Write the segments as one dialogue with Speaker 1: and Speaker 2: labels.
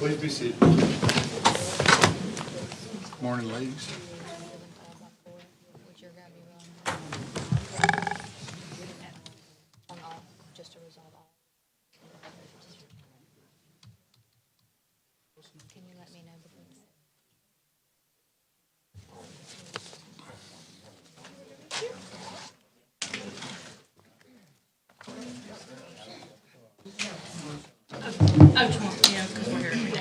Speaker 1: Please be seated. Morning, ladies.
Speaker 2: Can you let me know before this?
Speaker 3: Oh, tomorrow, yeah, because we're here every day.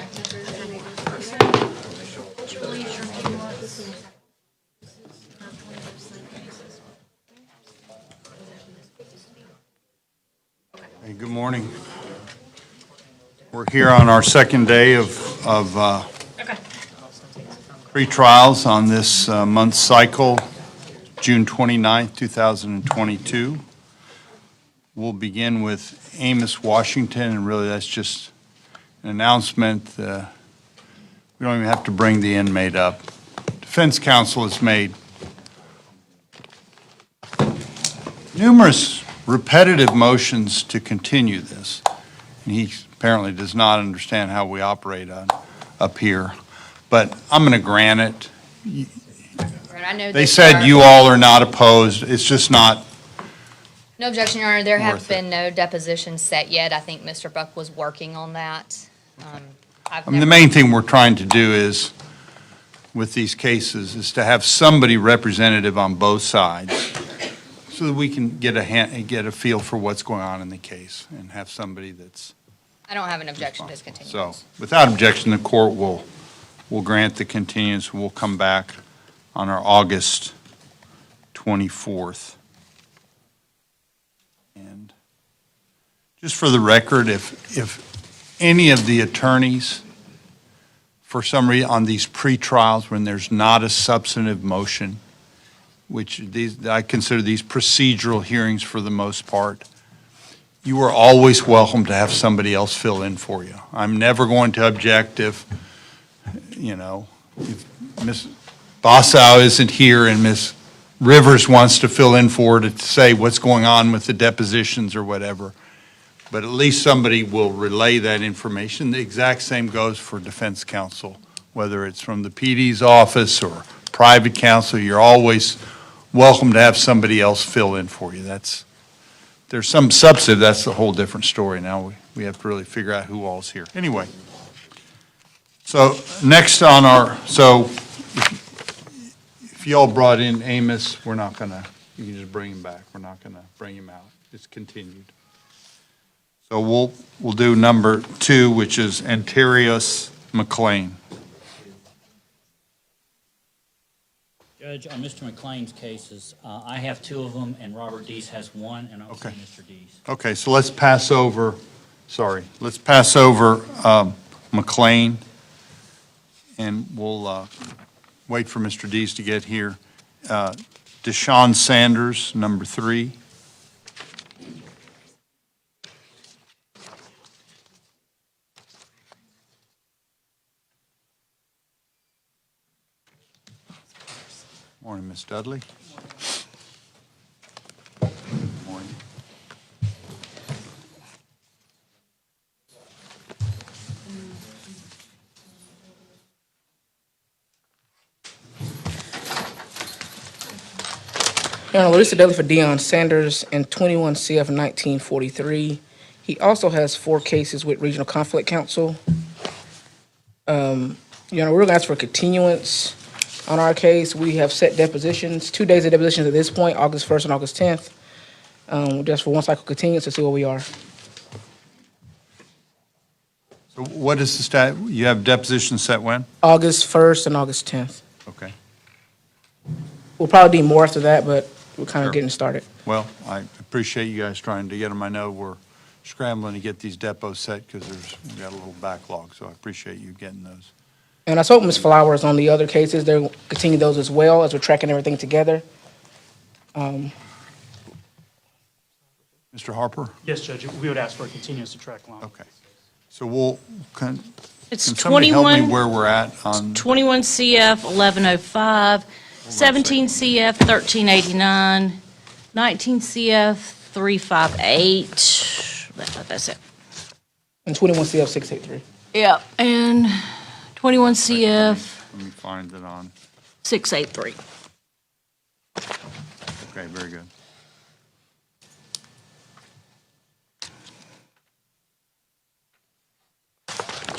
Speaker 1: Hey, good morning. We're here on our second day of
Speaker 3: Okay.
Speaker 1: pre-trials on this month's cycle, June 29th, 2022. We'll begin with Amos Washington, and really that's just an announcement. We don't even have to bring the inmate up. Defense counsel has made numerous repetitive motions to continue this. And he apparently does not understand how we operate up here. But I'm going to grant it.
Speaker 2: I know
Speaker 1: They said you all are not opposed. It's just not.
Speaker 2: No objection, Your Honor. There have
Speaker 1: Worth
Speaker 2: been no depositions set yet. I think Mr. Buck was working on that.
Speaker 1: I mean, the main thing we're trying to do is, with these cases, is to have somebody representative on both sides so that we can get a feel for what's going on in the case and have somebody that's.
Speaker 2: I don't have an objection to his
Speaker 1: So,
Speaker 2: continuance.
Speaker 1: without objection, the court will grant the continuance. We'll come back on our August 24th. And just for the record, if any of the attorneys, for some reason, on these pre-trials, when there's not a substantive motion, which I consider these procedural hearings for the most part, you are always welcome to have somebody else fill in for you. I'm never going to object if Ms. Bossow isn't here and Ms. Rivers wants to fill in for her to say what's going on with the depositions or whatever. But at least somebody will relay that information. The exact same goes for defense counsel, whether it's from the PD's office or private counsel. You're always welcome to have somebody else fill in for you. There's some substantive, that's a whole different story. Now we have to really figure out who all's here. Anyway, so next on if y'all brought in Amos, we're not gonna, you can just bring him back. We're not gonna bring him out. It's continued. So we'll do number 2, which is Antarius McLean.
Speaker 4: Judge, on Mr. McLean's cases, I have 2 of them, and Robert Deese has 1, and I'll see
Speaker 1: Okay.
Speaker 4: Mr. Deese.
Speaker 1: Okay, so let's pass over McLean, and we'll wait for Mr. Deese to get here. Deshaun Sanders, number 3. Morning, Ms. Dudley. Morning.
Speaker 5: Your Honor, Larissa Dudley for Deion Sanders and 21 CF 1943. He also has 4 cases with Regional Conflict Counsel. Your Honor, we're going to ask for continuance on our case. We have set depositions, 2 days of depositions at this point, August 1st and August 10th. Just for one cycle continuance to see where we are.
Speaker 1: So what is the stat? You have depositions set when?
Speaker 5: August 1st and August 10th.
Speaker 1: Okay.
Speaker 5: We'll probably need more after that, but we're kind
Speaker 1: Sure.
Speaker 5: of getting started.
Speaker 1: Well, I appreciate you guys trying to get them. I know we're scrambling to get these depots set because we've got a little backlog, so I appreciate you getting those.
Speaker 5: And I spoke with Ms. Flowers on the other cases. They'll continue those as well as we're tracking everything together.
Speaker 1: Mr. Harper?
Speaker 6: Yes, Judge, we would ask for a continuance to track line.
Speaker 1: Okay. So can
Speaker 3: It's
Speaker 1: somebody help me
Speaker 3: 21,
Speaker 1: where we're at on?
Speaker 3: 21 CF 1105, 17 CF 1389, 19 CF 358. That's it.
Speaker 5: And 21 CF 683.
Speaker 3: Yeah, and 21 CF
Speaker 1: Let me find it on.
Speaker 3: 683.
Speaker 1: Okay, very good.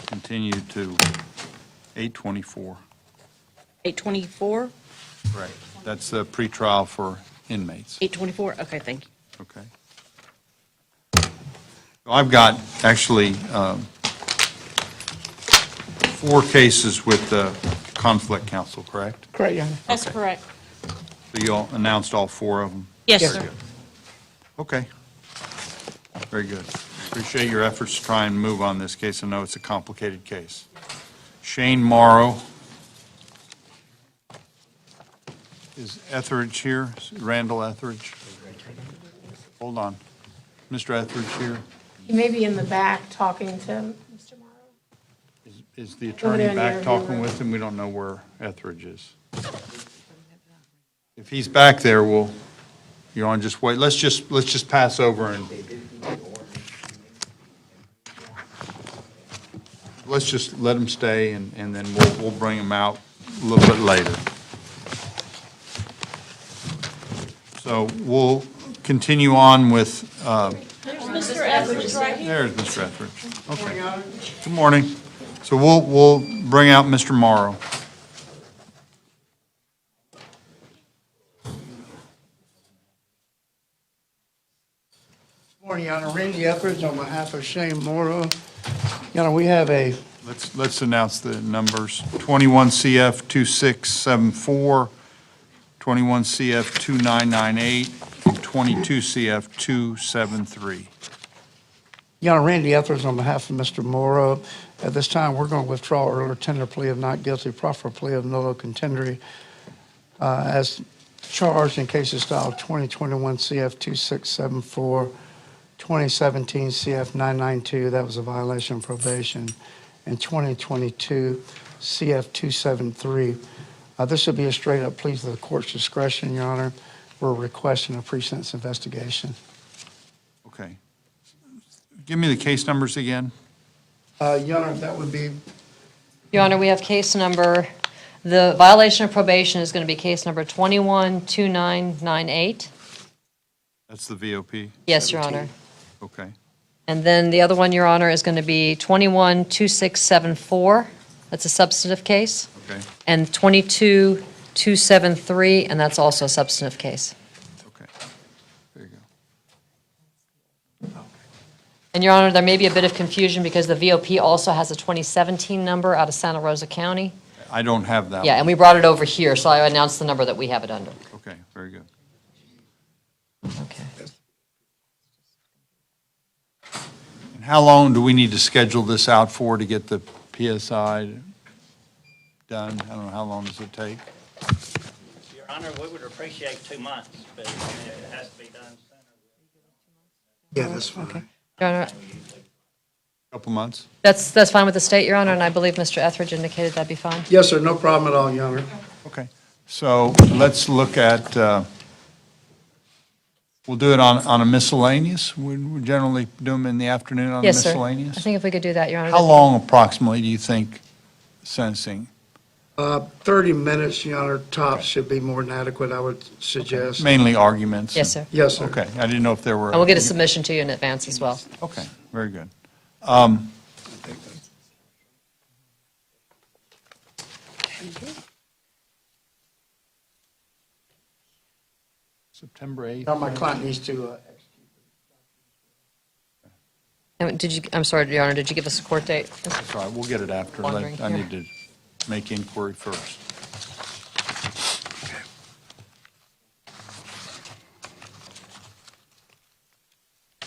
Speaker 1: Continue to 824.
Speaker 3: 824?
Speaker 1: Right. That's the pretrial for inmates.
Speaker 3: 824? Okay, thank you.
Speaker 1: Okay. I've got actually 4 cases with the conflict counsel, correct?
Speaker 5: Correct, Your Honor.
Speaker 3: That's
Speaker 1: Okay.
Speaker 3: correct.
Speaker 1: So you all announced all 4 of them?
Speaker 3: Yes,
Speaker 5: Yes,
Speaker 3: sir.
Speaker 5: sir.
Speaker 1: Okay. Very good. Appreciate your efforts to try and move on this case. I know it's a complicated case. Shane Morrow. Is Etheridge here? Randall Etheridge? Hold on. Mr. Etheridge here?
Speaker 7: He may be in the back talking to Mr. Morrow.
Speaker 1: Is the
Speaker 7: Over
Speaker 1: attorney
Speaker 7: there in the
Speaker 1: back
Speaker 7: interview
Speaker 1: talking
Speaker 7: room.
Speaker 1: with him? We don't know where Etheridge is. If he's back there, you want to just wait? Let's just pass over and. Let's just let him stay and then we'll bring him out a little bit later. So we'll continue on with,
Speaker 3: Mr. Etheridge right here.
Speaker 1: there's Mr. Etheridge. Okay. Good morning. So we'll bring out Mr. Morrow.
Speaker 8: Morning, Your Honor. Randy Etheridge on behalf of Shane Morrow. Your Honor, we have a,
Speaker 1: Let's announce the numbers. 21 CF 2674, 21 CF 2998, and 22 CF 273.
Speaker 8: Your Honor, Randy Etheridge on behalf of Mr. Morrow. At this time, we're going to withdraw earlier tender plea of not guilty, proffer plea of nolo contendere, as charged in cases style 2021 CF 2674, 2017 CF 992, that was a violation of probation, and 2022 CF 273. This would be a straight-up plea to the court's discretion, Your Honor. We're requesting a pre-sentence investigation.
Speaker 1: Okay. Give me the case numbers again.
Speaker 8: Your Honor, that would be,
Speaker 2: Your Honor, we have case number, the violation of probation is going to be case number 212998.
Speaker 1: That's the VOP.
Speaker 2: Yes, Your Honor.
Speaker 1: Okay.
Speaker 2: And then the other one, Your Honor, is going to be 212674. That's a substantive case.
Speaker 1: Okay.
Speaker 2: And 22273, and that's also a substantive case.
Speaker 1: Okay. There you go.
Speaker 2: And Your Honor, there may be a bit of confusion because the VOP also has a 2017 number out of Santa Rosa County.
Speaker 1: I don't have that.
Speaker 2: Yeah, and we brought it over here, so I announced the number that we have it under.
Speaker 1: Okay, very good.
Speaker 2: Okay.
Speaker 1: And how long do we need to schedule this out for to get the PSI done? I don't know, how long does it take?
Speaker 4: Your Honor, we would appreciate 2 months, but it has to be done sooner.
Speaker 8: yeah, that's fine.
Speaker 2: Your Honor,
Speaker 1: Couple months?
Speaker 2: that's fine with the state, Your Honor, and I believe Mr. Etheridge indicated that'd be fine.
Speaker 8: Yes, sir, no problem at all, Your Honor.
Speaker 1: Okay. So let's look at, we'll do it on a miscellaneous. We generally do them in the afternoon on a
Speaker 2: Yes, sir.
Speaker 1: miscellaneous.
Speaker 2: I think if we could do that, Your Honor.
Speaker 1: How long approximately do you think sentencing?
Speaker 8: 30 minutes, Your Honor, tops should be more than adequate, I would suggest.
Speaker 1: Mainly arguments?
Speaker 2: Yes, sir.
Speaker 8: Yes, sir.
Speaker 1: Okay, I didn't know if there were.
Speaker 2: And we'll get a submission to you in advance as well.
Speaker 1: Okay, very good. September 8th?
Speaker 8: Now, my client needs to,
Speaker 2: And I'm sorry, Your Honor, did you give us a court date?
Speaker 1: That's all right, we'll get it after.
Speaker 2: Wondering
Speaker 1: I
Speaker 2: here.
Speaker 1: need to make inquiry first.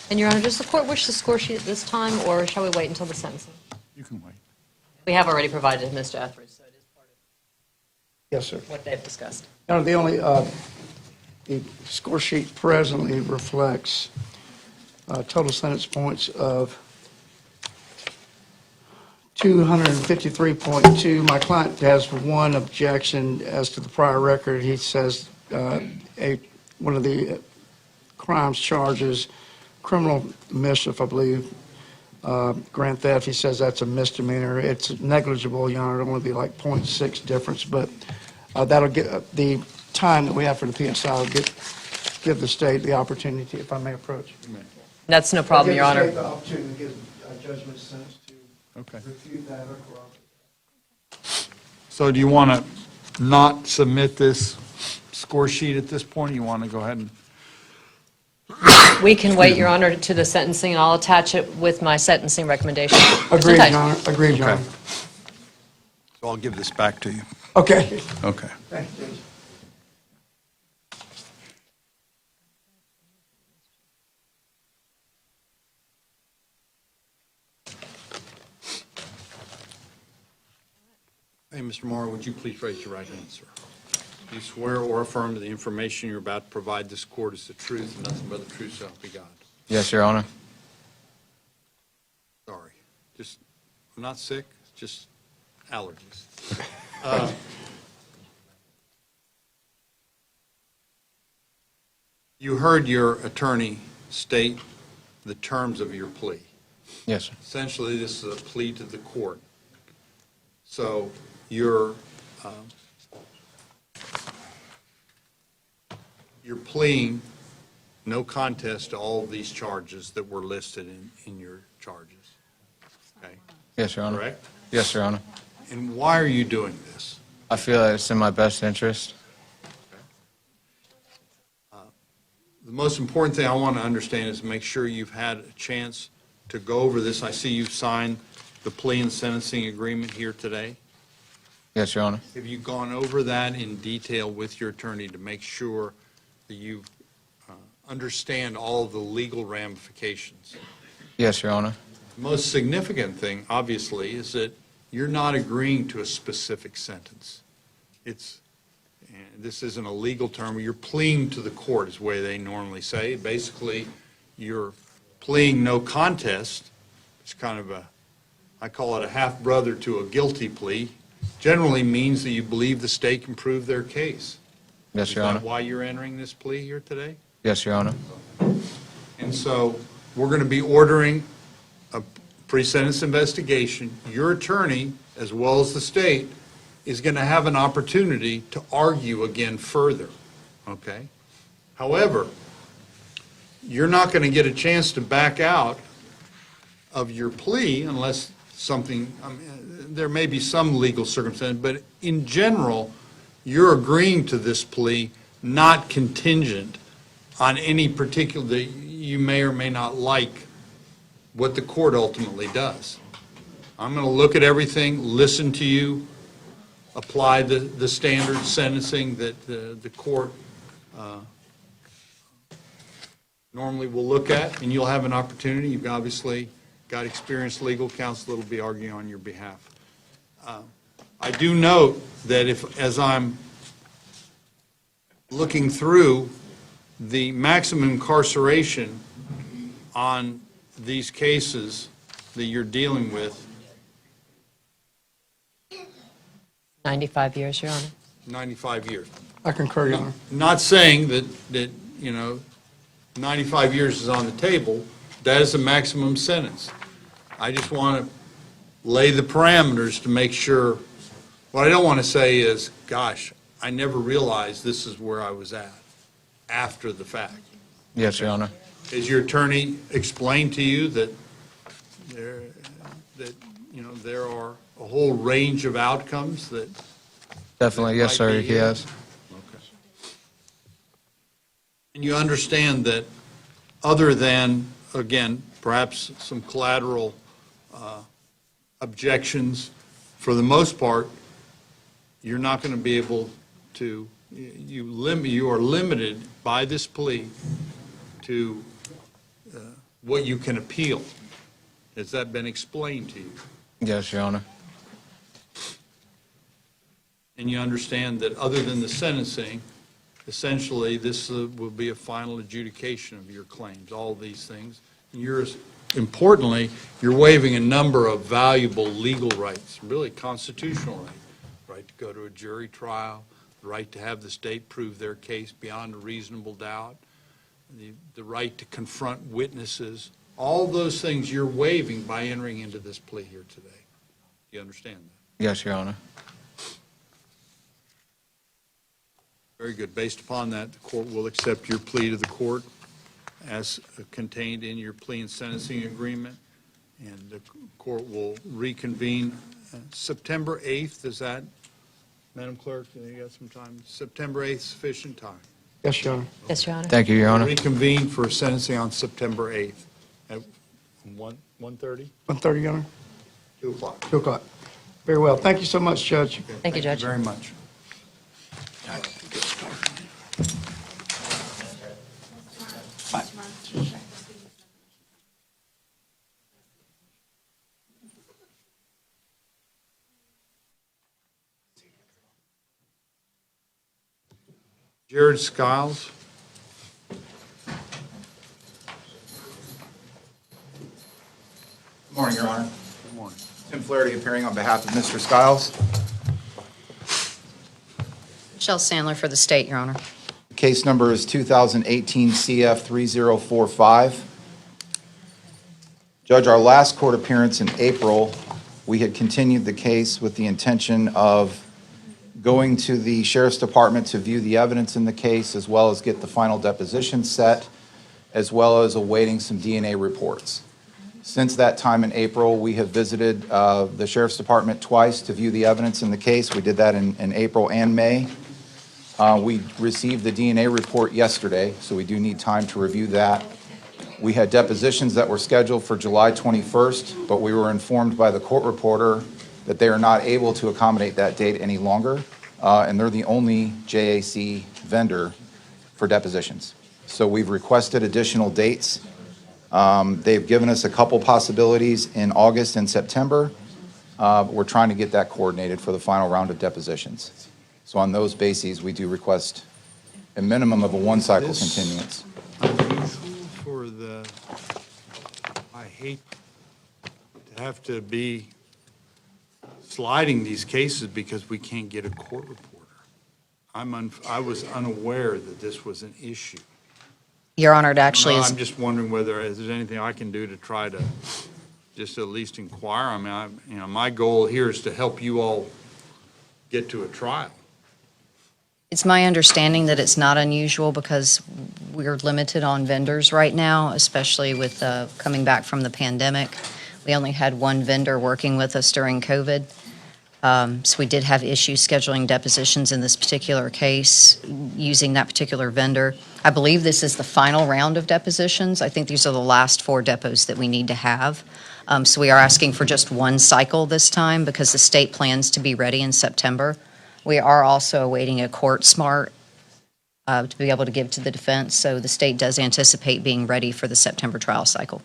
Speaker 2: And Your Honor, does the court wish the score sheet at this time, or shall we wait until the sentencing?
Speaker 1: You can wait.
Speaker 2: We have already provided Mr. Etheridge, so it is part
Speaker 8: yes, sir.
Speaker 2: of what they've discussed.
Speaker 8: Your Honor, the score sheet presently reflects total sentence points of 253.2. My client has one objection as to the prior record. He says one of the crimes charges criminal mischief, I believe, grand theft, he says that's a misdemeanor. It's negligible, Your Honor, it'll only be like .6 difference, but that'll get, the time that we have for the PSI will give the state the opportunity, if I may approach.
Speaker 2: That's no problem, Your Honor.
Speaker 8: Give the state the opportunity to give a judgment sentence to
Speaker 1: Okay.
Speaker 8: refute that or corroborate.
Speaker 1: So do you want to not submit this score sheet at this point? You want to go ahead and?
Speaker 2: We can wait, Your Honor, to the sentencing, and I'll attach it with my sentencing recommendation.
Speaker 8: Agreed,
Speaker 2: Okay.
Speaker 8: Your Honor, agreed, Your
Speaker 1: Okay.
Speaker 8: Honor.
Speaker 1: So I'll give this back to you.
Speaker 8: Okay.
Speaker 1: Okay.
Speaker 8: Thank you.
Speaker 1: Hey, Mr. Morrow, would you please raise your right hand, sir? Do you swear or affirm that the information you're about to provide this court is the truth and nothing but the truth, so help you God?
Speaker 9: Yes, Your Honor.
Speaker 1: Sorry. I'm not sick, just allergies. You heard your attorney state the terms of your plea.
Speaker 9: Yes, sir.
Speaker 1: Essentially, this is a plea to the court. So you're pleading no contest to all of these charges that were listed in your charges. Okay,
Speaker 9: Yes, Your Honor.
Speaker 1: correct?
Speaker 9: Yes, Your Honor.
Speaker 1: And why are you doing this?
Speaker 9: I feel that it's in my best interest.
Speaker 1: The most important thing I want to understand is make sure you've had a chance to go over this. I see you've signed the plea and sentencing agreement here today.
Speaker 9: Yes, Your Honor.
Speaker 1: Have you gone over that in detail with your attorney to make sure that you understand all of the legal ramifications?
Speaker 9: Yes, Your Honor.
Speaker 1: The most significant thing, obviously, is that you're not agreeing to a specific sentence. And this isn't a legal term, you're pleading to the court is the way they normally say. Basically, you're pleading no contest. It's kind of I call it a half-brother to a guilty plea. Generally means that you believe the state can prove their case.
Speaker 9: Yes, Your
Speaker 1: Is
Speaker 9: Honor.
Speaker 1: that why you're entering this plea here today?
Speaker 9: Yes, Your Honor.
Speaker 1: And so we're going to be ordering a pre-sentence investigation. Your attorney, as well as the state, is going to have an opportunity to argue again further, okay? However, you're not going to get a chance to back out of your plea unless something, there may be some legal circumstance, but in general, you're agreeing to this plea not contingent on any particular, you may or may not like what the court ultimately does. I'm going to look at everything, listen to you, apply the standard sentencing that the court normally will look at, and you'll have an opportunity. You've obviously got experienced legal counsel that will be arguing on your behalf. I do note that as I'm looking through the maximum incarceration on these cases that you're dealing with,
Speaker 2: 95 years, Your Honor.
Speaker 1: 95 years.
Speaker 8: I concur, Your Honor.
Speaker 1: Not saying that 95 years is on the table. That is the maximum sentence. I just want to lay the parameters to make sure. What I don't want to say is, gosh, I never realized this is where I was at after the fact.
Speaker 9: Yes, Your Honor.
Speaker 1: Has your attorney explained to you that there are a whole range of outcomes that?
Speaker 9: Definitely, yes, sir, he has.
Speaker 1: Okay. And you understand that other than, again, perhaps some collateral objections, for the most part, you're not going to be able to, you are limited by this plea to what you can appeal. Has that been explained to you?
Speaker 9: Yes, Your Honor.
Speaker 1: And you understand that other than the sentencing, essentially, this will be a final adjudication of your claims, all of these things. Importantly, you're waiving a number of valuable legal rights, really constitutional rights. Right to go to a jury trial, the right to have the state prove their case beyond a reasonable doubt, the right to confront witnesses, All those things you're waiving by entering into this plea here today. You understand that?
Speaker 9: Yes, Your Honor.
Speaker 1: Very good. Based upon that, the court will accept your plea to the court as contained in your plea and sentencing agreement, and the court will reconvene September 8th. Is that, Madam Clerk, you got some time? September 8th, sufficient time?
Speaker 8: Yes, Your Honor.
Speaker 2: Yes, Your Honor.
Speaker 9: Thank you, Your Honor.
Speaker 1: Reconvene for sentencing on September 8th at 1:30?
Speaker 8: 1:30, Your Honor?
Speaker 1: 2 o'clock.
Speaker 8: 2 o'clock. Very well. Thank you so much, Judge.
Speaker 2: Thank you, Judge.
Speaker 1: Very much. Jared Skiles.
Speaker 10: Good morning, Your Honor.
Speaker 1: Good morning.
Speaker 10: Tim Flaherty appearing on behalf of Mr. Skiles.
Speaker 2: Michelle Sandler for the state, Your Honor.
Speaker 10: Case number is 2018 CF 3045. Judge, our last court appearance in April, we had continued the case with the intention of going to the Sheriff's Department to view the evidence in the case, as well as get the final deposition set, as well as awaiting some DNA reports. Since that time in April, we have visited the Sheriff's Department twice to view the evidence in the case. We did that in April and May. We received the DNA report yesterday, so we do need time to review that. We had depositions that were scheduled for July 21st, but we were informed by the court reporter that they are not able to accommodate that date any longer, and they're the only JAC vendor for depositions. So we've requested additional dates. They've given us a couple possibilities in August and September. We're trying to get that coordinated for the final round of depositions. So on those bases, we do request a minimum of a one-cycle continuance.
Speaker 1: Unusual for I hate to have to be sliding these cases because we can't get a court reporter. I was unaware that this was an issue.
Speaker 2: Your Honor, it actually
Speaker 1: No,
Speaker 2: is.
Speaker 1: I'm just wondering whether there's anything I can do to try to just at least inquire. I mean, my goal here is to help you all get to a trial.
Speaker 2: It's my understanding that it's not unusual because we're limited on vendors right now, especially with coming back from the pandemic. We only had one vendor working with us during COVID. So we did have issues scheduling depositions in this particular case using that particular vendor. I believe this is the final round of depositions. I think these are the last 4 depots that we need to have. So we are asking for just one cycle this time because the state plans to be ready in September. We are also awaiting a court smart to be able to give to the defense. So the state does anticipate being ready for the September trial cycle.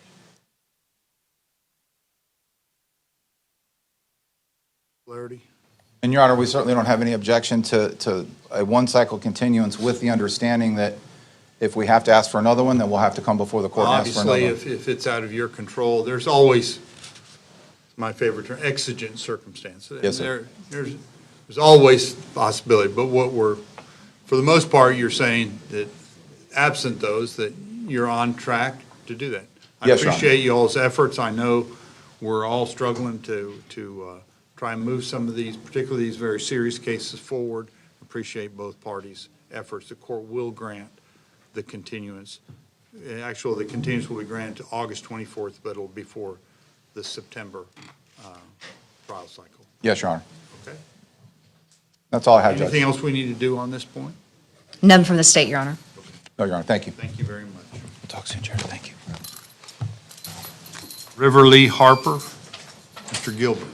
Speaker 1: Flaherty?
Speaker 10: And Your Honor, we certainly don't have any objection to a one-cycle continuance with the understanding that if we have to ask for another one, then we'll have to come before the court and ask for another
Speaker 1: Obviously,
Speaker 10: one.
Speaker 1: if it's out of your control, there's always, my favorite term, exigent circumstances.
Speaker 10: Yes, sir.
Speaker 1: There's always possibility, but for the most part, you're saying that absent those, that you're on track to do that. I
Speaker 10: Yes, Your Honor.
Speaker 1: appreciate you all's efforts. I know we're all struggling to try and move some of these, particularly these very serious cases forward. Appreciate both parties' efforts. The court will grant the continuance. Actually, the continuance will be granted to August 24th, but it'll be for the September trial cycle.
Speaker 10: Yes, Your Honor.
Speaker 1: Okay?
Speaker 10: That's all I have, Judge.
Speaker 1: Anything else we need to do on this point?
Speaker 2: None from the state, Your Honor.
Speaker 10: No, Your Honor. Thank you.
Speaker 1: Thank you very much.
Speaker 10: We'll talk soon, Jared. Thank you.
Speaker 1: River Lee Harper, Mr. Gilbert.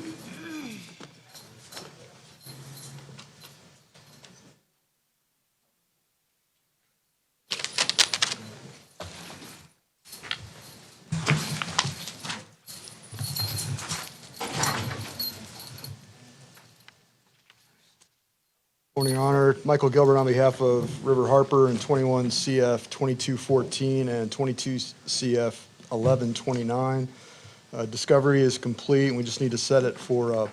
Speaker 11: Morning, Your Honor. Michael Gilbert on behalf of River Harper and 21 CF 2214 and 22 CF 1129. Discovery is complete, and we just need to set it for a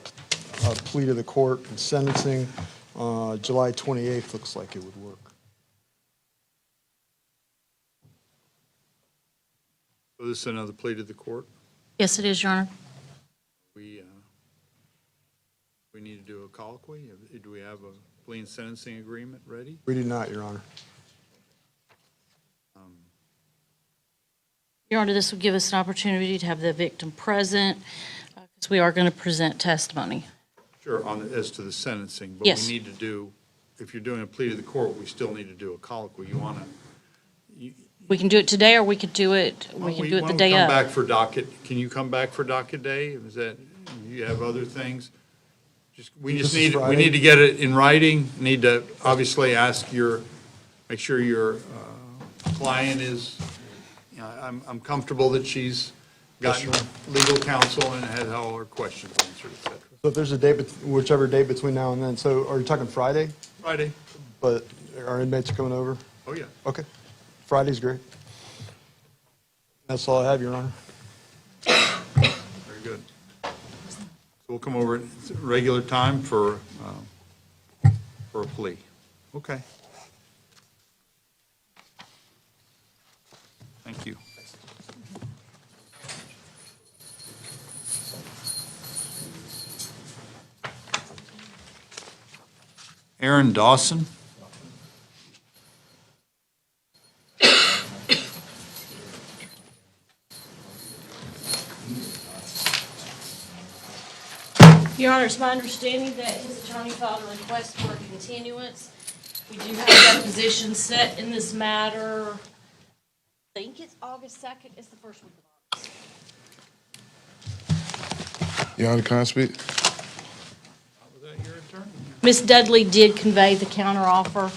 Speaker 11: plea to the court and sentencing. July 28th looks like it would work.
Speaker 1: So this is another plea to the court?
Speaker 3: Yes, it is, Your Honor.
Speaker 1: We need to do a colloquy? Do we have a plea and sentencing agreement ready?
Speaker 11: We do not, Your Honor.
Speaker 3: Your Honor, this would give us an opportunity to have the victim present, because we are going to present testimony.
Speaker 1: Sure, as to the sentencing. But
Speaker 3: Yes.
Speaker 1: we need to do, if you're doing a plea to the court, we still need to do a colloquy. You want to?
Speaker 3: We can do it today, or we could do it, we can do it the day
Speaker 1: Come
Speaker 3: of.
Speaker 1: back for docket, can you come back for docket day? Is that, you have other things? We
Speaker 11: This is
Speaker 1: need
Speaker 11: Friday.
Speaker 1: to get it in writing, need to obviously make sure your client is, I'm comfortable that she's gotten legal counsel and had all her questions answered, et cetera.
Speaker 11: So if there's a date, whichever date between now and then, so are you talking Friday?
Speaker 1: Friday?
Speaker 11: But our inmates are coming over?
Speaker 1: Oh, yeah.
Speaker 11: Okay. Friday's great. That's all I have, Your Honor.
Speaker 1: Very good. So we'll come over at regular time for a plea. Okay. Thank you. Aaron Dawson.
Speaker 3: Your Honor, it's my understanding that his attorney filed a request for a continuance. We do have a deposition set in this matter. I think it's August 2nd, it's the first week of August.
Speaker 12: Your Honor, can I speak?
Speaker 1: Was that your attorney?
Speaker 3: Ms. Dudley did convey the counteroffer,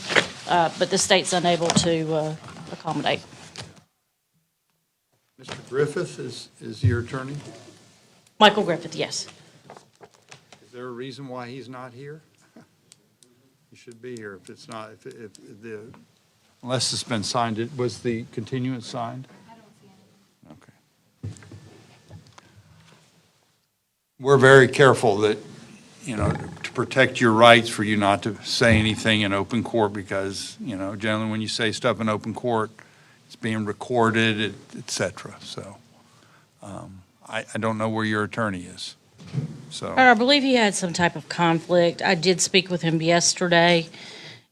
Speaker 3: but the state's unable to accommodate.
Speaker 1: Mr. Griffith is your attorney?
Speaker 3: Michael Griffith, yes.
Speaker 1: Is there a reason why he's not here? He should be here if it's not, if the, unless it's been signed. Was the continuance signed? I don't see it. Okay. We're very careful that, to protect your rights for you not to say anything in open court because, generally when you say stuff in open court, it's being recorded, et cetera. So I don't know where your attorney is. So.
Speaker 3: I believe he had some type of conflict. I did speak with him yesterday,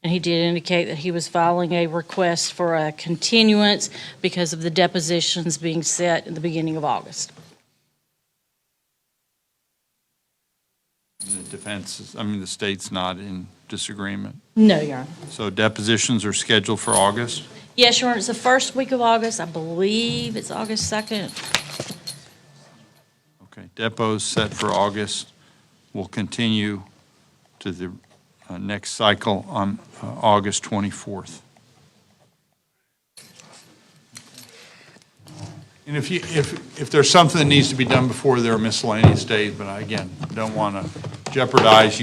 Speaker 3: and he did indicate that he was filing a request for a continuance because of the depositions being set in the beginning of August.
Speaker 1: The defense, the state's not in disagreement.
Speaker 3: No, Your Honor.
Speaker 1: So depositions are scheduled for August?
Speaker 3: Yes, Your Honor, it's the first week of August. I believe it's August 2nd.
Speaker 1: Okay, depots set for August will continue to the next cycle on August 24th. And if there's something that needs to be done before there are miscellaneous days, but I, again, don't want to jeopardize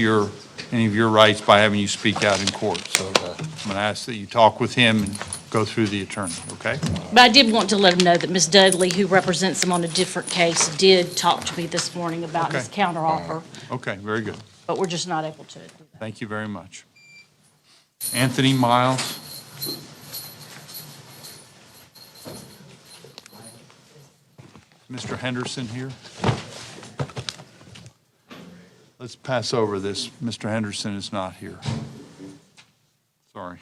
Speaker 1: any of your rights by having you speak out in court. So I'm going to ask that you talk with him and go through the attorney, okay?
Speaker 3: But I did want to let him know that Ms. Dudley, who represents him on a different case, did talk to me this morning about his
Speaker 1: Okay.
Speaker 3: counteroffer,
Speaker 1: Okay, very good.
Speaker 3: but we're just not able to do that.
Speaker 1: Thank you very much. Anthony Miles. Mr. Henderson here. Let's pass over this. Mr. Henderson is not here. Sorry.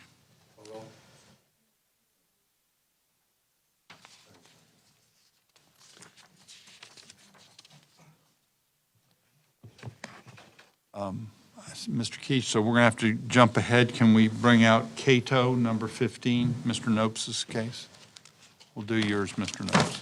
Speaker 1: Mr. Keach, so we're going to have to jump ahead. Can we bring out Cato, number 15, Mr. Nopes' case? We'll do yours, Mr. Nopes.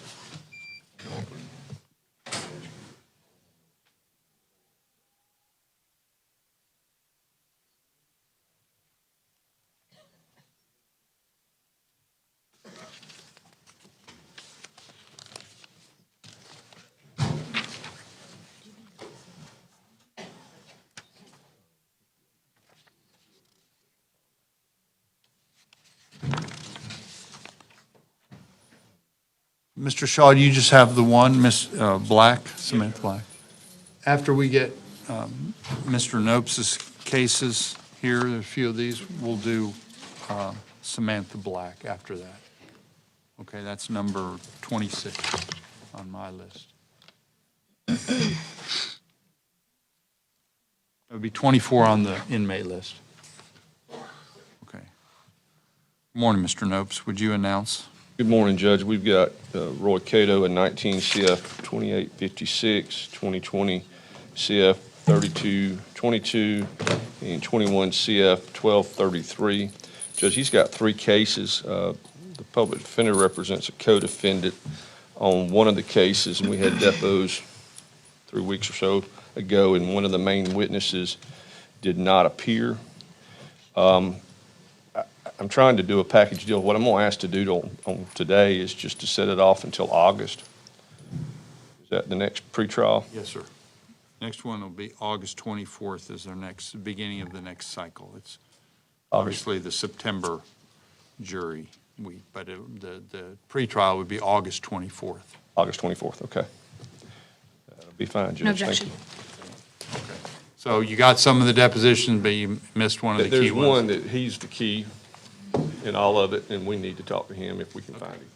Speaker 1: Mr. Shaw, do you just have the one, Miss Black, Samantha Black? After we get Mr. Nopes' cases here, a few of these, we'll do Samantha Black after that. Okay, that's number 26 on my list. It would be 24 on the inmate list. Okay. Morning, Mr. Nopes. Would you announce?
Speaker 12: Good morning, Judge. We've got Roy Cato in 19 CF 2856, 2020 CF 3222, and 21 CF 1233. Judge, he's got 3 cases. The public defender represents a co-defendant on one of the cases, and we had depots 3 weeks or so ago, and one of the main witnesses did not appear. I'm trying to do a package deal. What I'm going to ask to do on today is just to set it off until August. Is that the next pretrial?
Speaker 1: Yes, sir. Next one will be August 24th is our next, beginning of the next cycle. It's obviously the September jury week, but the pretrial would be August 24th.
Speaker 12: August 24th, okay. That'll be fine, Judge.
Speaker 3: No
Speaker 12: Thank
Speaker 3: objection.
Speaker 12: you.
Speaker 1: Okay. So you got some of the depositions, but you missed one of the key
Speaker 12: There's
Speaker 1: ones.
Speaker 12: one that he's the key in all of it, and we need to talk to him if we can find him.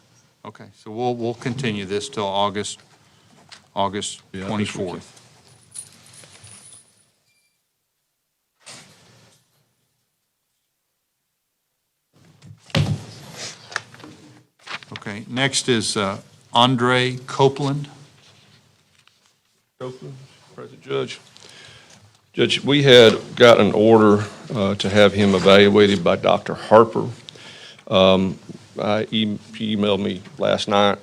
Speaker 1: Okay, so we'll continue this till August
Speaker 12: Yeah, I guess we can.
Speaker 1: 24th. Okay, next is Andre Copeland.
Speaker 12: Copeland, Present Judge. Judge, we had got an order to have him evaluated by Dr. Harper. She emailed me last night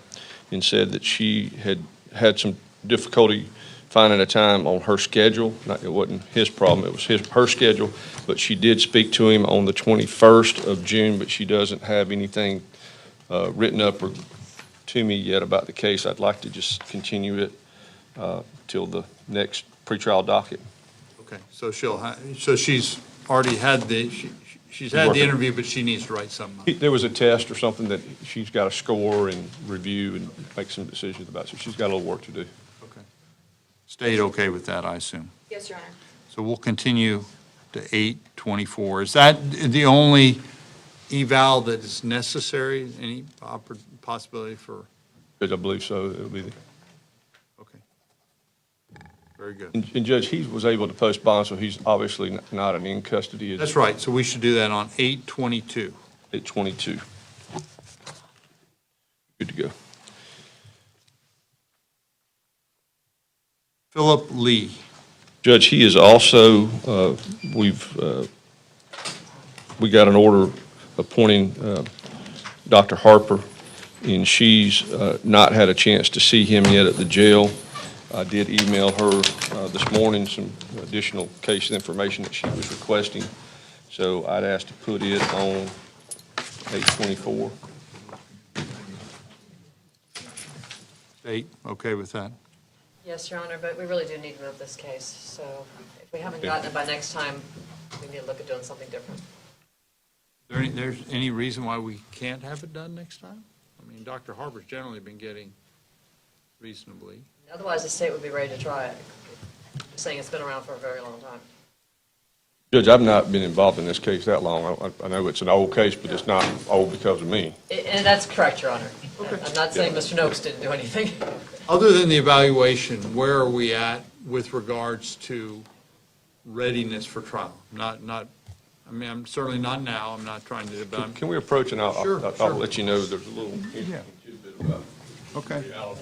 Speaker 12: and said that she had had some difficulty finding a time on her schedule. It wasn't his problem, it was her schedule, but she did speak to him on the 21st of June, but she doesn't have anything written up or to me yet about the case. I'd like to just continue it till the next pretrial docket.
Speaker 1: Okay, so so she's already had she's had the interview, but she needs to write something up.
Speaker 12: There was a test or something that she's got to score and review and make some decisions about, so she's got a little work to do.
Speaker 1: Okay. Stayed okay with that, I assume?
Speaker 7: Yes, Your Honor.
Speaker 1: So we'll continue to 8/24. Is that the only eval that is necessary? Any possibility for?
Speaker 12: I believe so. It'll be the.
Speaker 1: Okay. Very good.
Speaker 12: And Judge, he was able to post bond, so he's obviously not in custody.
Speaker 1: That's right. So we should do that on 8/22.
Speaker 12: 8/22. Good to go.
Speaker 1: Philip Lee.
Speaker 12: Judge, he is also, we got an order appointing Dr. Harper, and she's not had a chance to see him yet at the jail. I did email her this morning some additional case information that she was requesting, so I'd ask to put it on 8/24.
Speaker 1: State, okay with that?
Speaker 13: Yes, Your Honor, but we really do need to move this case, so if we haven't gotten it by next time, we need to look at doing something different.
Speaker 1: There's any reason why we can't have it done next time? I mean, Dr. Harper's generally been getting reasonably.
Speaker 13: Otherwise, the state would be ready to try it, saying it's been around for a very long time.
Speaker 12: Judge, I've not been involved in this case that long. I know it's an old case, but it's not old because of me.
Speaker 13: And that's correct, Your Honor. I'm not saying Mr. Noakes didn't do anything.
Speaker 1: Other than the evaluation, where are we at with regards to readiness for trial? I mean, I'm certainly not now, I'm not trying to, but I'm.
Speaker 12: Can we approach, and I'll
Speaker 1: Sure.
Speaker 12: let you know there's a little
Speaker 1: Yeah.
Speaker 12: tidbit about
Speaker 1: Okay.
Speaker 12: reality.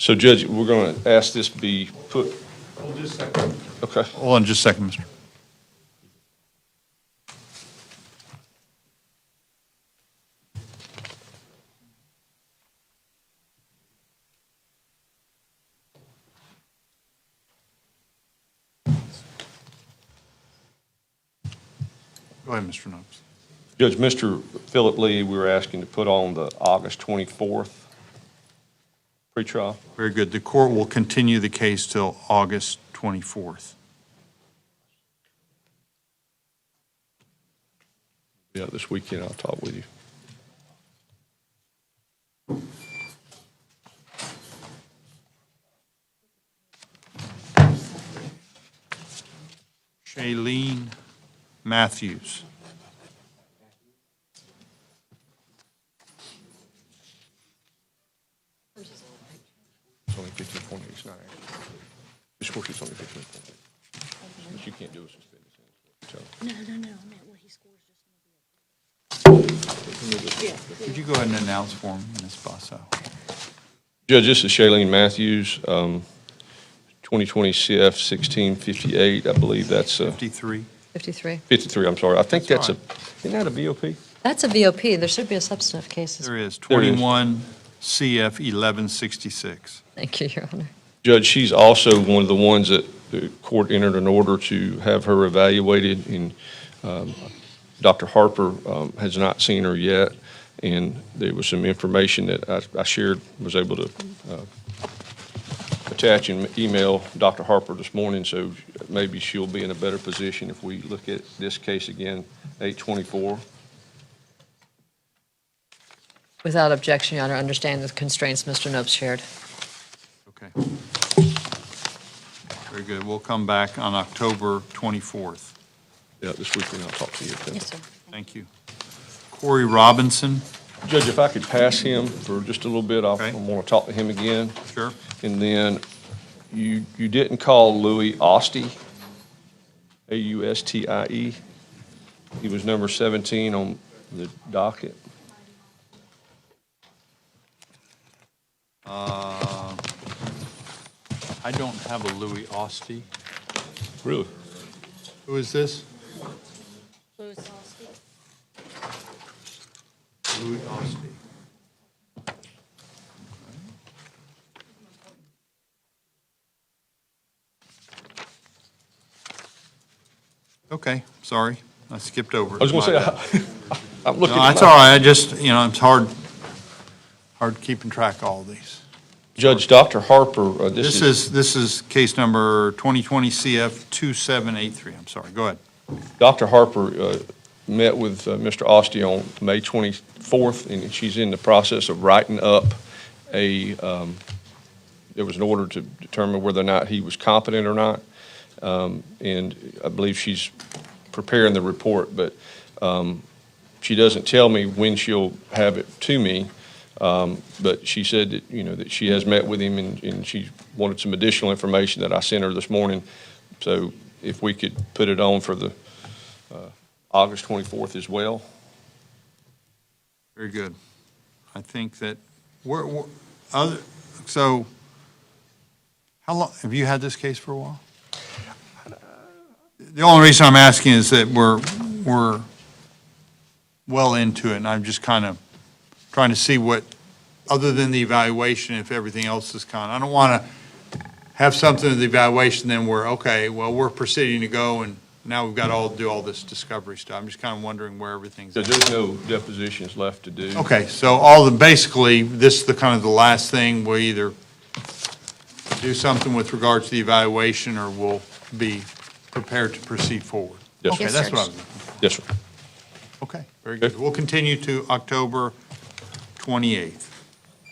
Speaker 12: So Judge, we're going to ask this be put,
Speaker 1: Hold just a second.
Speaker 12: okay.
Speaker 1: Hold on just a second, Mr. Go ahead, Mr. Nopes.
Speaker 12: Judge, Mr. Philip Lee, we were asking to put on the August 24th pretrial.
Speaker 1: Very good. The court will continue the case till August 24th.
Speaker 12: Yeah, this weekend I'll talk with you.
Speaker 1: Shailene Matthews.
Speaker 12: It's only 15.8, it's not accurate. This course it's only 15.8. But you can't do a suspended sentence.
Speaker 3: No, I meant what he scores
Speaker 1: Would you go ahead and announce for me, Ms. Basso?
Speaker 12: Judge, this is Shailene Matthews, 2020 CF 1658. I believe that's
Speaker 1: 53.
Speaker 2: 53.
Speaker 12: 53, I'm sorry. I think
Speaker 1: That's
Speaker 12: that's isn't that a VOP?
Speaker 2: That's a VOP. There should be a substantive case.
Speaker 1: There is
Speaker 12: There is.
Speaker 1: 21 CF 1166.
Speaker 2: Thank you, Your Honor.
Speaker 12: Judge, she's also one of the ones that the court entered an order to have her evaluated, and Dr. Harper has not seen her yet, and there was some information that I shared, was able to attach and email Dr. Harper this morning, so maybe she'll be in a better position if we look at this case again, 824.
Speaker 13: Without objection, Your Honor, understand the constraints Mr. Nopes shared.
Speaker 1: Okay. Very good. We'll come back on October 24th.
Speaker 12: Yeah, this weekend I'll talk to you.
Speaker 2: Yes, sir.
Speaker 1: Thank you. Corey Robinson.
Speaker 12: Judge, if I could pass him for just a little bit, I
Speaker 1: Okay.
Speaker 12: want to talk to him again.
Speaker 1: Sure.
Speaker 12: And then you didn't call Louis Austie, Austie. He was number 17 on the docket.
Speaker 1: I don't have a Louis Austie.
Speaker 12: Really?
Speaker 1: Who is this?
Speaker 3: Louis Austin.
Speaker 1: Louis Austie. Okay, sorry, I skipped over it.
Speaker 12: I was going
Speaker 1: My
Speaker 12: to
Speaker 1: bad.
Speaker 12: say, I'm looking
Speaker 1: No,
Speaker 12: at
Speaker 1: that's
Speaker 12: my-
Speaker 1: all right, I just, it's hard keeping track of all these.
Speaker 12: Judge, Dr. Harper,
Speaker 1: This is case number 2020 CF 2783, I'm sorry, go ahead.
Speaker 12: Dr. Harper met with Mr. Austie on May 24th, and she's in the process of writing up there was an order to determine whether or not he was competent or not. And I believe she's preparing the report, but she doesn't tell me when she'll have it to me. But she said that, that she has met with him, and she wanted some additional information that I sent her this morning. So if we could put it on for the August 24th as well.
Speaker 1: Very good. I think that, so, how long, have you had this case for a while? The only reason I'm asking is that we're well into it, and I'm just kind of trying to see what, other than the evaluation, if everything else is I don't want to have something in the evaluation, then we're proceeding to go, and now we've got to do all this discovery stuff. I'm just kind of wondering where everything's at.
Speaker 12: There's no depositions left to do.
Speaker 1: Okay, so basically, this is the last thing, we'll either do something with regards to the evaluation, or we'll be prepared to proceed forward.
Speaker 12: Yes,
Speaker 1: Okay,
Speaker 12: sir.
Speaker 1: that's what I was looking for.
Speaker 12: Yes, sir.
Speaker 1: Okay, very good. We'll continue to October 28th.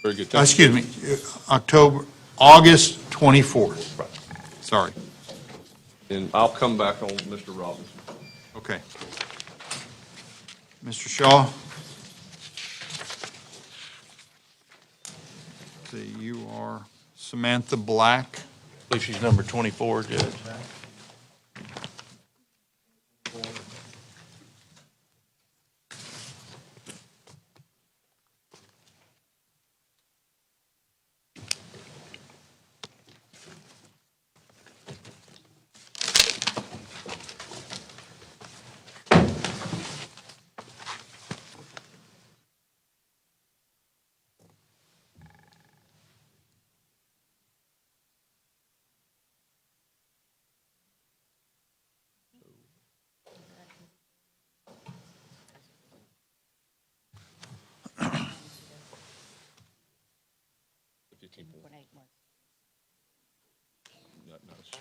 Speaker 12: Very good. Thank
Speaker 1: Excuse me, August 24th.
Speaker 12: Right.
Speaker 1: Sorry.
Speaker 12: you. And I'll come back on Mr. Robinson.
Speaker 1: Okay. Mr. Shaw? See, you are Samantha Black.
Speaker 14: I believe she's number 24, Judge.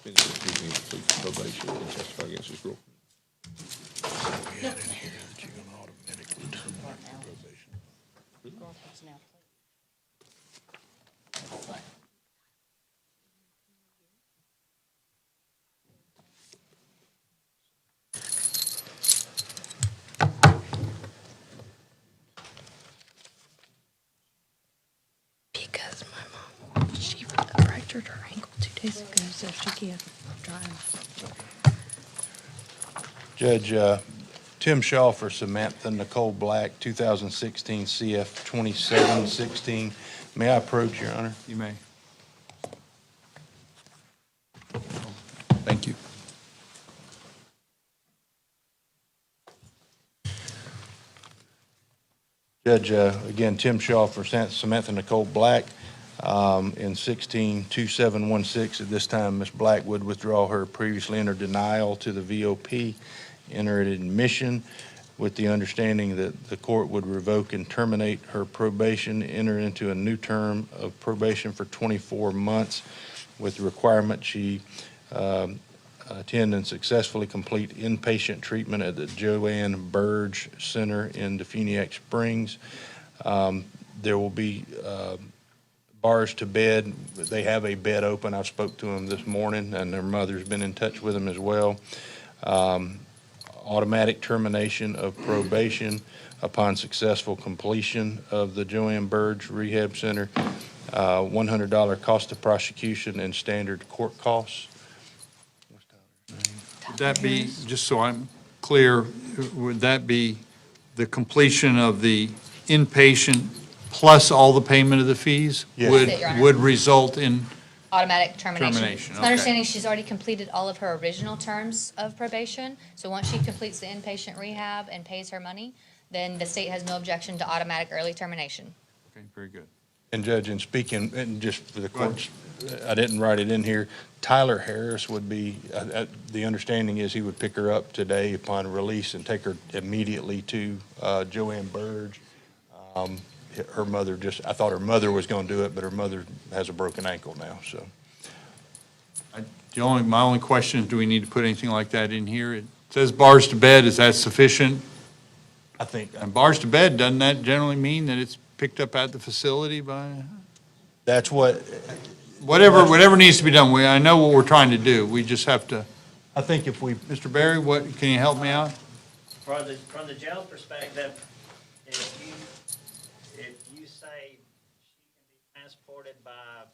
Speaker 12: Probation and testify against his girlfriend.
Speaker 2: Because my mom, she fractured her ankle 2 days ago, so she can't drive.
Speaker 1: Judge, Tim Shaw for Samantha Nicole Black, 2016 CF 2716. May I approach, Your Honor? You may. Thank you. Judge, again, Tim Shaw for Samantha Nicole Black in 16-2716. At this time, Ms. Black would withdraw her previously entered denial to the VOP, enter an admission with the understanding that the court would revoke and terminate her probation, enter into a new term of probation for 24 months with the requirement she attend and successfully complete inpatient treatment at the Joanne Burge Center in Defuniak Springs. There will be bars to bed. They have a bed open. I spoke to them this morning, and their mother's been in touch with them as well. Automatic termination of probation upon successful completion of the Joanne Burge Rehab Center, $100 cost of prosecution and standard court costs. Would that be, just so I'm clear, would that be the completion of the inpatient plus all the payment of the fees?
Speaker 10: Yes.
Speaker 1: Would,
Speaker 15: That's it, Your Honor.
Speaker 1: would result in,
Speaker 15: Automatic termination.
Speaker 1: Termination,
Speaker 15: It's
Speaker 1: okay.
Speaker 15: my understanding she's already completed all of her original terms of probation, so once she completes the inpatient rehab and pays her money, then the state has no objection to automatic early termination.
Speaker 1: okay, very good. And Judge, in speaking, and just for the courts, I didn't write it in here, Tyler Harris would be, the understanding is he would pick her up today upon release and take her immediately to Joanne Burge. Her mother I thought her mother was going to do it, but her mother has a broken ankle now, so. My only question is, do we need to put anything like that in here? It says bars to bed, is that sufficient? I think. And bars to bed, doesn't that generally mean that it's picked up at the facility by? That's what. Whatever needs to be done, I know what we're trying to do, we just have to, I think if we, Mr. Barry, can you help me out?
Speaker 4: From the jail perspective, if you say she can be transported by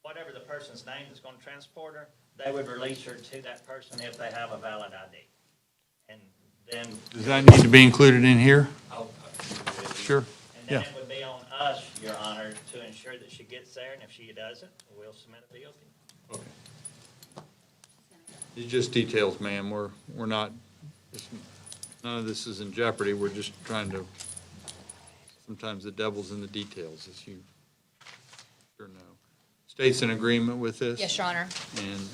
Speaker 4: whatever the person's name that's going to transport her, they would release her to that person if they have a valid ID. And then.
Speaker 1: Does that need to be included in here? Sure.
Speaker 4: And then
Speaker 1: Yeah.
Speaker 4: it would be on us, Your Honor, to ensure that she gets there, and if she doesn't, we'll submit a BOP.
Speaker 1: It's just details, ma'am, we're not, none of this is in jeopardy, we're just trying to, sometimes the devil's in the details, as you sure know. State's in agreement with this?
Speaker 15: Yes, Your Honor.
Speaker 1: And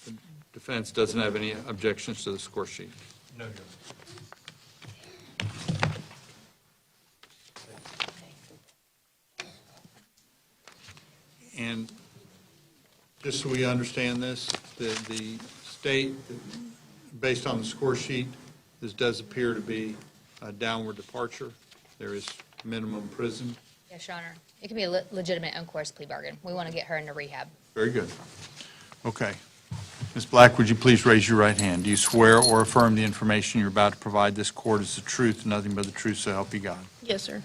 Speaker 1: the defense doesn't have any objections to the score sheet? No, Your Honor. And just so we understand this, the state, based on the score sheet, this does appear to be a downward departure. There is minimum prison.
Speaker 15: Yes, Your Honor. It can be a legitimate uncoerced plea bargain. We want to get her into rehab.
Speaker 1: Very good. Okay. Ms. Black, would you please raise your right hand? Do you swear or affirm the information you're about to provide this court is the truth, nothing but the truth, so help you God?
Speaker 7: Yes, sir.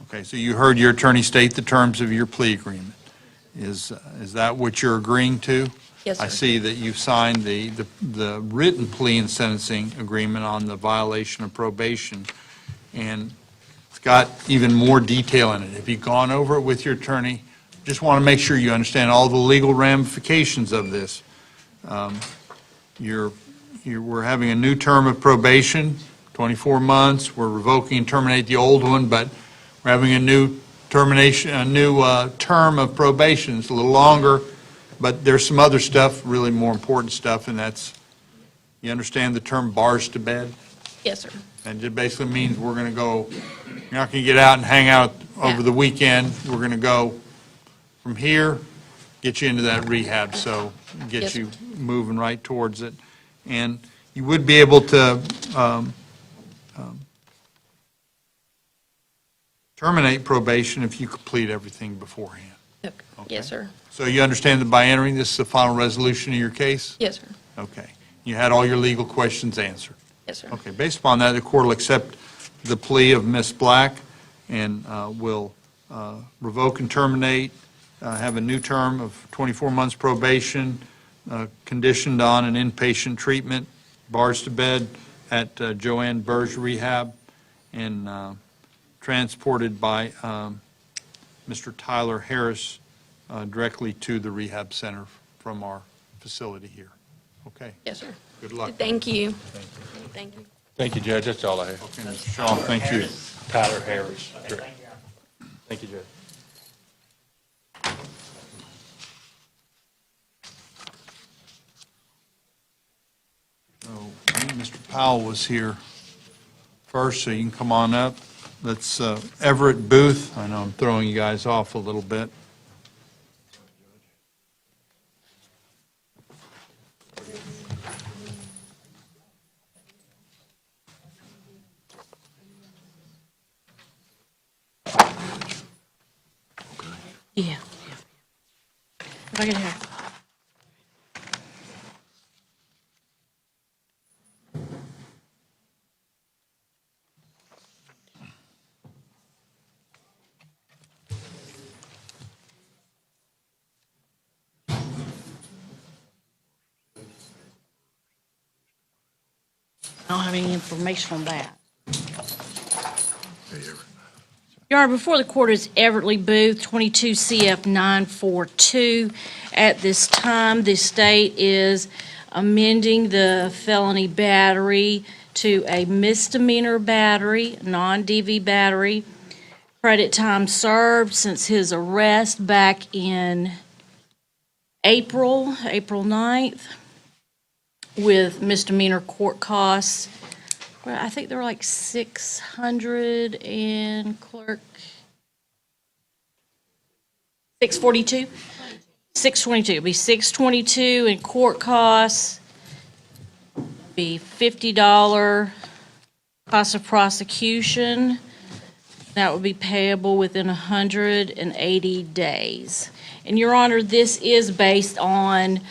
Speaker 1: Okay, so you heard your attorney state the terms of your plea agreement. Is that what you're agreeing to?
Speaker 7: Yes, sir.
Speaker 1: I see that you've signed the written plea and sentencing agreement on the violation of probation, and it's got even more detail in it. Have you gone over it with your attorney? Just want to make sure you understand all the legal ramifications of this. We're having a new term of probation, 24 months. We're revoking and terminate the old one, but we're having a new termination, a new term of probation. It's a little longer, but there's some other stuff, really more important stuff, and that's, you understand the term bars to bed?
Speaker 7: Yes, sir.
Speaker 1: And it basically means we're going to go, you're not going to get out and hang out over the weekend. We're going to go from here get you into that rehab, so get
Speaker 3: Yes.
Speaker 1: you moving right towards it. And you would be able to terminate probation if you complete everything beforehand.
Speaker 3: Yes, sir.
Speaker 1: So you understand that by entering this is the final resolution of your case?
Speaker 3: Yes, sir.
Speaker 1: Okay. You had all your legal questions answered?
Speaker 3: Yes, sir.
Speaker 1: Okay, based upon that, the court will accept the plea of Ms. Black and will revoke and terminate, have a new term of 24 months probation, conditioned on an inpatient treatment, bars to bed at Joanne Burge Rehab, and transported by Mr. Tyler Harris directly to the rehab center from our facility here. Okay?
Speaker 3: Yes, sir.
Speaker 1: Good luck.
Speaker 3: Thank you. Thank you.
Speaker 14: Thank you, Judge. That's all I have.
Speaker 1: Okay, Mr. Shaw, thank you.
Speaker 14: Tyler Harris. Thank you, Judge.
Speaker 1: So, I think Mr. Powell was here first, so you can come on up. That's Everett Booth. I know I'm throwing you guys off a little bit.
Speaker 3: Yeah. If I can hear. I don't have any information on that. Your Honor, before the court is Everett Booth, 22 CF 942. At this time, the state is amending the felony battery to a misdemeanor battery, non-DV battery. Credit time served since his arrest back in April 9th, with misdemeanor court costs. Well, I think they were like 600 and clerk, 642? 622. It'd be 622 in court costs, be $50 cost of prosecution. That would be payable within 180 days. And Your Honor, this is based on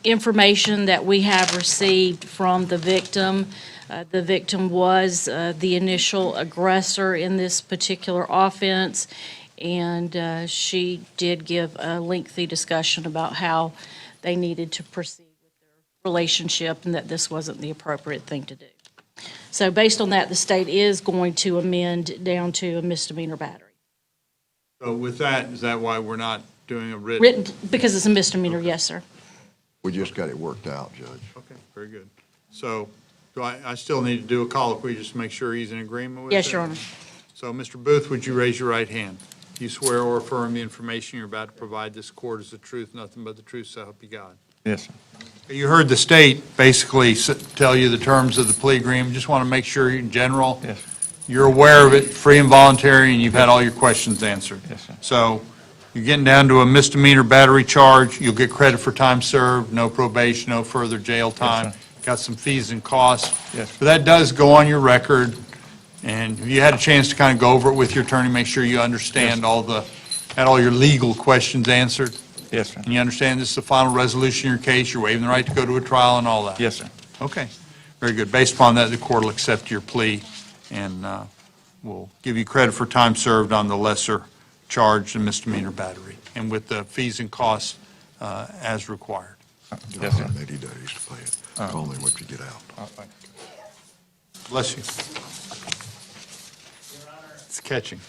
Speaker 3: information that we have received from the victim. The victim was the initial aggressor in this particular offense, and she did give a lengthy discussion about how they needed to proceed with their relationship and that this wasn't the appropriate thing to do. So based on that, the state is going to amend down to a misdemeanor battery.
Speaker 1: So with that, is that why we're not doing a written?
Speaker 3: Written, because it's a misdemeanor, yes, sir.
Speaker 16: We just got it worked out, Judge.
Speaker 1: Okay, very good. So do I still need to do a colloquy just to make sure he's in agreement with it?
Speaker 3: Yes, Your Honor.
Speaker 1: So, Mr. Booth, would you raise your right hand? Do you swear or affirm the information you're about to provide this court is the truth, nothing but the truth, so help you God?
Speaker 16: Yes, sir.
Speaker 1: You heard the state basically tell you the terms of the plea agreement. Just want to make sure in general,
Speaker 16: Yes.
Speaker 1: you're aware of it, free and voluntary, and you've had all your questions answered.
Speaker 16: Yes, sir.
Speaker 1: So you're getting down to a misdemeanor battery charge. You'll get credit for time served, no probation, no further jail time.
Speaker 16: sir.
Speaker 1: Got some fees and costs.
Speaker 16: Yes.
Speaker 1: But that does go on your record, and you had a chance to kind of go over it with your attorney, make sure you understand had all your legal questions answered.
Speaker 16: Yes, sir.
Speaker 1: And you understand this is the final resolution of your case, you're waiving the right to go to a trial and all that?
Speaker 16: Yes, sir.
Speaker 1: Okay, very good. Based upon that, the court will accept your plea and will give you credit for time served on the lesser charge and misdemeanor battery, and with the fees and costs as required.
Speaker 16: Yes, sir.
Speaker 11: 80 days to pay it. Call me once you get out.
Speaker 1: Bless you. It's catching.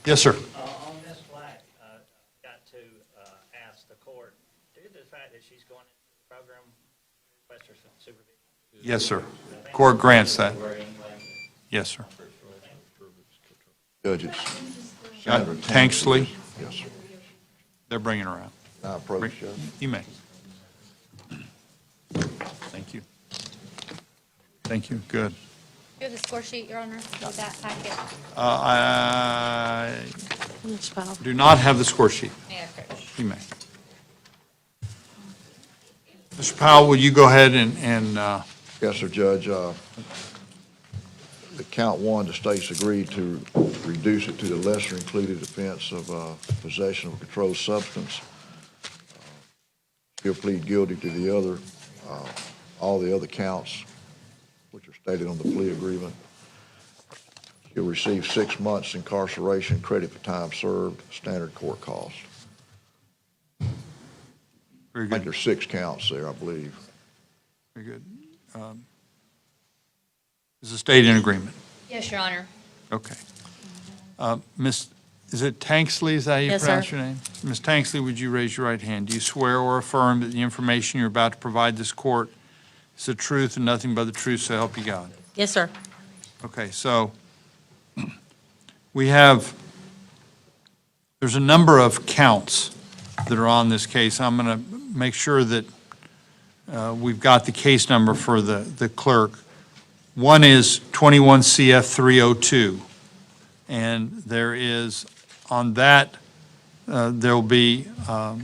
Speaker 1: Yes, sir.
Speaker 4: On Ms. Black, got to ask the court, due to the fact that she's going into the program, request her supervision.
Speaker 1: Yes, sir. Court grants that. Yes, sir.
Speaker 16: Judge, it's
Speaker 1: Got
Speaker 16: Sandra
Speaker 1: Tanksley,
Speaker 16: Yes, sir.
Speaker 1: they're bringing her out.
Speaker 16: I approach, Judge.
Speaker 1: You may. Thank you. Thank you, good.
Speaker 15: You have the score sheet, Your Honor, with that packet.
Speaker 1: I do not have the score sheet.
Speaker 15: Yeah, correct.
Speaker 1: You may. Mr. Powell, will you go ahead and
Speaker 16: Yes, sir, Judge. The count one, the state's agreed to reduce it to the lesser included offense of possession of a controlled substance. He'll plead guilty to the other, all the other counts, which are stated on the plea agreement. He'll receive 6 months incarceration, credit for time served, standard court cost.
Speaker 1: Very
Speaker 16: I think
Speaker 1: good.
Speaker 16: there's 6 counts there, I believe.
Speaker 1: Very good. Is the state in agreement?
Speaker 15: Yes, Your Honor.
Speaker 1: Okay. Is it Tanksley, is that how you
Speaker 3: Yes,
Speaker 1: pronounce
Speaker 3: sir.
Speaker 1: your name? Ms. Tanksley, would you raise your right hand? Do you swear or affirm that the information you're about to provide this court is the truth and nothing but the truth, so help you God?
Speaker 3: Yes, sir.
Speaker 1: Okay, so there's a number of counts that are on this case. I'm going to make sure that we've got the case number for the clerk. One is 21 CF 302, and there is, on that, there'll be a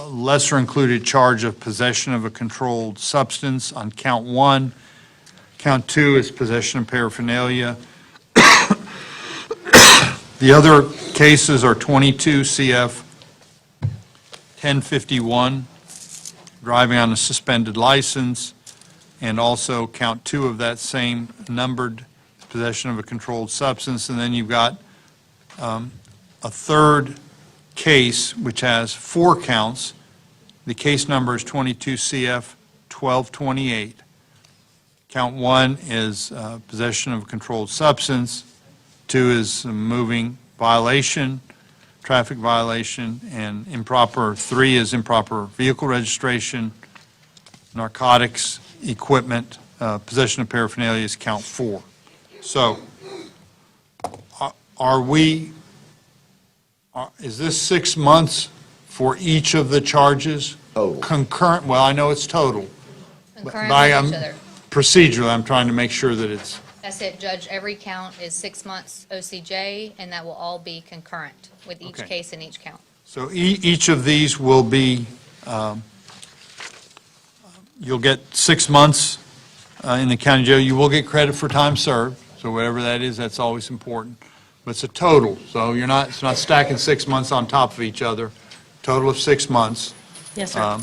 Speaker 1: lesser included charge of possession of a controlled substance on count one. Count two is possession of paraphernalia. The other cases are 22 CF 1051, driving on a suspended license, and also count two of that same numbered possession of a controlled substance. And then you've got a third case, which has 4 counts. The case number is 22 CF 1228. Count 1 is possession of a controlled substance. 2 is moving violation, traffic violation, and improper. 3 is improper vehicle registration, narcotics, equipment, possession of paraphernalia is count 4. So is this 6 months for each of the charges?
Speaker 16: Total.
Speaker 1: Concurrent, well, I know it's total.
Speaker 15: Concurrent
Speaker 1: But
Speaker 15: with
Speaker 1: I'm-
Speaker 15: each other.
Speaker 1: Procedurally, I'm trying to make sure that it's,
Speaker 15: That's it, Judge. Every count is 6 months OCJ, and that will all be concurrent with each
Speaker 1: Okay.
Speaker 15: case and each count.
Speaker 1: so each of these will be, you'll get 6 months in the county jail. You will get credit for time served, so whatever that is, that's always important. But it's a total, so it's not stacking 6 months on top of each other. Total of 6 months.
Speaker 3: Yes, sir.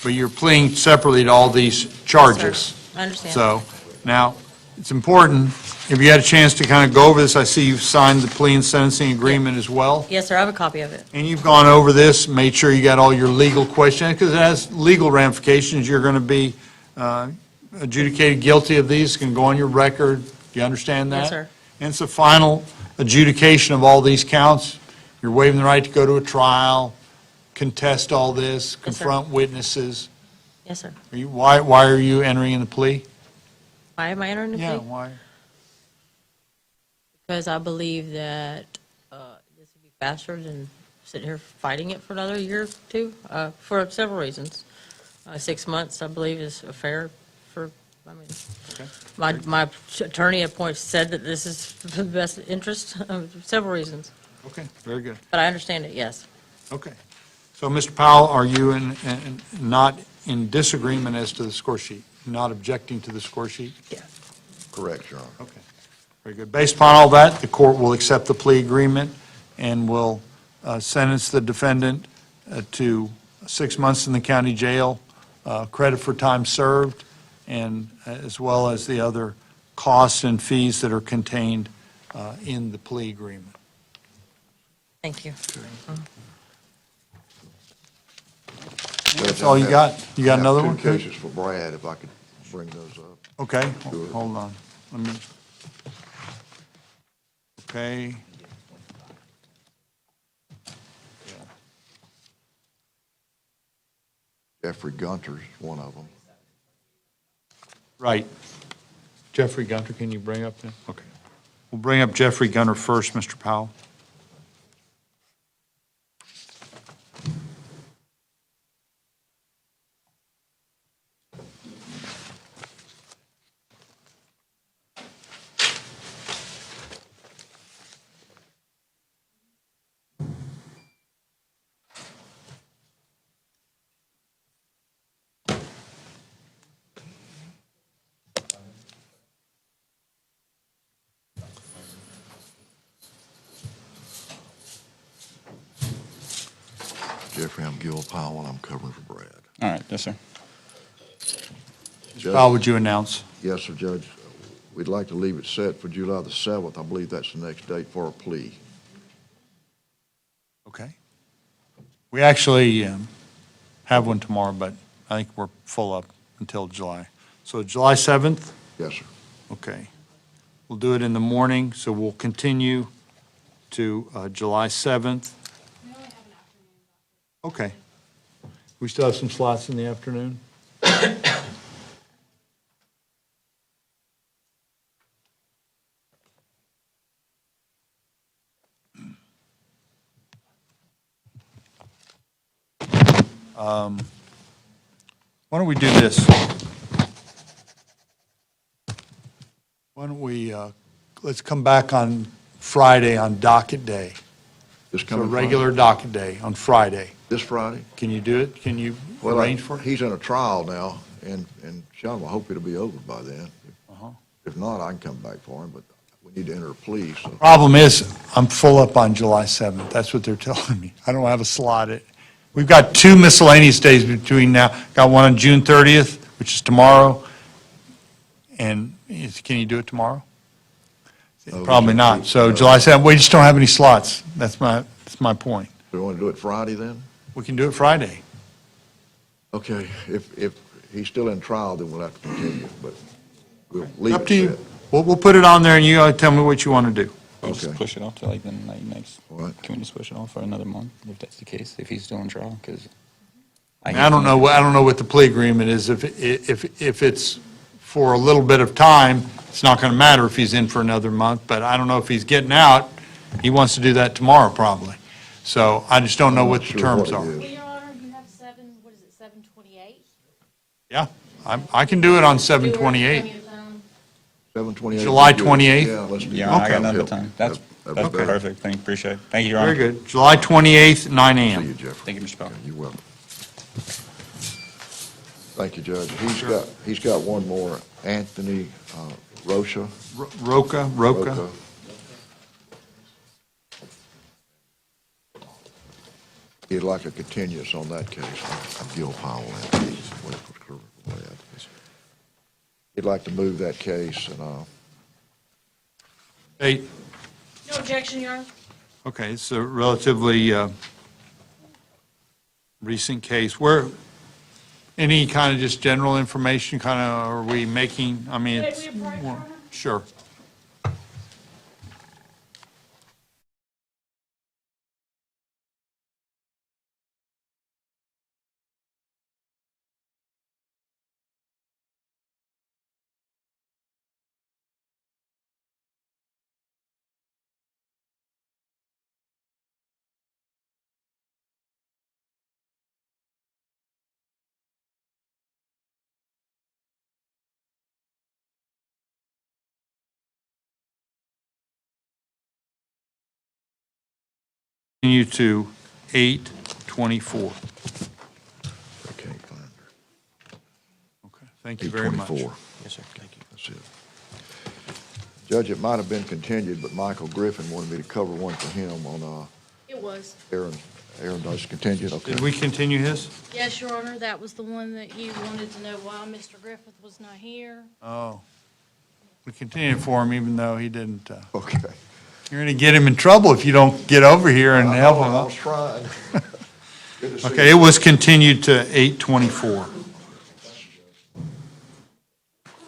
Speaker 1: But you're pleading separately to all these charges.
Speaker 3: I understand.
Speaker 1: So, now, it's important, if you had a chance to kind of go over this, I see you've signed the plea and sentencing agreement as well.
Speaker 3: Yes, sir, I have a copy of it.
Speaker 1: And you've gone over this, made sure you got all your legal questions, because it has legal ramifications. You're going to be adjudicated guilty of these, can go on your record. Do you understand that?
Speaker 3: Yes, sir.
Speaker 1: And it's a final adjudication of all these counts. You're waiving the right to go to a trial, contest all this,
Speaker 3: sir.
Speaker 1: confront witnesses.
Speaker 3: Yes, sir.
Speaker 1: Why are you entering in the plea?
Speaker 3: Why am I entering the plea?
Speaker 1: Yeah, why?
Speaker 3: Because I believe that this would be faster than sitting here fighting it for another year or two, for several reasons. 6 months, I believe, is fair for, I mean,
Speaker 1: Okay.
Speaker 3: my attorney at points said that this is the best interest, several reasons.
Speaker 1: Okay, very good.
Speaker 3: But I understand it, yes.
Speaker 1: Okay. So, Mr. Powell, are you not in disagreement as to the score sheet? Not objecting to the score sheet?
Speaker 16: Correct, Your Honor.
Speaker 1: Okay, very good. Based upon all that, the court will accept the plea agreement and will sentence the defendant to 6 months in the county jail, credit for time served, and as well as the other costs and fees that are contained in the plea agreement.
Speaker 3: Thank you.
Speaker 1: That's all you got? You got another one?
Speaker 16: 2 cases for Brad, if I could bring those up.
Speaker 1: Okay,
Speaker 16: Sure.
Speaker 1: hold on. Let me. Okay.
Speaker 16: Jeffrey Gunter's one of them.
Speaker 1: Right. Jeffrey Gunter, can you bring up that? Okay. We'll bring up Jeffrey Gunter first, Mr. Powell.
Speaker 16: Jeffrey. I'm Gil Powell, and I'm covering for Brad.
Speaker 14: All right, yes, sir.
Speaker 16: Judge?
Speaker 1: How would you announce?
Speaker 16: Yes, sir, Judge. We'd like to leave it set for July the 7th. I believe that's the next date for a plea.
Speaker 1: Okay. We actually have one tomorrow, but I think we're full up until July. So July 7th?
Speaker 16: Yes, sir.
Speaker 1: Okay. We'll do it in the morning, so we'll continue to July 7th. Okay. We still have some slots in the afternoon? Why don't we do this? Why don't we, let's come back on Friday on docket day.
Speaker 16: This
Speaker 1: So
Speaker 16: coming
Speaker 1: regular
Speaker 16: Friday?
Speaker 1: docket day on Friday.
Speaker 16: This Friday?
Speaker 1: Can you do it? Can you
Speaker 16: Well,
Speaker 1: arrange for it?
Speaker 16: he's in a trial now, and Sean, I hope it'll be over by then.
Speaker 1: Uh-huh.
Speaker 16: If not, I can come back for him, but we need to enter a plea, so.
Speaker 1: Problem is, I'm full up on July 7th. That's what they're telling me. I don't have a slot. We've got 2 miscellaneous days between now. Got one on June 30th, which is tomorrow. And can you do it tomorrow?
Speaker 16: No,
Speaker 1: Probably
Speaker 16: no,
Speaker 1: not. So
Speaker 16: no.
Speaker 1: July 7th, we just don't have any slots. That's my point.
Speaker 16: Do we want to do it Friday then?
Speaker 1: We can do it Friday.
Speaker 16: Okay, if he's still in trial, then we'll have to continue, but we'll leave
Speaker 1: Up
Speaker 16: it
Speaker 1: to you.
Speaker 16: set.
Speaker 1: We'll put it on there and you tell me what you want to do.
Speaker 14: We'll just
Speaker 16: Okay.
Speaker 14: push it off to like the next,
Speaker 16: What?
Speaker 14: can we just push it off for another month if that's the case, if he's still in trial? Because
Speaker 1: I don't know, I don't know what the plea agreement is. If it's for a little bit of time, it's not going to matter if he's in for another month, but I don't know if he's getting out. He wants to do that tomorrow probably. So I just don't know
Speaker 16: I'm
Speaker 1: what
Speaker 16: not
Speaker 1: the
Speaker 16: sure what
Speaker 1: terms
Speaker 16: it
Speaker 1: are.
Speaker 16: is.
Speaker 15: Your Honor, you have 728?
Speaker 1: Yeah, I can do it on 7/28.
Speaker 16: 7/28?
Speaker 1: July 28th?
Speaker 16: Yeah, let's do
Speaker 14: Yeah,
Speaker 16: that.
Speaker 14: I got another
Speaker 16: Help.
Speaker 14: time. That's
Speaker 16: That'd be better.
Speaker 14: perfect. Thank you, appreciate it. Thank you, Your Honor.
Speaker 1: Very good. July 28th, 9
Speaker 16: See
Speaker 1: a.m.
Speaker 16: you, Jeffrey.
Speaker 14: Thank you, Mr. Powell.
Speaker 16: You're welcome. Thank you, Judge. He's got one more, Anthony Rocha.
Speaker 1: Roca.
Speaker 16: He'd like a continuance on that case. I'm Gil Powell. And he'd like to move that case, and
Speaker 1: Hey,
Speaker 3: No objection, Your Honor.
Speaker 1: okay, it's a relatively recent case. Any kind of just general information, kind of, are we making, I mean, it's, sure. Continue to 8/24.
Speaker 16: I can't find her.
Speaker 1: Okay, thank you very much.
Speaker 16: 8/24.
Speaker 14: Yes, sir. Thank you.
Speaker 16: That's it. Judge, it might have been continued, but Michael Griffin wanted me to cover one for him on
Speaker 3: It was.
Speaker 16: Aaron does continued, okay.
Speaker 1: Did we continue his?
Speaker 3: Yes, Your Honor, that was the one that you wanted to know why Mr. Griffith was not here.
Speaker 1: Oh. We continued for him even though he didn't.
Speaker 16: Okay.
Speaker 1: You're going to get him in trouble if you don't get over here and help him
Speaker 16: I
Speaker 1: out.
Speaker 16: was trying. Good to see
Speaker 1: Okay,
Speaker 16: you.
Speaker 1: it was continued to 8/24.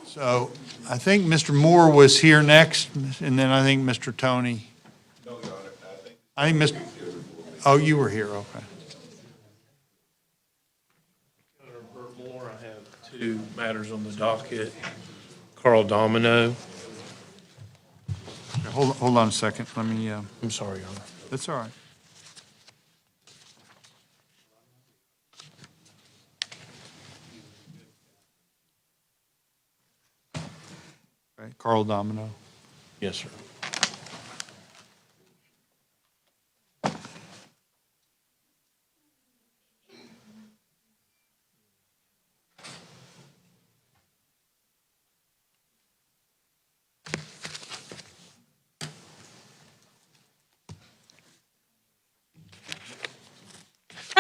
Speaker 1: So I think Mr. Moore was here next, and then I think Mr. Tony. No, Your Honor, I think Mr. Oh, you were here, okay.
Speaker 17: Senator Burt Moore, I have 2 matters on the docket. Carl Domino.
Speaker 1: Hold on a second, let me,
Speaker 17: I'm sorry, Your Honor.
Speaker 1: that's all right. Okay, Carl Domino.
Speaker 17: Yes, sir.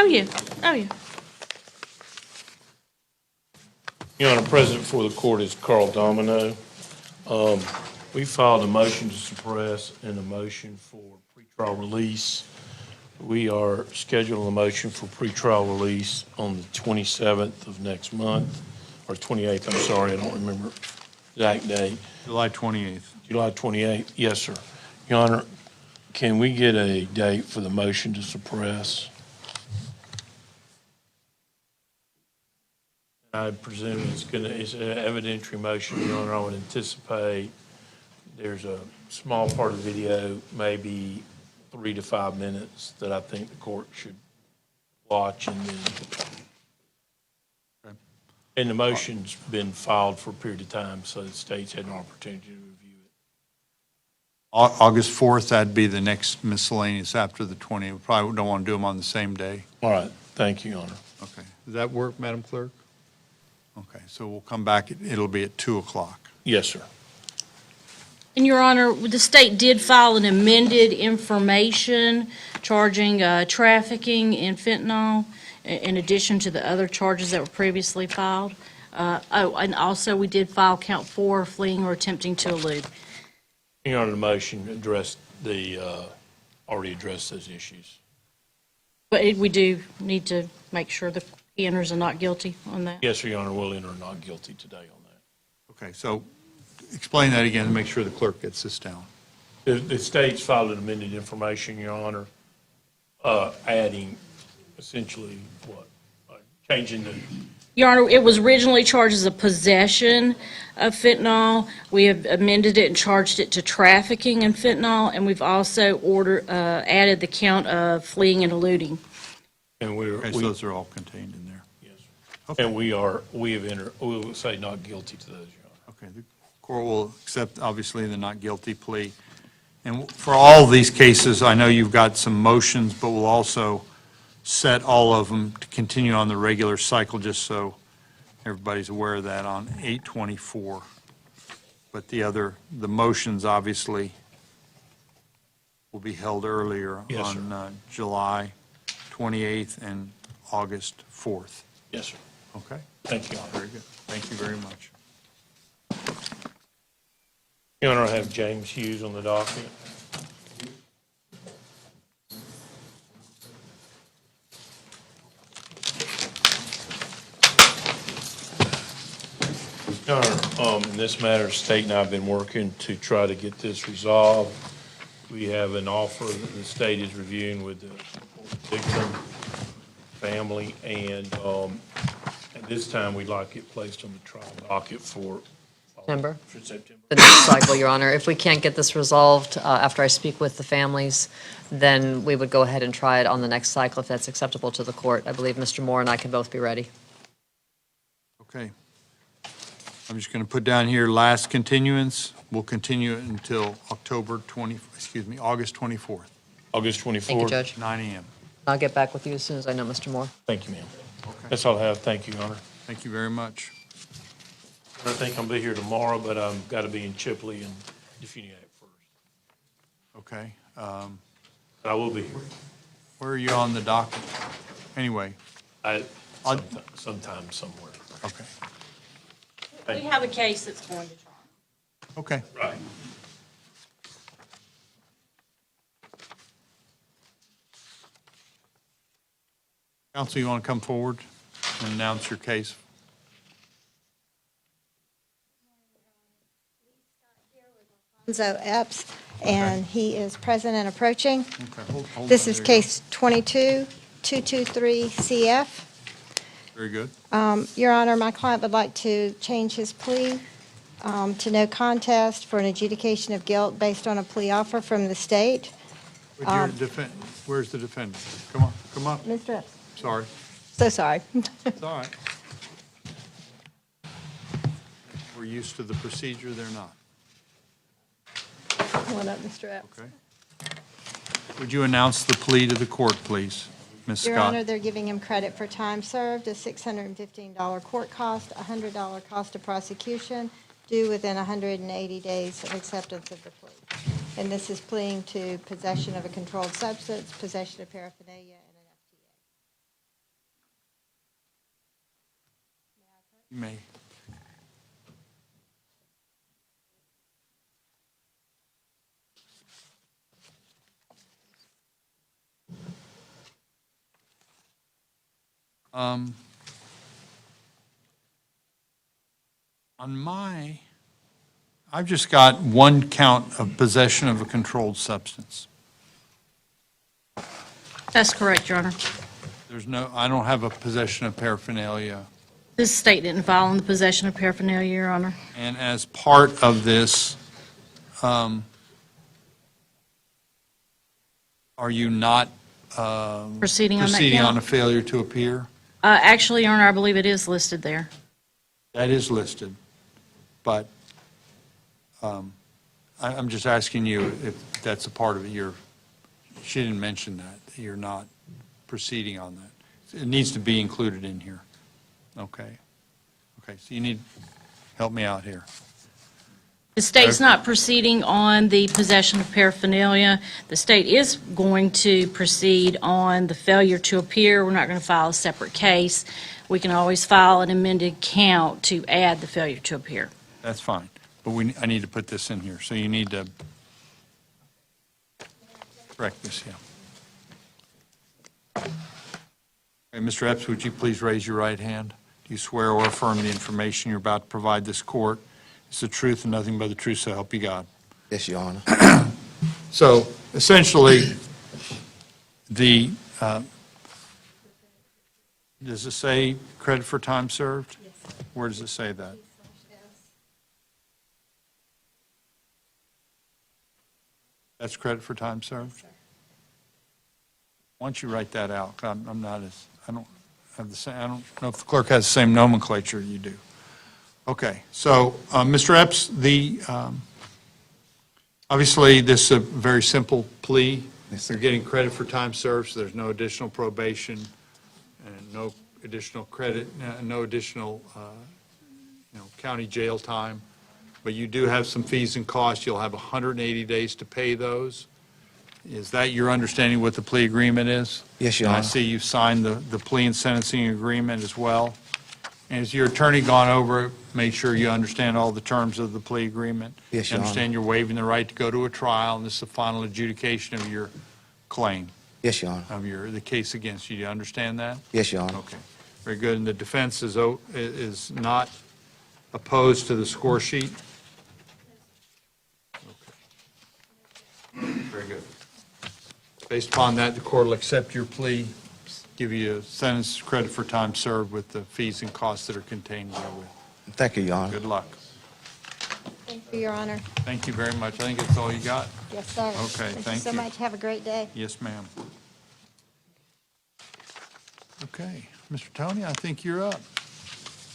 Speaker 3: yeah, oh, yeah.
Speaker 17: Your Honor, present before the court is Carl Domino. We filed a motion to suppress and a motion for pretrial release. We are scheduling a motion for pretrial release on the 27th of next month, or 28th, I'm sorry, I don't remember the exact date.
Speaker 1: July 28th.
Speaker 17: July 28th, yes, sir. Your Honor, can we get a date for the motion to suppress? I presume it's an evidentiary motion, Your Honor. I would anticipate there's a small part of the video, maybe 3 to 5 minutes, that I think the court should watch, and then.
Speaker 1: Okay.
Speaker 17: And the motion's been filed for a period of time, so the state's had an opportunity to review it.
Speaker 1: August 4th, that'd be the next miscellaneous after the 20th. We probably don't want to do them on the same day.
Speaker 17: All right, thank you, Your Honor.
Speaker 1: Okay. Does that work, Madam Clerk? Okay, so we'll come back, it'll be at 2 o'clock.
Speaker 17: Yes, sir.
Speaker 3: And Your Honor, the state did file an amended information charging trafficking in fentanyl in addition to the other charges that were previously filed. And also we did file count 4, fleeing or attempting to elude.
Speaker 17: Your Honor, the motion addressed already addressed those issues.
Speaker 3: But we do need to make sure the he enters a not guilty on that.
Speaker 17: Yes, sir, Your Honor, we'll enter not guilty today on that.
Speaker 1: Okay, so explain that again to make sure the clerk gets this down.
Speaker 17: The state's filed an amended information, Your Honor, adding essentially what? Changing the.
Speaker 3: Your Honor, it was originally charged as a possession of fentanyl. We have amended it and charged it to trafficking in fentanyl, and we've also added the count of fleeing and eluding.
Speaker 17: And
Speaker 1: Okay, so those are all contained in there.
Speaker 17: Yes.
Speaker 1: Okay.
Speaker 17: And we will say not guilty to those, Your Honor.
Speaker 1: Okay, the court will accept, obviously, the not guilty plea. And for all of these cases, I know you've got some motions, but we'll also set all of them to continue on the regular cycle, just so everybody's aware of that, on 8/24. But the motions, obviously, will be held earlier
Speaker 17: Yes, sir.
Speaker 1: on July 28th and August 4th.
Speaker 17: Yes, sir.
Speaker 1: Okay?
Speaker 17: Thank you, Your Honor.
Speaker 1: Very good. Thank you very much.
Speaker 17: Your Honor, I have James Hughes on the docket. Your Honor, in this matter, state and I have been working to try to get this resolved. We have an offer that the state is reviewing with the victim family, and at this time, we'd like it placed on the trial docket for
Speaker 13: September,
Speaker 17: September.
Speaker 13: the next cycle, Your Honor. If we can't get this resolved after I speak with the families, then we would go ahead and try it on the next cycle if that's acceptable to the court. I believe Mr. Moore and I can both be ready.
Speaker 1: Okay. I'm just going to put down here, last continuance. We'll continue it until August 24th,
Speaker 17: August 24th.
Speaker 13: Thank you, Judge.
Speaker 1: 9 a.m.
Speaker 13: I'll get back with you as soon as I know, Mr. Moore.
Speaker 17: Thank you, ma'am.
Speaker 1: Okay.
Speaker 17: That's all I have. Thank you, Your Honor.
Speaker 1: Thank you very much.
Speaker 17: I think I'll be here tomorrow, but I've got to be in Chipley and Defuniak first.
Speaker 1: Okay.
Speaker 17: But I will be here.
Speaker 1: Where are you on the docket? Anyway,
Speaker 17: Sometime somewhere.
Speaker 1: okay.
Speaker 3: We have a case that's going to trial.
Speaker 1: Okay.
Speaker 17: Right.
Speaker 1: Counsel, you want to come forward and announce your case?
Speaker 18: Alonzo Epps, and he is present and approaching.
Speaker 1: Okay, hold
Speaker 18: This
Speaker 1: on,
Speaker 18: is
Speaker 1: there you
Speaker 18: case 22-223-CF.
Speaker 1: go. Very good.
Speaker 18: Your Honor, my client would like to change his plea to no contest for an adjudication of guilt based on a plea offer from the state.
Speaker 1: Would your where's the defendant? Come on, come up.
Speaker 18: Mr. Epps.
Speaker 1: Sorry.
Speaker 18: So sorry.
Speaker 1: It's all right. We're used to the procedure, they're not.
Speaker 18: Come on up, Mr. Epps.
Speaker 1: Okay. Would you announce the plea to the court, please, Ms. Scott?
Speaker 18: Your Honor, they're giving him credit for time served, a $615 court cost, a $100 cost of prosecution, due within 180 days of acceptance of the plea. And this is pleading to possession of a controlled substance, possession of paraphernalia, and an
Speaker 1: You may. I've just got one count of possession of a controlled substance.
Speaker 3: That's correct, Your Honor.
Speaker 1: I don't have a possession of paraphernalia.
Speaker 3: This state didn't file on the possession of paraphernalia, Your Honor.
Speaker 1: And as part of this, are you not
Speaker 3: Proceeding on that
Speaker 1: proceeding on
Speaker 3: count?
Speaker 1: a failure to appear?
Speaker 3: Actually, Your Honor, I believe it is listed there.
Speaker 1: That is listed, but I'm just asking you if that's a part of it. She didn't mention that you're not proceeding on that. It needs to be included in here. Okay. Okay, so you need, help me out here.
Speaker 3: The state's not proceeding on the possession of paraphernalia. The state is going to proceed on the failure to appear. We're not going to file a separate case. We can always file an amended count to add the failure to appear.
Speaker 1: That's fine, but I need to put this in here, so you need to correct this, yeah. Okay, Mr. Epps, would you please raise your right hand? Do you swear or affirm the information you're about to provide this court is the truth and nothing but the truth, so help you God?
Speaker 19: Yes, Your Honor.
Speaker 1: So essentially, does it say credit for time served? Where does it say that? That's credit for time served? Why don't you write that out? I don't have the same, I don't know if the clerk has the same nomenclature you do. Okay, so, Mr. Epps, obviously, this is a very simple plea. You're getting credit for time served, so there's no additional probation and no additional credit, no additional, county jail time. But you do have some fees and costs. You'll have 180 days to pay those. Is that your understanding what the plea agreement is?
Speaker 19: Yes, Your
Speaker 1: And
Speaker 19: Honor.
Speaker 1: I see you've signed the plea and sentencing agreement as well. And has your attorney gone over it, made sure you understand all the terms of the plea agreement?
Speaker 19: Yes,
Speaker 1: You
Speaker 19: Your Honor.
Speaker 1: understand you're waiving the right to go to a trial, and this is the final adjudication of your claim,
Speaker 19: Yes, Your Honor.
Speaker 1: of the case against you. Do you understand that?
Speaker 19: Yes, Your Honor.
Speaker 1: Okay, very good. And the defense is not opposed to the score sheet? Okay. Very good. Based upon that, the court will accept your plea, give you a sentence credit for time served with the fees and costs that are contained therewith.
Speaker 19: Thank you, Your Honor.
Speaker 1: Good luck.
Speaker 18: Thank you, Your Honor.
Speaker 1: Thank you very much. I think that's all you got.
Speaker 18: Yes, sir.
Speaker 1: Okay,
Speaker 18: Thank you
Speaker 1: thank
Speaker 18: so
Speaker 1: you.
Speaker 18: much. Have a great day.
Speaker 1: Yes, ma'am. Okay, Mr. Tony, I think you're up.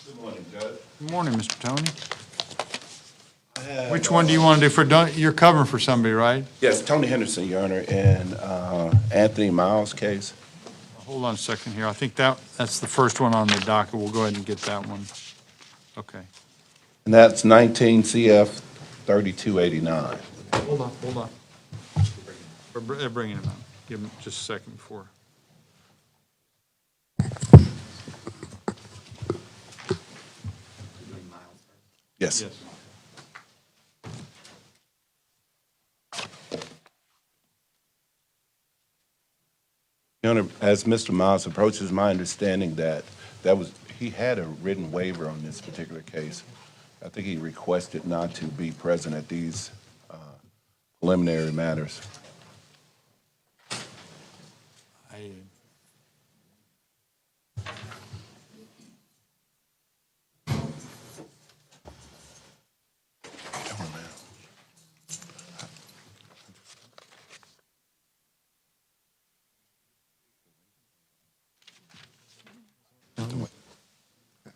Speaker 20: Good morning, Judge.
Speaker 1: Good morning, Mr. Tony. Which one do you want to do you're covering for somebody, right?
Speaker 20: Yes, Tony Henderson, Your Honor, and Anthony Miles' case.
Speaker 1: Hold on a second here. I think that's the first one on the docket. We'll go ahead and get that one. Okay.
Speaker 20: And that's 19 CF 3289.
Speaker 1: Hold on. They're bringing him out. Give him just a second before.
Speaker 20: Yes.
Speaker 1: Yes.
Speaker 20: Your Honor, as Mr. Miles approaches, my understanding that he had a written waiver on this particular case. I think he requested not to be present at these preliminary matters.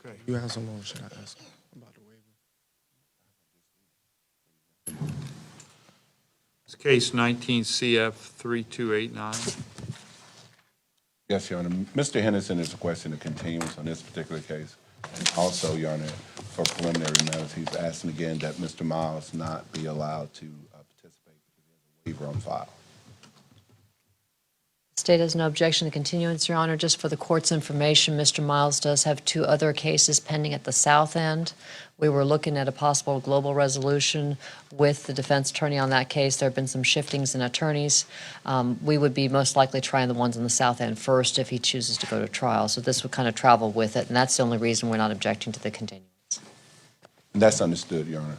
Speaker 1: Okay.
Speaker 19: You have some more, should I ask about the waiver?
Speaker 1: It's case 19 CF 3289.
Speaker 20: Yes, Your Honor. Mr. Henderson is requesting a continuance on this particular case. And also, Your Honor, for preliminary matters, he's asking again that Mr. Miles not be allowed to participate because he has a waiver on file.
Speaker 13: State has no objection to continuance, Your Honor. Just for the court's information, Mr. Miles does have 2 other cases pending at the south end. We were looking at a possible global resolution with the defense attorney on that case. There have been some shiftings in attorneys. We would be most likely trying the ones on the south end first if he chooses to go to trial. So this would kind of travel with it, and that's the only reason we're not objecting to the continuance.
Speaker 20: And that's understood, Your Honor.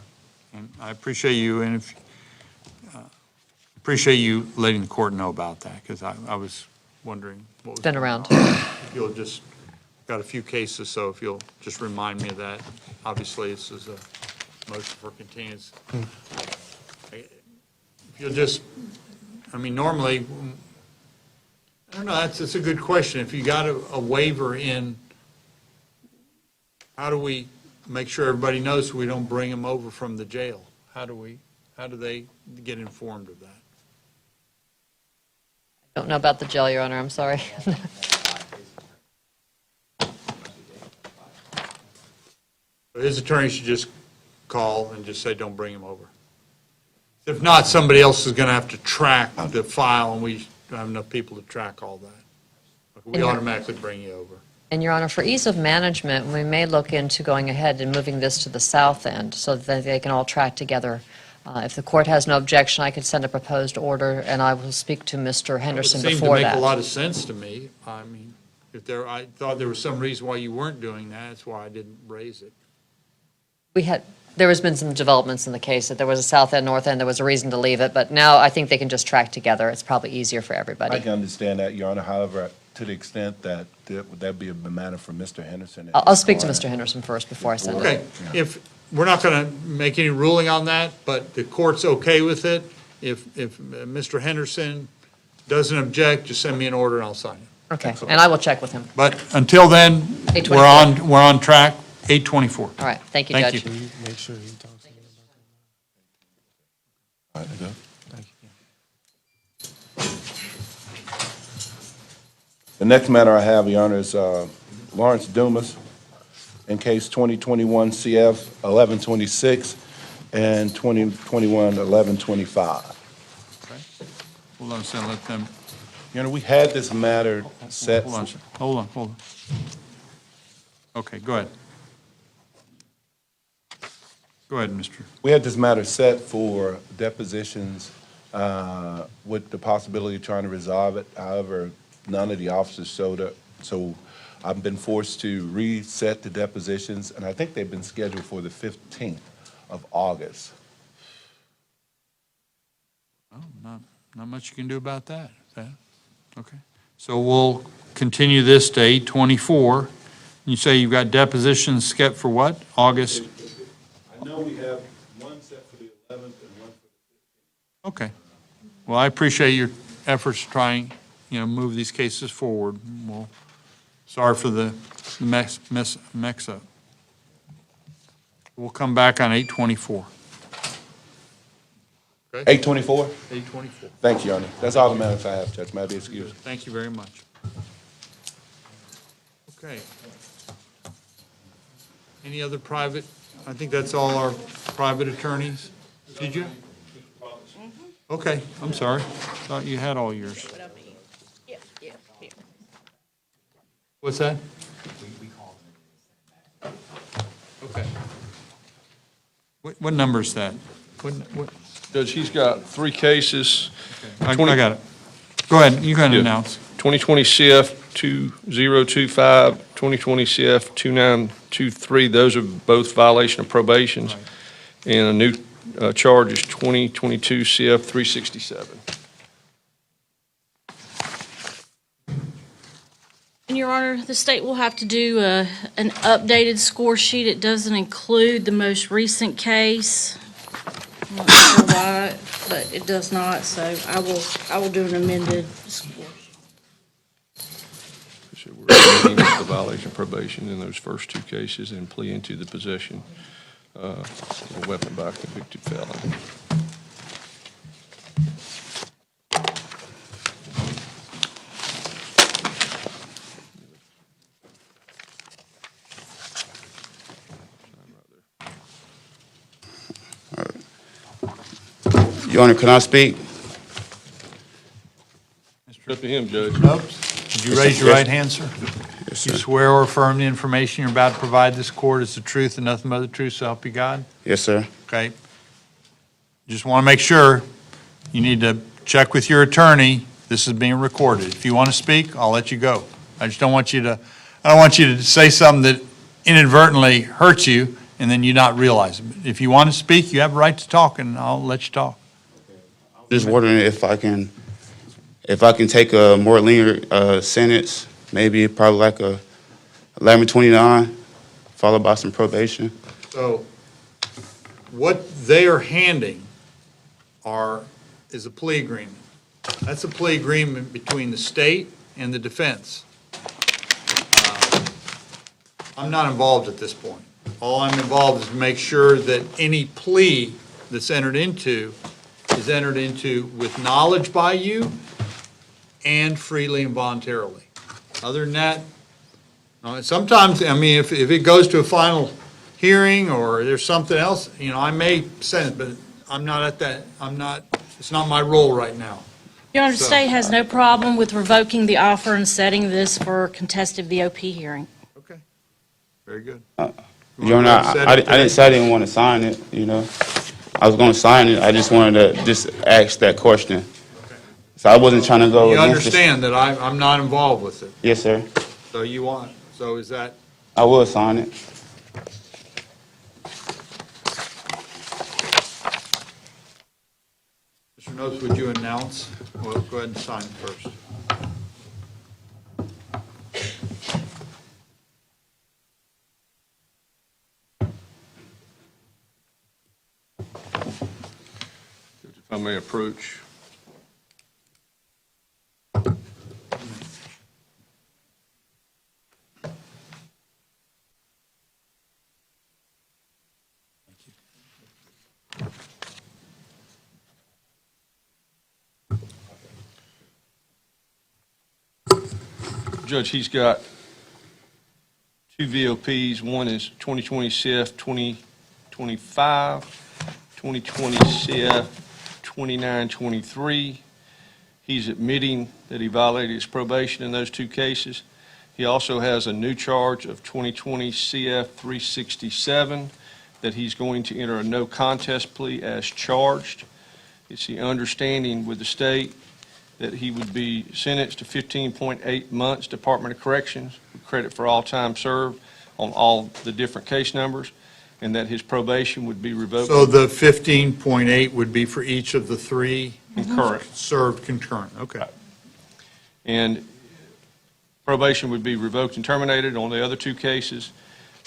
Speaker 1: And I appreciate you, and appreciate you letting the court know about that, because I was wondering what was
Speaker 13: Been
Speaker 1: going
Speaker 13: around.
Speaker 1: on. If you'll just, got a few cases, so if you'll just remind me of that. Obviously, this is a motion for continuance. If you'll just, I mean, normally, I don't know, that's a good question. If you got a waiver in, how do we make sure everybody knows so we don't bring them over from the jail? How do they get informed of that?
Speaker 13: Don't know about the jail, Your Honor, I'm sorry.
Speaker 1: His attorney should just call and just say, don't bring him over. If not, somebody else is going to have to track the file, and we don't have enough people to track all that. We automatically bring you over.
Speaker 13: And Your Honor, for ease of management, we may look into going ahead and moving this to the south end so that they can all track together. If the court has no objection, I could send a proposed order, and I will speak to Mr. Henderson
Speaker 1: It seemed to
Speaker 13: before
Speaker 1: make
Speaker 13: that.
Speaker 1: a lot of sense to me. I mean, I thought there was some reason why you weren't doing that. That's why I didn't raise it.
Speaker 13: There has been some developments in the case, that there was a south end, north end, there was a reason to leave it, but now I think they can just track together. It's probably easier for everybody.
Speaker 20: I can understand that, Your Honor. However, to the extent that, would that be a matter for Mr. Henderson?
Speaker 13: I'll speak to Mr. Henderson first before I send it.
Speaker 1: Okay, if, we're not going to make any ruling on that, but the court's okay with it. If Mr. Henderson doesn't object, just send me an order and I'll sign it.
Speaker 13: Okay, and I will check with him.
Speaker 1: But until then,
Speaker 13: 8:24.
Speaker 1: we're on track, 8:24.
Speaker 13: All right, thank you,
Speaker 1: Thank
Speaker 13: Judge.
Speaker 1: you.
Speaker 19: Make sure he talks to you about that.
Speaker 20: All right, go.
Speaker 19: Thank you.
Speaker 20: The next matter I have, Your Honor, is Lawrence Dumas in case 2021 CF 1126 and 2021 1125.
Speaker 1: Hold on a second, let them,
Speaker 20: Your Honor, we had this matter set.
Speaker 1: hold on, hold on. Okay, go ahead. Go ahead, Mr.
Speaker 20: We had this matter set for depositions with the possibility of trying to resolve it. However, none of the officers showed up, so I've been forced to reset the depositions, and I think they've been scheduled for the 15th of August.
Speaker 1: Oh, not much you can do about that. Okay. So we'll continue this to 8:24. You say you've got depositions scheduled for what? August?
Speaker 20: I know we have one set for the 11th and one for the 15th.
Speaker 1: Okay. Well, I appreciate your efforts to try and, move these cases forward. Well, sorry for the mix-up. We'll come back on 8:24.
Speaker 20: 8:24?
Speaker 1: 8:24.
Speaker 20: Thank you, Your Honor. That's all the matters I have, Judge. May I be excused?
Speaker 1: Thank you very much. Okay. Any other private? I think that's all our private attorneys. Did you? Okay, I'm sorry. Thought you had all yours. What's that? Okay. What number is that? What?
Speaker 12: Judge, he's got 3 cases.
Speaker 1: I got it. Go ahead, you can announce.
Speaker 12: 2020 CF 2025, 2020 CF 2923. Those are both violation of probations.
Speaker 1: Right.
Speaker 12: And a new charge is 2022 CF 367.
Speaker 3: And Your Honor, the state will have to do an updated score sheet. It doesn't include the most recent case. I'm not sure why, but it does not, so I will do an amended score.
Speaker 12: So we're admitting the violation of probation in those first 2 cases and plea into the possession of a weapon by a convicted felon.
Speaker 21: Your Honor, can I speak?
Speaker 1: Mr.
Speaker 12: Up to him, Judge.
Speaker 1: Did you raise your right hand, sir?
Speaker 19: Yes,
Speaker 1: You
Speaker 19: sir.
Speaker 1: swear or affirm the information you're about to provide this court is the truth and nothing but the truth, so help you God?
Speaker 19: Yes, sir.
Speaker 1: Okay. Just want to make sure, you need to check with your attorney. This is being recorded. If you want to speak, I'll let you go. I just don't want you to, I don't want you to say something that inadvertently hurts you and then you not realize it. If you want to speak, you have a right to talk, and I'll let you talk.
Speaker 19: Just wondering if I can take a more lenient sentence, maybe probably like a 1129, followed by some probation.
Speaker 1: So what they are handing is a plea agreement. That's a plea agreement between the state and the defense. I'm not involved at this point. All I'm involved is to make sure that any plea that's entered into is entered into with knowledge by you and freely and voluntarily. Other than that, sometimes, I mean, if it goes to a final hearing or there's something else, I may send it, but I'm not at that, it's not my role right now.
Speaker 3: Your Honor, the
Speaker 1: So-
Speaker 3: state has no problem with revoking the offer and setting this for contested VOP hearing.
Speaker 1: Okay, very good.
Speaker 19: Your Honor, I didn't say I didn't want to sign it, I was going to sign it, I just wanted to just ask that question. So I wasn't trying to go
Speaker 1: You
Speaker 19: against
Speaker 1: understand that I'm not involved with it,
Speaker 19: Yes, sir.
Speaker 1: so is that,
Speaker 19: I will sign it.
Speaker 1: Mr. Notes, would you announce? Well, go ahead and sign first.
Speaker 12: If I may approach. Judge, he's got two VOPs. One is 2020 CF 2025, 2020 CF 2923. He's admitting that he violated his probation in those two cases. He also has a new charge of 2020 CF 367 that he's going to enter a no contest plea as charged. It's the understanding with the state that he would be sentenced to 15.8 months Department of Corrections, with credit for all time served on all the different case numbers, and that his probation would be revoked.
Speaker 1: So the 15.8 would be for each of the three?
Speaker 12: Concurrent.
Speaker 1: Served concurrent, okay.
Speaker 12: And probation would be revoked and terminated on the other two cases,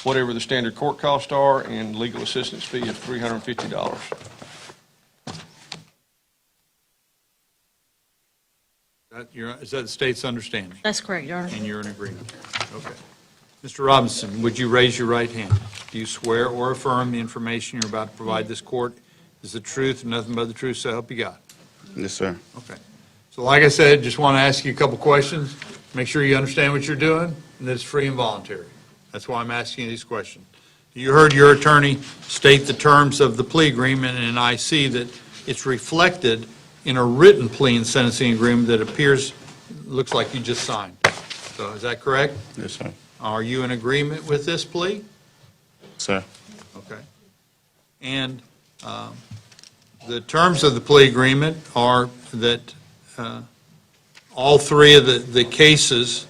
Speaker 12: whatever the standard court costs are, and legal assistance fee of $350.
Speaker 1: Is that the state's understanding?
Speaker 3: That's correct, Your Honor.
Speaker 1: And you're in agreement? Okay. Mr. Robinson, would you raise your right hand? Do you swear or affirm the information you're about to provide this court is the truth and nothing but the truth, so help you God?
Speaker 19: Yes, sir.
Speaker 1: Okay. So like I said, just want to ask you a couple questions. Make sure you understand what you're doing and that it's free and voluntary. That's why I'm asking you these questions. You heard your attorney state the terms of the plea agreement, and I see that it's reflected in a written plea and sentencing agreement that looks like you just signed. So is that correct?
Speaker 19: Yes, sir.
Speaker 1: Are you in agreement with this plea?
Speaker 19: Sir.
Speaker 1: Okay. And the terms of the plea agreement are that all three of the cases,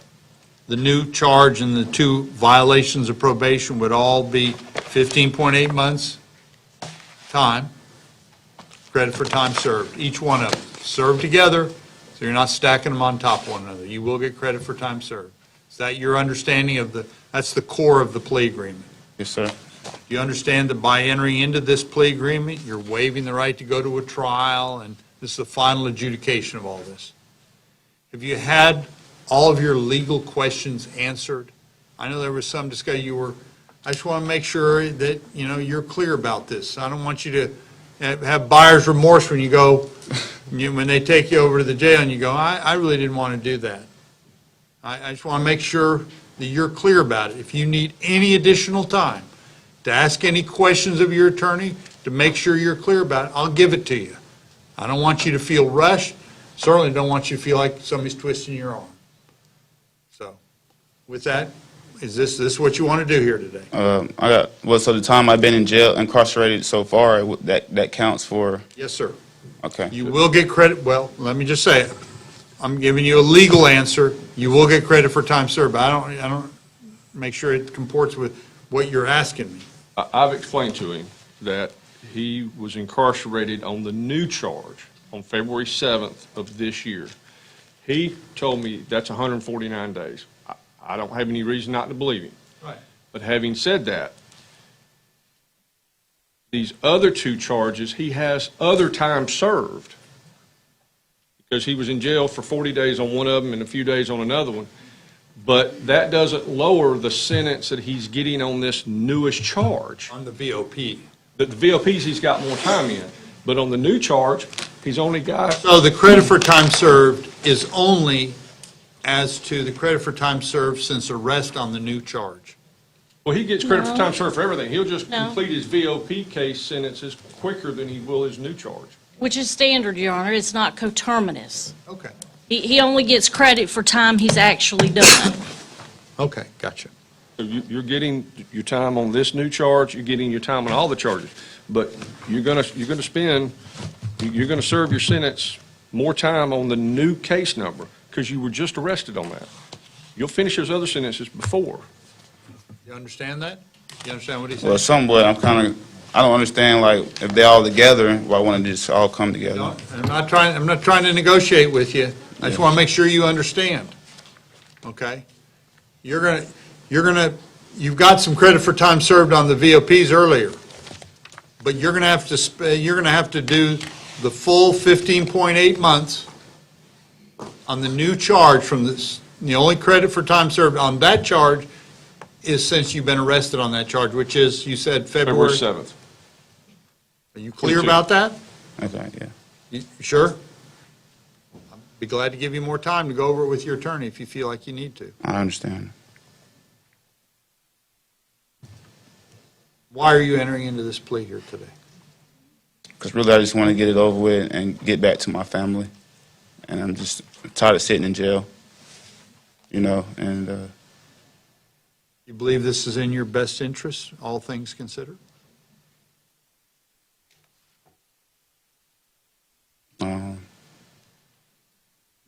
Speaker 1: the new charge and the two violations of probation would all be 15.8 months time, credit for time served, each one of them. Served together, so you're not stacking them on top of one another. You will get credit for time served. Is that your understanding of that's the core of the plea agreement?
Speaker 19: Yes, sir.
Speaker 1: Do you understand that by entering into this plea agreement, you're waiving the right to go to a trial, and this is the final adjudication of all this? Have you had all of your legal questions answered? I know there was some discussion, I just want to make sure that, you're clear about this. I don't want you to have buyer's remorse when you go, when they take you over to the jail and you go, I really didn't want to do that. I just want to make sure that you're clear about it. If you need any additional time to ask any questions of your attorney, to make sure you're clear about it, I'll give it to you. I don't want you to feel rushed, certainly don't want you to feel like somebody's twisting your arm. So, with that, is this what you want to do here today?
Speaker 19: So the time I've been in jail, incarcerated so far, that counts for,
Speaker 1: Yes, sir.
Speaker 19: okay.
Speaker 1: You will get credit, well, let me just say it. I'm giving you a legal answer. You will get credit for time served. I don't make sure it comports with what you're asking me.
Speaker 12: I've explained to him that he was incarcerated on the new charge on February 7th of this year. He told me that's 149 days. I don't have any reason not to believe him.
Speaker 1: Right.
Speaker 12: But having said that, these other two charges, he has other time served because he was in jail for 40 days on one of them and a few days on another one. But that doesn't lower the sentence that he's getting on this newest charge.
Speaker 1: On the VOP.
Speaker 12: The VOPs, he's got more time in. But on the new charge, he's only got...
Speaker 1: So the credit for time served is only as to the credit for time served since arrest on the new charge.
Speaker 12: Well, he gets credit for time served for everything. He'll just
Speaker 3: No.
Speaker 12: complete his VOP case sentences quicker than he will his new charge.
Speaker 3: Which is standard, Your Honor. It's not coterminous.
Speaker 1: Okay.
Speaker 3: He only gets credit for time he's actually done.
Speaker 1: Okay, gotcha.
Speaker 12: So you're getting your time on this new charge, you're getting your time on all the charges. But you're gonna serve your sentence more time on the new case number because you were just arrested on that. You'll finish those other sentences before.
Speaker 1: You understand that? You understand what he
Speaker 19: Well,
Speaker 1: said?
Speaker 19: somewhat, I don't understand, like, if they're all together, why wouldn't they just all come together?
Speaker 1: No, I'm not trying to negotiate with you. I just want to make sure you understand. Okay? You've got some credit for time served on the VOPs earlier, but you're going to have to do the full 15.8 months on the new charge from this. The only credit for time served on that charge is since you've been arrested on that charge, which is, you said
Speaker 12: February
Speaker 1: February.
Speaker 12: 7th.
Speaker 1: Are you clear
Speaker 12: 22.
Speaker 1: about that?
Speaker 19: Okay, yeah.
Speaker 1: You sure? I'd be glad to give you more time to go over it with your attorney if you feel like you need to.
Speaker 19: I understand.
Speaker 1: Why are you entering into this plea here today?
Speaker 19: Because really, I just want to get it over with and get back to my family. And I'm just tired of sitting in jail, and
Speaker 1: You believe this is in your best interest, all things considered?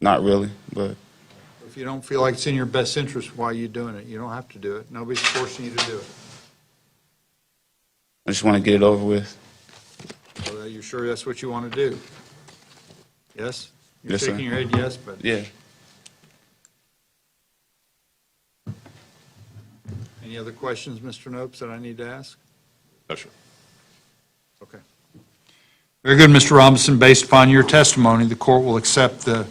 Speaker 19: not really, but
Speaker 1: If you don't feel like it's in your best interest, why are you doing it? You don't have to do it. Nobody's forcing you to do it.
Speaker 19: I just want to get it over with.
Speaker 1: So you're sure that's what you want to do? Yes? You're
Speaker 19: Yes, sir.
Speaker 1: shaking your head yes, but
Speaker 19: Yeah.
Speaker 1: any other questions, Mr. Nopes, that I need to ask?
Speaker 12: No, sir.
Speaker 1: Okay. Very good, Mr. Robinson. Based upon your testimony, the court will accept the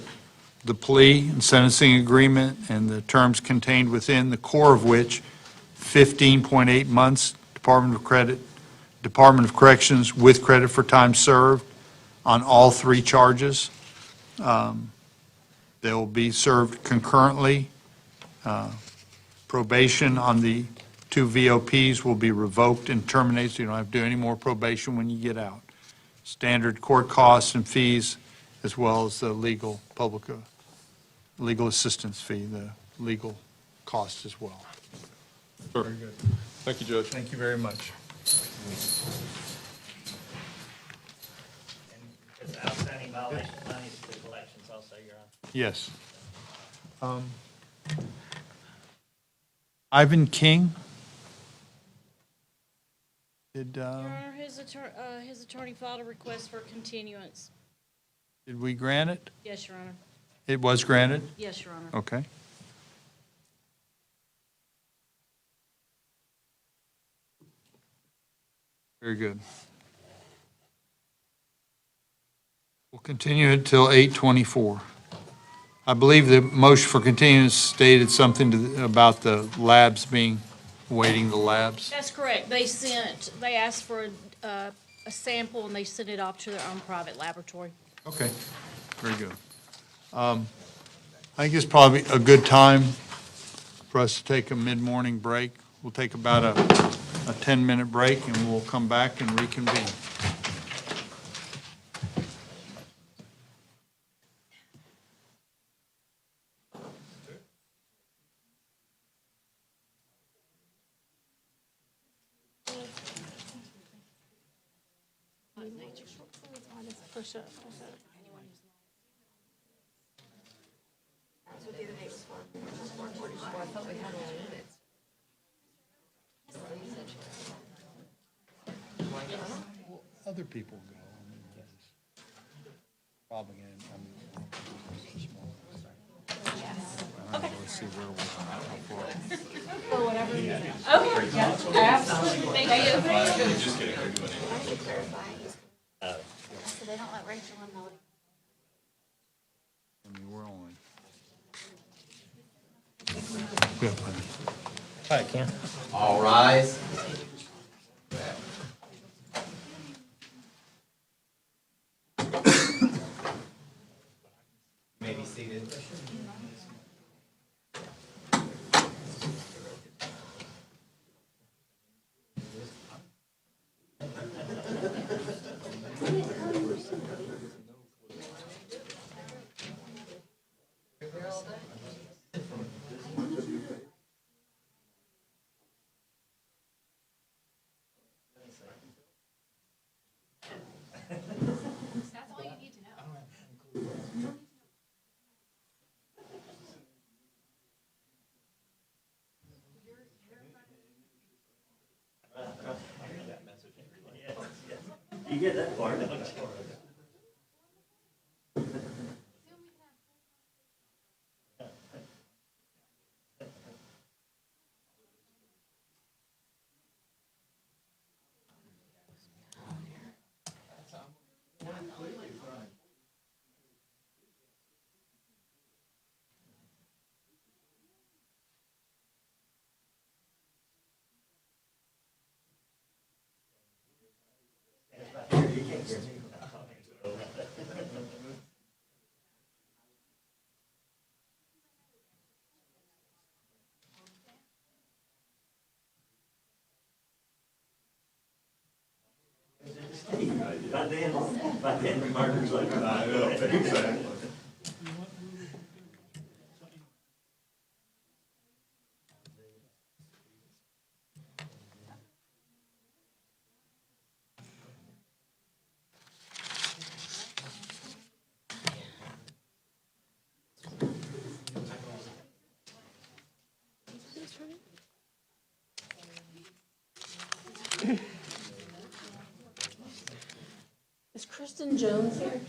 Speaker 1: plea and sentencing agreement and the terms contained within, the core of which, 15.8 months, Department of Corrections with credit for time served on all three charges. They will be served concurrently. Probation on the two VOPs will be revoked and terminated, so you don't have to do any more probation when you get out. Standard court costs and fees, as well as the legal assistance fee, the legal costs as well.
Speaker 12: Sure.
Speaker 1: Very good.
Speaker 12: Thank you, Judge.
Speaker 1: Thank you very much.
Speaker 4: It's outstanding violation of money to collections also, Your Honor.
Speaker 1: Yes. Ivan King? Did
Speaker 3: Your Honor, his attorney filed a request for continuance.
Speaker 1: we grant it?
Speaker 3: Yes, Your Honor.
Speaker 1: It was granted?
Speaker 3: Yes, Your Honor.
Speaker 1: Okay. Very good. We'll continue until 8:24. I believe the motion for continuance stated something about the labs awaiting the labs.
Speaker 3: That's correct. They asked for a sample and they sent it off to their own private laboratory.
Speaker 1: Okay, very good. I think it's probably a good time for us to take a mid-morning break. We'll take about a 10-minute break, and we'll come back and reconvene.
Speaker 7: Push up.
Speaker 1: Other people go. Probably going to, let's see where we're at before.
Speaker 7: For whatever reason. Okay, yeah, absolutely. Thank you.
Speaker 12: Just kidding, we're doing it.
Speaker 15: So they don't let Rachel and Melody.
Speaker 1: I mean, we're only. We have plenty.
Speaker 4: Hi, Ken.
Speaker 21: All rise. You may be seated.
Speaker 15: That's all you need to know.
Speaker 4: You get that part, don't you? By then, the marker's like. I know, exactly.
Speaker 7: Is Kristen Jones here?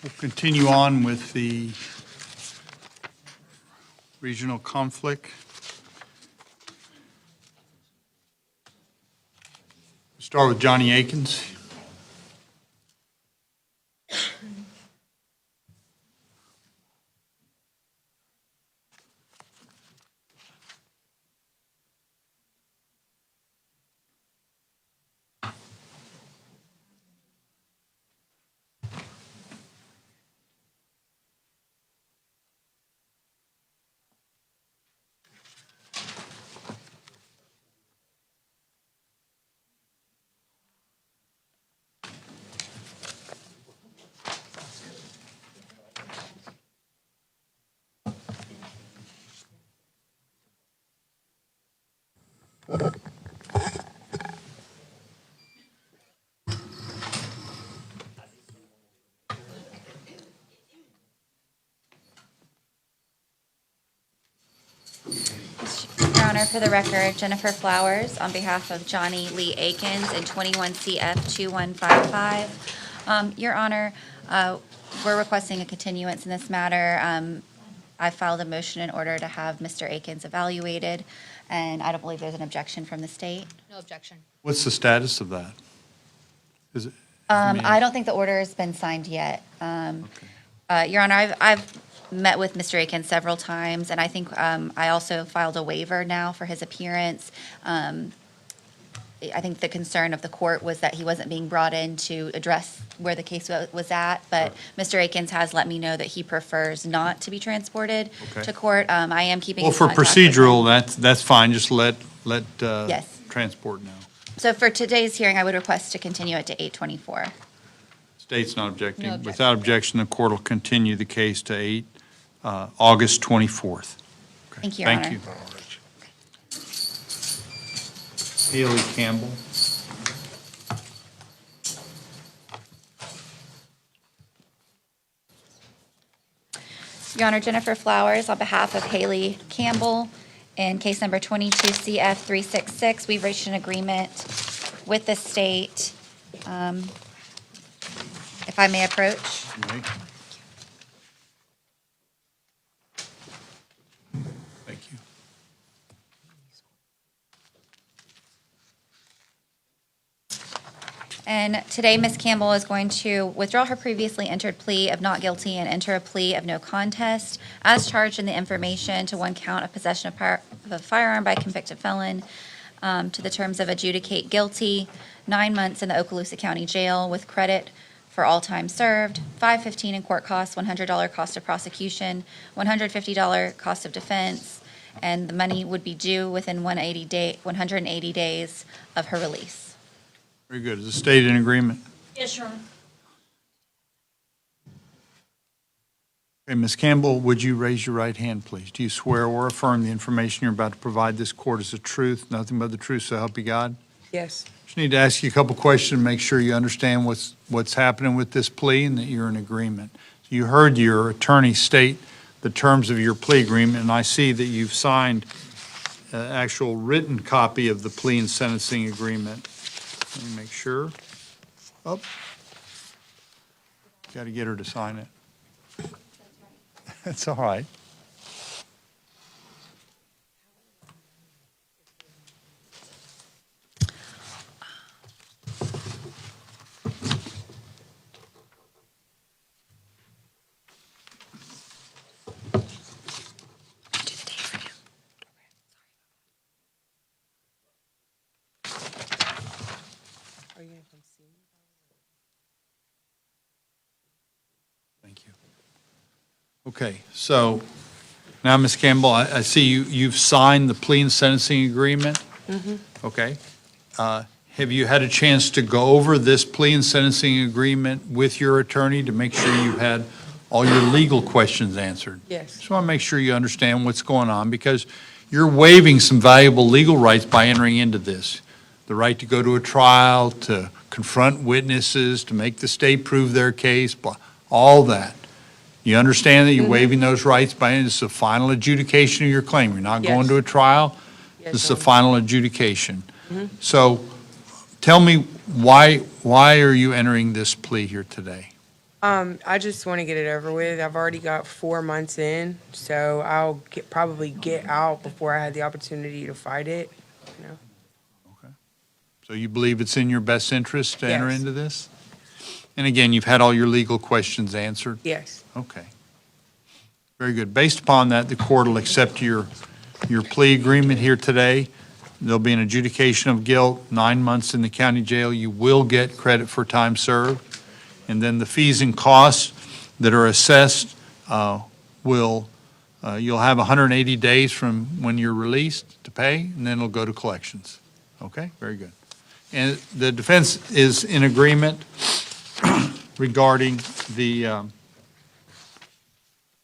Speaker 1: We'll continue on with the regional conflict. Start with Johnny Akins.
Speaker 6: Your Honor, for the record, Jennifer Flowers on behalf of Johnny Lee Akins in 21 CF 2155. Your Honor, we're requesting a continuance in this matter. I filed a motion in order to have Mr. Akins evaluated, and I don't believe there's an objection from the state.
Speaker 15: No objection.
Speaker 1: What's the status of that? Is it? I mean-
Speaker 6: I don't think the order has been signed yet. Your Honor, I've met with Mr. Akins several times, and I think I also filed a waiver now for his appearance. I think the concern of the court was that he wasn't being brought in to address where the case was at, but Mr. Akins has let me know that he prefers not to be transported
Speaker 1: Okay.
Speaker 6: to court. I am keeping
Speaker 1: Well,
Speaker 6: in
Speaker 1: for
Speaker 6: contact with him.
Speaker 1: procedural, that's fine. Just let
Speaker 6: Yes.
Speaker 1: transport know.
Speaker 6: So for today's hearing, I would request to continue it to 8/24.
Speaker 1: State's not objecting.
Speaker 6: No objection.
Speaker 1: Without objection, the court will continue the case to August 24th. Okay.
Speaker 6: Thank you, Your Honor.
Speaker 1: Thank you. Haley Campbell.
Speaker 6: Your Honor, Jennifer Flowers, on behalf of Haley Campbell, in case number 22CF366, we've reached an agreement with the state. If I may approach.
Speaker 1: Right. Thank you.
Speaker 6: And today, Ms. Campbell is going to withdraw her previously entered plea of not guilty and enter a plea of no contest as charged in the information to one count of possession of a firearm by a convicted felon, to the terms of adjudicate guilty, 9 months in the Okaloosa County Jail with credit for all time served, $515 in court costs, $100 cost of prosecution, $150 cost of defense, and the money would be due within 180 days of her release.
Speaker 1: Very good. Is the state in agreement?
Speaker 3: Yes, Your Honor.
Speaker 1: Okay, Ms. Campbell, would you raise your right hand, please? Do you swear or affirm the information you're about to provide this court is the truth, nothing but the truth, so help you God?
Speaker 5: Yes.
Speaker 1: Just need to ask you a couple questions, make sure you understand what's happening with this plea and that you're in agreement. You heard your attorney state the terms of your plea agreement, and I see that you've signed an actual written copy of the plea and sentencing agreement. Let me make sure. Oh. Got to get her to sign it. That's all right. Thank you. Okay, so now, Ms. Campbell, I see you've signed the plea and sentencing agreement. Okay. Have you had a chance to go over this plea and sentencing agreement with your attorney to make sure you had all your legal questions answered?
Speaker 5: Yes.
Speaker 1: Just want to make sure you understand what's going on, because you're waiving some valuable legal rights by entering into this. The right to go to a trial, to confront witnesses, to make the state prove their case, all that. You understand that you're waiving those rights by, this is a final adjudication of your claim. You're not going
Speaker 5: Yes.
Speaker 1: to a trial.
Speaker 5: Yes,
Speaker 1: This is a
Speaker 5: Your Honor.
Speaker 1: final adjudication. So tell me, why are you entering this plea here today?
Speaker 9: I just want to get it over with. I've already got 4 months in, so I'll probably get out before I had the opportunity to fight it. You know?
Speaker 1: So you believe it's in your best interest to enter
Speaker 9: Yes.
Speaker 1: into this? And again, you've had all your legal questions answered?
Speaker 9: Yes.
Speaker 1: Okay. Very good. Based upon that, the court will accept your plea agreement here today. There'll be an adjudication of guilt, 9 months in the county jail. You will get credit for time served. And then the fees and costs that are assessed you'll have 180 days from when you're released to pay, and then it'll go to collections. Okay, very good. And the defense is in agreement regarding the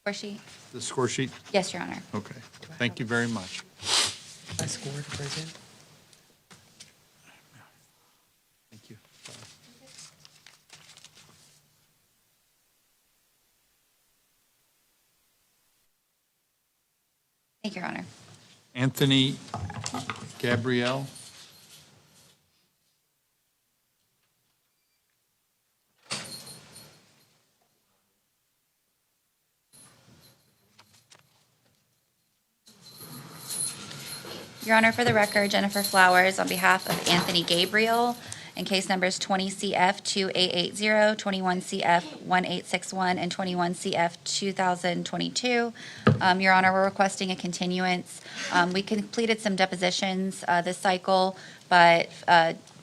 Speaker 6: Score sheet?
Speaker 1: the score sheet?
Speaker 6: Yes, Your Honor.
Speaker 1: Okay, thank you very much.
Speaker 9: I scored, President.
Speaker 1: Thank you.
Speaker 6: Thank you, Your Honor.
Speaker 1: Anthony Gabrielle?
Speaker 6: Your Honor, for the record, Jennifer Flowers on behalf of Anthony Gabriel in case numbers 20 CF 2880, 21 CF 1861, and 21 CF 2022. Your Honor, we're requesting a continuance. We completed some depositions this cycle, but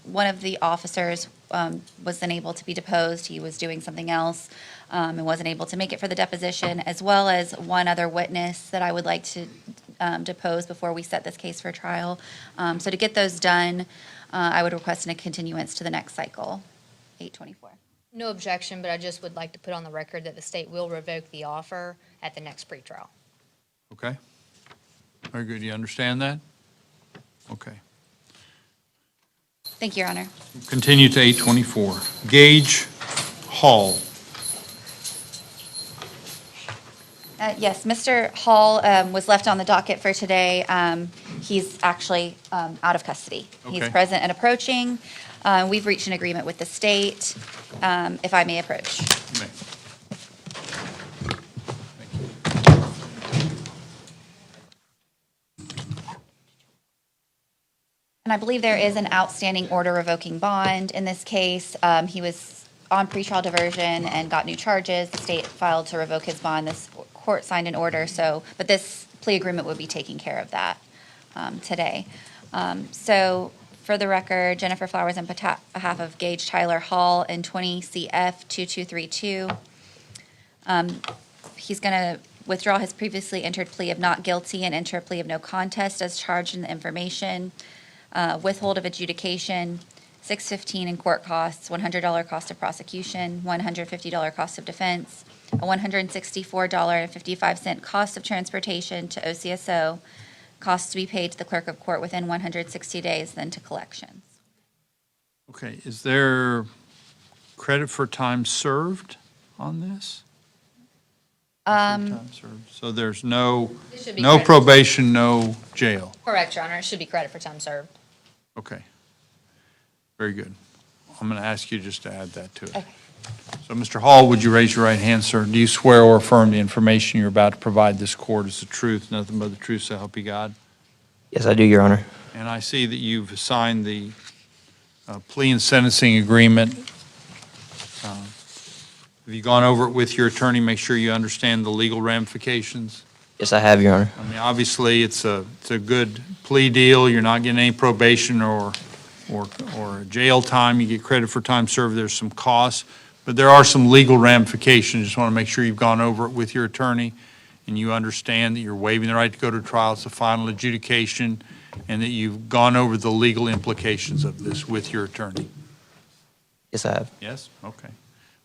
Speaker 6: one of the officers was unable to be deposed. He was doing something else and wasn't able to make it for the deposition, as well as one other witness that I would like to depose before we set this case for trial. So to get those done, I would request a continuance to the next cycle, 8/24.
Speaker 15: No objection, but I just would like to put on the record that the state will revoke the offer at the next pretrial.
Speaker 1: Okay. Very good. You understand that? Okay.
Speaker 6: Thank you, Your Honor.
Speaker 1: Continue to 824. Gage Hall.
Speaker 6: Yes, Mr. Hall was left on the docket for today. He's actually out of custody. He's
Speaker 1: Okay.
Speaker 6: present and approaching. We've reached an agreement with the state. If I may approach.
Speaker 1: You may.
Speaker 6: And I believe there is an outstanding order revoking bond in this case. He was on pretrial diversion and got new charges. The state filed to revoke his bond. This court signed an order, but this plea agreement would be taking care of that today. So for the record, Jennifer Flowers on behalf of Gage Tyler Hall in 20 CF 2232. He's going to withdraw his previously entered plea of not guilty and enter a plea of no contest as charged in the information. Withhold of adjudication, $615 in court costs, $100 cost of prosecution, $150 cost of defense, a $164.55 cost of transportation to OCSO, costs to be paid to the clerk of court within 160 days, then to collections.
Speaker 1: Okay, is there credit for time served on this? Time served. So there's no
Speaker 15: It should be
Speaker 1: no
Speaker 15: credit.
Speaker 1: probation, no jail?
Speaker 15: Correct, Your Honor. It should be credit for time served.
Speaker 1: Okay. Very good. I'm going to ask you just to add that to it.
Speaker 6: Okay.
Speaker 1: So, Mr. Hall, would you raise your right hand, sir? Do you swear or affirm the information you're about to provide this court is the truth, nothing but the truth, so help you God?
Speaker 22: Yes, I do, Your Honor.
Speaker 1: And I see that you've signed the plea and sentencing agreement. Have you gone over it with your attorney? Make sure you understand the legal ramifications.
Speaker 22: Yes, I have, Your Honor.
Speaker 1: I mean, obviously, it's a good plea deal. You're not getting any probation or jail time. You get credit for time served. There's some costs, but there are some legal ramifications. Just want to make sure you've gone over it with your attorney and you understand that you're waiving the right to go to trial. It's a final adjudication, and that you've gone over the legal implications of this with your attorney.
Speaker 22: Yes, I have.
Speaker 1: Yes? Okay.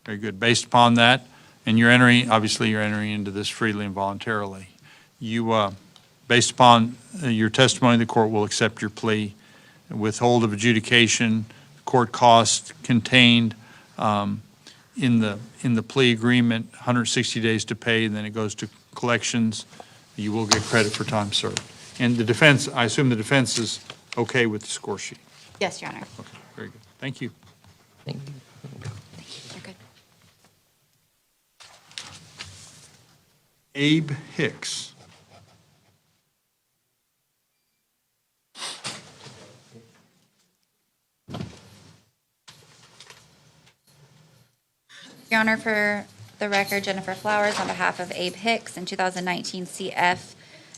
Speaker 1: Very good. Based upon that, and you're entering into this freely and voluntarily. You, based upon your testimony, the court will accept your plea. Withhold of adjudication, court costs contained in the plea agreement, 160 days to pay, and then it goes to collections. You will get credit for time served. And the defense, I assume the defense is okay with the score sheet.
Speaker 6: Yes, Your Honor.
Speaker 1: Okay, very good. Thank you.
Speaker 22: Thank you.
Speaker 6: You're good.
Speaker 1: Abe Hicks.
Speaker 6: Your Honor, for the record, Jennifer Flowers on behalf of Abe Hicks in 2019 CF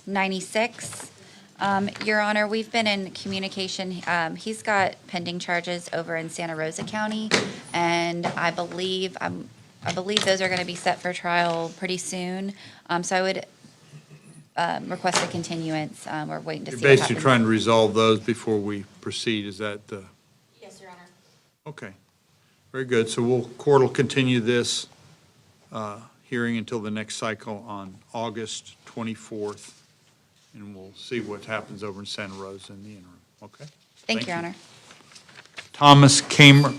Speaker 6: 96. Your Honor, we've been in communication. He's got pending charges over in Santa Rosa County, and I believe those are going to be set for trial pretty soon. So I would request a continuance. We're waiting to
Speaker 1: You're
Speaker 6: see what
Speaker 1: basically
Speaker 6: happens.
Speaker 1: trying to resolve those before we proceed, is that the?
Speaker 6: Yes, Your Honor.
Speaker 1: Okay, very good. So court will continue this hearing until the next cycle on August 24th, and we'll see what happens over in Santa Rosa in the interim, okay?
Speaker 6: Thank you, Your Honor.
Speaker 1: Thomas Camer?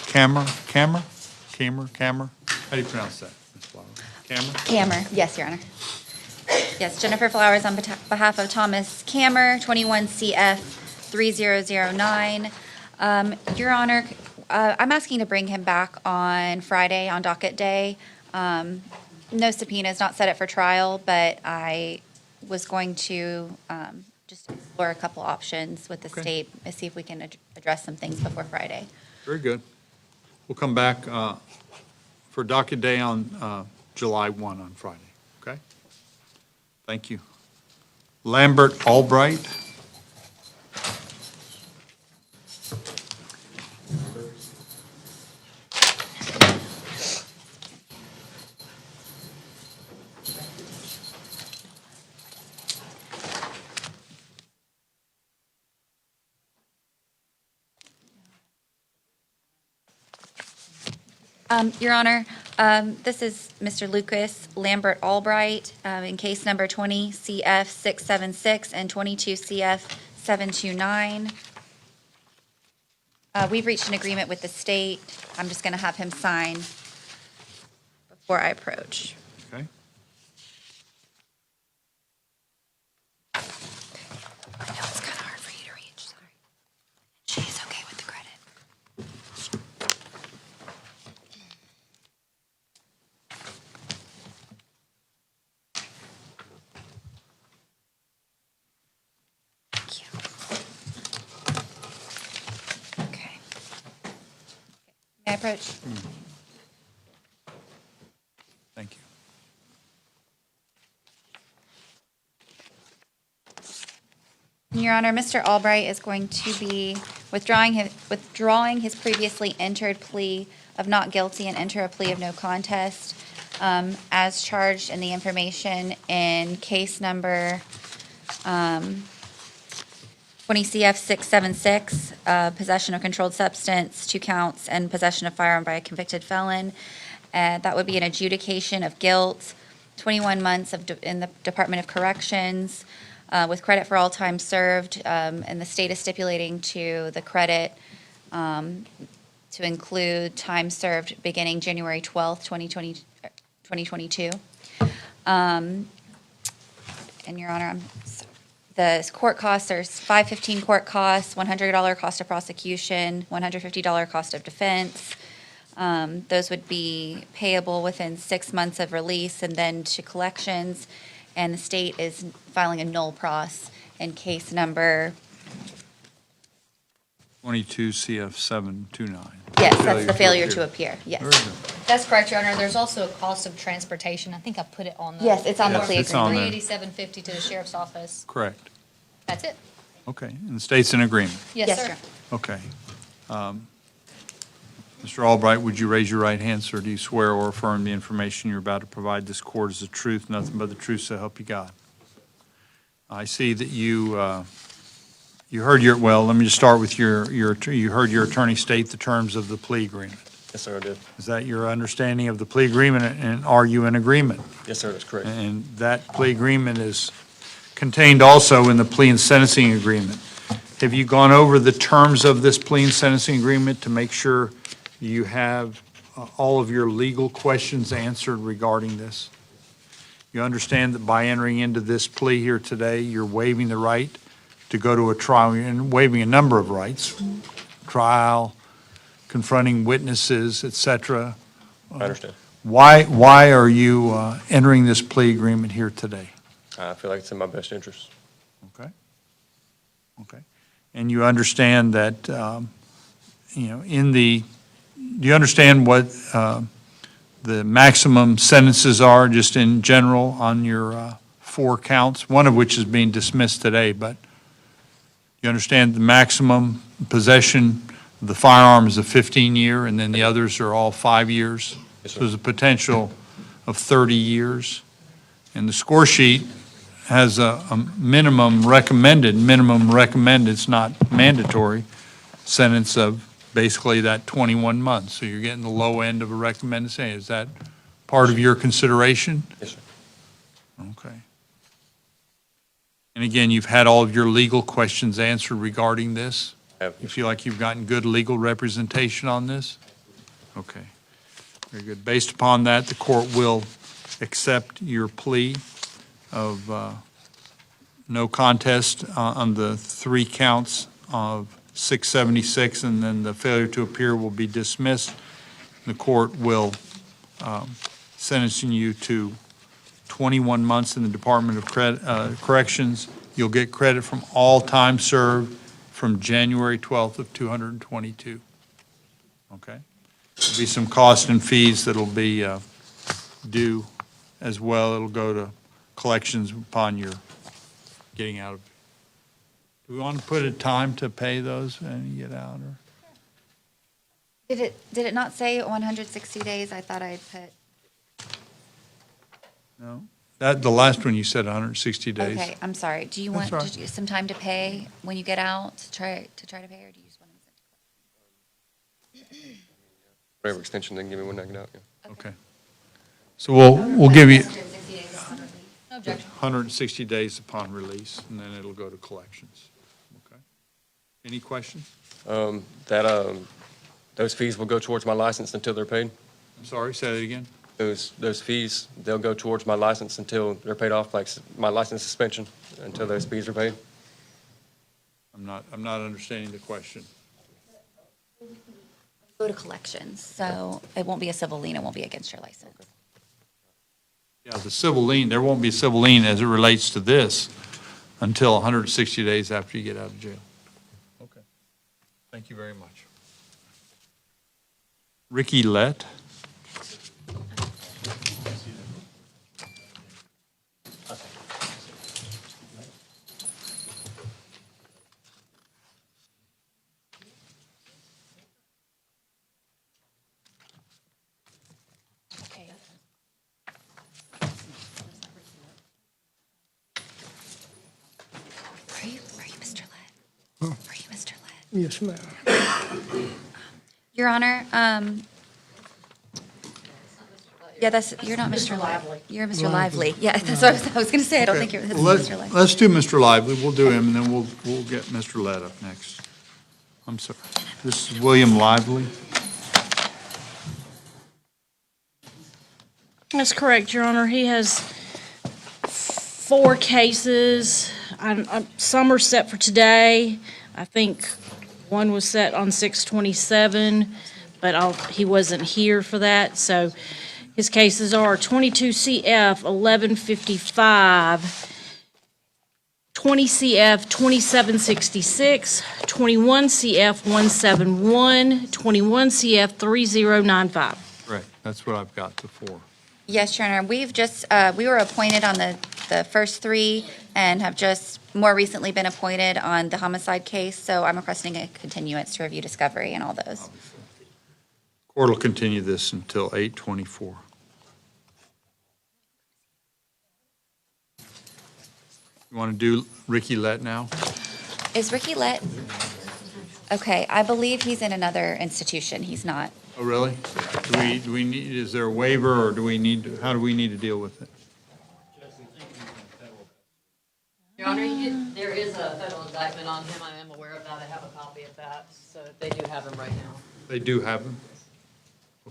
Speaker 1: How do you pronounce that, Ms. Flowers?
Speaker 6: Kammer, yes, Your Honor. Yes, Jennifer Flowers on behalf of Thomas Kammer, 21 CF 3009. Your Honor, I'm asking to bring him back on Friday on docket day. No subpoenas, not set it for trial, but I was going to just explore a couple options with the state and see if we can address some things before Friday.
Speaker 1: Very good. We'll come back for docket day on July 1 on Friday, okay? Thank you. Lambert Albright.
Speaker 6: Your Honor, this is Mr. Lucas Lambert Albright in case number 20 CF 676 and 22 CF 729. We've reached an agreement with the state. I'm just going to have him sign before I approach.
Speaker 1: Okay.
Speaker 6: I know it's kind of hard for you to reach, sorry. She's okay with the credit. Thank you. Okay. May I approach?
Speaker 1: Thank you.
Speaker 6: Your Honor, Mr. Albright is going to be withdrawing his previously entered plea of not guilty and enter a plea of no contest as charged in the information in case number 20 CF 676, possession of controlled substance, 2 counts, and possession of firearm by a convicted felon. That would be an adjudication of guilt, 21 months in the Department of Corrections, with credit for all time served, and the state is stipulating to the credit to include time served beginning January 12th, 2022. And Your Honor, the court costs, there's $515 court costs, $100 cost of prosecution, $150 cost of defense. Those would be payable within 6 months of release and then to collections. And the state is filing a null pros in case number,
Speaker 1: 22 CF 729.
Speaker 6: yes, that's the failure to appear, yes.
Speaker 1: Very good.
Speaker 15: That's correct, Your Honor. There's also a cost of transportation. I think I put it on the.
Speaker 6: Yes, it's on the
Speaker 1: Yes,
Speaker 6: plea
Speaker 1: it's on
Speaker 6: agreement.
Speaker 1: there.
Speaker 15: $387.50 to the sheriff's office.
Speaker 1: Correct.
Speaker 15: That's it.
Speaker 1: Okay, and the state's in agreement.
Speaker 15: Yes, sir.
Speaker 6: Your
Speaker 1: Okay. Mr. Albright, would you raise your right hand, sir? Do you swear or affirm the information you're about to provide this court is the truth, nothing but the truth, so help you God? I see that you heard well, let me just start with you heard your attorney state the terms of the plea agreement.
Speaker 14: Yes, sir, I did.
Speaker 1: Is that your understanding of the plea agreement, and are you in agreement?
Speaker 14: Yes, sir, that's correct.
Speaker 1: And that plea agreement is contained also in the plea and sentencing agreement. Have you gone over the terms of this plea and sentencing agreement to make sure you have all of your legal questions answered regarding this? You understand that by entering into this plea here today, you're waiving the right to go to a trial, and waiving a number of rights, trial, confronting witnesses, et cetera.
Speaker 14: I understand.
Speaker 1: Why are you entering this plea agreement here today?
Speaker 14: I feel like it's in my best interest.
Speaker 1: Okay. Okay. And you understand that, you know, do you understand what the maximum sentences are just in general on your 4 counts, one of which is being dismissed today, but you understand the maximum possession of the firearm is a 15-year, and then the others are all 5 years?
Speaker 14: Yes, sir.
Speaker 1: So there's a potential of 30 years. And the score sheet has a minimum recommended, it's not mandatory, sentence of basically that 21 months. So you're getting the low end of a recommended sentence. Is that part of your consideration?
Speaker 14: Yes, sir.
Speaker 1: Okay. And again, you've had all of your legal questions answered regarding this?
Speaker 14: Have-
Speaker 1: You feel like you've gotten good legal representation on this? Okay. Very good. Based upon that, the court will accept your plea of no contest on the 3 counts of 676, and then the failure to appear will be dismissed. The court will sentencing you to 21 months in the Department of Corrections. You'll get credit from all time served from January 12th of 222. Okay? There'll be some cost and fees that'll be due as well. It'll go to collections upon your getting out of. Do we want to put a time to pay those and get out, or?
Speaker 6: Did it not say 160 days? I thought I'd put.
Speaker 1: No? The last one you said 160 days.
Speaker 6: Okay, I'm sorry. Do you
Speaker 1: That's
Speaker 6: want
Speaker 1: all right.
Speaker 6: some time to pay when you get out to try to pay, or do you just want them?
Speaker 14: Whatever extension they can give me when I get out, yeah.
Speaker 1: Okay. So we'll give you
Speaker 6: 160 days upon release.
Speaker 15: No objection.
Speaker 1: 160 days upon release, and then it'll go to collections. Okay. Any questions?
Speaker 14: Those fees will go towards my license until they're paid?
Speaker 1: I'm sorry, say that again?
Speaker 14: Those fees, they'll go towards my license until they're paid off, like my license suspension, until those fees are paid?
Speaker 1: I'm not understanding the question.
Speaker 6: Go to collections, so it won't be a civil lien. It won't be against your license.
Speaker 1: Yeah, the civil lien, there won't be a civil lien as it relates to this until 160 days after you get out of jail. Okay. Thank you very much. Ricky Lett.
Speaker 6: Okay. Are you Mr. Lett? Are you Mr. Lett?
Speaker 2: Yes, ma'am.
Speaker 6: Your Honor, yeah, you're not Mr. Lively. You're Mr. Lively. Yeah, that's what I was going to say. I don't think you're this is Mr. Lively.
Speaker 1: Let's do Mr. Lively. We'll do him, and then we'll get Mr. Lett up next. I'm sorry. This is William Lively.
Speaker 3: That's correct, Your Honor. He has 4 cases. Some are set for today. I think one was set on 6/27, but he wasn't here for that. So his cases are 22 CF 1155, 20 CF 2766, 21 CF 171, 21 CF 3095.
Speaker 1: Right, that's what I've got, the 4.
Speaker 6: Yes, Your Honor. We've just, we were appointed on the first 3 and have just more recently been appointed on the homicide case, so I'm requesting a continuance to review discovery and all those.
Speaker 1: Court will continue this until 8/24. You want to do Ricky Lett now?
Speaker 6: Is Ricky Lett? Okay, I believe he's in another institution. He's not.
Speaker 1: Oh, really? Do we need, is there a waiver, or do we need, how do we need to deal with it?
Speaker 13: Your Honor, there is a federal indictment on him. I am aware of that. I have a copy of that, so they do have him right now.
Speaker 1: They do have him?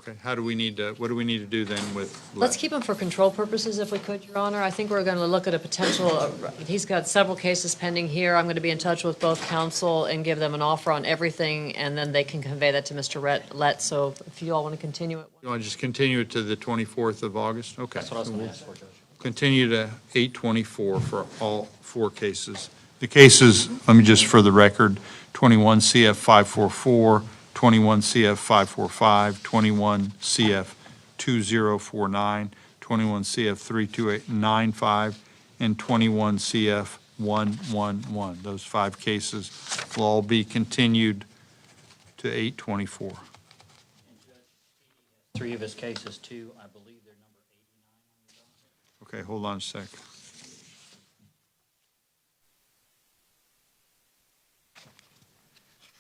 Speaker 1: Okay, what do we need to do then with?
Speaker 13: Let's keep him for control purposes if we could, Your Honor. I think we're going to look at a potential, he's got several cases pending here. I'm going to be in touch with both counsel and give them an offer on everything, and then they can convey that to Mr. Lett. So if you all want to continue it.
Speaker 1: You want to just continue it to the 24th of August? Okay.
Speaker 14: That's what I was going to ask for, Judge.
Speaker 1: Continue to 8/24 for all 4 cases. The cases, let me just for the record, 21 CF 544, 21 CF 545, 21 CF 2049, 21 CF 32895, and 21 CF 111. Those 5 cases will all be continued to 8/24.
Speaker 4: 3 of his cases, too, I believe they're number 89 on the docket.
Speaker 1: Okay, hold on a sec.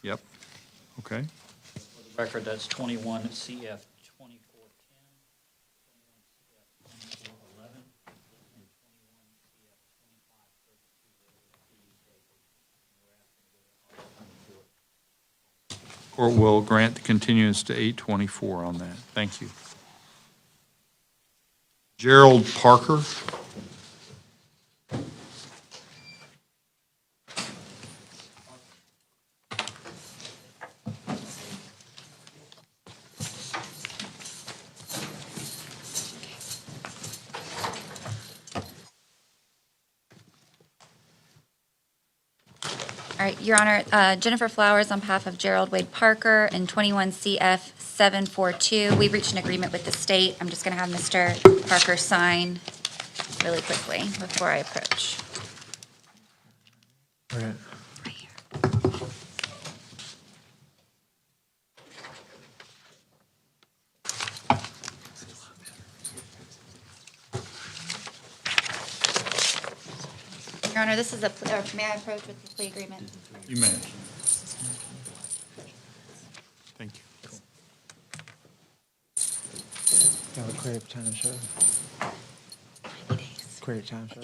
Speaker 1: Yep, okay.
Speaker 4: For the record, that's 21 CF 2410, 21 CF 2411, and 21 CF 2532.
Speaker 1: Court will grant the continuance to 8/24 on that. Thank you. Gerald Parker.
Speaker 6: All right, Your Honor, Jennifer Flowers on behalf of Gerald Wade Parker and 21 CF 742. We've reached an agreement with the state. I'm just going to have Mr. Parker sign really quickly before I approach.
Speaker 2: Right.
Speaker 6: Your Honor, this is may I approach with the plea agreement?
Speaker 1: You may. Thank you.
Speaker 2: Yeah, the credit time show.
Speaker 6: 90 days.
Speaker 2: Credit time show.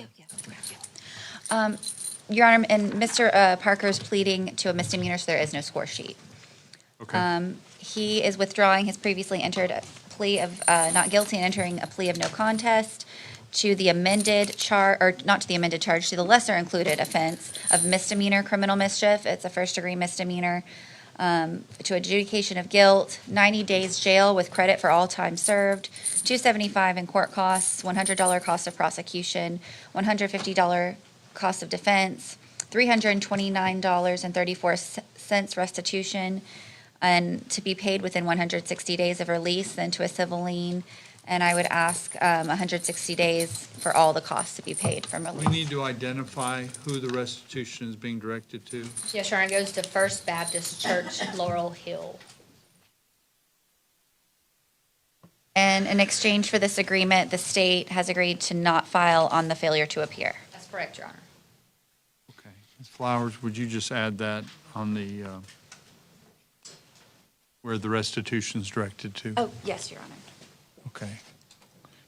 Speaker 6: Your Honor, and Mr. Parker's pleading to a misdemeanor, so there is no score sheet.
Speaker 1: Okay.
Speaker 6: He is withdrawing his previously entered plea of not guilty and entering a plea of no contest to the amended charge, or not to the amended charge, to the lesser included offense of misdemeanor criminal mischief. It's a first-degree misdemeanor. To adjudication of guilt, 90 days jail with credit for all time served, $275 in court costs, $100 cost of prosecution, $150 cost of defense, $329.34 restitution, and to be paid within 160 days of release, then to a civil lien. And I would ask 160 days for all the costs to be paid from
Speaker 1: We
Speaker 6: release.
Speaker 1: need to identify who the restitution is being directed to.
Speaker 15: Yes, Your Honor, it goes to First Baptist Church, Laurel Hill.
Speaker 6: And in exchange for this agreement, the state has agreed to not file on the failure to appear.
Speaker 15: That's correct, Your Honor.
Speaker 1: Okay. Ms. Flowers, would you just add that on the, where the restitution is directed to?
Speaker 6: Oh, yes, Your Honor.
Speaker 1: Okay.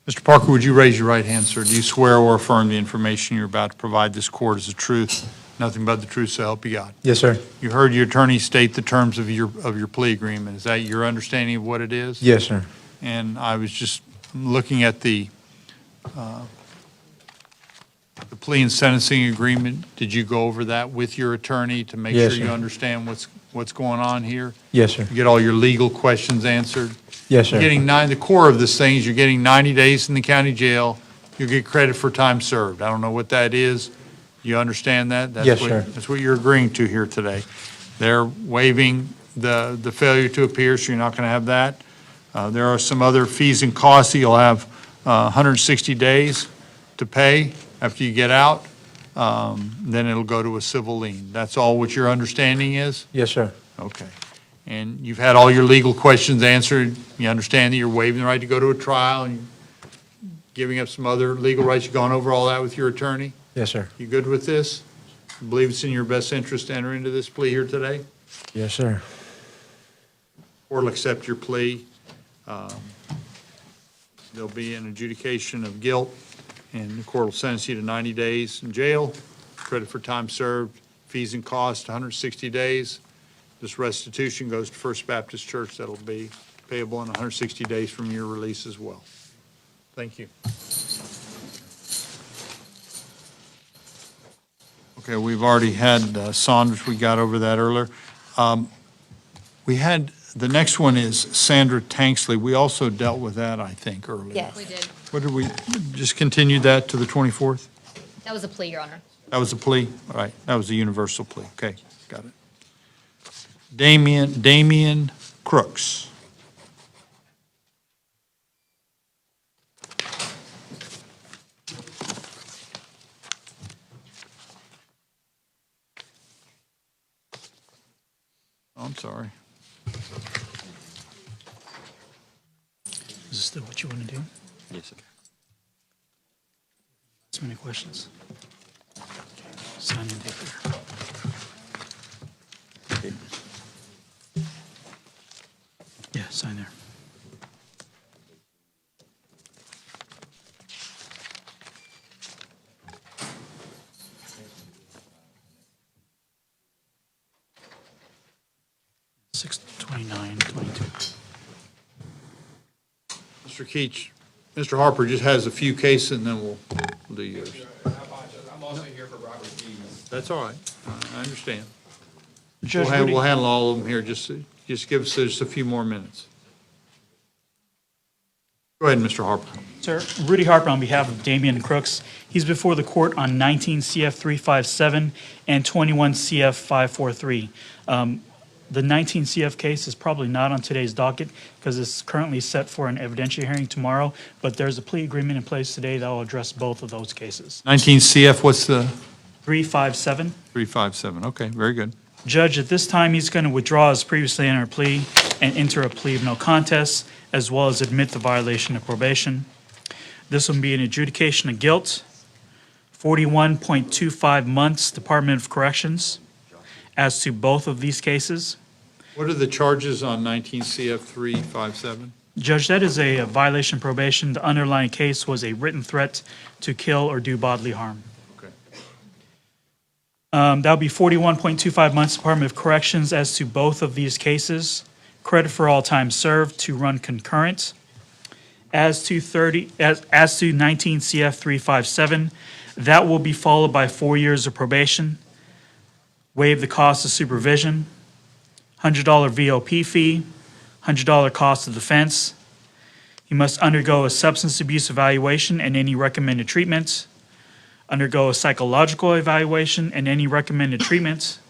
Speaker 1: Mr. Parker, would you raise your right hand, sir? Do you swear or affirm the information you're about to provide this court is the truth, nothing but the truth, so help you God?
Speaker 2: Yes, sir.
Speaker 1: You heard your attorney state the terms of your plea agreement. Is that your understanding of what it is?
Speaker 2: Yes, sir.
Speaker 1: And I was just looking at the plea and sentencing agreement. Did you go over that with your attorney to make
Speaker 2: Yes,
Speaker 1: sure you
Speaker 2: sir.
Speaker 1: understand what's going on here?
Speaker 2: Yes, sir.
Speaker 1: You get all your legal questions answered?
Speaker 2: Yes, sir.
Speaker 1: The core of this thing is you're getting 90 days in the county jail. You'll get credit for time served. I don't know what that is. You understand that?
Speaker 2: Yes, sir.
Speaker 1: That's what you're agreeing to here today. They're waiving the failure to appear, so you're not going to have that. There are some other fees and costs that you'll have 160 days to pay after you get out. Then it'll go to a civil lien. That's all what your understanding is?
Speaker 2: Yes, sir.
Speaker 1: Okay. And you've had all your legal questions answered. You understand that you're waiving the right to go to a trial and giving up some other legal rights. You've gone over all that with your attorney?
Speaker 2: Yes, sir.
Speaker 1: You good with this? You believe it's in your best interest to enter into this plea here today?
Speaker 2: Yes, sir.
Speaker 1: Court will accept your plea. There'll be an adjudication of guilt, and the court will sentence you to 90 days in jail, credit for time served, fees and costs, 160 days. This restitution goes to First Baptist Church. That'll be payable in 160 days from your release as well. Thank you. Okay, we've already had Saunders, we got over that earlier. We had, the next one is Sandra Tanksley. We also dealt with that, I think, earlier.
Speaker 15: Yes. We did.
Speaker 1: What did we, just continue that to the 24th?
Speaker 15: That was a plea, Your Honor.
Speaker 1: That was a plea? All right, that was a universal plea. Okay, got it. Damian Crooks. Oh, I'm sorry.
Speaker 8: Is this still what you want to do?
Speaker 14: Yes, sir.
Speaker 8: So many questions. Sign and date there. Yeah, sign there. $629.22.
Speaker 1: Mr. Keach, Mr. Harper just has a few cases, and then we'll do yours.
Speaker 10: I'm also here for Robert Dees.
Speaker 1: That's all right. I understand.
Speaker 8: Judge
Speaker 1: We'll
Speaker 8: Rudy-
Speaker 1: handle all of them here. Just give us just a few more minutes. Go ahead, Mr. Harper.
Speaker 8: Sir, Rudy Harper on behalf of Damian Crooks. He's before the court on 19 CF 357 and 21 CF 543. The 19 CF case is probably not on today's docket because it's currently set for an evidentiary hearing tomorrow, but there's a plea agreement in place today that will address both of those cases.
Speaker 1: 19 CF, what's the?
Speaker 8: 357.
Speaker 1: 357, okay, very good.
Speaker 8: Judge, at this time, he's going to withdraw his previously entered plea and enter a plea of no contest, as well as admit the violation of probation. This will be an adjudication of guilt, 41.25 months, Department of Corrections, as to both of these cases.
Speaker 1: What are the charges on 19 CF 357?
Speaker 8: Judge, that is a violation of probation. The underlying case was a written threat to kill or do bodily harm.
Speaker 1: Okay.
Speaker 8: That would be 41.25 months, Department of Corrections, as to both of these cases. Credit for all time served to run concurrent. As to 19 CF 357, that will be followed by 4 years of probation. Waive the cost of supervision, $100 VOP fee, $100 cost of defense. He must undergo a substance abuse evaluation and any recommended treatment, undergo a psychological evaluation and any recommended treatment,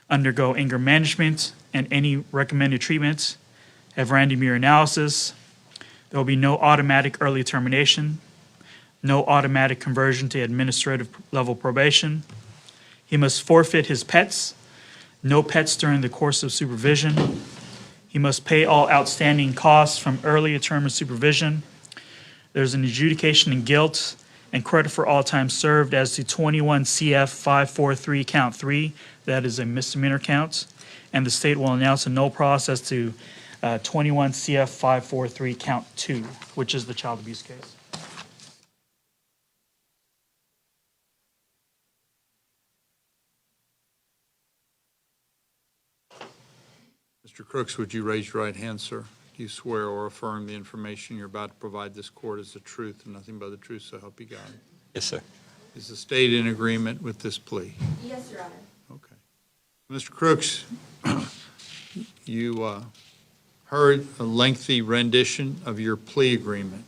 Speaker 8: undergo anger management and any recommended treatment, have random urinalysis. There will be no automatic early termination, no automatic conversion to administrative level probation. He must forfeit his pets, no pets during the course of supervision. He must pay all outstanding costs from earlier term of supervision. There's an adjudication in guilt and credit for all time served as to 21 CF 543 count 3. That is a misdemeanor count. And the state will announce a no process to 21 CF 543 count 2, which is the child abuse case.
Speaker 1: Mr. Crooks, would you raise your right hand, sir? Do you swear or affirm the information you're about to provide this court is the truth and nothing but the truth, so help you God?
Speaker 14: Yes, sir.
Speaker 1: Is the state in agreement with this plea?
Speaker 6: Yes, Your Honor.
Speaker 1: Okay. Mr. Crooks, you heard a lengthy rendition of your plea agreement.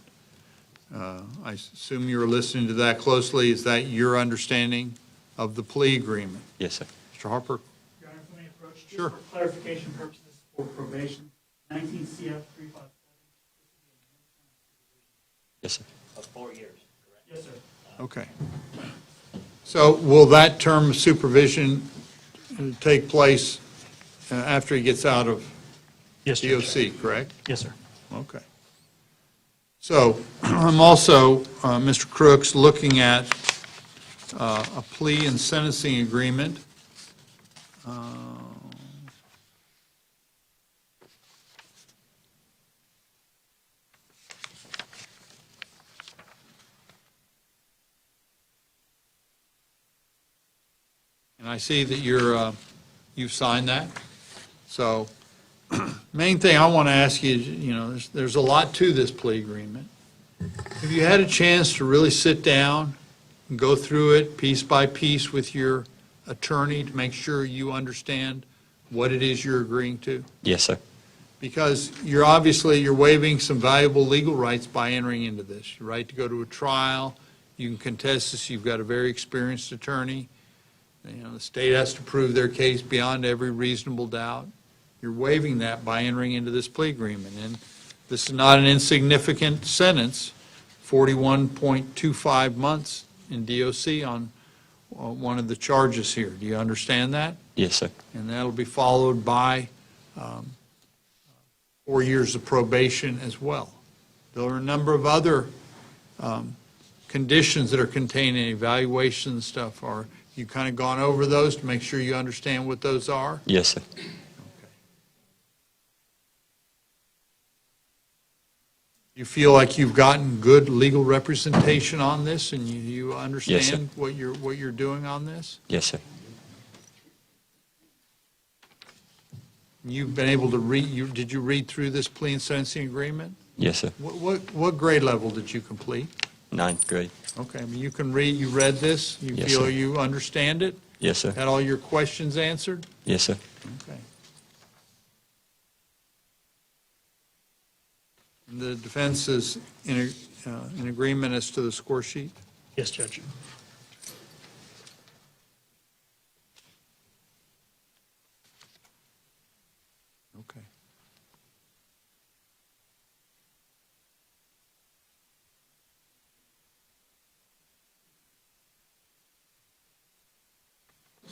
Speaker 1: I assume you were listening to that closely. Is that your understanding of the plea agreement?
Speaker 14: Yes, sir.
Speaker 1: Mr. Harper?
Speaker 8: Your Honor, if I may approach, just
Speaker 1: Sure.
Speaker 8: for clarification purposes for probation, 19 CF 357.
Speaker 14: Yes, sir.
Speaker 4: Of 4 years, correct?
Speaker 8: Yes, sir.
Speaker 1: Okay. So will that term of supervision take place after he gets out of
Speaker 8: Yes, sir.
Speaker 1: DOC, correct?
Speaker 8: Yes, sir.
Speaker 1: Okay. So I'm also, Mr. Crooks, looking at a plea and sentencing agreement. And I see that you've signed that. So main thing I want to ask you is, there's a lot to this plea agreement. Have you had a chance to really sit down and go through it piece by piece with your attorney to make sure you understand what it is you're agreeing to?
Speaker 14: Yes, sir.
Speaker 1: Because you're waiving some valuable legal rights by entering into this. Your right to go to a trial, you can contest this, you've got a very experienced attorney. The state has to prove their case beyond every reasonable doubt. You're waiving that by entering into this plea agreement. And this is not an insignificant sentence, 41.25 months in DOC on one of the charges here. Do you understand that?
Speaker 14: Yes, sir.
Speaker 1: And that'll be followed by 4 years of probation as well. There are a number of other conditions that are contained in evaluation and stuff. Are you kind of gone over those to make sure you understand what those are?
Speaker 14: Yes, sir.
Speaker 1: You feel like you've gotten good legal representation on this, and you understand
Speaker 14: Yes, sir.
Speaker 1: what you're doing on this?
Speaker 14: Yes, sir.
Speaker 1: You've been able to read, did you read through this plea and sentencing agreement?
Speaker 14: Yes, sir.
Speaker 1: What grade level did you complete?
Speaker 14: 9th grade.
Speaker 1: Okay, I mean, you can read, you read this? You
Speaker 14: Yes,
Speaker 1: feel
Speaker 14: sir.
Speaker 1: you understand it?
Speaker 14: Yes, sir.
Speaker 1: Had all your questions answered?
Speaker 14: Yes, sir.
Speaker 1: Okay. And the defense is in agreement as to the score sheet?
Speaker 8: Yes, Judge.
Speaker 1: Okay.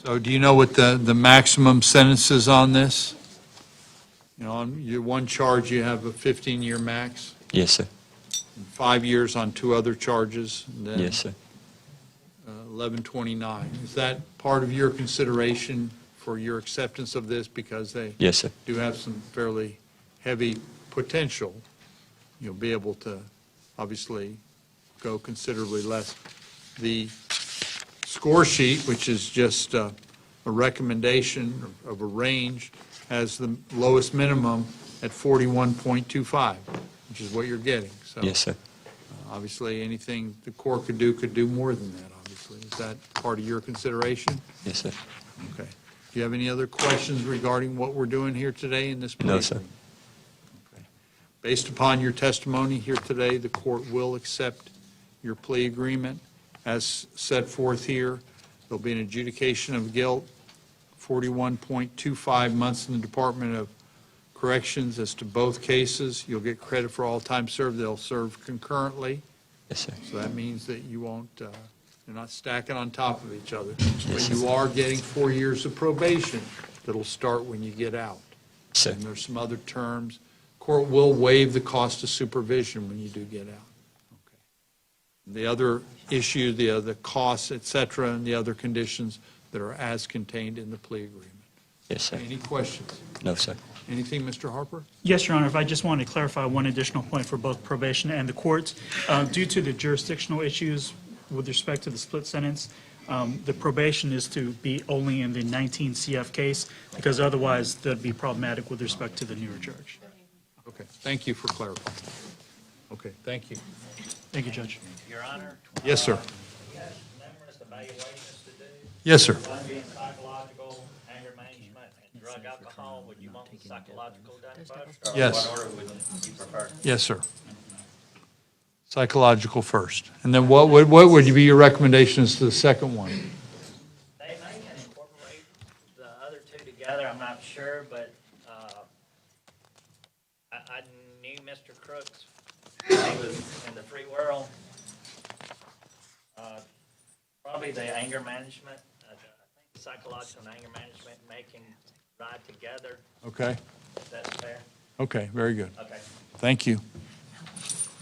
Speaker 1: So do you know what the maximum sentence is on this? On your one charge, you have a 15-year max,
Speaker 14: Yes, sir.
Speaker 1: and 5 years on 2 other charges, and then
Speaker 14: Yes, sir.
Speaker 1: 1129. Is that part of your consideration for your acceptance of this? Because they
Speaker 14: Yes, sir.
Speaker 1: do have some fairly heavy potential. You'll be able to obviously go considerably less. The score sheet, which is just a recommendation of a range, has the lowest minimum at 41.25, which is what you're getting. So
Speaker 14: Yes, sir.
Speaker 1: obviously, anything the court could do more than that, obviously. Is that part of your consideration?
Speaker 14: Yes, sir.
Speaker 1: Okay. Do you have any other questions regarding what we're doing here today in this plea?
Speaker 14: No, sir.
Speaker 1: agreement? Okay. Based upon your testimony here today, the court will accept your plea agreement as set forth here. There'll be an adjudication of guilt, 41.25 months in the Department of Corrections as to both cases. You'll get credit for all time served. They'll serve concurrently.
Speaker 14: Yes, sir.
Speaker 1: So that means that you won't, they're not stacking on top of each other.
Speaker 14: Yes,
Speaker 1: But
Speaker 14: sir.
Speaker 1: you are getting 4 years of probation that'll start when you get out.
Speaker 14: Yes, sir.
Speaker 1: And there's some other terms. Court will waive the cost of supervision when you do get out. Okay. The other issue, the other costs, et cetera, and the other conditions that are as contained in the plea agreement.
Speaker 14: Yes, sir.
Speaker 1: Any questions?
Speaker 14: No, sir.
Speaker 1: Anything, Mr. Harper?
Speaker 8: Yes, Your Honor, if I just wanted to clarify one additional point for both probation and the courts. Due to the jurisdictional issues with respect to the split sentence, the probation is to be only in the 19 CF case, because otherwise that'd be problematic with respect to the newer charge.
Speaker 1: Okay, thank you for clarifying. Okay, thank you.
Speaker 8: Thank you, Judge.
Speaker 4: Your Honor?
Speaker 1: Yes, sir.
Speaker 4: You have numerous evaluations to do.
Speaker 1: Yes, sir.
Speaker 4: One being psychological, anger management, and drug alcohol. Would you want the psychological done first? Or
Speaker 1: Yes.
Speaker 4: what order would you prefer?
Speaker 1: Yes, sir. Psychological first. And then what would be your recommendations to the second one?
Speaker 4: They may can incorporate the other two together, I'm not sure, but I knew Mr. Crooks. He was in the free world. Probably the anger management, I think psychological and anger management making ride together.
Speaker 1: Okay,
Speaker 4: That's fair?
Speaker 1: okay, very good.
Speaker 4: Okay.
Speaker 1: Thank you.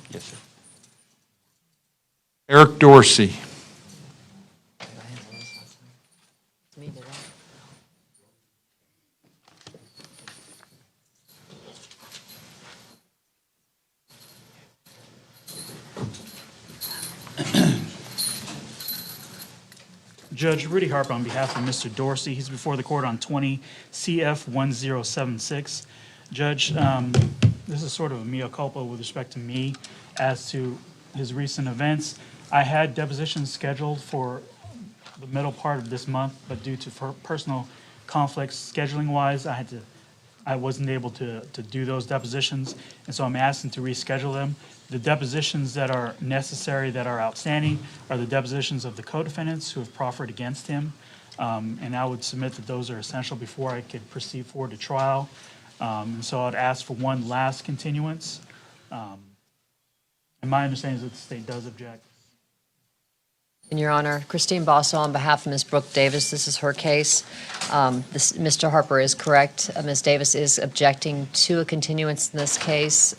Speaker 14: Yes, sir.
Speaker 1: Eric Dorsey.
Speaker 8: Judge Rudy Harper on behalf of Mr. Dorsey. He's before the court on 20 CF 1076. Judge, this is sort of a mea culpa with respect to me as to his recent events. I had depositions scheduled for the middle part of this month, but due to personal conflicts scheduling-wise, I wasn't able to do those depositions, and so I'm asking to reschedule them. The depositions that are necessary, that are outstanding, are the depositions of the co-defendants who have proffered against him. And I would submit that those are essential before I could proceed forward to trial. And so I'd ask for one last continuance. And my understanding is that the state does object.
Speaker 13: In Your Honor, Christine Bosso on behalf of Ms. Brooke Davis, this is her case. Mr. Harper is correct. Ms. Davis is objecting to a continuance in this case.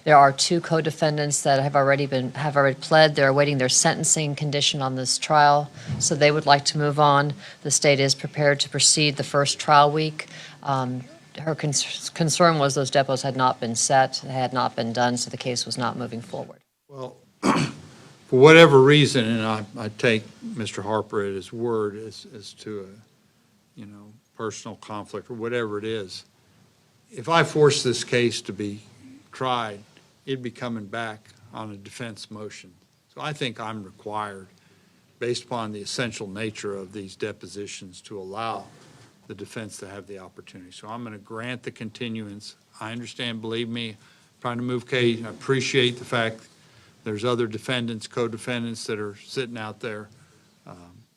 Speaker 13: There are two co-defendants that have already pled. They're awaiting their sentencing condition on this trial, so they would like to move on. The state is prepared to proceed the first trial week. Her concern was those depots had not been set, had not been done, so the case was not moving forward.
Speaker 1: Well, for whatever reason, and I take Mr. Harper at his word as to a, personal conflict or whatever it is, if I force this case to be tried, it'd be coming back on a defense motion. So I think I'm required, based upon the essential nature of these depositions, to allow the defense to have the opportunity. So I'm going to grant the continuance. I understand, believe me, trying to move case. I appreciate the fact there's other defendants, co-defendants that are sitting out there.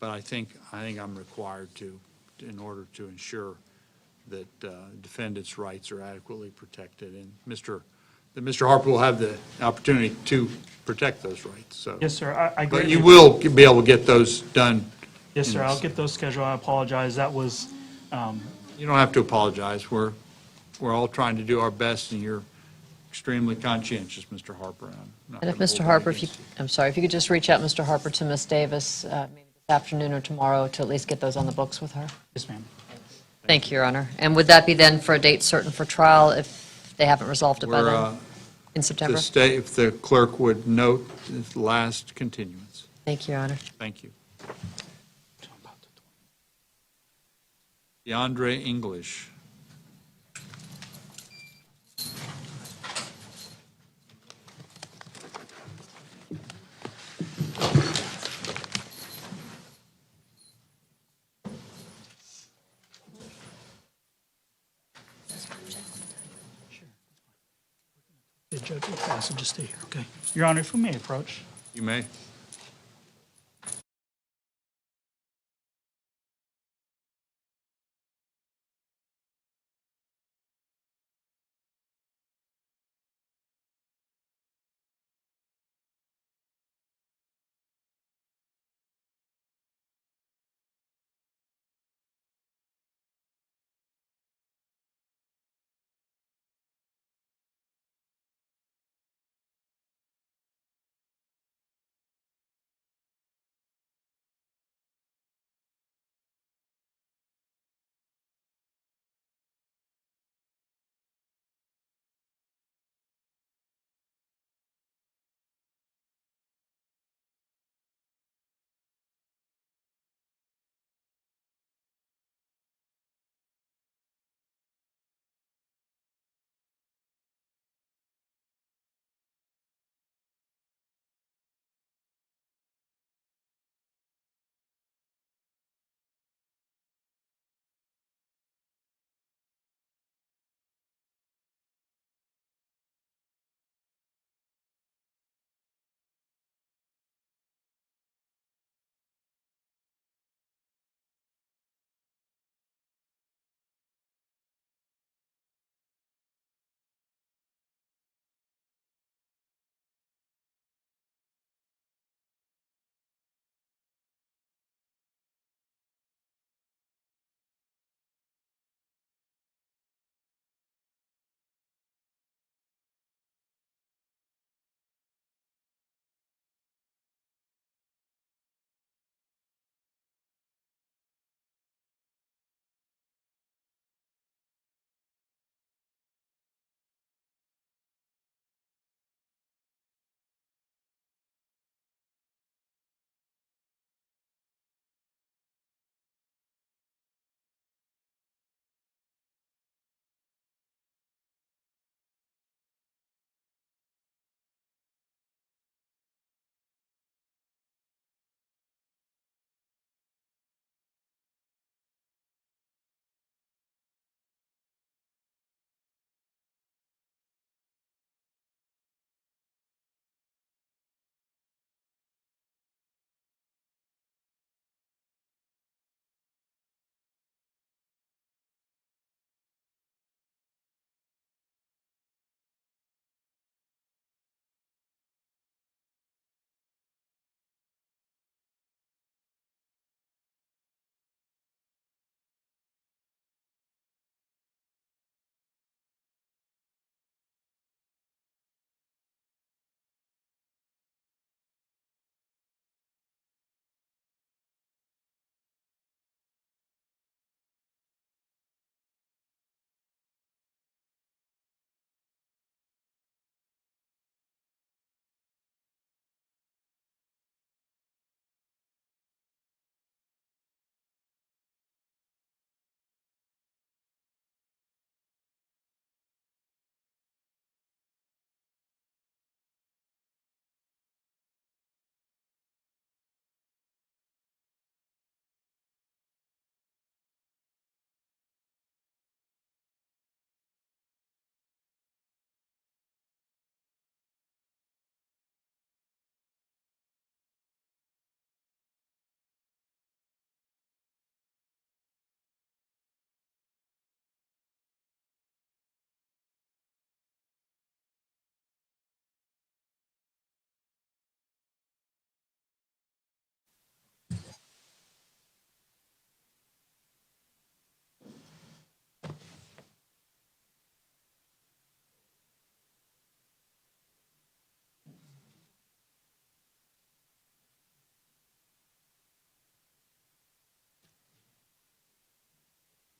Speaker 1: But I think I'm required to, in order to ensure that defendants' rights are adequately protected. And Mr. Harper will have the opportunity to protect those rights, so.
Speaker 8: Yes, sir. I
Speaker 1: But
Speaker 8: greatly-
Speaker 1: you will be able to get those done.
Speaker 8: Yes, sir. I'll get those scheduled. I apologize. That was,
Speaker 1: You don't have to apologize. We're all trying to do our best, and you're extremely conscientious, Mr. Harper. I'm not
Speaker 13: And if
Speaker 1: gonna
Speaker 13: Mr.
Speaker 1: hold that
Speaker 13: Harper,
Speaker 1: against you.
Speaker 13: if you could just reach out, Mr. Harper, to Ms. Davis, maybe this afternoon or tomorrow, to at least get those on the books with her.
Speaker 8: yes, ma'am.
Speaker 13: Thank you, Your Honor. And would that be then for a date certain for trial if they haven't resolved it by then, in September?
Speaker 1: If the clerk would note the last continuance.
Speaker 13: Thank you, Your Honor.
Speaker 1: Thank you. DeAndre English.
Speaker 8: The judge will pass it, just stay here, okay? Your Honor, if we may approach.
Speaker 1: You may.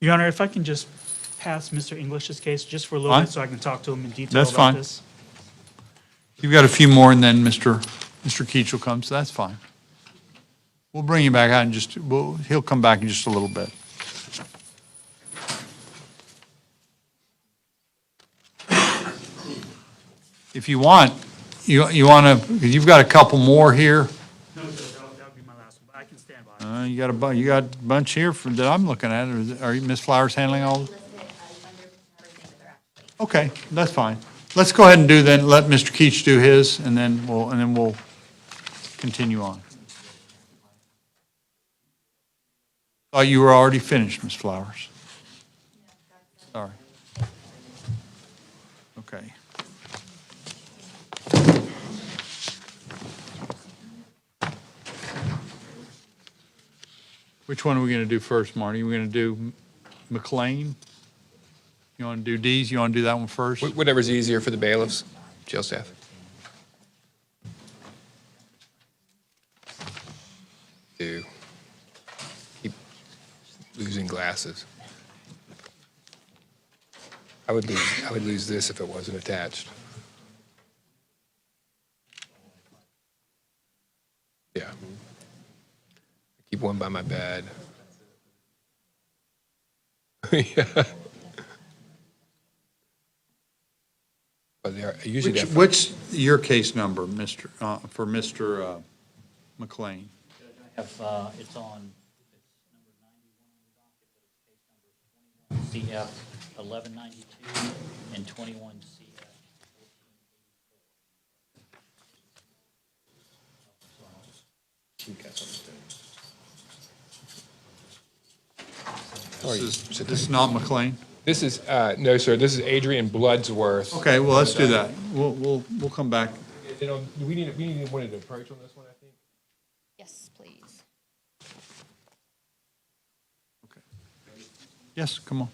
Speaker 8: Your Honor, if I can just pass Mr. English's case just for a little
Speaker 1: Fine.
Speaker 8: bit so I can talk to him in detail
Speaker 1: That's
Speaker 8: about
Speaker 1: fine.
Speaker 8: this.
Speaker 1: You've got a few more, and then Mr. Keach will come, so that's fine. We'll bring you back out in just, he'll come back in just a little bit. If you want, you want to, you've got a couple more here.
Speaker 8: No, sir, that would be my last one, but I can stand by.
Speaker 1: You got a bunch here that I'm looking at. Are you, Ms. Flowers, handling all? Okay, that's fine. Let's go ahead and do then, let Mr. Keach do his, and then we'll continue on. Oh, you were already finished, Ms. Flowers. Sorry. Okay. Which one are we going to do first, Marty? We're going to do McLean? You want to do D's? You want to do that one first?
Speaker 10: Whatever's easier for the bailiffs, jail staff. Do. Keep losing glasses. I would lose this if it wasn't attached. Yeah. I keep one by my bed. Yeah. But they are usually
Speaker 1: What's your case number, for Mr. McLean?
Speaker 4: I have, it's on, it's number 91 on the docket, but it's case number 21 CF 1192 and 21 CF.
Speaker 1: This is not McLean?
Speaker 10: This is, no, sir, this is Adrian Bloodsworth.
Speaker 1: Okay, well, let's do that. We'll come back.
Speaker 10: You know, we need one to approach on this one, I think.
Speaker 15: Yes, please.
Speaker 1: Yes, come on.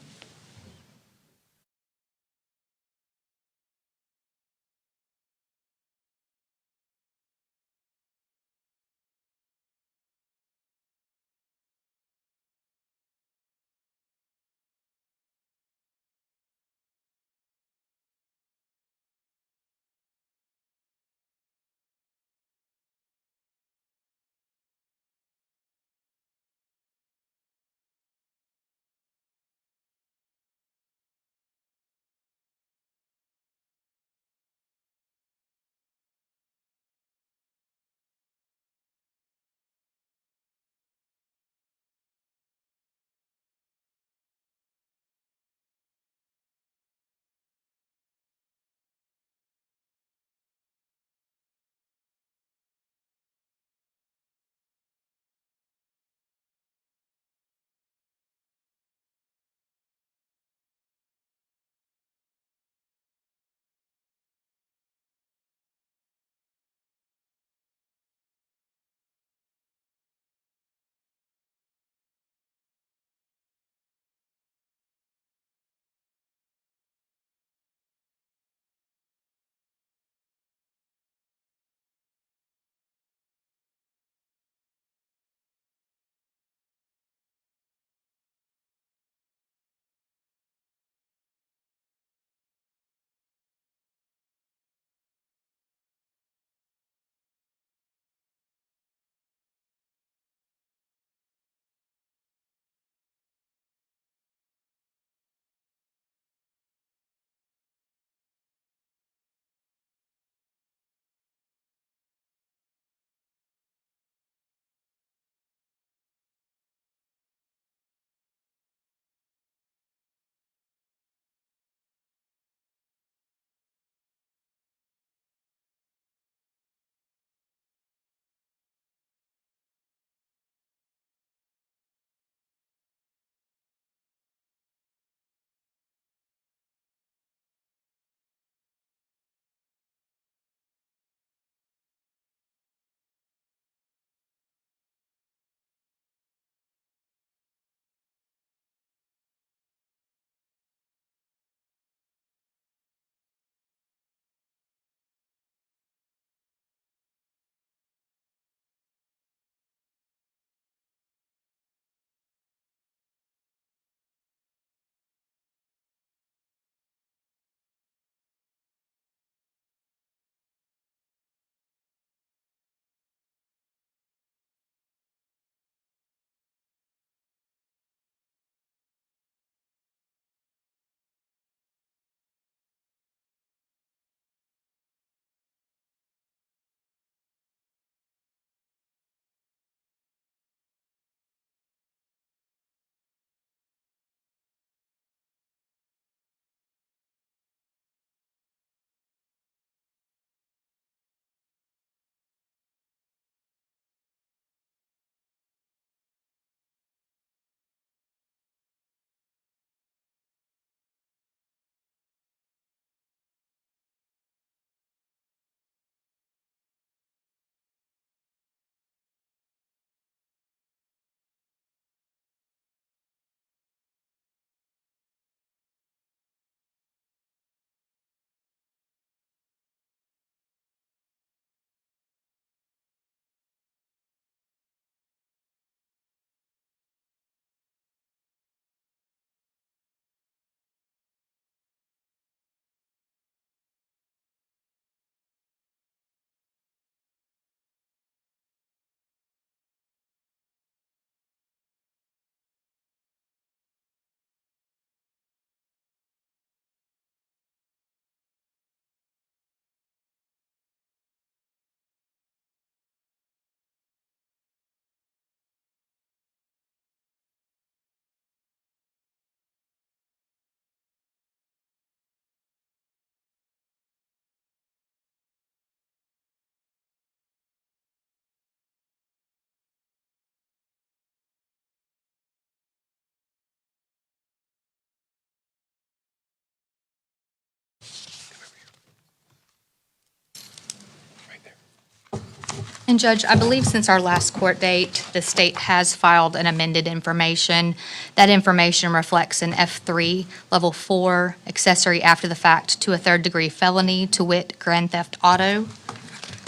Speaker 15: And Judge, I believe since our last court date, the state has filed an amended information. That information reflects an F3, Level 4, accessory after the fact to a third-degree felony, to wit, grand theft auto.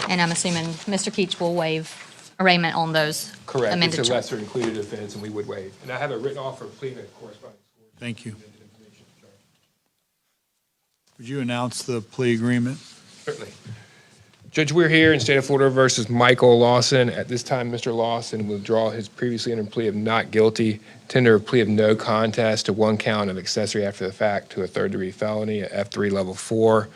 Speaker 15: And I'm assuming Mr. Keach will waive arraignment on those
Speaker 10: Correct.
Speaker 15: amended
Speaker 10: It's a
Speaker 15: charges.
Speaker 10: lesser included offense, and we would waive. And I have a written offer of plea and a correspondence.
Speaker 1: Thank you. Would you announce the plea agreement?
Speaker 10: Certainly. Judge, we're here in State of Florida versus Michael Lawson. At this time, Mr. Lawson will withdraw his previously entered plea of not guilty, tender a plea of no contest to one count of accessory after the fact to a third-degree felony, a F3 Level 4.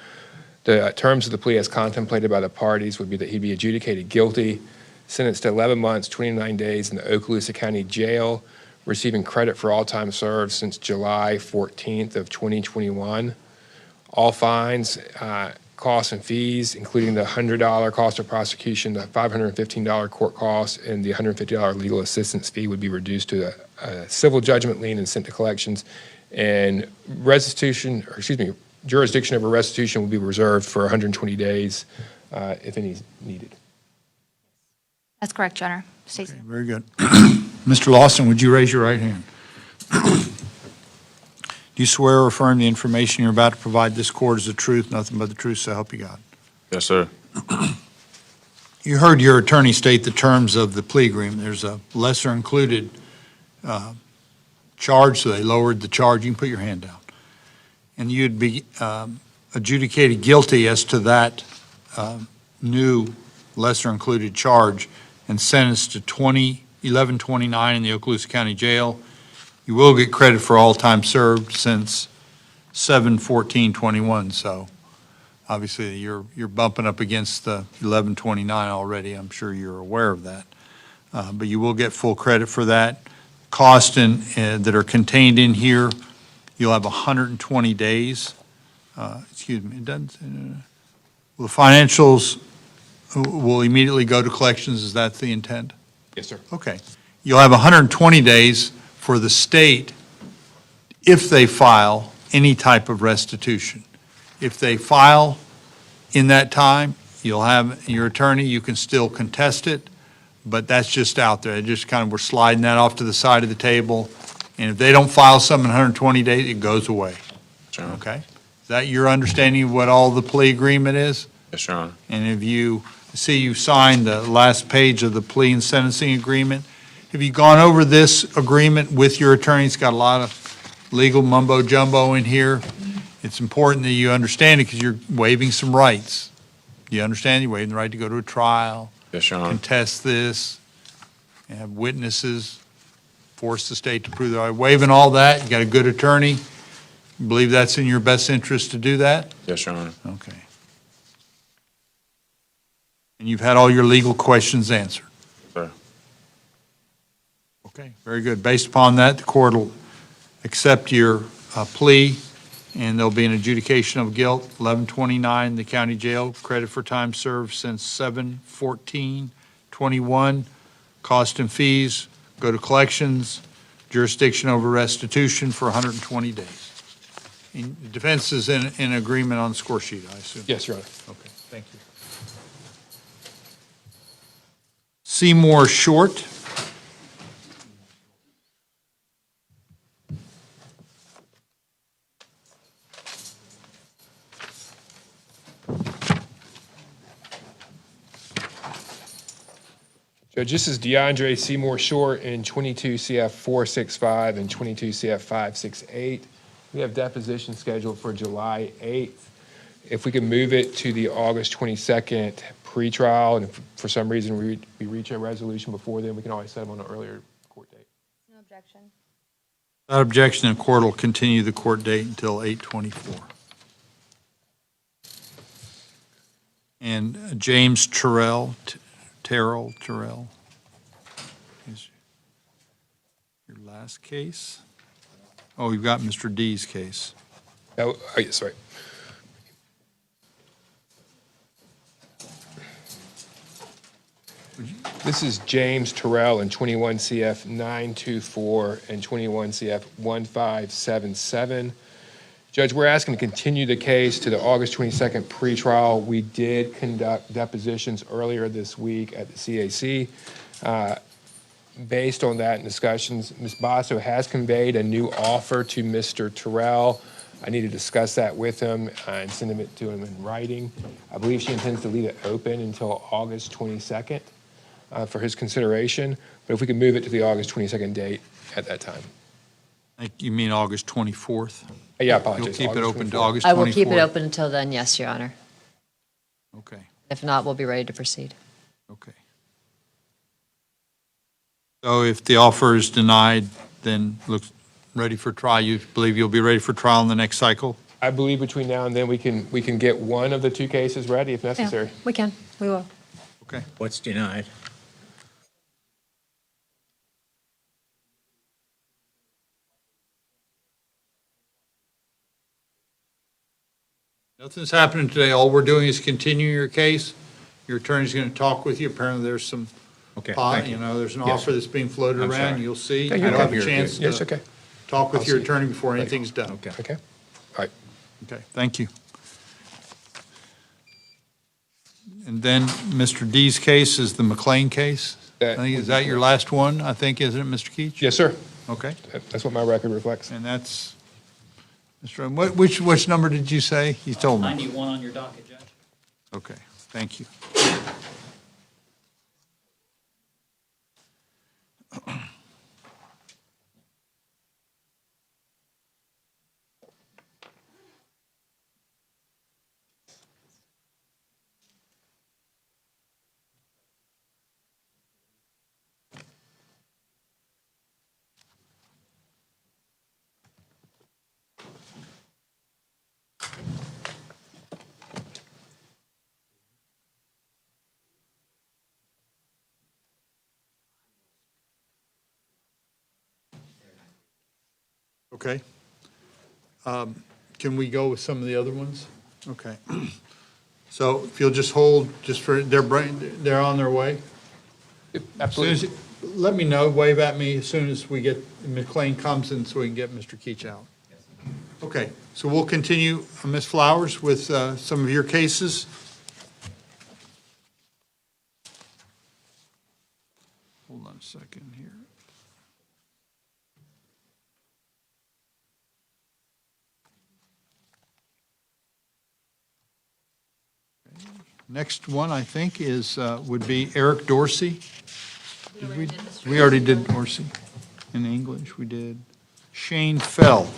Speaker 10: The terms of the plea as contemplated by the parties would be that he'd be adjudicated guilty, sentenced to 11 months, 29 days in the Okaloosa County Jail, receiving credit for all time served since July 14th of 2021. All fines, costs and fees, including the $100 cost of prosecution, the $515 court costs, and the $150 legal assistance fee would be reduced to a civil judgment lien and sent to collections. And jurisdiction over restitution will be reserved for 120 days, if any is needed.
Speaker 15: That's correct, Your Honor. Stacey.
Speaker 1: Okay, very good. Mr. Lawson, would you raise your right hand? Do you swear or affirm the information you're about to provide this court is the truth, nothing but the truth, so help you God?
Speaker 11: Yes, sir.
Speaker 1: You heard your attorney state the terms of the plea agreement. There's a lesser included charge, so they lowered the charge. You can put your hand down. And you'd be adjudicated guilty as to that new lesser included charge and sentenced to 1129 in the Okaloosa County Jail. You will get credit for all time served since 7/14/21, so obviously you're bumping up against the 1129 already. I'm sure you're aware of that. But you will get full credit for that. Costs that are contained in here, you'll have 120 days. Excuse me, it doesn't, well, the financials will immediately go to collections. Is that the intent?
Speaker 10: Yes, sir.
Speaker 1: Okay. You'll have 120 days for the state if they file any type of restitution. If they file in that time, you'll have your attorney, you can still contest it, but that's just out there. It just kind of, we're sliding that off to the side of the table. And if they don't file something in 120 days, it goes away.
Speaker 11: Sure.
Speaker 1: Okay? Is that your understanding of what all the plea agreement is?
Speaker 11: Yes, Your Honor.
Speaker 1: And if you see you signed the last page of the plea and sentencing agreement, have you gone over this agreement with your attorney? It's got a lot of legal mumbo jumbo in here. It's important that you understand it because you're waiving some rights. You understand? You're waiving the right to go to a trial,
Speaker 11: Yes, Your Honor.
Speaker 1: contest this, and have witnesses, force the state to prove they're right. Waiving all that, you got a good attorney. You believe that's in your best interest to do that?
Speaker 11: Yes, Your Honor.
Speaker 1: Okay. And you've had all your legal questions answered?
Speaker 11: Sir.
Speaker 1: Okay, very good. Based upon that, the court will accept your plea, and there'll be an adjudication of guilt, 1129, the county jail, credit for time served since 7/14/21, cost and fees, go to collections, jurisdiction over restitution for 120 days. And the defense is in agreement on the score sheet, I assume?
Speaker 10: Yes, Your Honor.
Speaker 1: Okay, thank you. Seymour Short.
Speaker 10: Judge, this is DeAndre Seymour Short in 22 CF 465 and 22 CF 568. We have deposition scheduled for July 8th. If we could move it to the August 22nd pretrial, and if for some reason we reach a resolution before then, we can always set them on an earlier court date.
Speaker 15: No objection.
Speaker 1: Without objection, the court will continue the court date until 8/24. And James Terrell is your last case. Oh, you've got Mr. D's case.
Speaker 10: Oh, yes, right. This is James Terrell in 21 CF 924 and 21 CF 1577. Judge, we're asking to continue the case to the August 22nd pretrial. We did conduct depositions earlier this week at the CAC. Based on that and discussions, Ms. Basso has conveyed a new offer to Mr. Terrell. I need to discuss that with him and send it to him in writing. I believe she intends to leave it open until August 22nd for his consideration, but if we could move it to the August 22nd date at that time.
Speaker 1: You mean August 24th?
Speaker 10: Yeah, I apologize.
Speaker 1: You'll keep it
Speaker 10: August
Speaker 1: open to
Speaker 10: 24th.
Speaker 1: August 24th?
Speaker 13: I will keep it open until then, yes, Your Honor.
Speaker 1: Okay,
Speaker 13: If not, we'll be ready to proceed.
Speaker 1: okay. So if the offer is denied, then looks ready for trial. You believe you'll be ready for trial in the next cycle?
Speaker 10: I believe between now and then, we can get one of the two cases ready if necessary.
Speaker 13: Yeah, we can. We will.
Speaker 1: Okay.
Speaker 2: What's denied?
Speaker 1: Nothing's happening today. All we're doing is continuing your case. Your attorney's going to talk with you. Apparently, there's some,
Speaker 2: Okay,
Speaker 1: pot,
Speaker 2: thank you.
Speaker 1: there's an
Speaker 2: Yes.
Speaker 1: offer that's being floated
Speaker 2: I'm
Speaker 1: around.
Speaker 2: sorry.
Speaker 1: You'll see.
Speaker 10: Yeah,
Speaker 1: You
Speaker 10: you're
Speaker 1: don't have
Speaker 10: okay.
Speaker 1: a chance
Speaker 10: Yes,
Speaker 1: to
Speaker 10: okay.
Speaker 1: talk with
Speaker 10: I'll
Speaker 1: your
Speaker 10: see.
Speaker 1: attorney before
Speaker 10: Right.
Speaker 1: anything's done.
Speaker 2: Okay.
Speaker 10: Okay? All right.
Speaker 1: Okay, thank you. And then Mr. D's case is the McLean case? I think, is that your last one, I think, isn't it, Mr. Keach?
Speaker 10: Yes, sir.
Speaker 1: Okay.
Speaker 10: That's what my record reflects.
Speaker 1: And that's, Mr. Which number did you say? You told me.
Speaker 4: 91 on your docket, Judge.
Speaker 1: Okay, thank you. Okay. Can we go with some of the other ones? Okay. So if you'll just hold, just for, they're on their way?
Speaker 10: Absolutely.
Speaker 1: Let me know, wave at me as soon as we get, McLean comes in so we can get Mr. Keach out. Okay, so we'll continue, Ms. Flowers, with some of your cases. Hold on a second here. Next one, I think, is, would be Eric Dorsey. We already did Dorsey. In English, we did Shane Fell.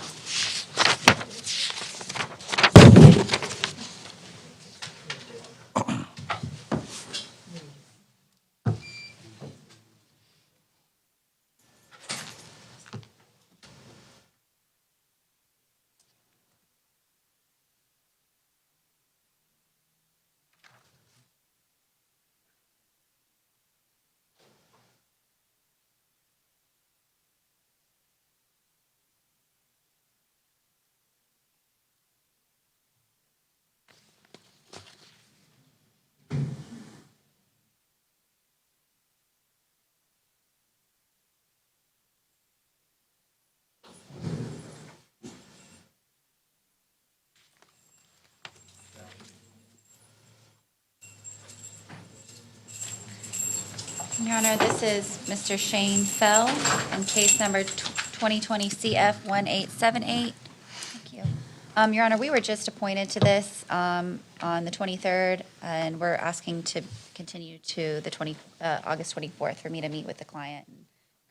Speaker 6: Your Honor, this is Mr. Shane Fell in case number 2020 CF 1878. Thank you. Your Honor, we were just appointed to this on the 23rd, and we're asking to continue to the August 24th for me to meet with the client and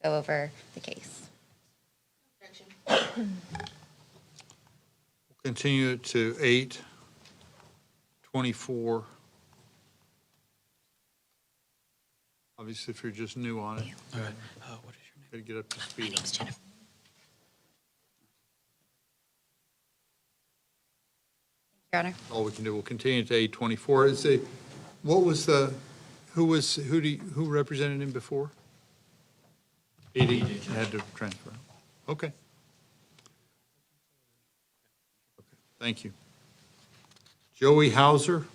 Speaker 6: go over the case.
Speaker 1: Continue it to 8/24. Obviously, if you're just new on it.
Speaker 2: All right. What is your name?
Speaker 1: Got to get up to speed.
Speaker 15: My name's Jennifer.
Speaker 6: Your Honor.
Speaker 1: All we can do, we'll continue to 8/24. Is it, what was the, who represented him before? Edie had to transfer. Okay. Thank you. Joey Hauser.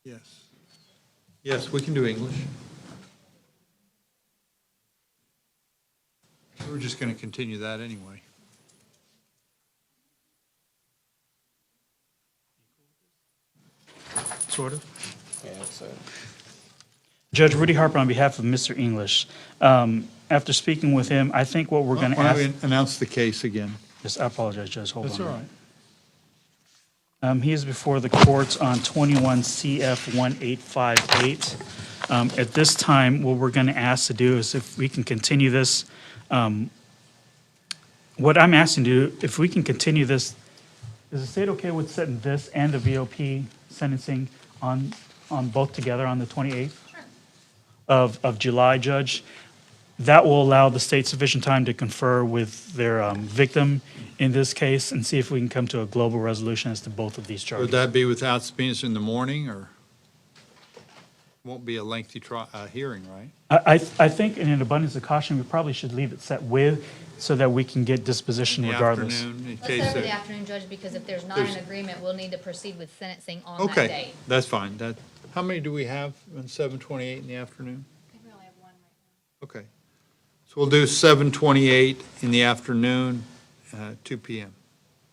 Speaker 1: Yes. Yes, we can do English. We're just going to continue that anyway.
Speaker 8: Sort of. Judge Rudy Harper on behalf of Mr. English. After speaking with him, I think what we're going to
Speaker 1: Why
Speaker 8: ask.
Speaker 1: don't we announce the case again?
Speaker 8: Yes, I apologize, Judge. Hold on.
Speaker 1: That's all right.
Speaker 8: He is before the courts on 21 CF 1858. At this time, what we're going to ask to do is if we can continue this, what I'm asking to do, if we can continue this, is the state okay with setting this and the VOP sentencing on both together on the 28th of July, Judge? That will allow the state sufficient time to confer with their victim in this case and see if we can come to a global resolution as to both of these charges.
Speaker 1: Would that be without subpoenas in the morning, or won't be a lengthy hearing, right?
Speaker 8: I think in an abundance of caution, we probably should leave it set with so that we can get disposition
Speaker 1: In the
Speaker 8: regardless.
Speaker 1: afternoon, in
Speaker 15: Let's
Speaker 1: case
Speaker 15: set it for
Speaker 1: that-
Speaker 15: the afternoon, Judge, because if there's not
Speaker 1: There's-
Speaker 15: an agreement, we'll need to proceed with sentencing on that
Speaker 1: Okay,
Speaker 15: date.
Speaker 1: that's fine. How many do we have on 7/28 in the afternoon? Okay. So we'll do 7/28 in the afternoon, 2 PM.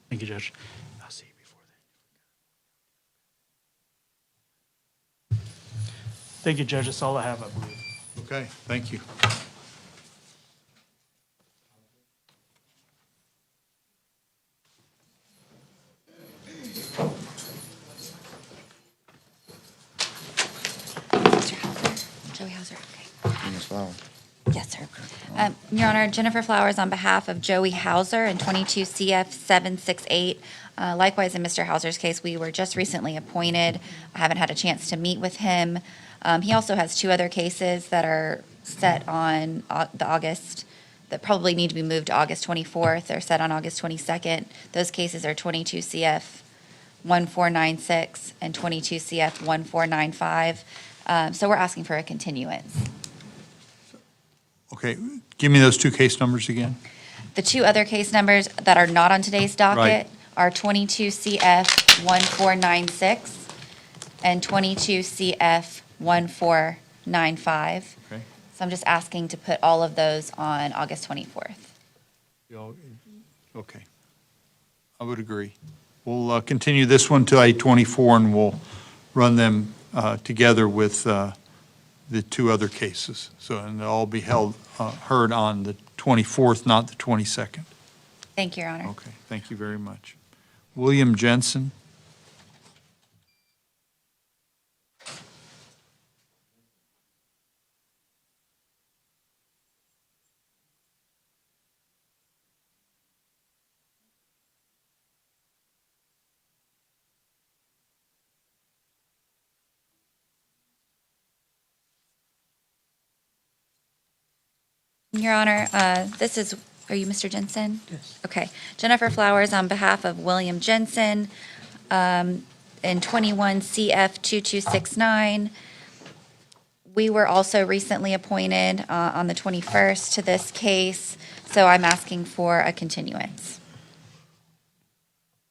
Speaker 8: Thank you, Judge. I'll see you before then. Thank you, Judge. That's all I have, I believe.
Speaker 1: Okay, thank you.
Speaker 6: Joey Hauser, okay. Yes, sir. Your Honor, Jennifer Flowers on behalf of Joey Hauser in 22 CF 768. Likewise, in Mr. Hauser's case, we were just recently appointed. I haven't had a chance to meet with him. He also has two other cases that are set on the August, that probably need to be moved to August 24th. They're set on August 22nd. Those cases are 22 CF 1496 and 22 CF 1495. So we're asking for a continuance.
Speaker 1: Okay, give me those two case numbers again.
Speaker 6: The two other case numbers that are not on today's docket
Speaker 1: Right.
Speaker 6: are 22 CF 1496 and 22 CF 1495.
Speaker 1: Okay.
Speaker 6: So I'm just asking to put all of those on August 24th.
Speaker 1: Okay. I would agree. We'll continue this one to 8/24, and we'll run them together with the two other cases. So, and they'll all be heard on the 24th, not the 22nd.
Speaker 6: Thank you, Your Honor.
Speaker 1: Okay, thank you very much. William Jensen.
Speaker 6: Your Honor, are you Mr. Jensen? Yes. Okay. Jennifer Flowers on behalf of William Jensen, in 21 CF 2269. We were also recently appointed on the 21st to this case, so I'm asking for a continuance.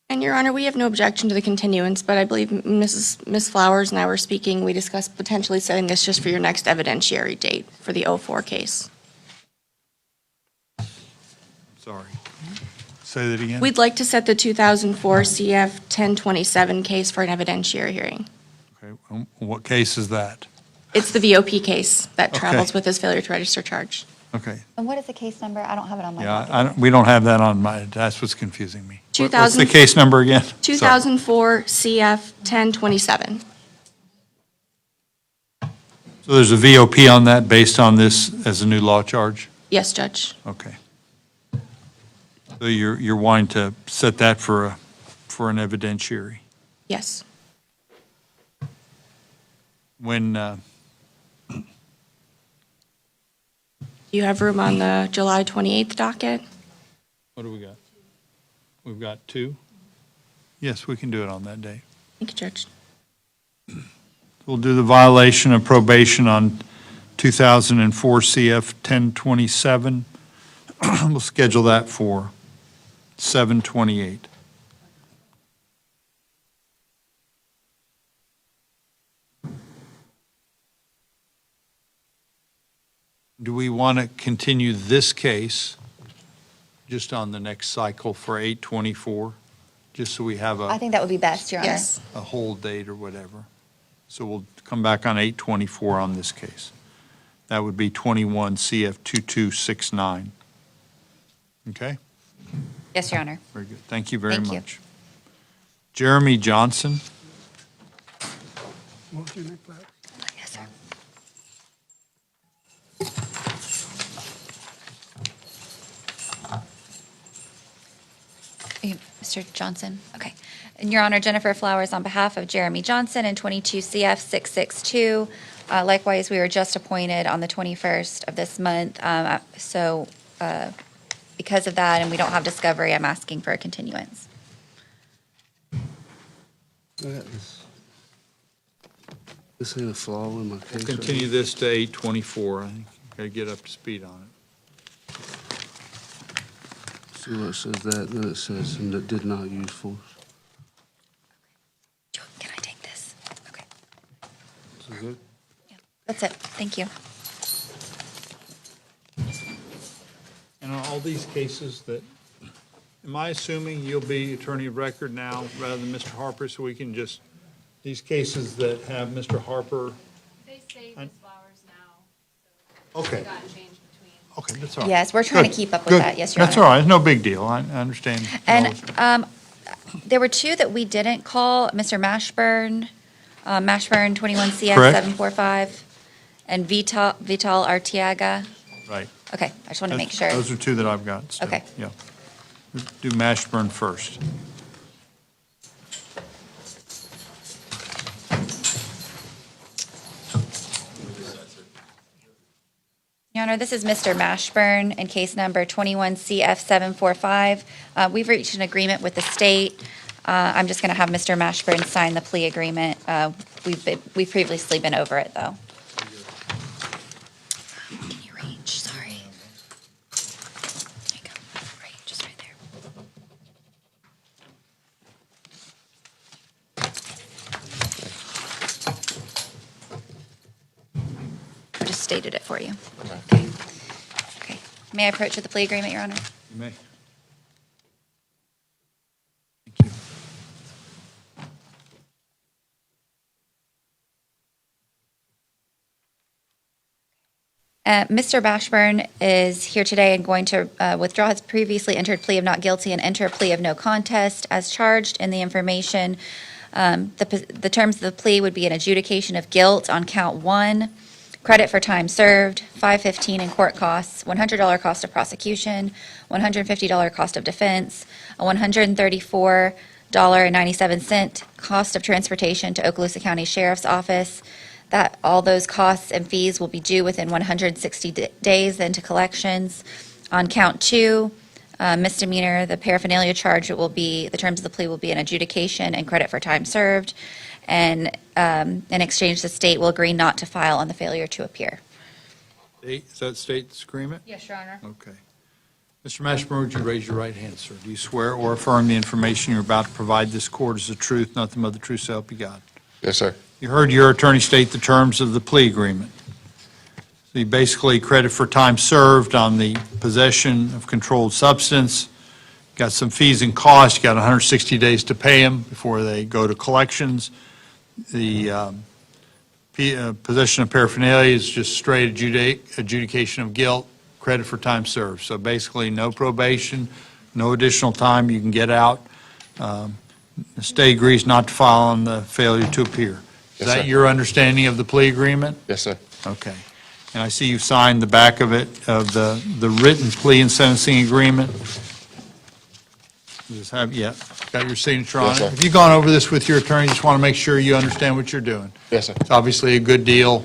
Speaker 7: And Your Honor, we have no objection to the continuance, but I believe Ms. Flowers and I were speaking, we discussed potentially setting this just for your next evidentiary date for the 04 case.
Speaker 1: Sorry. Say that again?
Speaker 7: We'd like to set the 2004 CF 1027 case for an evidentiary hearing.
Speaker 1: Okay, what case is that?
Speaker 7: It's the VOP case that
Speaker 1: Okay.
Speaker 7: travels with his failure to register charge.
Speaker 1: Okay.
Speaker 6: And what is the case number? I don't have it on my
Speaker 1: Yeah,
Speaker 6: docket.
Speaker 1: we don't have that on my, that's what's confusing me. What's the
Speaker 7: 2000
Speaker 1: case number again? Sorry.
Speaker 7: 2004 CF 1027.
Speaker 1: So there's a VOP on that based on this as a new law charge?
Speaker 7: Yes, Judge.
Speaker 1: Okay. So you're wanting to set that for an evidentiary?
Speaker 7: Yes.
Speaker 1: When,
Speaker 7: Do you have room on the July 28th docket?
Speaker 1: what do we got? We've got two? Yes, we can do it on that day.
Speaker 7: Thank you, Judge.
Speaker 1: We'll do the violation of probation on 2004 CF 1027. We'll schedule that for 7/28. Do we want to continue this case just on the next cycle for 8/24? Just so we have
Speaker 6: I think that would be best, Your Honor.
Speaker 7: Yes.
Speaker 1: a hold date or whatever. So we'll come back on 8/24 on this case. That would be 21 CF 2269. Okay?
Speaker 6: Yes, Your Honor.
Speaker 1: Very good. Thank you very
Speaker 6: Thank you.
Speaker 1: much. Jeremy Johnson.
Speaker 6: Yes, sir. Mr. Johnson? Okay. And Your Honor, Jennifer Flowers on behalf of Jeremy Johnson and 22 CF 662. Likewise, we were just appointed on the 21st of this month. So because of that, and we don't have discovery, I'm asking for a continuance.
Speaker 11: This ain't a flaw in my case.
Speaker 1: We'll continue this to 8/24. I think you've got to get up to speed on it.
Speaker 11: See where it says that, then it says, and that did not use force.
Speaker 6: Can I take this? Okay.
Speaker 11: Is it good?
Speaker 6: That's it. Thank you.
Speaker 1: And on all these cases that, am I assuming you'll be attorney of record now rather than Mr. Harper, so we can just, these cases that have Mr. Harper?
Speaker 16: They say Ms. Flowers now.
Speaker 1: Okay.
Speaker 16: It got changed between.
Speaker 1: Okay, that's all right.
Speaker 6: Yes, we're trying to
Speaker 1: Good,
Speaker 6: keep up with
Speaker 1: good.
Speaker 6: that. Yes, Your
Speaker 1: That's
Speaker 6: Honor.
Speaker 1: all right, it's no big deal, I understand.
Speaker 6: And there were two that we didn't call, Mr. Mashburn, 21 CF
Speaker 1: Correct.
Speaker 6: 745, and Vital Artiaga.
Speaker 1: Right.
Speaker 6: Okay, I just want to make sure.
Speaker 1: Those are two that I've got still.
Speaker 6: Okay.
Speaker 1: Yeah. Do Mashburn first.
Speaker 6: Your Honor, this is Mr. Mashburn in case number 21 CF 745. We've reached an agreement with the state. I'm just going to have Mr. Mashburn sign the plea agreement. We've previously been over it, though. Can you reach? Sorry. There you go. Right, just right there. I just stated it for you. Okay. Okay. May I approach with the plea agreement, Your Honor?
Speaker 1: You may.
Speaker 6: Mr. Mashburn is here today and going to withdraw his previously entered plea of not guilty and enter a plea of no contest as charged in the information. The terms of the plea would be an adjudication of guilt on count 1, credit for time served, $515 in court costs, $100 cost of prosecution, $150 cost of defense, a $134.97 cost of transportation to Okaloosa County Sheriff's Office. That all those costs and fees will be due within 160 days into collections. On count 2, misdemeanor, the paraphernalia charge, it will be, the terms of the plea will be an adjudication and credit for time served. And in exchange, the state will agree not to file on the failure to appear.
Speaker 1: Is that state's agreement?
Speaker 16: Yes, Your Honor.
Speaker 1: Okay. Mr. Mashburn, would you raise your right hand, sir? Do you swear or affirm the information you're about to provide this court is the truth, nothing but the truth, so help you God?
Speaker 10: Yes, sir.
Speaker 1: You heard your attorney state the terms of the plea agreement. So you basically credit for time served on the possession of controlled substance, got some fees and costs, you got 160 days to pay them before they go to collections. The possession of paraphernalia is just straight adjudication of guilt, credit for time served. So basically, no probation, no additional time, you can get out. The state agrees not to file on the failure to appear. Is
Speaker 10: Yes,
Speaker 1: that
Speaker 10: sir.
Speaker 1: your understanding of the plea agreement?
Speaker 10: Yes, sir.
Speaker 1: Okay. And I see you signed the back of it, of the written plea and sentencing agreement. Just have, yeah, got your signature on
Speaker 10: Yes,
Speaker 1: it.
Speaker 10: sir.
Speaker 1: Have you gone over this with your attorney? Just want to make sure you understand what you're doing.
Speaker 10: Yes, sir.
Speaker 1: It's obviously a good deal,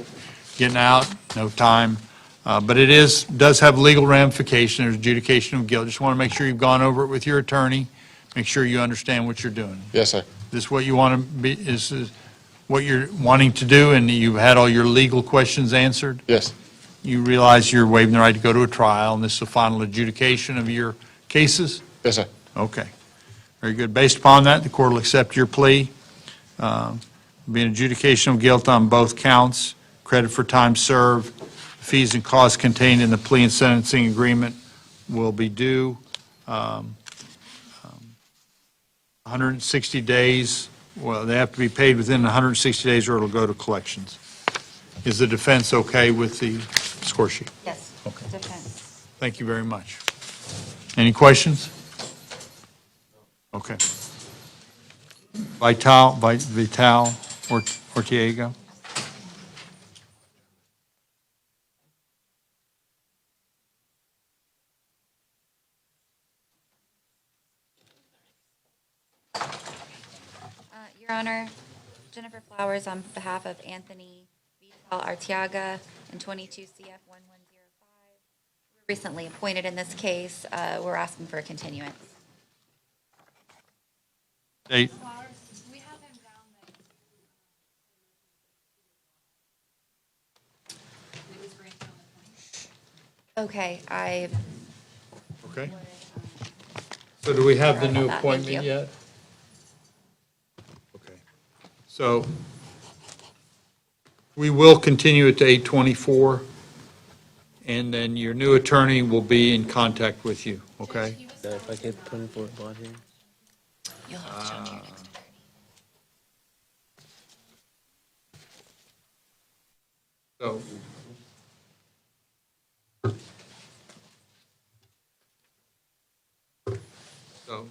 Speaker 1: getting out, no time, but it does have legal ramification, there's adjudication of guilt. Just want to make sure you've gone over it with your attorney, make sure you understand what you're doing.
Speaker 10: Yes, sir.
Speaker 1: This what you want to be, is what you're wanting to do, and you've had all your legal questions answered?
Speaker 10: Yes.
Speaker 1: You realize you're waiving the right to go to a trial, and this is the final adjudication of your cases?
Speaker 10: Yes, sir.
Speaker 1: Okay. Very good. Based upon that, the court will accept your plea. Be an adjudication of guilt on both counts, credit for time served, fees and costs contained in the plea and sentencing agreement will be due 160 days. Well, they have to be paid within 160 days or it'll go to collections. Is the defense okay with the score sheet?
Speaker 6: Yes.
Speaker 1: Okay.
Speaker 6: Defense.
Speaker 1: Thank you very much. Any questions? Okay. Vital Ortega?
Speaker 6: Your Honor, Jennifer Flowers on behalf of Anthony Vital Arteaga and 22 CF 1105. Recently appointed in this case. We're asking for a continuance.
Speaker 1: Date?
Speaker 16: We have him down that. It was granted on the 20th.
Speaker 6: Okay,
Speaker 1: Okay. So do we have the
Speaker 6: Sorry
Speaker 1: new
Speaker 6: about that. Thank
Speaker 1: appointment
Speaker 6: you.
Speaker 1: yet? Okay. So we will continue it to 8/24, and then your new attorney will be in contact with you, okay?
Speaker 11: If I get 24 bought here.
Speaker 6: You'll have to show me your next attorney.
Speaker 1: So So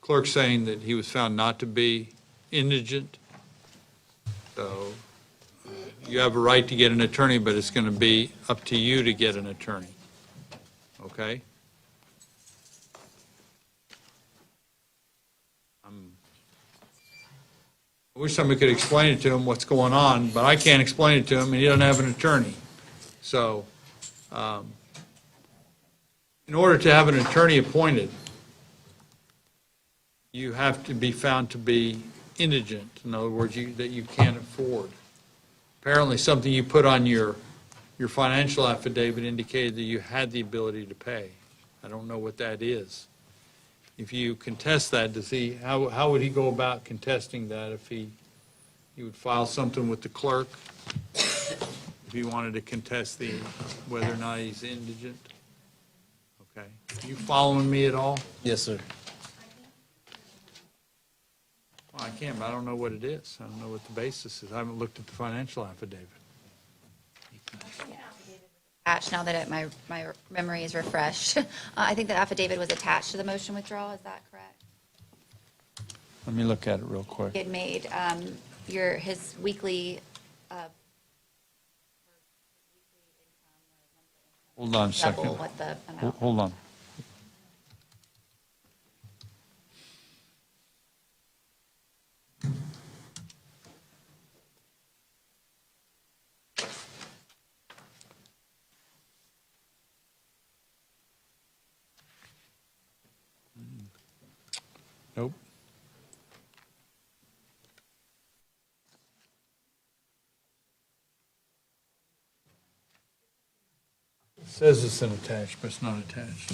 Speaker 1: clerk's saying that he was found not to be indigent. So you have a right to get an attorney, but it's going to be up to you to get an attorney. Okay? I wish somebody could explain it to him what's going on, but I can't explain it to him, and he doesn't have an attorney. So, in order to have an attorney appointed, you have to be found to be indigent. In other words, that you can't afford. Apparently, something you put on your financial affidavit indicated that you had the ability to pay. I don't know what that is. If you contest that, how would he go about contesting that if he would file something with the clerk? If he wanted to contest whether or not he's indigent? Okay. You following me at all?
Speaker 11: Yes, sir.
Speaker 1: Well, I can, but I don't know what it is. I don't know what the basis is. I haven't looked at the financial affidavit.
Speaker 6: Attached now that my memory is refreshed. I think the affidavit was attached to the motion withdrawal. Is that correct?
Speaker 1: Let me look at it real quick.
Speaker 6: It made his weekly
Speaker 1: Hold on a second.
Speaker 6: double what the amount.
Speaker 1: Hold on. Nope. It says it's an attached, but it's not attached.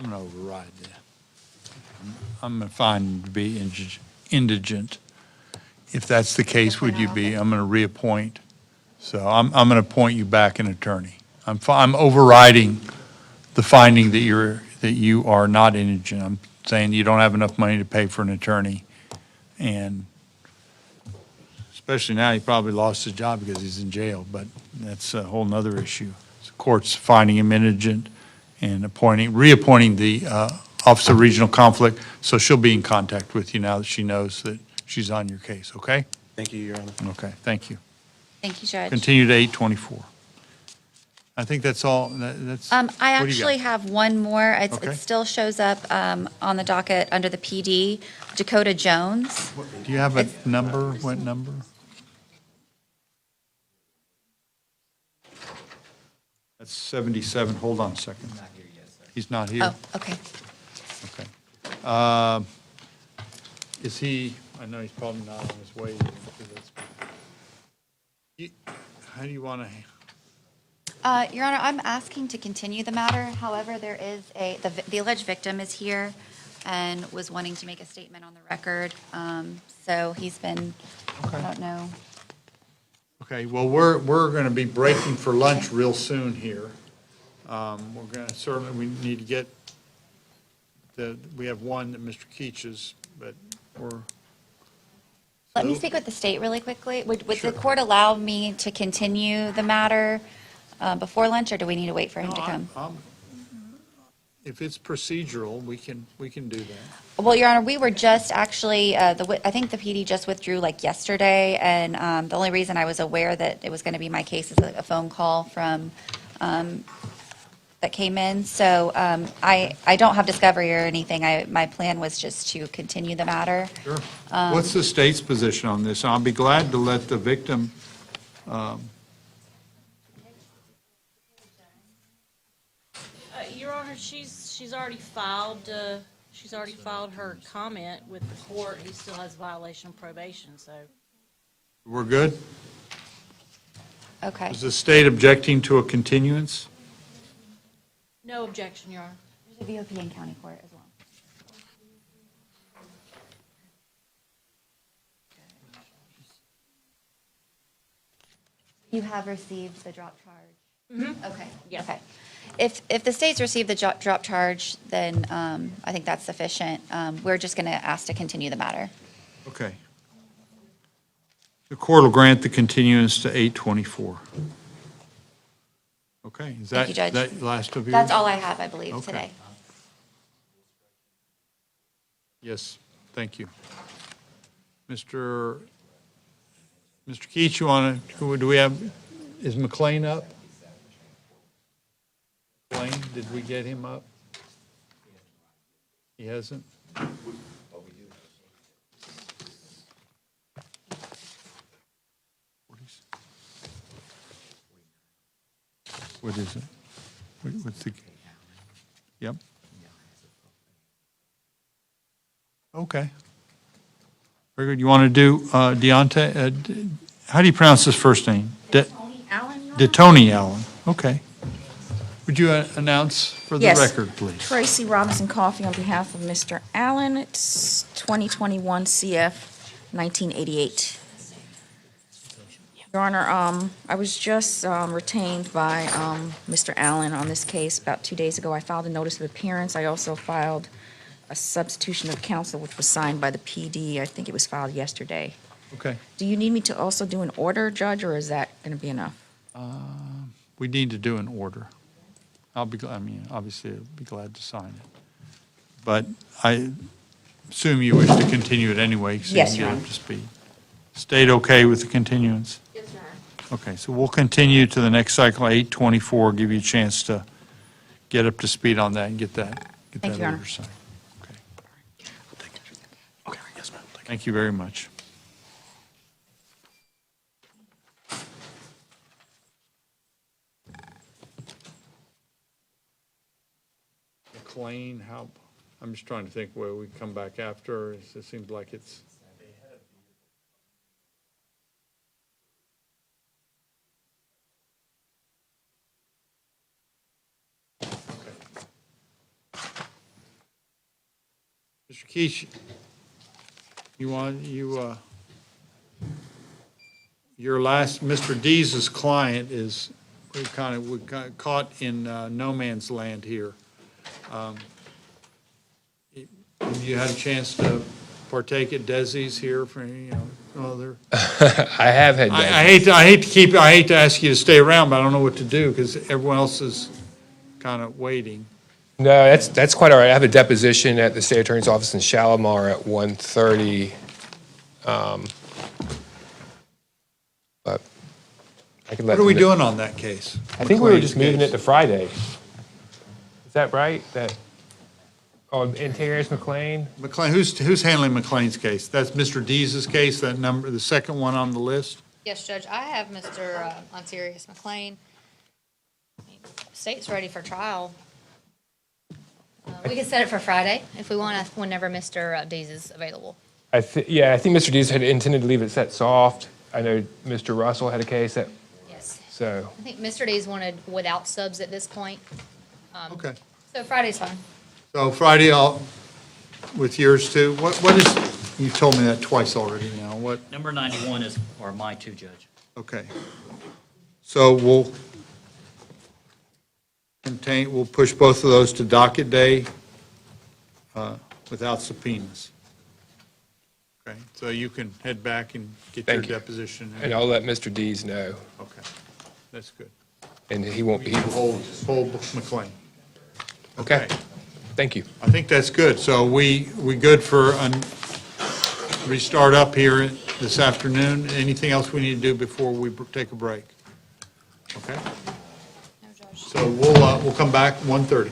Speaker 1: I'm going to override that. I'm going to find him to be indigent. If that's the case, would you be? I'm going to reappoint. So I'm going to appoint you back an attorney. I'm overriding the finding that you are not indigent. I'm saying you don't have enough money to pay for an attorney. And especially now, he probably lost his job because he's in jail, but that's a whole nother issue. The court's finding him indigent and reappointing the Office of Regional Conflict, so she'll be in contact with you now that she knows that she's on your case, okay?
Speaker 17: Thank you, Your Honor.
Speaker 1: Okay, thank you.
Speaker 6: Thank you, Judge.
Speaker 1: Continue to 8:24. I think that's all, that's.
Speaker 6: I
Speaker 1: what do you got?
Speaker 6: actually have one more.
Speaker 1: Okay.
Speaker 6: It still shows up on the docket under the PD, Dakota Jones.
Speaker 1: Do you have a number? What number? That's 77. Hold on a second. He's not here.
Speaker 6: Oh, okay.
Speaker 1: Okay. Is he, I know he's probably not on his way. How do you want to?
Speaker 6: Your Honor, I'm asking to continue the matter. However, there is the alleged victim is here and was wanting to make a statement on the record. So he's been, I don't know.
Speaker 1: Okay, well, we're going to be breaking for lunch real soon here. We're going to, certainly, we need to get we have one that Mr. Keach's, but we're.
Speaker 6: Let me speak with the state really quickly. Would the court allow me to continue the matter before lunch, or do we need to wait for him to come?
Speaker 1: If it's procedural, we can do that.
Speaker 6: Well, Your Honor, we were just actually, I think the PD just withdrew like yesterday, and the only reason I was aware that it was going to be my case is a phone call from, that came in. So I don't have discovery or anything. My plan was just to continue the matter.
Speaker 1: Sure. What's the state's position on this? I'll be glad to let the victim.
Speaker 3: Your Honor, she's already filed her comment with the court. He still has violation of probation, so.
Speaker 1: We're good?
Speaker 6: Okay.
Speaker 1: Is the state objecting to a continuance?
Speaker 3: No objection, Your Honor.
Speaker 6: There's a VOP in county court as well. You have received the drop charge? Mm-hmm. Okay.
Speaker 3: Yeah.
Speaker 6: Okay. If the state's received the drop charge, then I think that's sufficient. We're just going to ask to continue the matter.
Speaker 1: Okay. The court will grant the continuance to 8:24. Okay, is
Speaker 6: Thank you, Judge.
Speaker 1: that last of yours?
Speaker 6: That's all I have, I believe,
Speaker 1: Okay.
Speaker 6: today.
Speaker 1: Yes, thank you. Mr. Keach, you want to, who do we have? Is McLean up? McLean, did we get him up? He hasn't? What is it? What's the? Yep. Okay. Very good. You want to do Deontay? How do you pronounce his first name? DeTony Allen. Okay. Would you announce for the record, please?
Speaker 18: Tracy Robinson Coffey on behalf of Mr. Allen. It's 2021 CF 1988. Your Honor, I was just retained by Mr. Allen on this case about 2 days ago. I filed a notice of appearance. I also filed a substitution of counsel, which was signed by the PD. I think it was filed yesterday.
Speaker 1: Okay.
Speaker 18: Do you need me to also do an order, Judge, or is that going to be enough?
Speaker 1: We need to do an order. Obviously, I'll be glad to sign it. But I assume you wish to continue it anyway. So
Speaker 18: Yes,
Speaker 1: you
Speaker 18: Your
Speaker 1: get
Speaker 18: Honor.
Speaker 1: up to speed. State okay with the continuance?
Speaker 18: Yes, Your Honor.
Speaker 1: Okay, so we'll continue to the next cycle, 8:24, give you a chance to get up to speed on that and get that
Speaker 18: Thank you, Your Honor.
Speaker 1: order signed. Okay. Thank you very much. McLean, I'm just trying to think where we come back after. It seems like it's. Mr. Keach, your last, Mr. Dees's client is we're caught in no man's land here. You had a chance to partake at Desi's here for, other.
Speaker 10: I have had that.
Speaker 1: I hate to ask you to stay around, but I don't know what to do because everyone else is kind of waiting.
Speaker 10: No, that's quite all right. I have a deposition at the state attorney's office in Shalimar at 1:30. But I can let
Speaker 1: What are we
Speaker 10: them know.
Speaker 1: doing on that case?
Speaker 10: I think we were
Speaker 1: McLean's
Speaker 10: just moving it
Speaker 1: case?
Speaker 10: to Friday. Is that right? That, oh, Terrence McLean?
Speaker 1: McLean, who's handling McLean's case? That's Mr. Dees's case, that number, the second one on the list?
Speaker 15: Yes, Judge, I have Mr. Monsirius McLean. State's ready for trial. We can set it for Friday if we want to, whenever Mr. Dees is available.
Speaker 10: I think Mr. Dees had intended to leave it set soft. I know Mr. Russell had a case that,
Speaker 15: Yes.
Speaker 10: so,
Speaker 15: I think Mr. Dees wanted without subs at this point.
Speaker 1: Okay.
Speaker 15: So Friday's fine.
Speaker 1: So Friday, with yours too, what is, you told me that twice already now, what,
Speaker 4: Number 91 is, or my two, Judge.
Speaker 1: okay. So we'll push both of those to docket day without subpoenas. Okay, so you can head back and get your
Speaker 10: Thank you.
Speaker 1: deposition.
Speaker 10: and I'll let Mr. Dees know.
Speaker 1: Okay, that's good.
Speaker 10: And he won't be,
Speaker 1: Hold McLean.
Speaker 10: okay. Thank you.
Speaker 1: I think that's good. So we good for restart up here this afternoon? Anything else we need to do before we take a break? Okay? So we'll come back 1:30.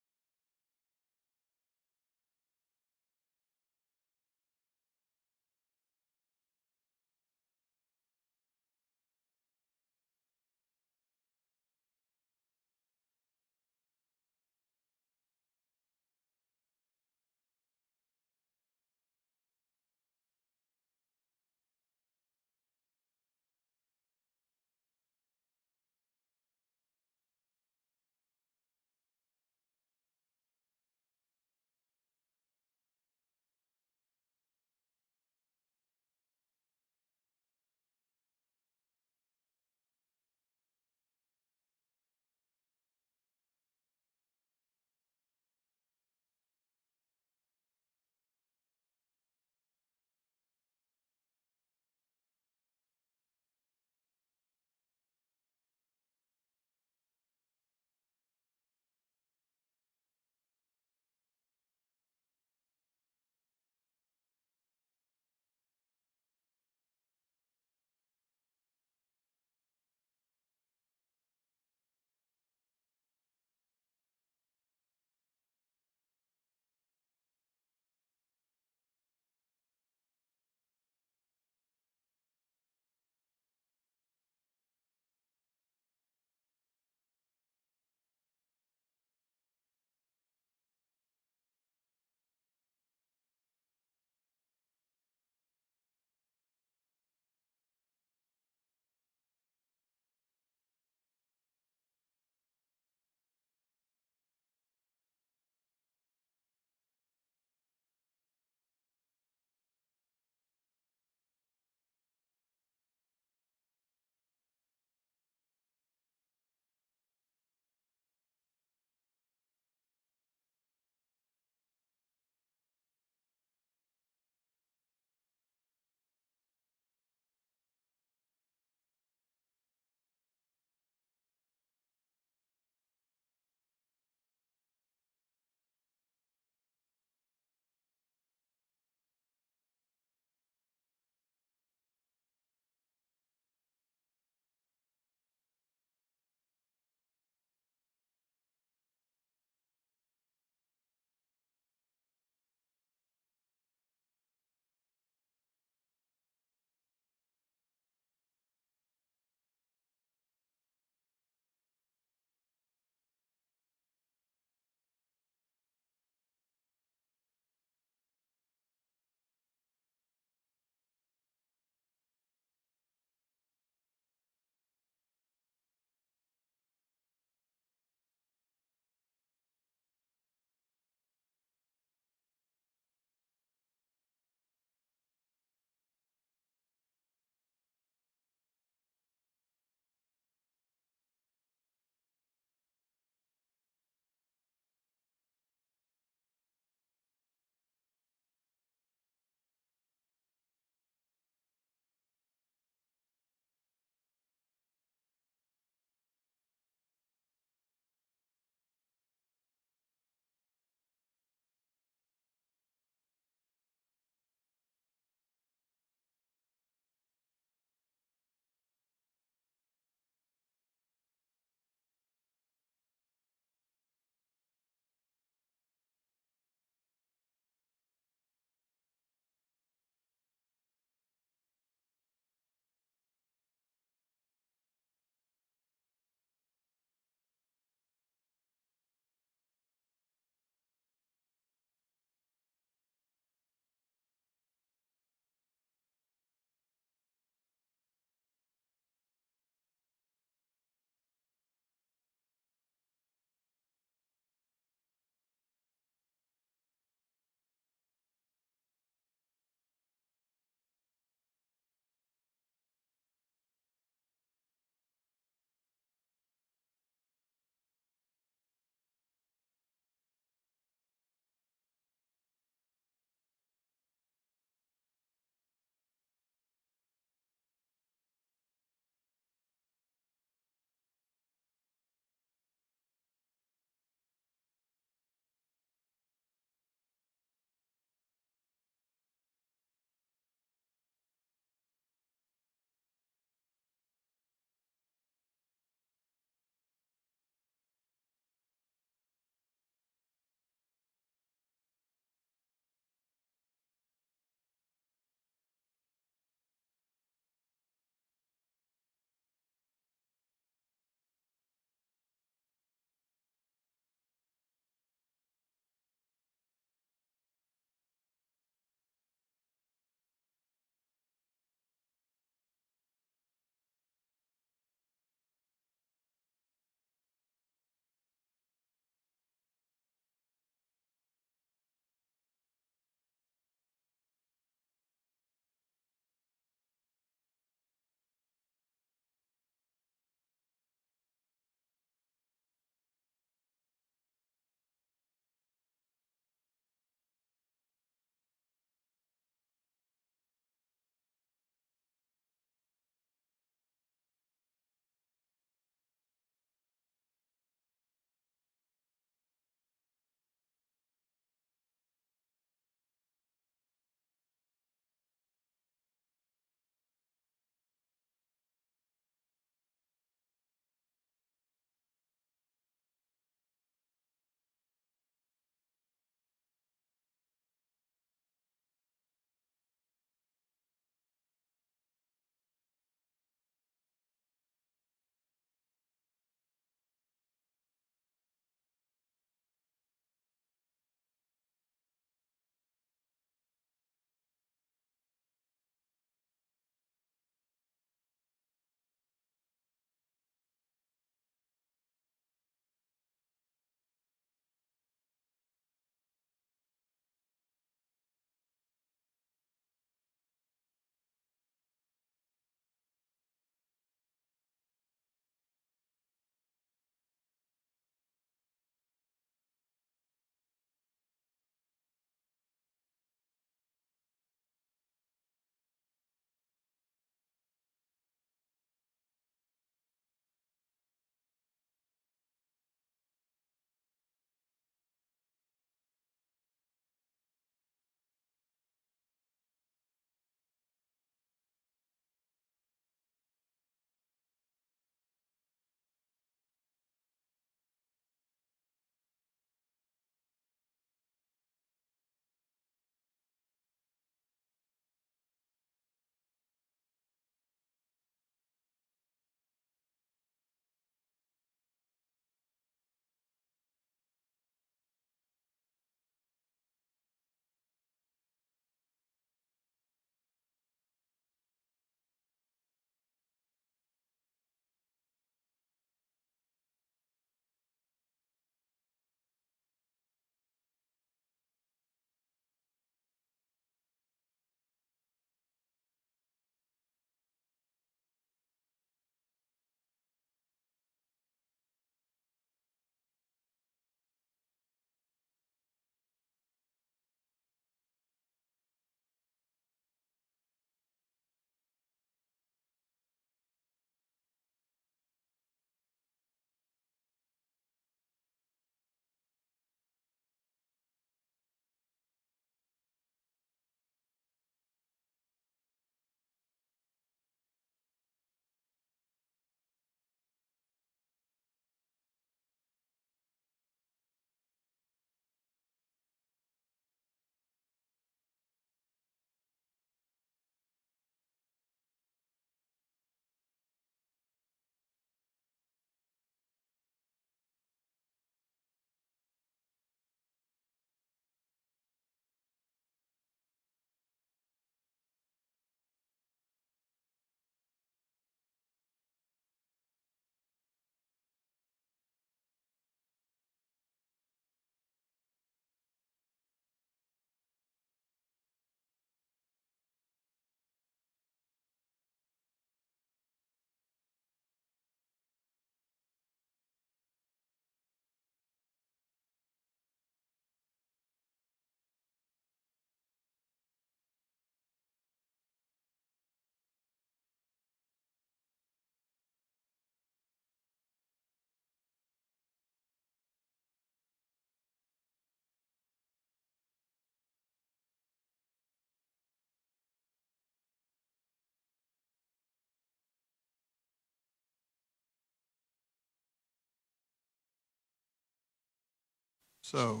Speaker 1: So,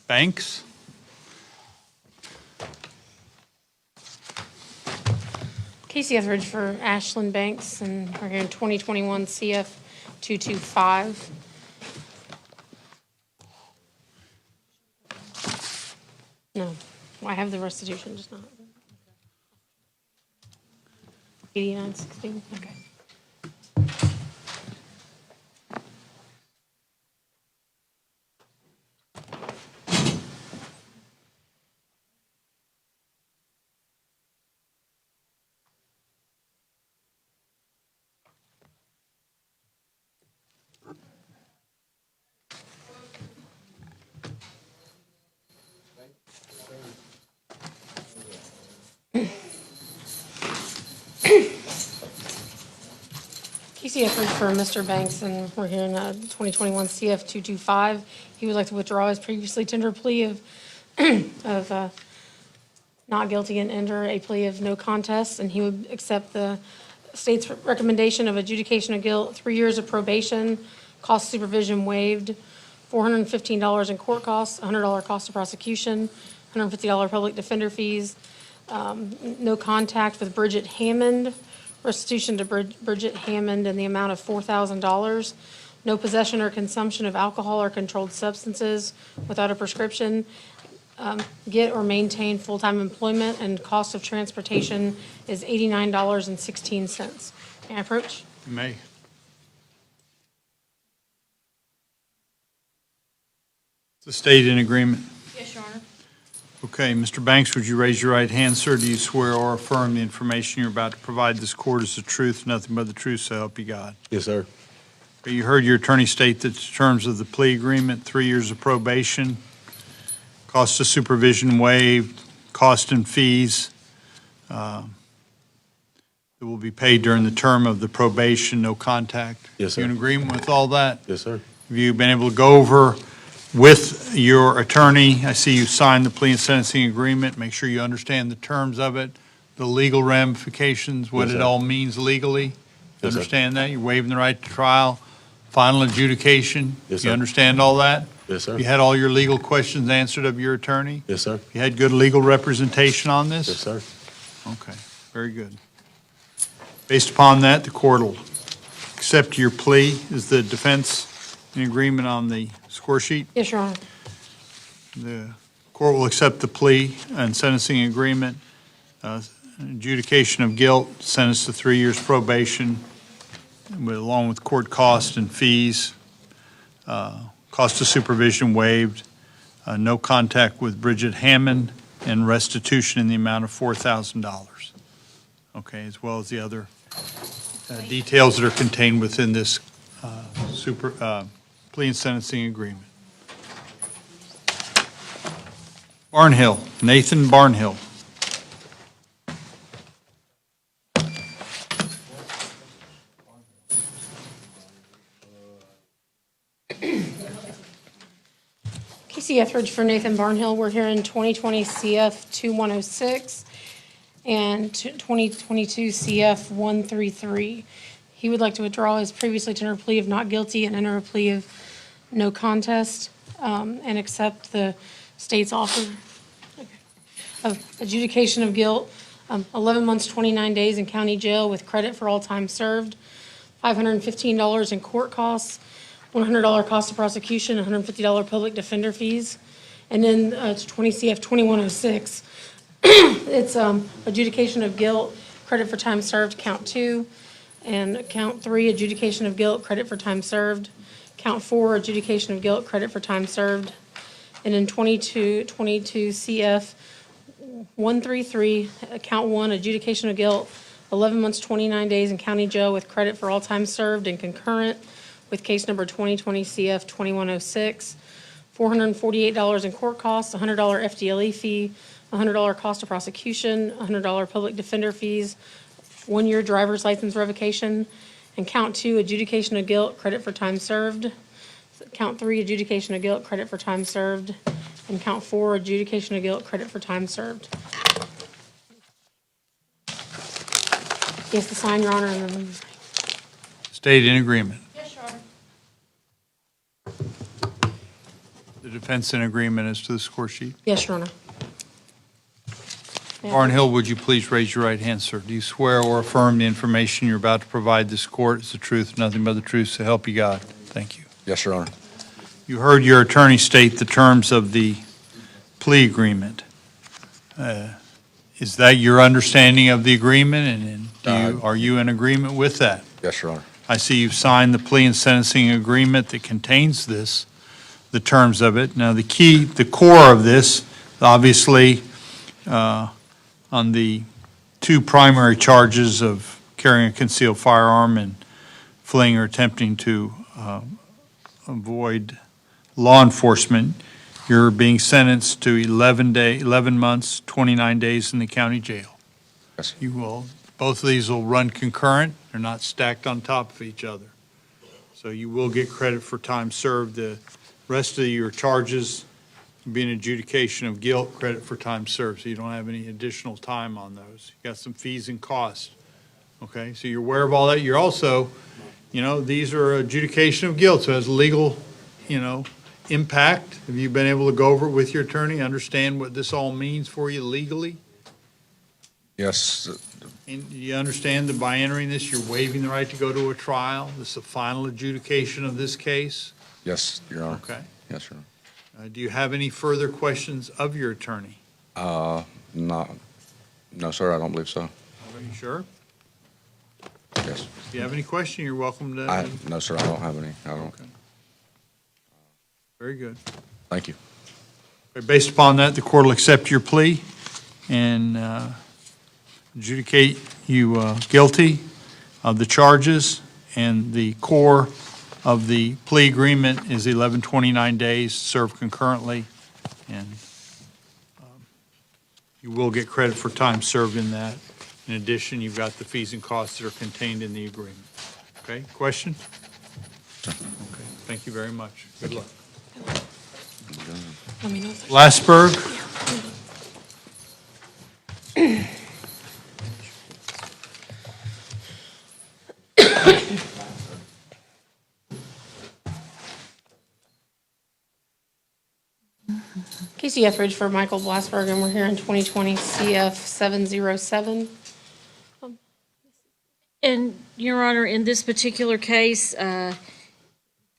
Speaker 1: Banks?
Speaker 17: Casey Etheridge for Ashland Banks, and we're here in 2021 CF 225. No, I have the restitution, just not. 8916, okay. Casey Etheridge for Mr. Banks, and we're here in 2021 CF 225. He would like to withdraw his previously tendered plea of, not guilty and enter a plea of no contest, and he would accept the state's recommendation of adjudication of guilt, 3 years of probation, cost supervision waived, $415 in court costs, $100 cost of prosecution, $150 public defender fees, no contact with Bridget Hammond, restitution to Bridget Hammond in the amount of $4,000, no possession or consumption of alcohol or controlled substances without a prescription, get or maintain full-time employment, and cost of transportation is $89.16. May I approach?
Speaker 1: You may. The state in agreement?
Speaker 17: Yes, Your Honor.
Speaker 1: Okay, Mr. Banks, would you raise your right hand, sir? Do you swear or affirm the information you're about to provide this court is the truth, nothing but the truth, so help you God?
Speaker 20: Yes, sir.
Speaker 1: You heard your attorney state that the terms of the plea agreement, 3 years of probation, cost of supervision waived, cost and fees that will be paid during the term of the probation, no contact.
Speaker 20: Yes, sir.
Speaker 1: You in agreement with all that?
Speaker 20: Yes, sir.
Speaker 1: Have you been able to go over with your attorney? I see you signed the plea and sentencing agreement. Make sure you understand the terms of it, the legal ramifications, what
Speaker 20: Yes,
Speaker 1: it
Speaker 20: sir.
Speaker 1: all means legally. You
Speaker 20: Yes, sir.
Speaker 1: understand that? You're waiving the right to trial, final adjudication.
Speaker 20: Yes,
Speaker 1: You
Speaker 20: sir.
Speaker 1: understand all that?
Speaker 20: Yes, sir.
Speaker 1: You had all your legal questions answered of your attorney?
Speaker 20: Yes, sir.
Speaker 1: You had good legal representation on this?
Speaker 20: Yes, sir.
Speaker 1: Okay, very good. Based upon that, the court will accept your plea. Is the defense in agreement on the score sheet?
Speaker 17: Yes, Your Honor.
Speaker 1: The court will accept the plea and sentencing agreement, adjudication of guilt, sentence to 3 years probation, along with court costs and fees, cost of supervision waived, no contact with Bridget Hammond, and restitution in the amount of $4,000. Okay, as well as the other details that are contained within this plea and sentencing agreement. Barnhill, Nathan Barnhill.
Speaker 17: Casey Etheridge for Nathan Barnhill. We're here in 2020 CF 2106 and 2022 CF 133. He would like to withdraw his previously tendered plea of not guilty and enter a plea of no contest, and accept the state's offer of adjudication of guilt, 11 months, 29 days in county jail with credit for all time served, $515 in court costs, $100 cost of prosecution, $150 public defender fees. And then it's 20 CF 2106. It's adjudication of guilt, credit for time served, count 2. And count 3, adjudication of guilt, credit for time served. Count 4, adjudication of guilt, credit for time served. And in 22 CF 133, count 1, adjudication of guilt, 11 months, 29 days in county jail with credit for all time served and concurrent with case number 2020 CF 2106, $448 in court costs, $100 FDLE fee, $100 cost of prosecution, $100 public defender fees, 1 year driver's license revocation, and count 2, adjudication of guilt, credit for time served. Count 3, adjudication of guilt, credit for time served, and count 4, adjudication of guilt, credit for time served. Yes, to sign, Your Honor, and then.
Speaker 1: State in agreement.
Speaker 17: Yes, Your Honor.
Speaker 1: The defense in agreement as to the score sheet?
Speaker 17: Yes, Your Honor. Yeah.
Speaker 1: Barnhill, would you please raise your right hand, sir? Do you swear or affirm the information you're about to provide this court is the truth, nothing but the truth, so help you God? Thank you.
Speaker 19: Yes, Your Honor.
Speaker 1: You heard your attorney state the terms of the plea agreement. Is that your understanding of the agreement, and are you in agreement with that?
Speaker 19: Yes, Your Honor.
Speaker 1: I see you've signed the plea and sentencing agreement that contains this, the terms of it. Now, the core of this, obviously, on the two primary charges of carrying a concealed firearm and fleeing or attempting to avoid law enforcement, you're being sentenced to 11 months, 29 days in the county jail.
Speaker 19: Yes.
Speaker 1: Both of these will run concurrent. They're not stacked on top of each other. So you will get credit for time served. The rest of your charges being adjudication of guilt, credit for time served. So you don't have any additional time on those. You got some fees and costs. Okay, so you're aware of all that. You're also, these are adjudication of guilt, so it has legal, impact. Have you been able to go over it with your attorney, understand what this all means for you legally?
Speaker 19: Yes.
Speaker 1: And do you understand that by entering this, you're waiving the right to go to a trial? This is the final adjudication of this case?
Speaker 19: Yes, Your Honor.
Speaker 1: Okay.
Speaker 19: Yes, Your Honor.
Speaker 1: Do you have any further questions of your attorney?
Speaker 19: No, sir, I don't believe so.
Speaker 1: Are you sure?
Speaker 19: Yes.
Speaker 1: If you have any question, you're welcome to.
Speaker 19: No, sir, I don't have any. I don't.
Speaker 1: Okay. Very good.
Speaker 19: Thank you.
Speaker 1: Based upon that, the court will accept your plea and adjudicate you guilty of the charges, and the core of the plea agreement is 1129 days served concurrently, and you will get credit for time served in that. In addition, you've got the fees and costs that are contained in the agreement. Okay, question? Okay, thank you very much. Good luck.
Speaker 17: Let me know if there's-
Speaker 1: Glassberg?
Speaker 17: Casey Etheridge for Michael Blasberg, and we're here in 2020 CF 707.
Speaker 3: And, Your Honor, in this particular case,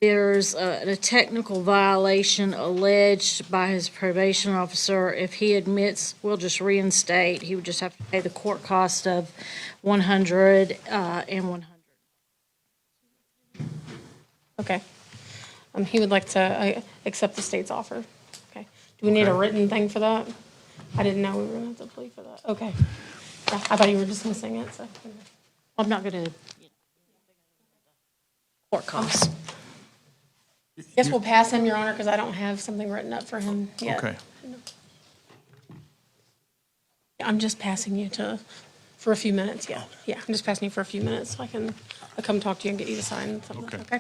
Speaker 3: there's a technical violation alleged by his probation officer. If he admits, we'll just reinstate. He would just have to pay the court cost of $100 and $100.
Speaker 17: Okay. He would like to accept the state's offer. Okay. Do we need a written thing for that? I didn't know we were going to have to plea for that. Okay. Yeah, I thought you were dismissing it, so.
Speaker 3: I'm not going to, court costs.
Speaker 17: Guess we'll pass him, Your Honor, because I don't have something written up for him yet.
Speaker 1: Okay.
Speaker 17: I'm just passing you for a few minutes, yeah. Yeah, I'm just passing you for a few minutes so I can come talk to you and get you to sign something, okay?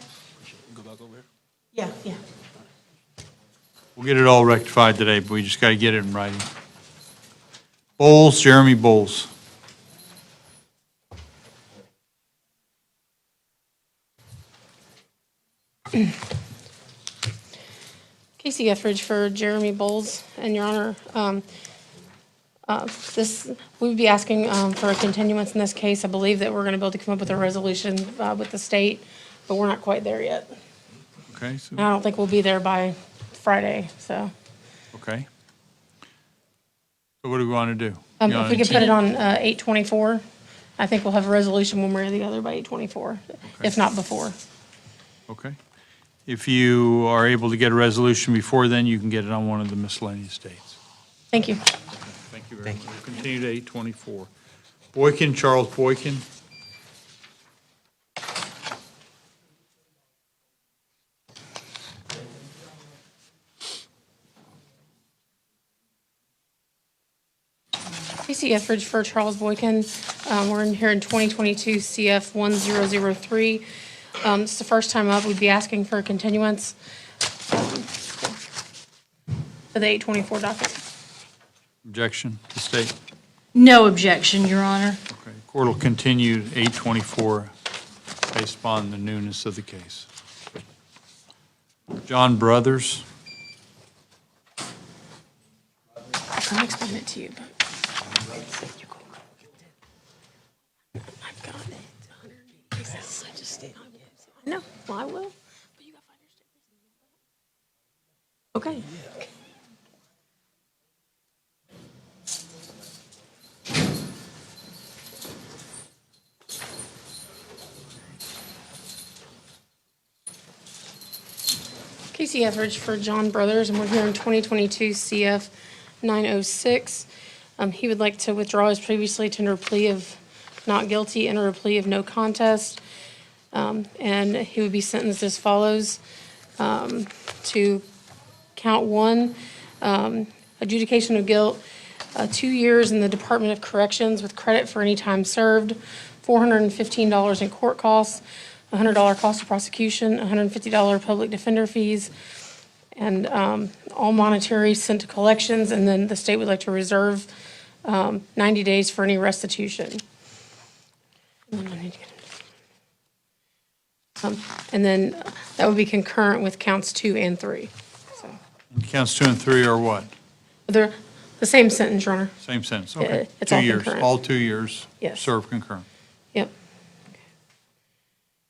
Speaker 19: Go back over here.
Speaker 17: Yeah, yeah.
Speaker 1: We'll get it all rectified today, but we just got to get it in writing. Bowles, Jeremy Bowles.
Speaker 17: Casey Etheridge for Jeremy Bowles, and Your Honor, we would be asking for a continuance in this case. I believe that we're going to be able to come up with a resolution with the state, but we're not quite there yet.
Speaker 1: Okay, so,
Speaker 17: And I don't think we'll be there by Friday, so.
Speaker 1: okay. So what do we want to do?
Speaker 17: If we could put it on 8/24, I think we'll have a resolution one way or the other by 8/24, if not before.
Speaker 1: Okay. If you are able to get a resolution before then, you can get it on one of the miscellaneous dates.
Speaker 17: Thank you.
Speaker 1: Thank you very much. We'll continue to 8/24. Boykin, Charles Boykin.
Speaker 17: Casey Etheridge for Charles Boykin. We're in here in 2022 CF 1003. It's the first time up. We'd be asking for a continuance for the 8/24 docket.
Speaker 1: Objection, the state.
Speaker 3: No objection, Your Honor.
Speaker 1: Okay. Court will continue 8/24 based upon the newness of the case. John Brothers.
Speaker 17: I'll explain it to you, but. I've got it. No, well, I will. But you gotta find your stickers. Okay. Casey Etheridge for John Brothers, and we're here in 2022 CF 906. He would like to withdraw his previously tendered plea of not guilty, enter a plea of no contest, and he would be sentenced as follows. To count one, adjudication of guilt, 2 years in the Department of Corrections with credit for any time served, $415 in court costs, $100 cost of prosecution, $150 public defender fees, and all monetary sent to collections, and then the state would like to reserve 90 days for any restitution. And then that would be concurrent with counts 2 and 3. So
Speaker 1: And counts 2 and 3 are what?
Speaker 17: they're the same sentence, Your Honor.
Speaker 1: Same sentence,
Speaker 17: Yeah,
Speaker 1: okay.
Speaker 17: it's
Speaker 1: 2
Speaker 17: all
Speaker 1: years,
Speaker 17: concurrent.
Speaker 1: all 2 years.
Speaker 17: Yes.
Speaker 1: Serve concurrent.
Speaker 17: Yep.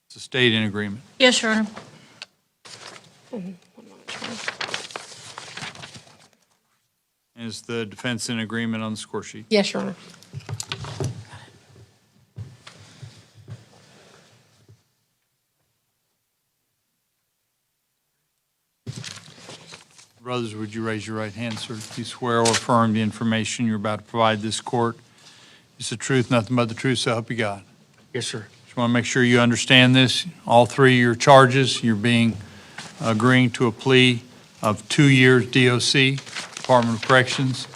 Speaker 1: It's a state in agreement.
Speaker 3: Yes, Your Honor.
Speaker 17: And one moment, Your Honor.
Speaker 1: Is the defense in agreement on the score sheet?
Speaker 17: Yes, Your Honor.
Speaker 1: Brothers, would you raise your right hand, sir? Do you swear or affirm the information you're about to provide this court is the truth, nothing but the truth, so help you God?
Speaker 2: Yes, sir.
Speaker 1: Just want to make sure you understand this. All 3 of your charges, you're agreeing to a plea of 2 years DOC, Department of Corrections.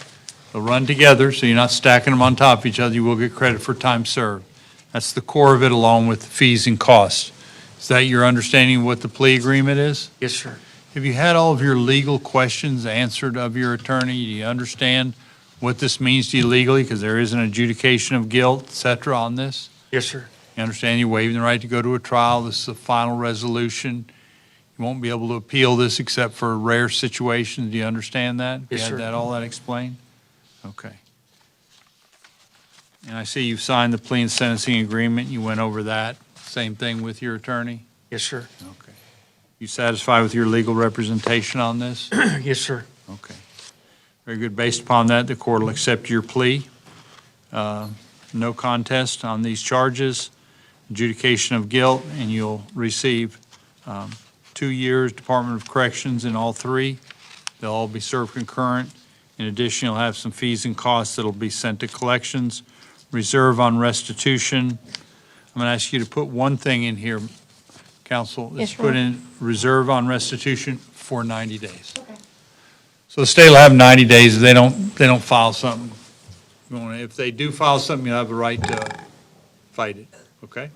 Speaker 1: They'll run together, so you're not stacking them on top of each other. You will get credit for time served. That's the core of it, along with the fees and costs. Is that your understanding of what the plea agreement is?
Speaker 2: Yes, sir.
Speaker 1: Have you had all of your legal questions answered of your attorney? Do you understand what this means to you legally? Because there is an adjudication of guilt, et cetera, on this.
Speaker 2: Yes, sir.
Speaker 1: You understand you're waiving the right to go to a trial. This is a final resolution. You won't be able to appeal this except for rare situations. Do you understand that?
Speaker 2: Yes,
Speaker 1: You
Speaker 2: sir.
Speaker 1: had all that explained? Okay. And I see you've signed the plea and sentencing agreement. You went over that. Same thing with your attorney?
Speaker 2: Yes, sir.
Speaker 1: Okay. You satisfied with your legal representation on this?
Speaker 2: Yes, sir.
Speaker 1: Okay. Very good. Based upon that, the court will accept your plea. No contest on these charges, adjudication of guilt, and you'll receive 2 years Department of Corrections in all 3. They'll all be served concurrent. In addition, you'll have some fees and costs that'll be sent to collections. Reserve on restitution. I'm going to ask you to put one thing in here, counsel.
Speaker 17: Yes,
Speaker 1: Let's put
Speaker 17: Your
Speaker 1: in reserve on restitution for 90 days. So the state will have 90 days if they don't file something. If they do file something, you'll have the right to fight it, okay?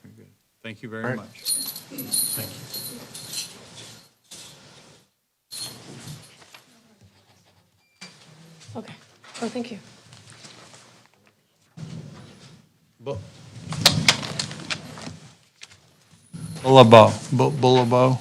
Speaker 1: Very good. Thank you very
Speaker 2: All right.
Speaker 1: much. Thank you.
Speaker 17: Okay. Oh, thank you.
Speaker 1: Bullabo.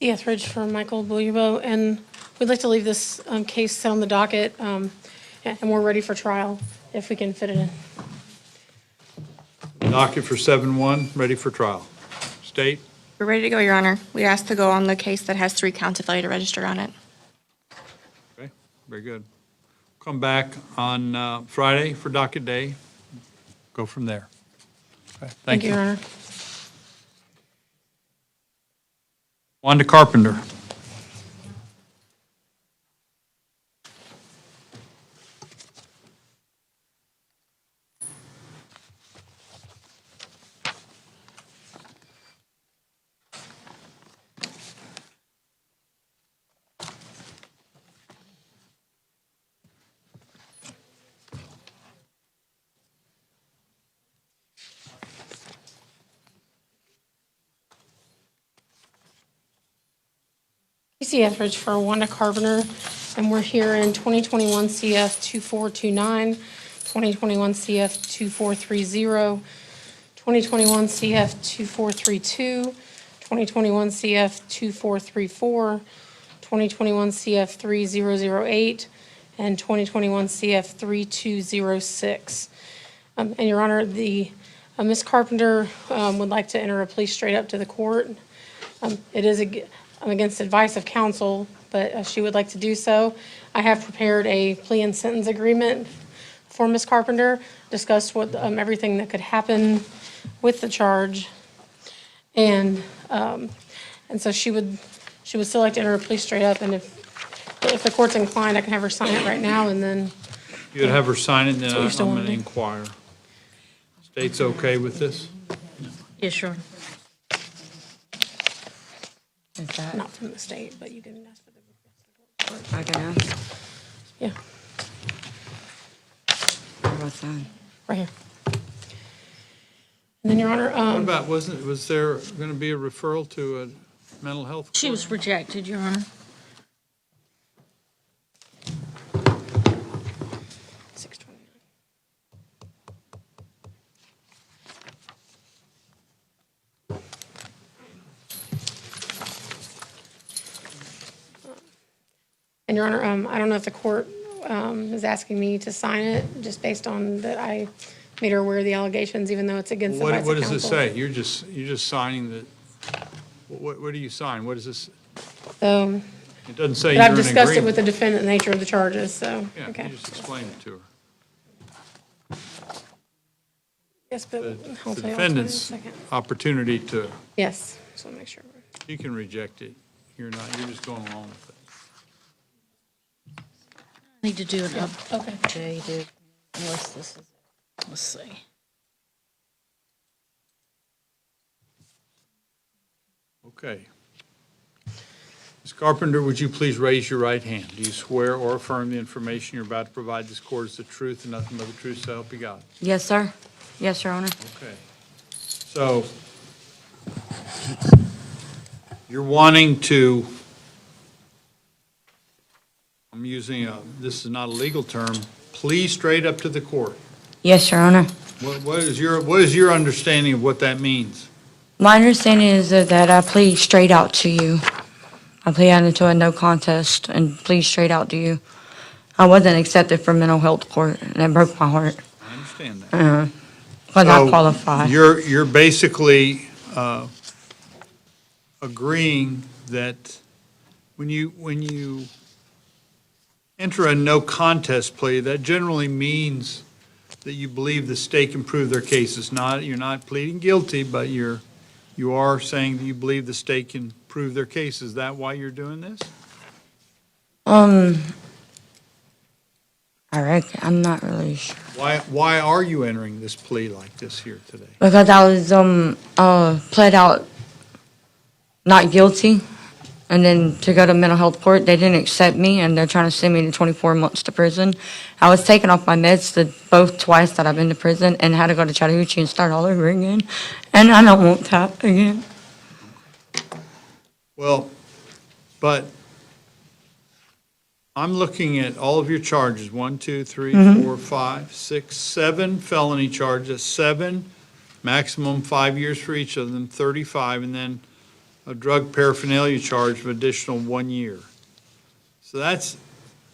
Speaker 17: Etheridge for Michael Bulliabo, and we'd like to leave this case set on the docket, and we're ready for trial if we can fit it in.
Speaker 1: Docket for 7-1, ready for trial. State?
Speaker 7: We're ready to go, Your Honor. We asked to go on the case that has 3 counts of failure to register on it.
Speaker 1: Okay, very good. Come back on Friday for docket day. Go from there. Okay, thank you.
Speaker 17: Your Honor.
Speaker 1: Wanda Carpenter.
Speaker 17: Casey Etheridge for Wanda Carpenter, And we're here in 2021 CF 2429, 2021 CF 2430, 2021 CF 2432, 2021 CF 2434, 2021 CF 3008, and 2021 CF 3206. And Your Honor, Ms. Carpenter would like to enter a plea straight up to the court. It is against advice of counsel, but she would like to do so. I have prepared a plea and sentence agreement for Ms. Carpenter, discussed what, everything that could happen with the charge. And so she would still like to enter a plea straight up, and if the court's inclined, I can have her sign it right now, and then.
Speaker 1: You'd have her sign it, and then
Speaker 17: That's what you
Speaker 1: I'm
Speaker 17: still
Speaker 1: going
Speaker 17: wanna
Speaker 1: to
Speaker 17: do?
Speaker 1: inquire. State's okay with this?
Speaker 3: Yes, Your Honor.
Speaker 17: Not from the state, but you can ask for the.
Speaker 18: I can ask.
Speaker 17: Yeah,
Speaker 18: Where was that?
Speaker 17: right here. And then, Your Honor,
Speaker 1: What about, was there going to be a referral to a mental health?
Speaker 3: She was rejected, Your Honor.
Speaker 17: 629. And Your Honor, I don't know if the court is asking me to sign it, just based on that I made her aware of the allegations, even though it's against the advice of
Speaker 1: What
Speaker 17: counsel.
Speaker 1: does it say? You're just signing the, what do you sign? What is this?
Speaker 17: So,
Speaker 1: It doesn't say
Speaker 17: but
Speaker 1: you're in
Speaker 17: I've discussed it
Speaker 1: agreement.
Speaker 17: with the defendant, the nature of the charges, so,
Speaker 1: Yeah,
Speaker 17: okay.
Speaker 1: you just explain it to her.
Speaker 17: Yes, but
Speaker 1: The
Speaker 17: I'll tell you all in a
Speaker 1: defendant's
Speaker 17: second.
Speaker 1: opportunity to,
Speaker 17: Yes, just want to make sure.
Speaker 1: you can reject it. You're just going along with it.
Speaker 3: Need to do an
Speaker 17: Okay.
Speaker 3: updated, unless this is, let's see.
Speaker 1: Okay. Ms. Carpenter, would you please raise your right hand? Do you swear or affirm the information you're about to provide this court is the truth and nothing but the truth, so help you God?
Speaker 18: Yes, sir. Yes, Your Honor.
Speaker 1: Okay. So you're wanting to, I'm using this is not a legal term, please straight up to the court.
Speaker 18: Yes, Your Honor.
Speaker 1: What is your understanding of what that means?
Speaker 18: My understanding is that I plead straight out to you. I plead out into a no contest and plead straight out to you. I wasn't accepted for mental health court, and it broke my heart.
Speaker 1: I understand that.
Speaker 18: Because I
Speaker 1: So
Speaker 18: qualify.
Speaker 1: You're basically agreeing that when you enter a no contest plea, that generally means that you believe the state can prove their case. You're not pleading guilty, but you are saying that you believe the state can prove their case. Is that why you're doing this?
Speaker 18: I reckon, I'm not really sure.
Speaker 1: Why are you entering this plea like this here today?
Speaker 18: Because I was pled out not guilty, and then to go to mental health court, they didn't accept me, and they're trying to send me to 24 months to prison. I was taken off my meds both twice that I've been to prison, and had to go to Chattahoochee and start all over again. And I don't want that again.
Speaker 1: Well, but I'm looking at all of your charges, 1, 2, 3, 4, 5, 6, 7 felony charges, 7, maximum 5 years for each of them, 35, and then a drug paraphernalia charge of additional 1 year. So that's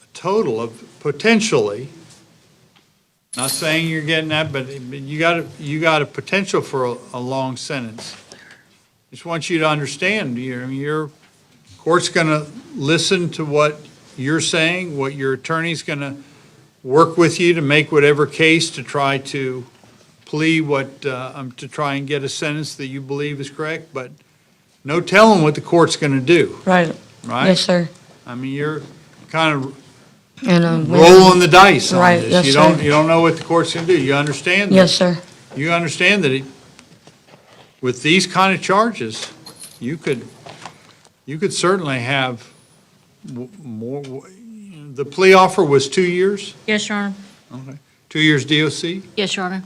Speaker 1: a total of potentially, not saying you're getting that, but you got a potential for a long sentence. Just want you to understand, your court's going to listen to what you're saying, what your attorney's going to work with you to make whatever case to try to plea to try and get a sentence that you believe is correct, but no telling what the court's going to do,
Speaker 18: Right.
Speaker 1: right?
Speaker 18: Yes, sir.
Speaker 1: I mean, you're kind of
Speaker 18: And
Speaker 1: rolling the dice on
Speaker 18: Right,
Speaker 1: this.
Speaker 18: yes,
Speaker 1: You
Speaker 18: sir.
Speaker 1: don't know what the court's going to do. You understand that?
Speaker 18: Yes, sir.
Speaker 1: You understand that with these kind of charges, you could certainly have more. The plea offer was 2 years?
Speaker 3: Yes, Your Honor.
Speaker 1: Okay. 2 years DOC?
Speaker 3: Yes, Your Honor.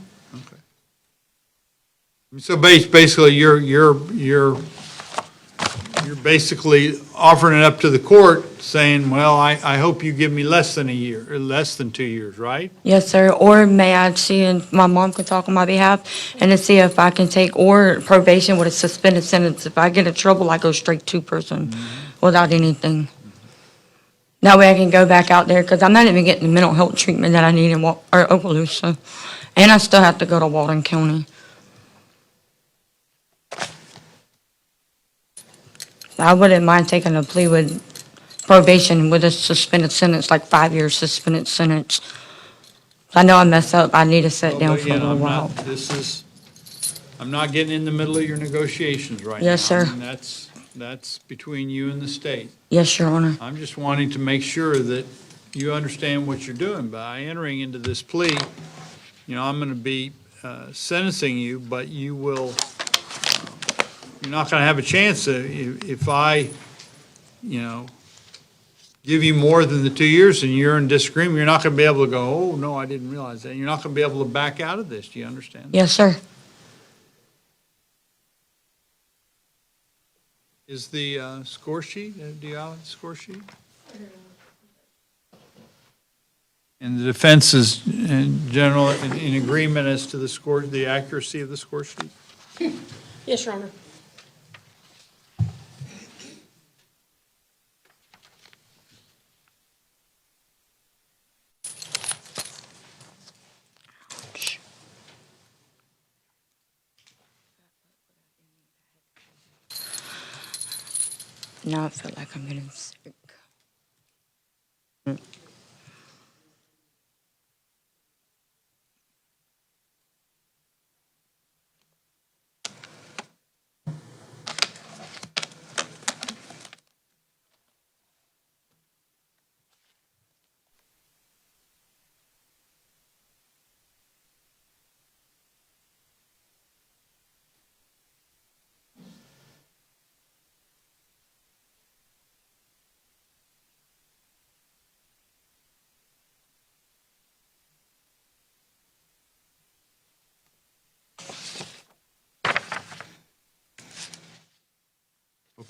Speaker 1: So basically, you're you're basically offering it up to the court, saying, well, I hope you give me less than a year, or less than 2 years, right?
Speaker 12: Yes, sir. Or may I see, and my mom can talk on my behalf, and to see if I can take, or probation with a suspended sentence. If I get in trouble, I go straight to prison without anything. That way I can go back out there, because I'm not even getting the mental health treatment that I need in Okaloosa. And I still have to go to Walton County. I wouldn't mind taking a plea with probation with a suspended sentence, like 5 years suspended sentence. I know I messed up. I need to sit
Speaker 1: Well,
Speaker 12: down
Speaker 1: but
Speaker 12: for a
Speaker 1: again,
Speaker 12: little while.
Speaker 1: I'm not getting in the middle of your negotiations right now.
Speaker 12: Yes, sir.
Speaker 1: I mean, that's between you and the state.
Speaker 12: Yes, Your Honor.
Speaker 1: I'm just wanting to make sure that you understand what you're doing by entering into this plea. You know, I'm going to be sentencing you, but you will, you're not going to have a chance if I, give you more than the 2 years and you're in disagreement, you're not going to be able to go, oh, no, I didn't realize that. You're not going to be able to back out of this. Do you understand?
Speaker 12: Yes, sir.
Speaker 1: Is the score sheet, do you have a score sheet? And the defense is in general in agreement as to the score, the accuracy of the score sheet?
Speaker 17: Yes, Your Honor.
Speaker 12: Now I feel like I'm getting sick.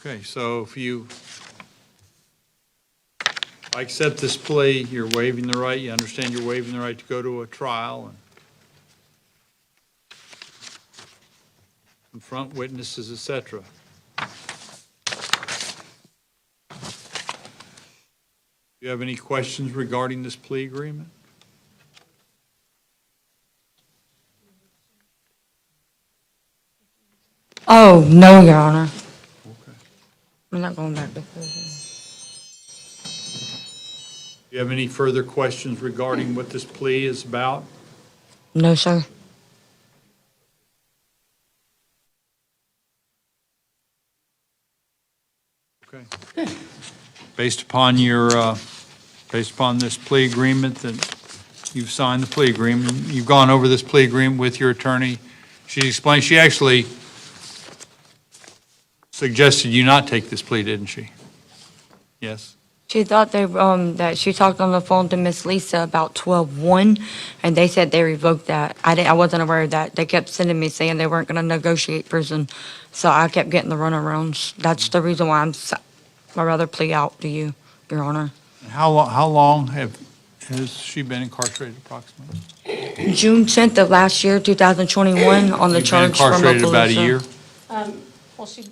Speaker 1: Okay, so if you accept this plea, you're waiving the right, you understand you're waiving the right to go to a trial and confront witnesses, et cetera. Do you have any questions regarding this plea agreement?
Speaker 12: Oh, no, Your Honor. I'm not going back to prison.
Speaker 1: Do you have any further questions regarding what this plea is about?
Speaker 12: No, sir.
Speaker 1: Okay. Based upon based upon this plea agreement that you've signed the plea agreement, you've gone over this plea agreement with your attorney. She explained, she actually suggested you not take this plea, didn't she? Yes?
Speaker 12: She thought that she talked on the phone to Miss Lisa about 12/1, and they said they revoked that. I wasn't aware of that. They kept sending me saying they weren't going to negotiate prison, so I kept getting the runarounds. That's the reason why I'd rather plea out to you, Your Honor.
Speaker 1: How long has she been incarcerated approximately?
Speaker 12: June 10th of last year, 2021, on the
Speaker 1: You've been
Speaker 12: charge from Okaloosa.
Speaker 1: incarcerated about a year?
Speaker 17: Well, she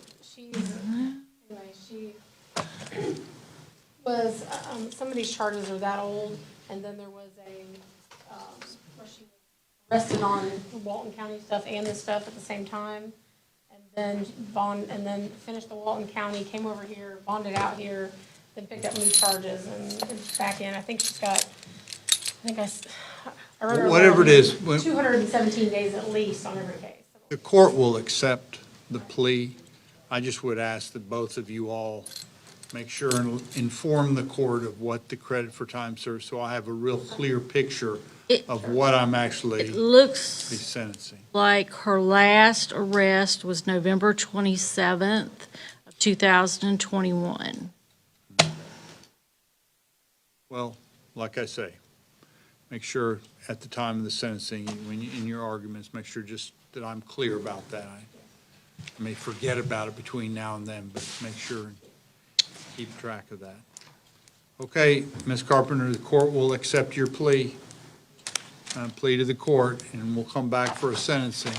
Speaker 17: was, some of these charges are that old, and then there was where she was arrested on Walton County stuff and this stuff at the same time, and then finished the Walton County, came over here, bonded out here, then picked up new charges and back in. I think she's got, I wrote her
Speaker 1: Whatever it is.
Speaker 17: 217 days at least on every case.
Speaker 1: The court will accept the plea. I just would ask that both of you all make sure and inform the court of what the credit for time served, so I have a real clear picture of what I'm actually
Speaker 3: It looks
Speaker 1: sentencing.
Speaker 3: like her last arrest was November 27th of 2021.
Speaker 1: Well, like I say, make sure at the time of the sentencing, in your arguments, make sure just that I'm clear about that. I may forget about it between now and then, but make sure and keep track of that. Okay, Ms. Carpenter, the court will accept your plea to the court, and we'll come back for a sentencing.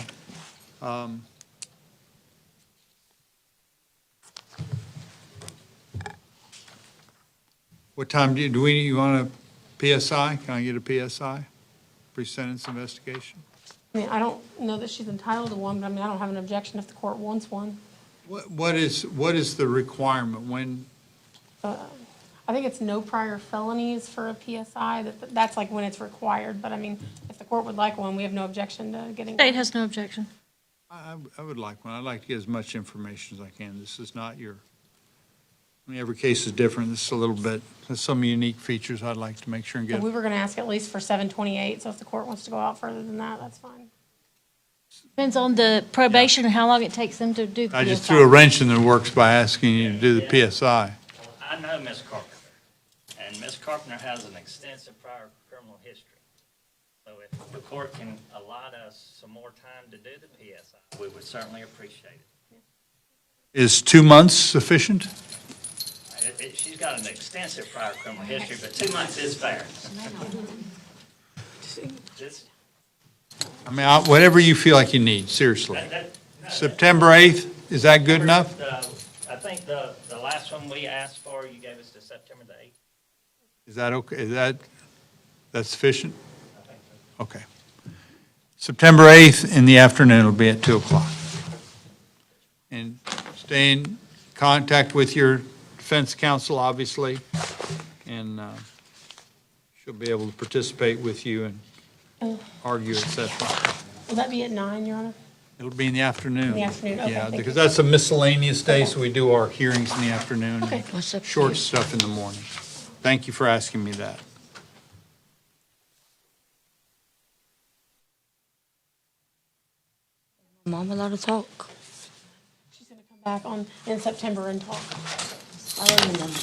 Speaker 1: What time you want a PSI? Can I get a PSI? Pre-sentence investigation?
Speaker 17: I mean, I don't know that she's entitled to one, but I mean, I don't have an objection if the court wants one.
Speaker 1: What is the requirement? When,
Speaker 17: I think it's no prior felonies for a PSI, that's like when it's required, but I mean, if the court would like one, we have no objection to getting.
Speaker 3: State has no objection.
Speaker 1: I would like one. I'd like to get as much information as I can. This is not I mean, every case is different. This is a little bit, there's some unique features I'd like to make sure and
Speaker 17: So
Speaker 1: get.
Speaker 17: we were gonna ask at least for 728, so if the court wants to go out further than that, that's fine.
Speaker 3: Depends on the probation and how long it takes them to do the
Speaker 1: I just
Speaker 3: PSI.
Speaker 1: threw a wrench in the works by asking you to do the PSI.
Speaker 4: I know Ms. Carpenter, and Ms. Carpenter has an extensive prior criminal history. So if the court can allot us some more time to do the PSI, we would certainly appreciate it.
Speaker 1: Is 2 months sufficient?
Speaker 4: She's got an extensive prior criminal history, but 2 months is fair. Just-
Speaker 1: I mean, whatever you feel like you need, seriously. September 8th, is that good enough?
Speaker 4: I think the last one we asked for, you gave us to September the 8th.
Speaker 1: Is that okay? That's sufficient? Okay. September 8th in the afternoon will be at 2 o'clock. And stay in contact with your defense counsel, obviously, and she'll be able to participate with you and argue, et cetera.
Speaker 17: Will that be at 9, Your Honor?
Speaker 1: It'll be in the afternoon.
Speaker 17: In the afternoon, okay,
Speaker 1: Yeah,
Speaker 17: thank
Speaker 1: because
Speaker 17: you.
Speaker 1: that's a miscellaneous day, so we do our hearings in the afternoon.
Speaker 17: Okay.
Speaker 1: Short stuff in the morning. Thank you for asking me that.
Speaker 12: Mom allowed to talk.
Speaker 17: She's gonna come back in September and talk.
Speaker 12: I don't remember.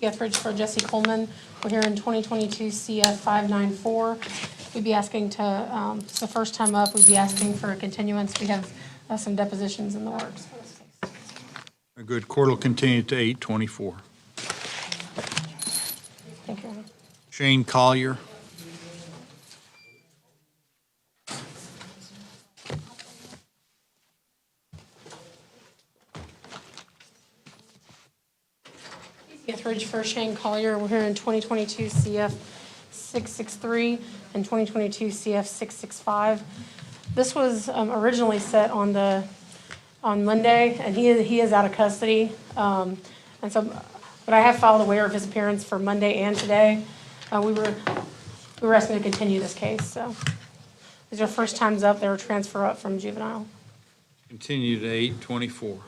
Speaker 17: Etheridge for Jesse Coleman. We're here in 2022 CF 594. We'd be asking to, it's the first time up, we'd be asking for a continuance. We have some depositions in the works for this case.
Speaker 1: A good court will continue to 8/24.
Speaker 17: Thank you, Your Honor.
Speaker 1: Shane Collier.
Speaker 17: Etheridge for Shane Collier. We're here in 2022 CF 663 and 2022 CF 665. This was originally set on Monday, and he is out of custody. And so, but I have filed a waiver of his appearance for Monday and today. We were asking to continue this case, so. These are first times up. They were transfer up from juvenile.
Speaker 1: Continue to 8/24.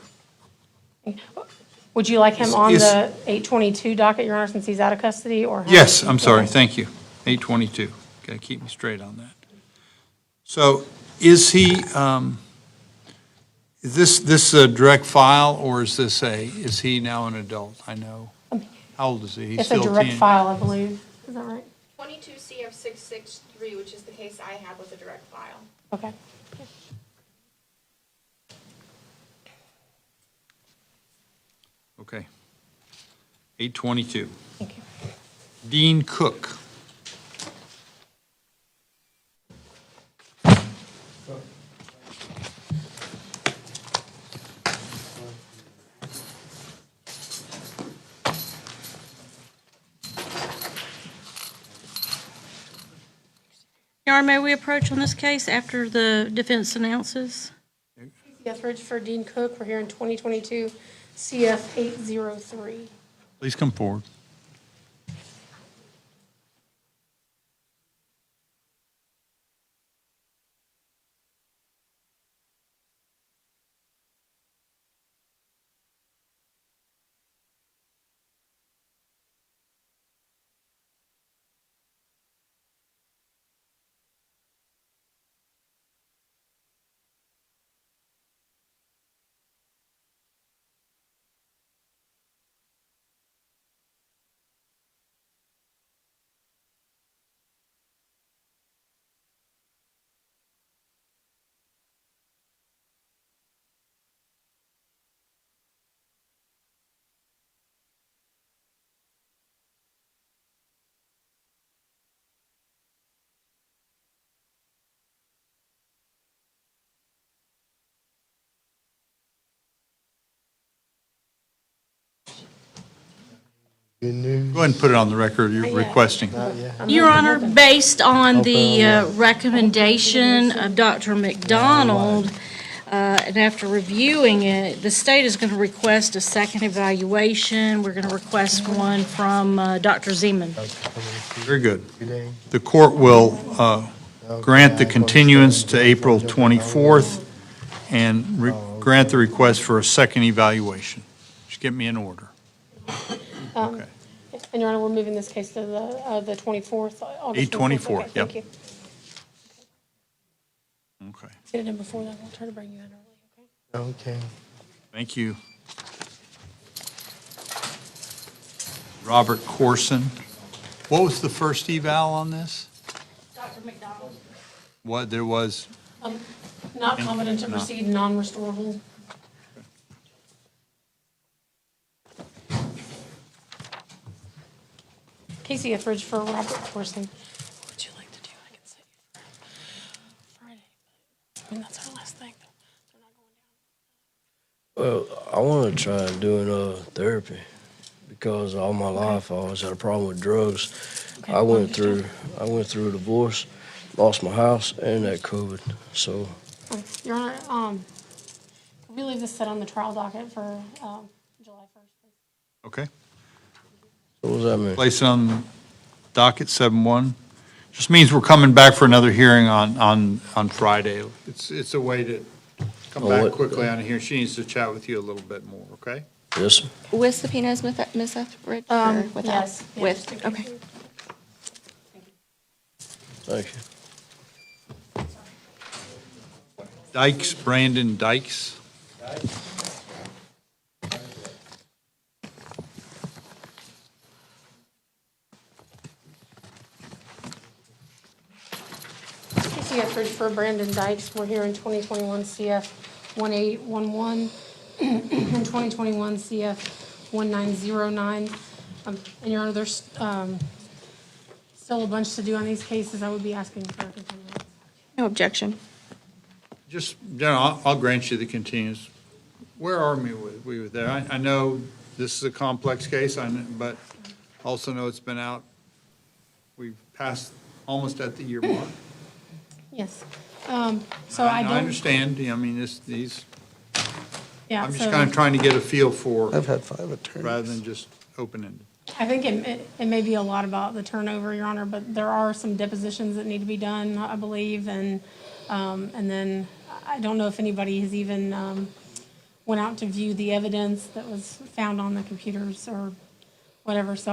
Speaker 17: Would you like him on
Speaker 1: Is-
Speaker 17: the 8/22 docket, Your Honor, since he's out of custody, or? how-
Speaker 1: Yes, I'm sorry, thank you. 8/22. Got to keep me straight on that. So is he, is this a direct file, or is he now an adult? I know. How old is he? He's
Speaker 17: It's a
Speaker 1: still
Speaker 17: direct
Speaker 1: teen-
Speaker 17: file, I believe. Is that right?
Speaker 7: 22 CF 663, which is the case I had, was a direct file.
Speaker 17: Okay.
Speaker 1: Okay. 8/22.
Speaker 17: Thank you.
Speaker 1: Dean Cook.
Speaker 3: Your Honor, may we approach on this case after the defense announces?
Speaker 17: Etheridge for Dean Cook. We're here in 2022 CF 803.
Speaker 1: Please come forward. Go ahead and put it on the record, you're requesting.
Speaker 3: Your Honor, based on the recommendation of Dr. McDonald, and after reviewing it, the state is going to request a second evaluation. We're going to request one from Dr. Zeman.
Speaker 1: Very good. The court will grant the continuance to April 24th and grant the request for a second evaluation. Just get me in order. Okay.
Speaker 17: And Your Honor, we're moving this case to the 24th, August
Speaker 1: 8/24,
Speaker 17: Okay, thank
Speaker 1: yep.
Speaker 17: you.
Speaker 1: Okay.
Speaker 17: Get it in before that. We'll try to bring you in early, okay?
Speaker 11: Okay.
Speaker 1: Thank you. Robert Corson. What was the first eval on this?
Speaker 3: Dr. McDonald.
Speaker 1: What, there was,
Speaker 17: Not competent to
Speaker 1: No.
Speaker 17: proceed, non-restorable. Casey Etheridge for Robert Corson. What would you like to do? I can set you for Friday. I mean, that's our last thing.
Speaker 20: Well, I want to try doing therapy because all my life I always had a problem with drugs.
Speaker 17: Okay,
Speaker 20: I went through a divorce, lost my house, and that COVID. So
Speaker 17: Your Honor, can we leave this set on the trial docket for July 1st, please?
Speaker 1: okay.
Speaker 20: what does that mean?
Speaker 1: Place it on docket 7-1. Just means we're coming back for another hearing on Friday. It's a way to come
Speaker 20: Oh,
Speaker 1: back
Speaker 20: what-
Speaker 1: quickly on here. She needs to chat with you a little bit more, okay?
Speaker 20: Yes, sir.
Speaker 7: With subpoenas, Ms. Etheridge, or without?
Speaker 17: Yes.
Speaker 7: With, okay.
Speaker 20: Thank you.
Speaker 1: Dykes, Brandon Dykes.
Speaker 17: Casey Etheridge for Brandon Dykes. We're here in 2021 CF 1811 and 2021 CF 1909. And Your Honor, there's still a bunch to do on these cases. I would be asking for a continuance.
Speaker 7: No objection.
Speaker 1: Just, I'll grant you the continuance. Where are we with that? I know this is a complex case, but also know it's been out. We've passed almost at the year mark.
Speaker 17: Yes. So I don't.
Speaker 1: understand, I mean, these,
Speaker 17: Yeah,
Speaker 1: I'm just
Speaker 17: so
Speaker 1: kind of trying to get a feel for,
Speaker 11: I've had 5 attorneys.
Speaker 1: rather than just open-ended.
Speaker 17: I think it may be a lot about the turnover, Your Honor, but there are some depositions that need to be done, I believe, and then I don't know if anybody has even went out to view the evidence that was found on the computers or whatever, so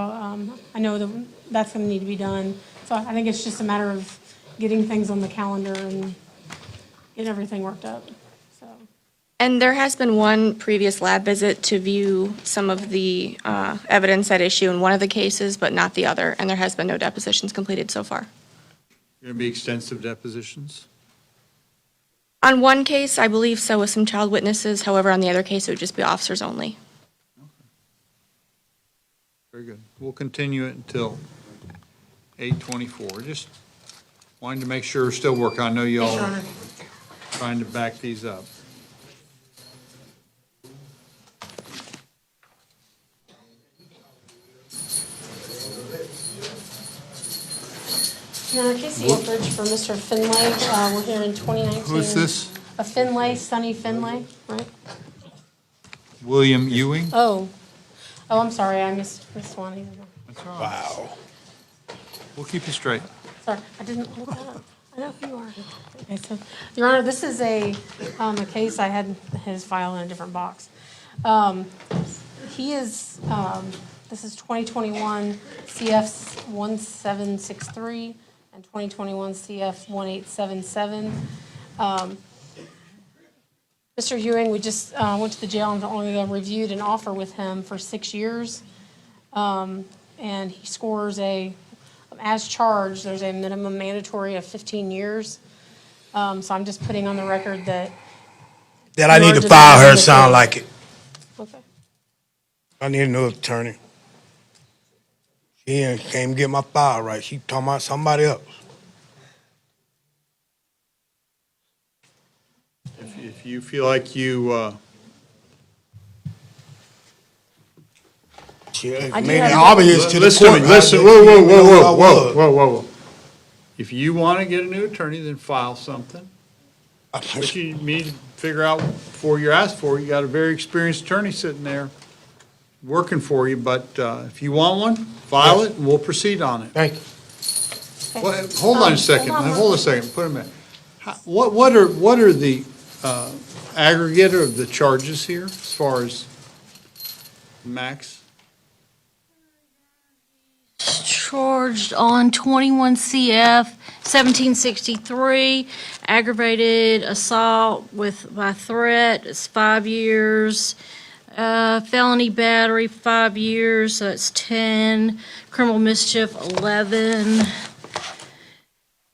Speaker 17: I know that's going to need to be done. So I think it's just a matter of getting things on the calendar and getting everything worked up, so.
Speaker 7: And there has been one previous lab visit to view some of the evidence at issue in one of the cases, but not the other, and there has been no depositions completed so far.
Speaker 1: Going to be extensive depositions?
Speaker 7: On one case, I believe so, with some child witnesses. However, on the other case, it would just be officers only.
Speaker 1: Very good. We'll continue it until 8/24. Just wanted to make sure we're still working. I know
Speaker 17: Yes,
Speaker 1: y'all
Speaker 17: Your
Speaker 1: are
Speaker 17: Honor.
Speaker 1: trying to back these up.
Speaker 17: Your Honor, Casey Etheridge for Mr. Finlay. We're here in 2019.
Speaker 1: Who's this?
Speaker 17: A Finlay, Sonny Finlay, right?
Speaker 1: William Ewing?
Speaker 17: Oh, I'm sorry, I missed one.
Speaker 1: That's all right. Wow. We'll keep you straight.
Speaker 17: Sorry, I didn't look that up. I know who you are. Okay, so, Your Honor, this is a case, I had his file in a different box. He is, this is 2021 CF 1763 and 2021 CF 1877. Mr. Ewing, we just went to the jail and only reviewed an offer with him for 6 years. And he scores as charged, there's a minimum mandatory of 15 years. So I'm just putting on the record that.
Speaker 21: That I
Speaker 17: you
Speaker 21: need
Speaker 17: are
Speaker 21: to
Speaker 17: just
Speaker 21: fire her,
Speaker 17: reviewing the
Speaker 21: sound
Speaker 17: case.
Speaker 21: like it.
Speaker 17: Okay.
Speaker 21: I need a new attorney. She can't even get my file right. She talking about somebody else.
Speaker 1: If you feel like you
Speaker 21: Shit,
Speaker 17: I do
Speaker 21: made it
Speaker 17: have-
Speaker 21: obvious to the
Speaker 1: Listen,
Speaker 21: court.
Speaker 1: listen,
Speaker 21: I
Speaker 1: whoa,
Speaker 21: didn't
Speaker 1: whoa,
Speaker 21: even know who I
Speaker 1: whoa, whoa,
Speaker 21: was.
Speaker 1: whoa, whoa, whoa. If you want to get a new attorney, then file something. But you need to figure out before you're asked for, you got a very experienced attorney sitting there working for you, but if you want one, file it and we'll proceed on it.
Speaker 21: Thank you.
Speaker 1: Well, hold on a second, hold a second, put a minute. What are the aggregate of the charges here as far as max?
Speaker 3: Charged on 21 CF 1763, aggravated assault by threat is 5 years. Felony battery, 5 years, so it's 10. Criminal mischief, 11.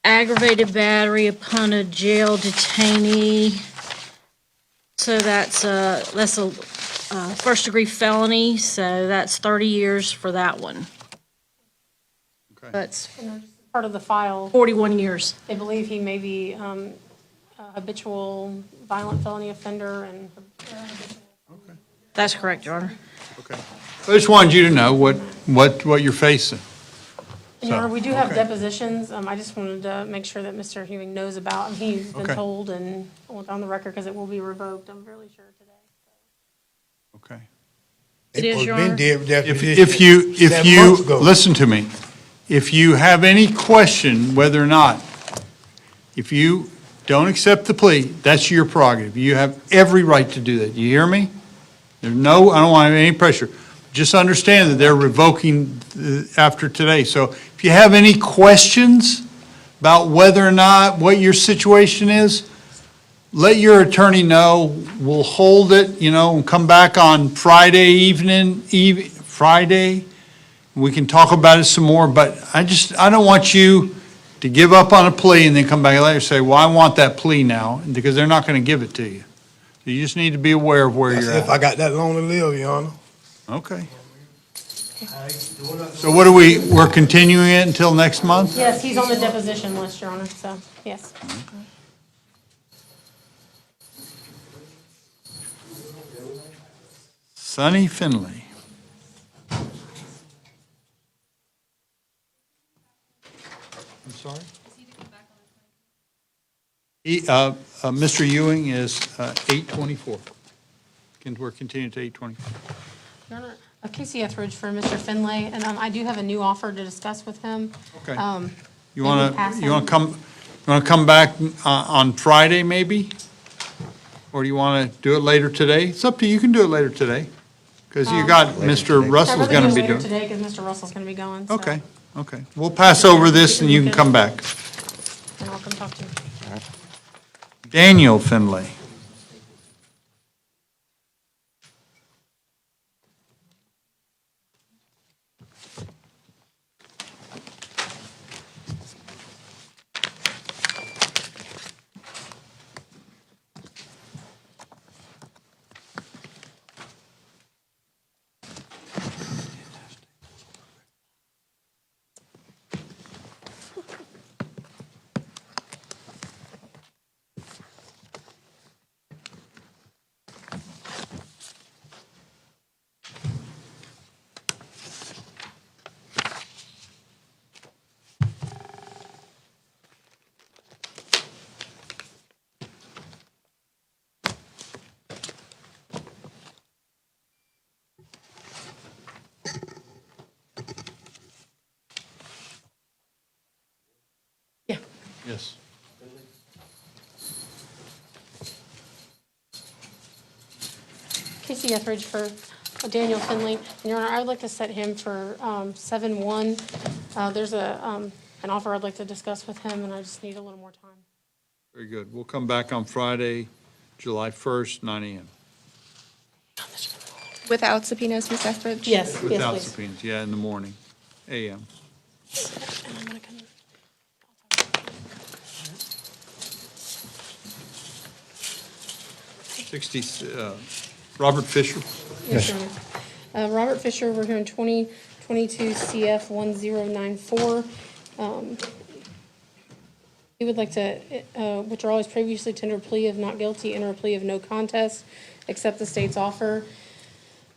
Speaker 3: Aggravated battery upon a jail detainee. So that's a first-degree felony, so that's 30 years for that one. That's
Speaker 17: Part of the file.
Speaker 3: 41 years.
Speaker 17: They believe he may be a habitual violent felony offender and.
Speaker 3: That's correct, Your Honor.
Speaker 1: Okay. I just wanted you to know what you're facing.
Speaker 17: And Your Honor, we do have
Speaker 1: okay.
Speaker 17: depositions. I just wanted to make sure that Mr. Hewing knows about, and he's been
Speaker 1: Okay.
Speaker 17: told and on the record because it will be revoked, I'm fairly sure today.
Speaker 1: Okay.
Speaker 3: It is, Your
Speaker 21: Been
Speaker 3: Honor.
Speaker 21: dead with that
Speaker 1: If
Speaker 21: position
Speaker 1: you,
Speaker 21: 7 months ago.
Speaker 1: listen to me, if you have any question whether or not, if you don't accept the plea, that's your prerogative. You have every right to do that. You hear me? I don't want any pressure. Just understand that they're revoking after today. So if you have any questions about whether or not, what your situation is, let your attorney know. We'll hold it, and come back on Friday evening, Friday. We can talk about it some more, but I don't want you to give up on a plea and then come back later and say, well, I want that plea now, because they're not going to give it to you. So you just need to be aware of where
Speaker 21: That's
Speaker 1: you're
Speaker 21: if I
Speaker 1: at.
Speaker 21: got that long to live, Your Honor.
Speaker 1: Okay. So what we're continuing it until next month?
Speaker 17: Yes, he's on the deposition list, Your Honor, so, yes.
Speaker 1: Sonny Finley. I'm sorry? Mr. Ewing is 824. We're continuing to 824.
Speaker 17: Your Honor, Casey Etheridge for Mr. Finlay, and I do have a new offer to discuss with him.
Speaker 1: Okay. You
Speaker 17: maybe
Speaker 1: want
Speaker 17: pass
Speaker 1: to,
Speaker 17: him.
Speaker 1: come back on Friday, maybe? Or do you want to do it later today? It's up to you. You can do it later today, because you got Mr. Russell's going to be doing.
Speaker 17: I'd rather do it later today, because Mr. Russell's going to be going, so.
Speaker 1: Okay, okay. We'll pass over this and you can come back.
Speaker 17: And I'll come talk to you.
Speaker 1: Daniel Finley.
Speaker 17: Yeah.
Speaker 1: Yes.
Speaker 17: Casey Etheridge for Daniel Finley. And Your Honor, I would like to set him for 7/1. There's an offer I'd like to discuss with him, and I just need a little more time.
Speaker 1: Very good. We'll come back on Friday, July 1st, 9 a.m.
Speaker 7: Without subpoenas, Ms. Etheridge?
Speaker 17: Yes,
Speaker 1: Without
Speaker 17: please.
Speaker 1: subpoenas, yeah, in the morning, a.m.
Speaker 17: And I'm gonna come-
Speaker 1: 60, Robert Fisher.
Speaker 17: Yes, Your Honor. Robert Fisher, we're here in 2022 CF 1094. He would like to withdraw his previously tendered plea of not guilty, enter a plea of no contest, accept the state's offer.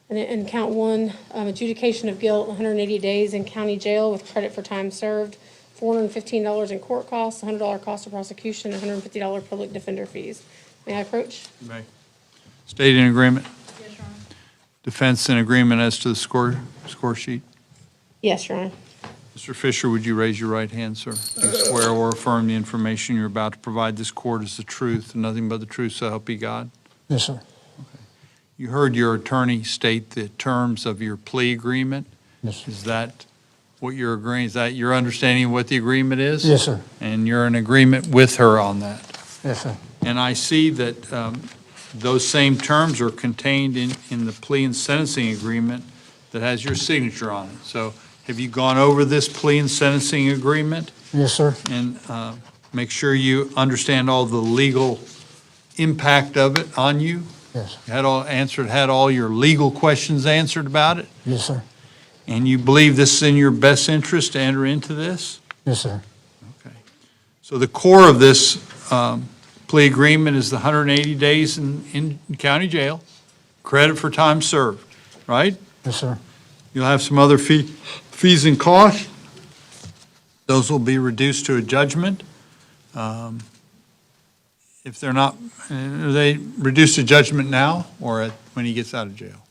Speaker 17: And in count one, adjudication of guilt, 180 days in county jail with credit for time served, $415 in court costs, $100 cost of prosecution, $150 public defender fees. May I approach?
Speaker 1: May. State in agreement? Defense in agreement as to the score sheet?
Speaker 17: Yes, Your Honor.
Speaker 1: Mr. Fisher, would you raise your right hand, sir? Do you swear or affirm the information you're about to provide this court is the truth and nothing but the truth, so help you God?
Speaker 21: Yes, sir.
Speaker 1: You heard your attorney state the terms of your plea agreement.
Speaker 21: Yes.
Speaker 1: Is that what you're agreeing, is that your understanding of what the agreement is?
Speaker 21: Yes, sir.
Speaker 1: And you're in agreement with her on that?
Speaker 21: Yes, sir.
Speaker 1: And I see that those same terms are contained in the plea and sentencing agreement that has your signature on it. So have you gone over this plea and sentencing agreement?
Speaker 21: Yes, sir.
Speaker 1: And make sure you understand all the legal impact of it on you?
Speaker 21: Yes.
Speaker 1: Had all your legal questions answered about it?
Speaker 21: Yes, sir.
Speaker 1: And you believe this is in your best interest to enter into this?
Speaker 21: Yes, sir.
Speaker 1: Okay. So the core of this plea agreement is the 180 days in county jail, credit for time served, right?
Speaker 21: Yes, sir.
Speaker 1: You'll have some other fees and costs. Those will be reduced to a judgment. If they're not, are they reduced to judgment now or when he gets out of jail?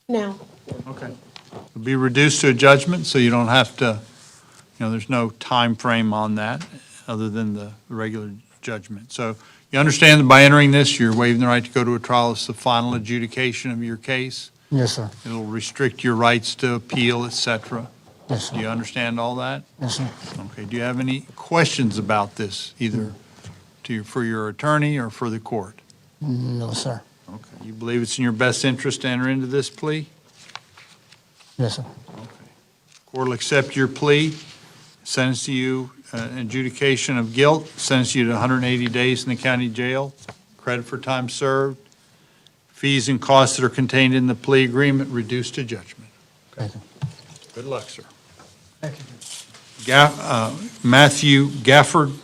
Speaker 17: Now.
Speaker 1: Okay. It'll be reduced to a judgment, so you don't have to, there's no time frame on that other than the regular judgment. So you understand that by entering this, you're waiving the right to go to a trial. It's the final adjudication of your case.
Speaker 21: Yes, sir.
Speaker 1: It'll restrict your rights to appeal, et cetera.
Speaker 21: Yes,
Speaker 1: Do you understand all that?
Speaker 21: Yes, sir.
Speaker 1: Okay. Do you have any questions about this, either for your attorney or for the court?
Speaker 21: No, sir.
Speaker 1: Okay. You believe it's in your best interest to enter into this plea?
Speaker 21: Yes, sir.
Speaker 1: Court will accept your plea, sentence you adjudication of guilt, sentence you to 180 days in the county jail, credit for time served, fees and costs that are contained in the plea agreement reduced to judgment.
Speaker 21: Thank you.
Speaker 1: Good luck, sir.
Speaker 21: Thank you.
Speaker 1: Matthew Gafford.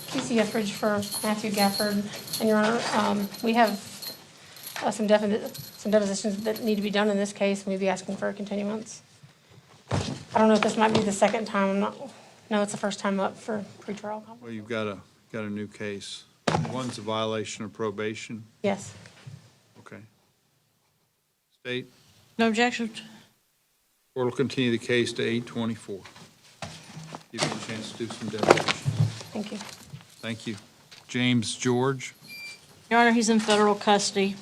Speaker 17: Casey Etheridge for Matthew Gafford. And Your Honor, we have some depositions that need to be done in this case, and we'd be asking for a continuance. I don't know if this might be the second time, no, it's the first time up for pretrial.
Speaker 1: Well, you've got a new case. One's a violation of probation.
Speaker 17: Yes.
Speaker 1: Okay. State,
Speaker 3: No objection.
Speaker 1: court will continue the case to 8/24. Give you a chance to do some depositions.
Speaker 17: Thank you.
Speaker 1: Thank you. James George,
Speaker 3: Your Honor, he's in federal custody.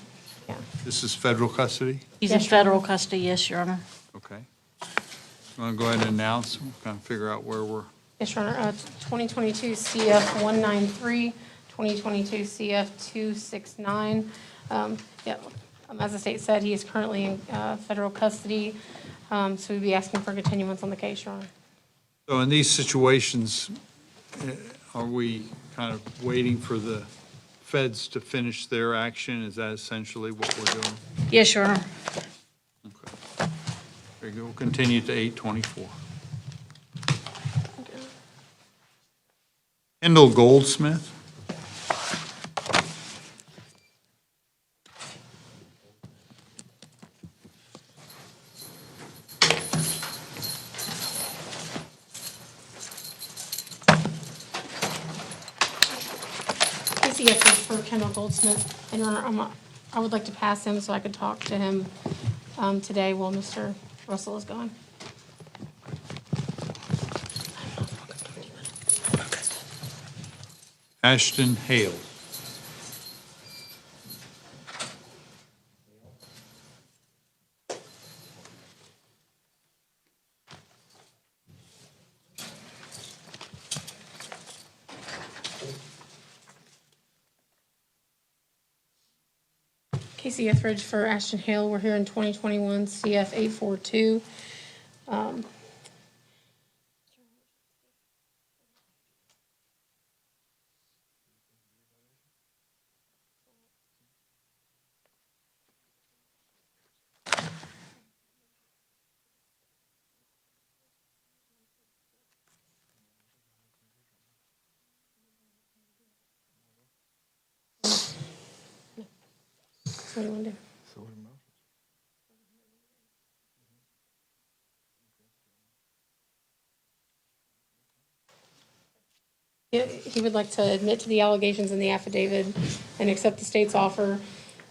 Speaker 1: this is federal custody?
Speaker 3: He's in federal custody, yes, Your Honor.
Speaker 1: Okay. You want to go ahead and announce, we'll kind of figure out where we're,
Speaker 17: Yes, Your Honor, 2022 CF 193, 2022 CF 269. As the state said, he is currently in federal custody, so we'd be asking for continuance on the case, Your Honor.
Speaker 1: so in these situations, are we kind of waiting for the feds to finish their action? Is that essentially what we're doing?
Speaker 3: Yes, Your Honor.
Speaker 1: Okay. Very good. We'll continue to 8/24. Kendall Goldsmith.
Speaker 17: Casey Etheridge for Kendall Goldsmith. And Your Honor, I would like to pass him so I could talk to him today while Mr. Russell is gone.
Speaker 1: Ashton Hale.
Speaker 17: Casey Etheridge for Ashton Hale. We're here in 2021 CF 842. What do you want to do? He would like to admit to the allegations in the affidavit and accept the state's offer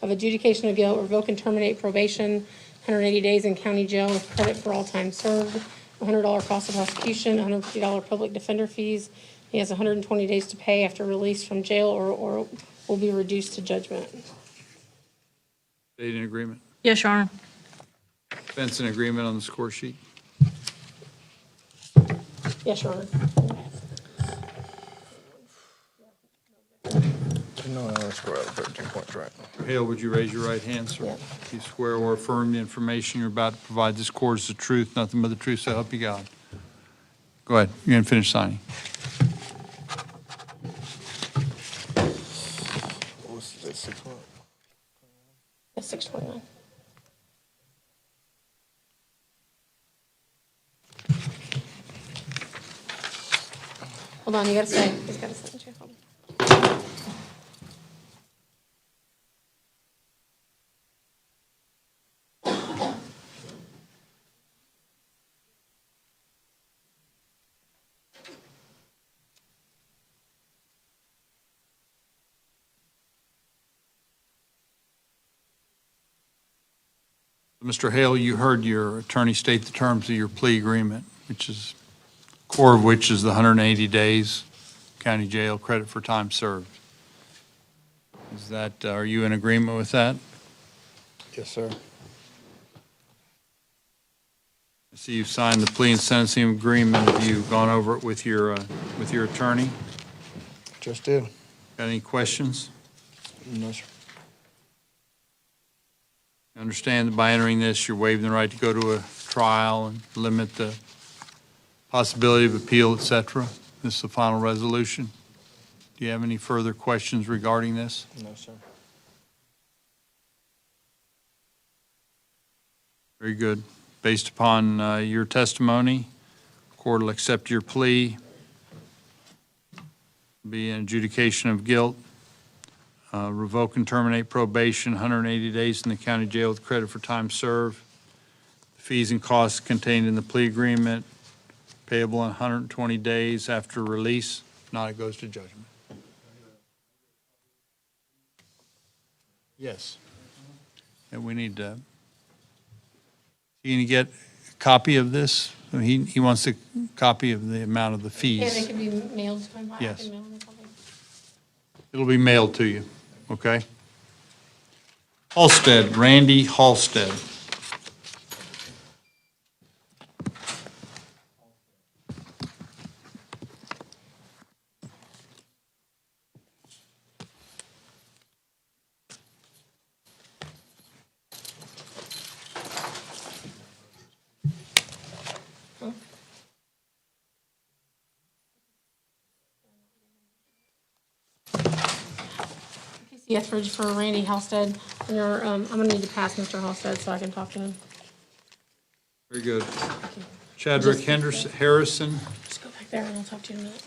Speaker 17: of adjudication of guilt, revoke and terminate probation, 180 days in county jail with credit for all time served, $100 cost of prosecution, $150 public defender fees. He has 120 days to pay after release from jail or will be reduced to judgment.
Speaker 1: State in agreement.
Speaker 3: Yes, Your Honor.
Speaker 1: Defense in agreement on the score sheet.
Speaker 17: Yes, Your Honor.
Speaker 19: No, that's right, 13 points, right.
Speaker 1: Hale, would you raise your right hand, sir?
Speaker 17: Yep.
Speaker 1: Do you swear or affirm the information you're about to provide this court is the truth, nothing but the truth, so help you God? Go ahead. You're going to finish signing.
Speaker 19: What's that, 6 o'clock?
Speaker 17: Yes, 629. Hold on, you gotta stay. He's gotta sit in chair. Hold on.
Speaker 1: Mr. Hale, you heard your attorney state the terms of your plea agreement, which is, core of which is the 180 days county jail credit for time served. Is that, are you in agreement with that?
Speaker 19: Yes, sir.
Speaker 1: I see you've signed the plea and sentencing agreement. Have you gone over it with your attorney?
Speaker 19: Just did.
Speaker 1: Got any questions?
Speaker 19: No, sir.
Speaker 1: Understand that by entering this, you're waiving the right to go to a trial and limit the possibility of appeal, et cetera. This is the final resolution. Do you have any further questions regarding this?
Speaker 19: No, sir.
Speaker 1: Very good. Based upon your testimony, the court will accept your plea, be an adjudication of guilt, revoke and terminate probation, 180 days in the county jail with credit for time served. The fees and costs contained in the plea agreement payable in 120 days after release. If not, it goes to judgment. Yes. And we need to, you gonna get a copy of this? I mean, he wants a copy of the amount of the fees.
Speaker 17: Yeah, they can be mailed to him. I
Speaker 1: Yes.
Speaker 17: can mail them a copy.
Speaker 1: It'll be mailed to you, okay? Halstead, Randy Halstead.
Speaker 17: Yes, for Randy Halstead. And I'm gonna need to pass Mr. Halstead so I can talk to him.
Speaker 1: Very good. Chadrick Harrison.
Speaker 17: Just go back there and I'll talk to you in a minute.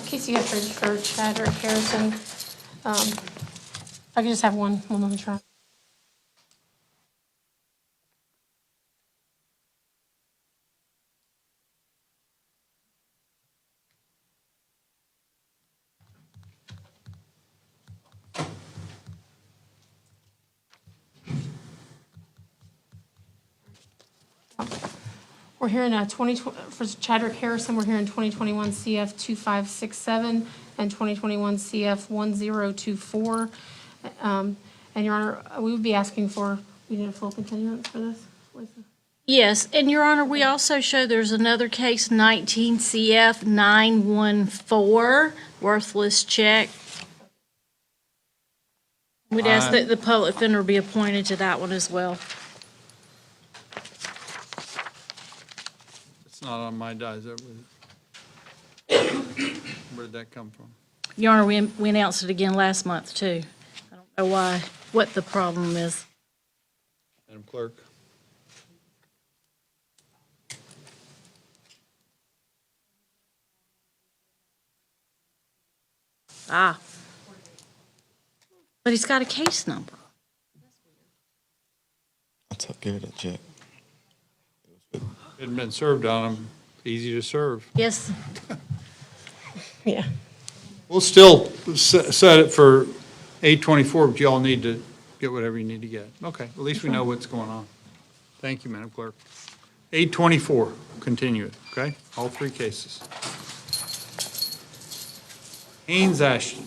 Speaker 17: Casey Etheridge for Chadrick Harrison. If I could just have one moment, try. We're here in for Chadrick Harrison, we're here in 2021 CF 2567 and 2021 CF 1024. And Your Honor, we would be asking for, we need a full continuance for this? Lisa?
Speaker 3: Yes, and Your Honor, we also show there's another case, 19 CF 914, worthless check. We'd ask that the public defender be appointed to that one as well.
Speaker 1: It's not on my die, is that where did that come from?
Speaker 3: Your Honor, we announced it again last month, too. I don't know why. what the problem is.
Speaker 1: Madam Clerk?
Speaker 3: Ah. But he's got a case number.
Speaker 19: I took care of that check.
Speaker 1: Hadn't been served on him, easy to serve.
Speaker 3: Yes.
Speaker 17: Yeah.
Speaker 1: We'll still set it for 8:24, but you all need to get whatever you need to get. Okay, at least we know what's going on. Thank you, Madam Clerk. 8:24, continue it, okay? All three cases. Haynes Ashton.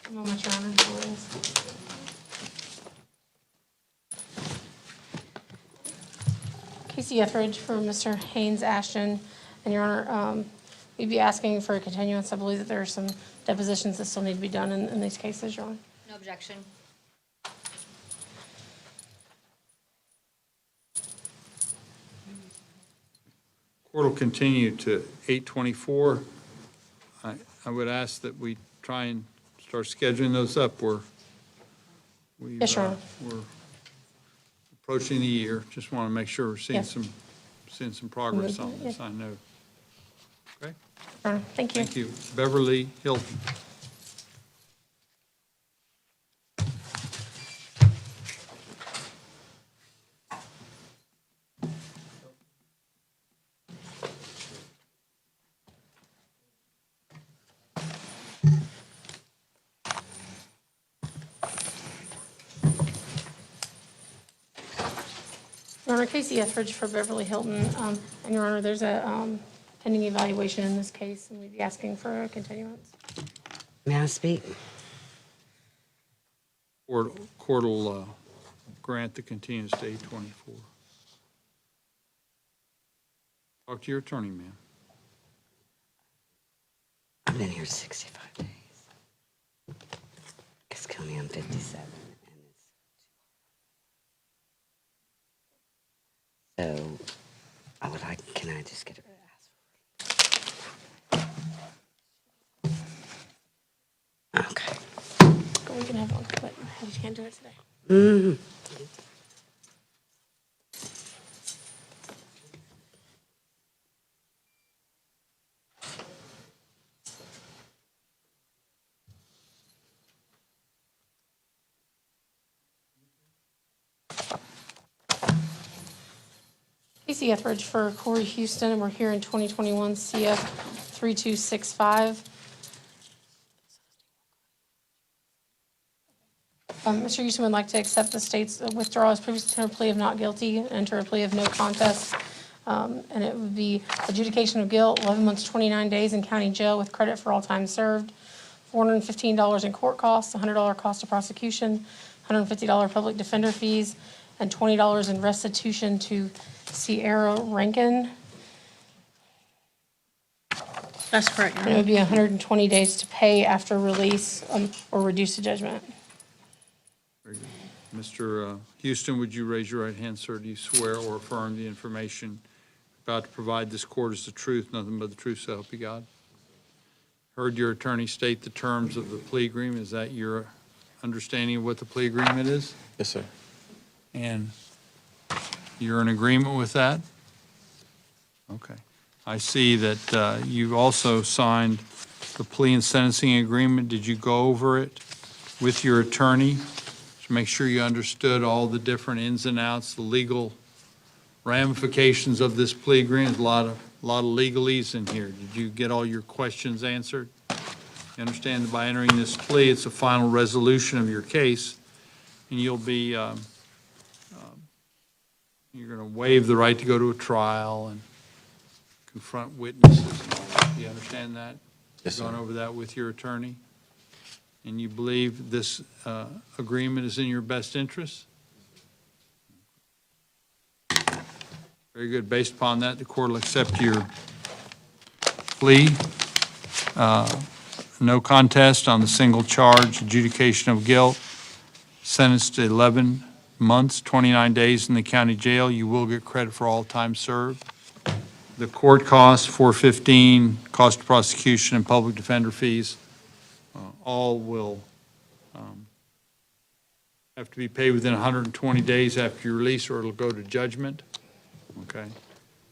Speaker 17: One moment, Your Honor, please. Casey Etheridge for Mr. Haynes Ashton. And Your Honor, we'd be asking for a continuance. I believe that there are some depositions that still need to be done in these cases, Your Honor.
Speaker 15: No objection.
Speaker 1: Court will continue to 8:24. I would ask that we try and start scheduling those up.
Speaker 17: Yes, Your Honor.
Speaker 1: We're approaching the year. Just want to make sure we're seeing
Speaker 17: Yes.
Speaker 1: seeing some progress on this,
Speaker 17: Yes.
Speaker 1: I know. Okay,
Speaker 17: Your Honor, thank you.
Speaker 1: thank you. Beverly Hilton.
Speaker 17: Your Honor, Casey Etheridge for Beverly Hilton. And Your Honor, there's a pending evaluation in this case, and we'd be asking for a continuance.
Speaker 5: May I speak?
Speaker 1: Court will grant the continuance to 8:24. Talk to your attorney, ma'am.
Speaker 5: I've been here 65 days. Cass County, I'm 57. So, I would like, can I just get a Okay.
Speaker 17: We can have one, but you can't do it today.
Speaker 5: Mm-hmm.
Speaker 17: Casey Etheridge for Corey Houston, and we're here in 2021 CF 3265. Mr. Houston would like to accept the state's withdrawal as previously tendered plea of not guilty, enter a plea of no contest. And it would be adjudication of guilt, 11 months, 29 days in county jail with credit for all time served, $415 in court costs, $100 cost of prosecution, $150 public defender fees, and $20 in restitution to Sierra Rankin.
Speaker 3: That's correct, Your
Speaker 17: And it
Speaker 3: Honor.
Speaker 17: would be 120 days to pay after release or reduce the judgment.
Speaker 1: Very good. Mr. Houston, would you raise your right hand, sir? Do you swear or affirm the information about to provide this court is the truth, nothing but the truth, so help you God? Heard your attorney state the terms of the plea agreement. Is that your understanding of what the plea agreement is?
Speaker 19: Yes, sir.
Speaker 1: And you're in agreement with that? Okay. I see that you also signed the plea and sentencing agreement. Did you go over it with your attorney to make sure you understood all the different ins and outs, the legal ramifications of this plea agreement? There's a lot of legalese in here. Did you get all your questions answered? You understand that by entering this plea, it's a final resolution of your case, and you'll be you're going to waive the right to go to a trial and confront witnesses and all that. Do you understand that?
Speaker 19: Yes, sir.
Speaker 1: Gone over that with your attorney? And you believe this agreement is in your best interest? Very good. Based upon that, the court will accept your plea, no contest on the single charge, adjudication of guilt, sentenced to 11 months, 29 days in the county jail. You will get credit for all time served. The court costs, $415, cost of prosecution and public defender fees, all will have to be paid within 120 days after your release, or it'll go to judgment, okay?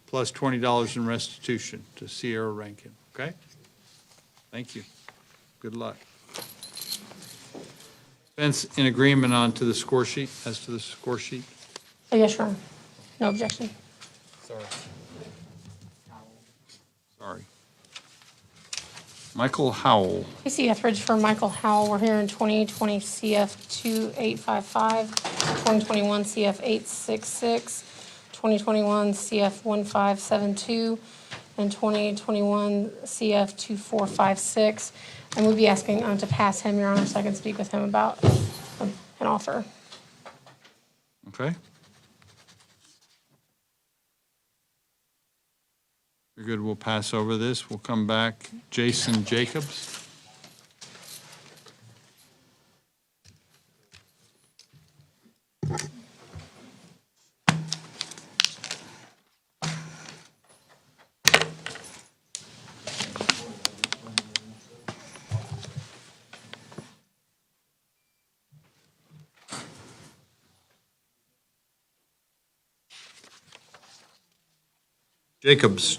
Speaker 1: Plus $20 in restitution to Sierra Rankin, okay? Thank you. Good luck. Defense in agreement on to the score sheet, as to the score sheet?
Speaker 17: Yes, Your Honor. No objection.
Speaker 1: Sorry. Michael Howell.
Speaker 17: Casey Etheridge for Michael Howell. We're here in 2020 CF 2855, 2021 CF 866, 2021 CF 1572, and 2021 CF 2456. And we'll be asking to pass him, Your Honor, so I can speak with him about an offer.
Speaker 1: Okay. You're good, we'll pass over this. We'll come back. Jason Jacobs.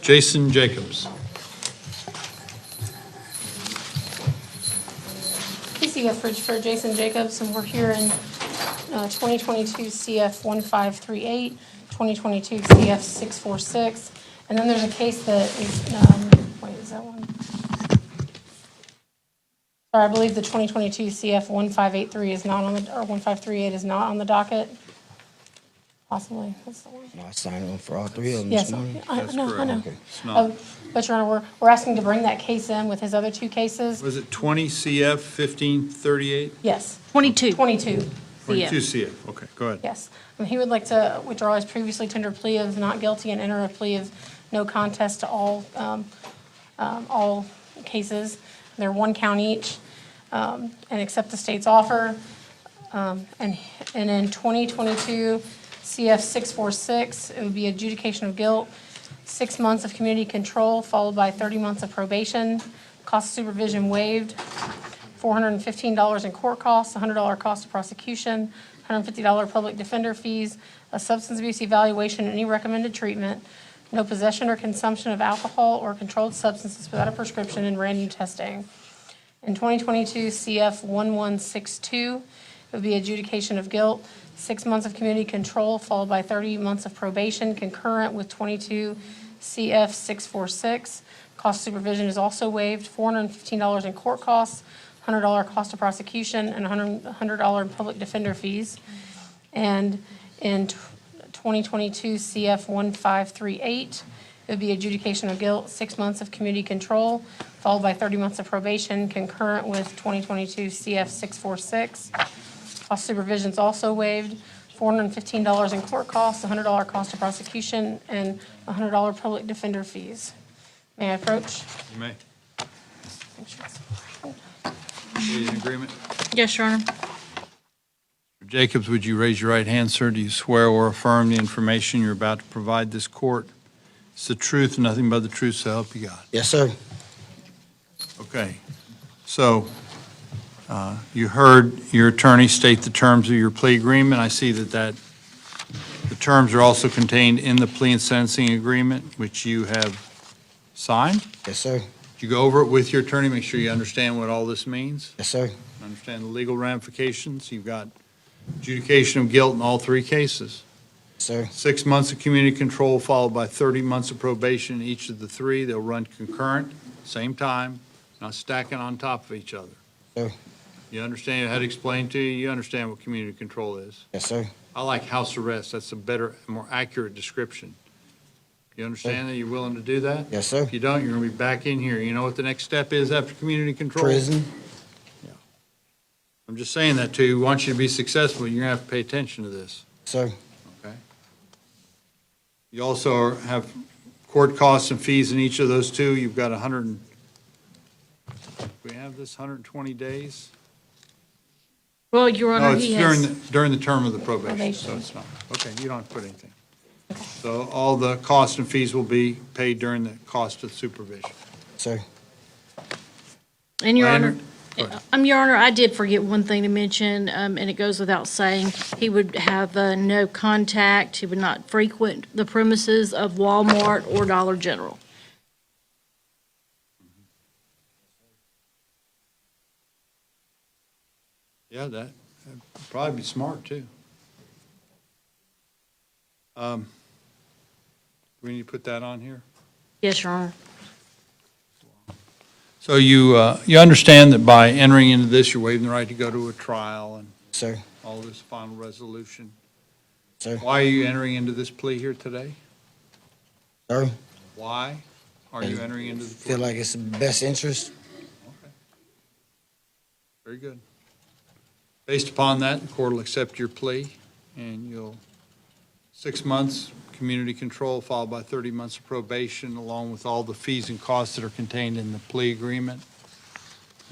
Speaker 1: Jason Jacobs.
Speaker 17: Casey Etheridge for Jason Jacobs, and we're here in 2022 CF 1538, 2022 CF 646. And then there's a case that is, wait, is that one? Sorry, I believe the 2022 CF 1583 is not on the, or 1538 is not on the docket. Possibly, that's the one.
Speaker 11: I signed on for all three of them
Speaker 17: Yes,
Speaker 11: this morning.
Speaker 17: I know.
Speaker 11: Okay.
Speaker 1: It's not.
Speaker 17: But Your Honor, we're asking to bring that case in with his other two cases.
Speaker 1: Was it 20 CF 1538?
Speaker 17: Yes.
Speaker 3: 22.
Speaker 17: 22.
Speaker 1: 22 CF, okay, go ahead.
Speaker 17: Yes. And he would like to withdraw his previously tendered plea of not guilty and enter a plea of no contest to all cases. They're 1 count each, and accept the state's offer. And in 2022 CF 646, it would be adjudication of guilt, 6 months of community control, followed by 30 months of probation, cost of supervision waived, $415 in court costs, $100 cost of prosecution, $150 public defender fees, a substance abuse evaluation, and any recommended treatment, no possession or consumption of alcohol or controlled substances without a prescription, and random testing. In 2022 CF 1162, it would be adjudication of guilt, 6 months of community control, followed by 30 months of probation, concurrent with 22 CF 646. Cost of supervision is also waived, $415 in court costs, $100 cost of prosecution, and $100 in public defender fees. And in 2022 CF 1538, it would be adjudication of guilt, 6 months of community control, followed by 30 months of probation, concurrent with 2022 CF 646. Cost of supervision is also waived, $415 in court costs, $100 cost of prosecution, and $100 public defender fees. May I approach?
Speaker 1: You may. You in agreement?
Speaker 3: Yes, Your Honor.
Speaker 1: Jacobs, would you raise your right hand, sir? Do you swear or affirm the information you're about to provide this court? It's the truth and nothing but the truth, so help you God.
Speaker 11: Yes, sir.
Speaker 1: Okay. So you heard your attorney state the terms of your plea agreement. I see that the terms are also contained in the plea and sentencing agreement, which you have signed.
Speaker 11: Yes, sir.
Speaker 1: Did you go over it with your attorney, make sure you understand what all this means?
Speaker 11: Yes, sir.
Speaker 1: Understand the legal ramifications? You've got adjudication of guilt in all 3 cases.
Speaker 11: Yes, sir.
Speaker 1: 6 months of community control followed by 30 months of probation in each of the 3. They'll run concurrent, same time, not stacking on top of each other.
Speaker 11: Sir.
Speaker 1: You understand, I had to explain to you, you understand what community control is.
Speaker 11: Yes, sir.
Speaker 1: I like house arrest, that's a better, more accurate description. You understand that, you're willing to do that?
Speaker 11: Yes, sir.
Speaker 1: If you don't, you're gonna be back in here. You know what the next step is after community control?
Speaker 11: Prison.
Speaker 1: I'm just saying that to you, we want you to be successful, you're gonna have to pay attention to this,
Speaker 11: Sir.
Speaker 1: okay? You also have court costs and fees in each of those two, you've got we have this 120 days?
Speaker 3: Well, Your
Speaker 1: No,
Speaker 3: Honor,
Speaker 1: it's
Speaker 3: he
Speaker 1: during,
Speaker 3: has,
Speaker 1: during the term of the probation, so
Speaker 17: Probation.
Speaker 1: it's not. Okay, you don't have to put anything. So all the costs and fees will be paid during the cost of supervision.
Speaker 21: Sir.
Speaker 3: and Your Honor,
Speaker 1: Landon?
Speaker 3: Your Honor, I did forget one thing to mention, and it goes without saying. He would have no contact, he would not frequent the premises of Walmart or Dollar General.
Speaker 1: Yeah, that'd probably be smart, too. Do we need to put that on here?
Speaker 3: Yes, Your Honor.
Speaker 1: So you understand that by entering into this, you're waiving the right to go to a trial and
Speaker 21: Sir.
Speaker 1: all this final resolution.
Speaker 21: Sir.
Speaker 1: Why are you entering into this plea here today?
Speaker 21: Sir.
Speaker 1: Why are you entering into the plea?
Speaker 21: Feel like it's the best interest.
Speaker 1: Okay. Very good. Based upon that, the court will accept your plea, and you'll, 6 months community control followed by 30 months of probation, along with all the fees and costs that are contained in the plea agreement,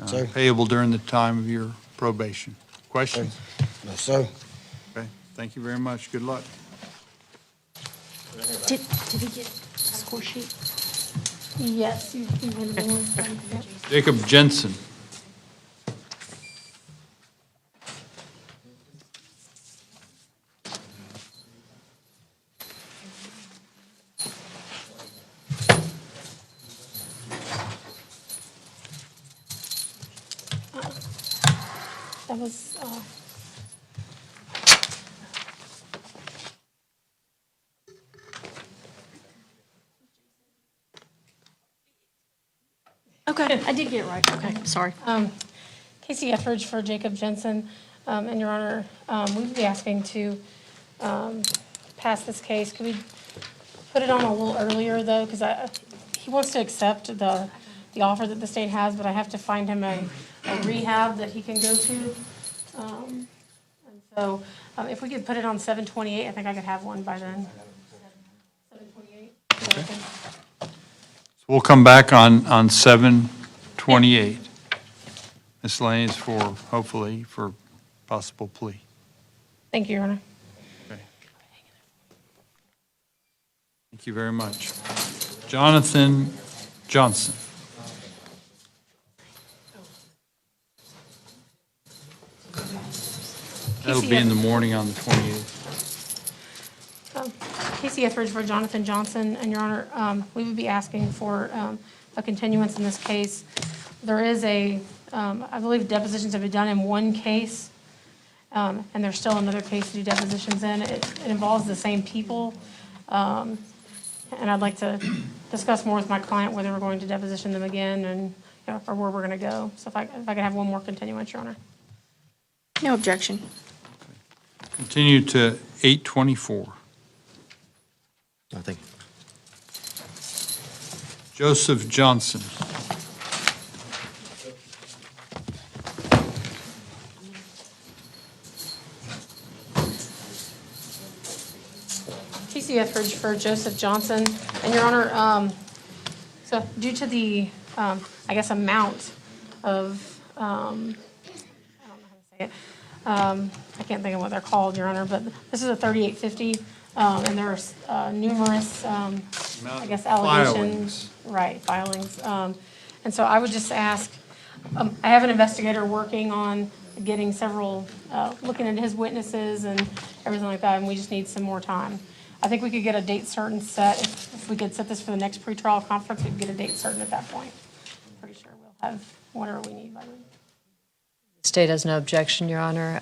Speaker 21: Sir.
Speaker 1: payable during the time of your probation. Questions?
Speaker 21: No, sir.
Speaker 1: Okay, thank you very much. Good luck.
Speaker 3: Did he get a score sheet?
Speaker 17: Yes, you handed me one.
Speaker 1: Jacob Jensen.
Speaker 17: That was,
Speaker 3: Okay, I did get it right. Okay, sorry.
Speaker 17: Casey Etheridge for Jacob Jensen. And Your Honor, we would be asking to pass this case. Could we put it on a little earlier, though? Because he wants to accept the offer that the state has, but I have to find him a rehab that he can go to. And so if we could put it on 7/28, I think I could have one by then. 7/28. Is that okay?
Speaker 1: We'll come back on 7/28. Miscellaneous for, hopefully, for possible plea.
Speaker 17: Thank you, Your Honor.
Speaker 1: Okay. Thank you very much. Jonathan Johnson. That'll be in the morning on the 28th.
Speaker 17: Casey Etheridge for Jonathan Johnson, and Your Honor, we would be asking for a continuance in this case. There is I believe depositions have been done in one case, and there's still another case to do depositions in. It involves the same people, and I'd like to discuss more with my client whether we're going to deposition them again and, or where we're going to go. So if I could have one more continuance, Your Honor.
Speaker 7: No objection.
Speaker 1: Continue to 8/24.
Speaker 2: Nothing.
Speaker 1: Joseph Johnson.
Speaker 17: Casey Etheridge for Joseph Johnson. And Your Honor, so due to the, I guess, amount of, I don't know how to say it. I can't think of what they're called, Your Honor, but this is a 3850, and there's numerous, I guess, allegations. Right, filings. And so I would just ask, I have an investigator working on getting several, looking at his witnesses and everything like that, and we just need some more time. I think we could get a date certain set, if we could set this for the next pretrial conference, we could get a date certain at that point. Pretty sure we'll have whatever we need by then.
Speaker 13: The state has no objection, Your Honor,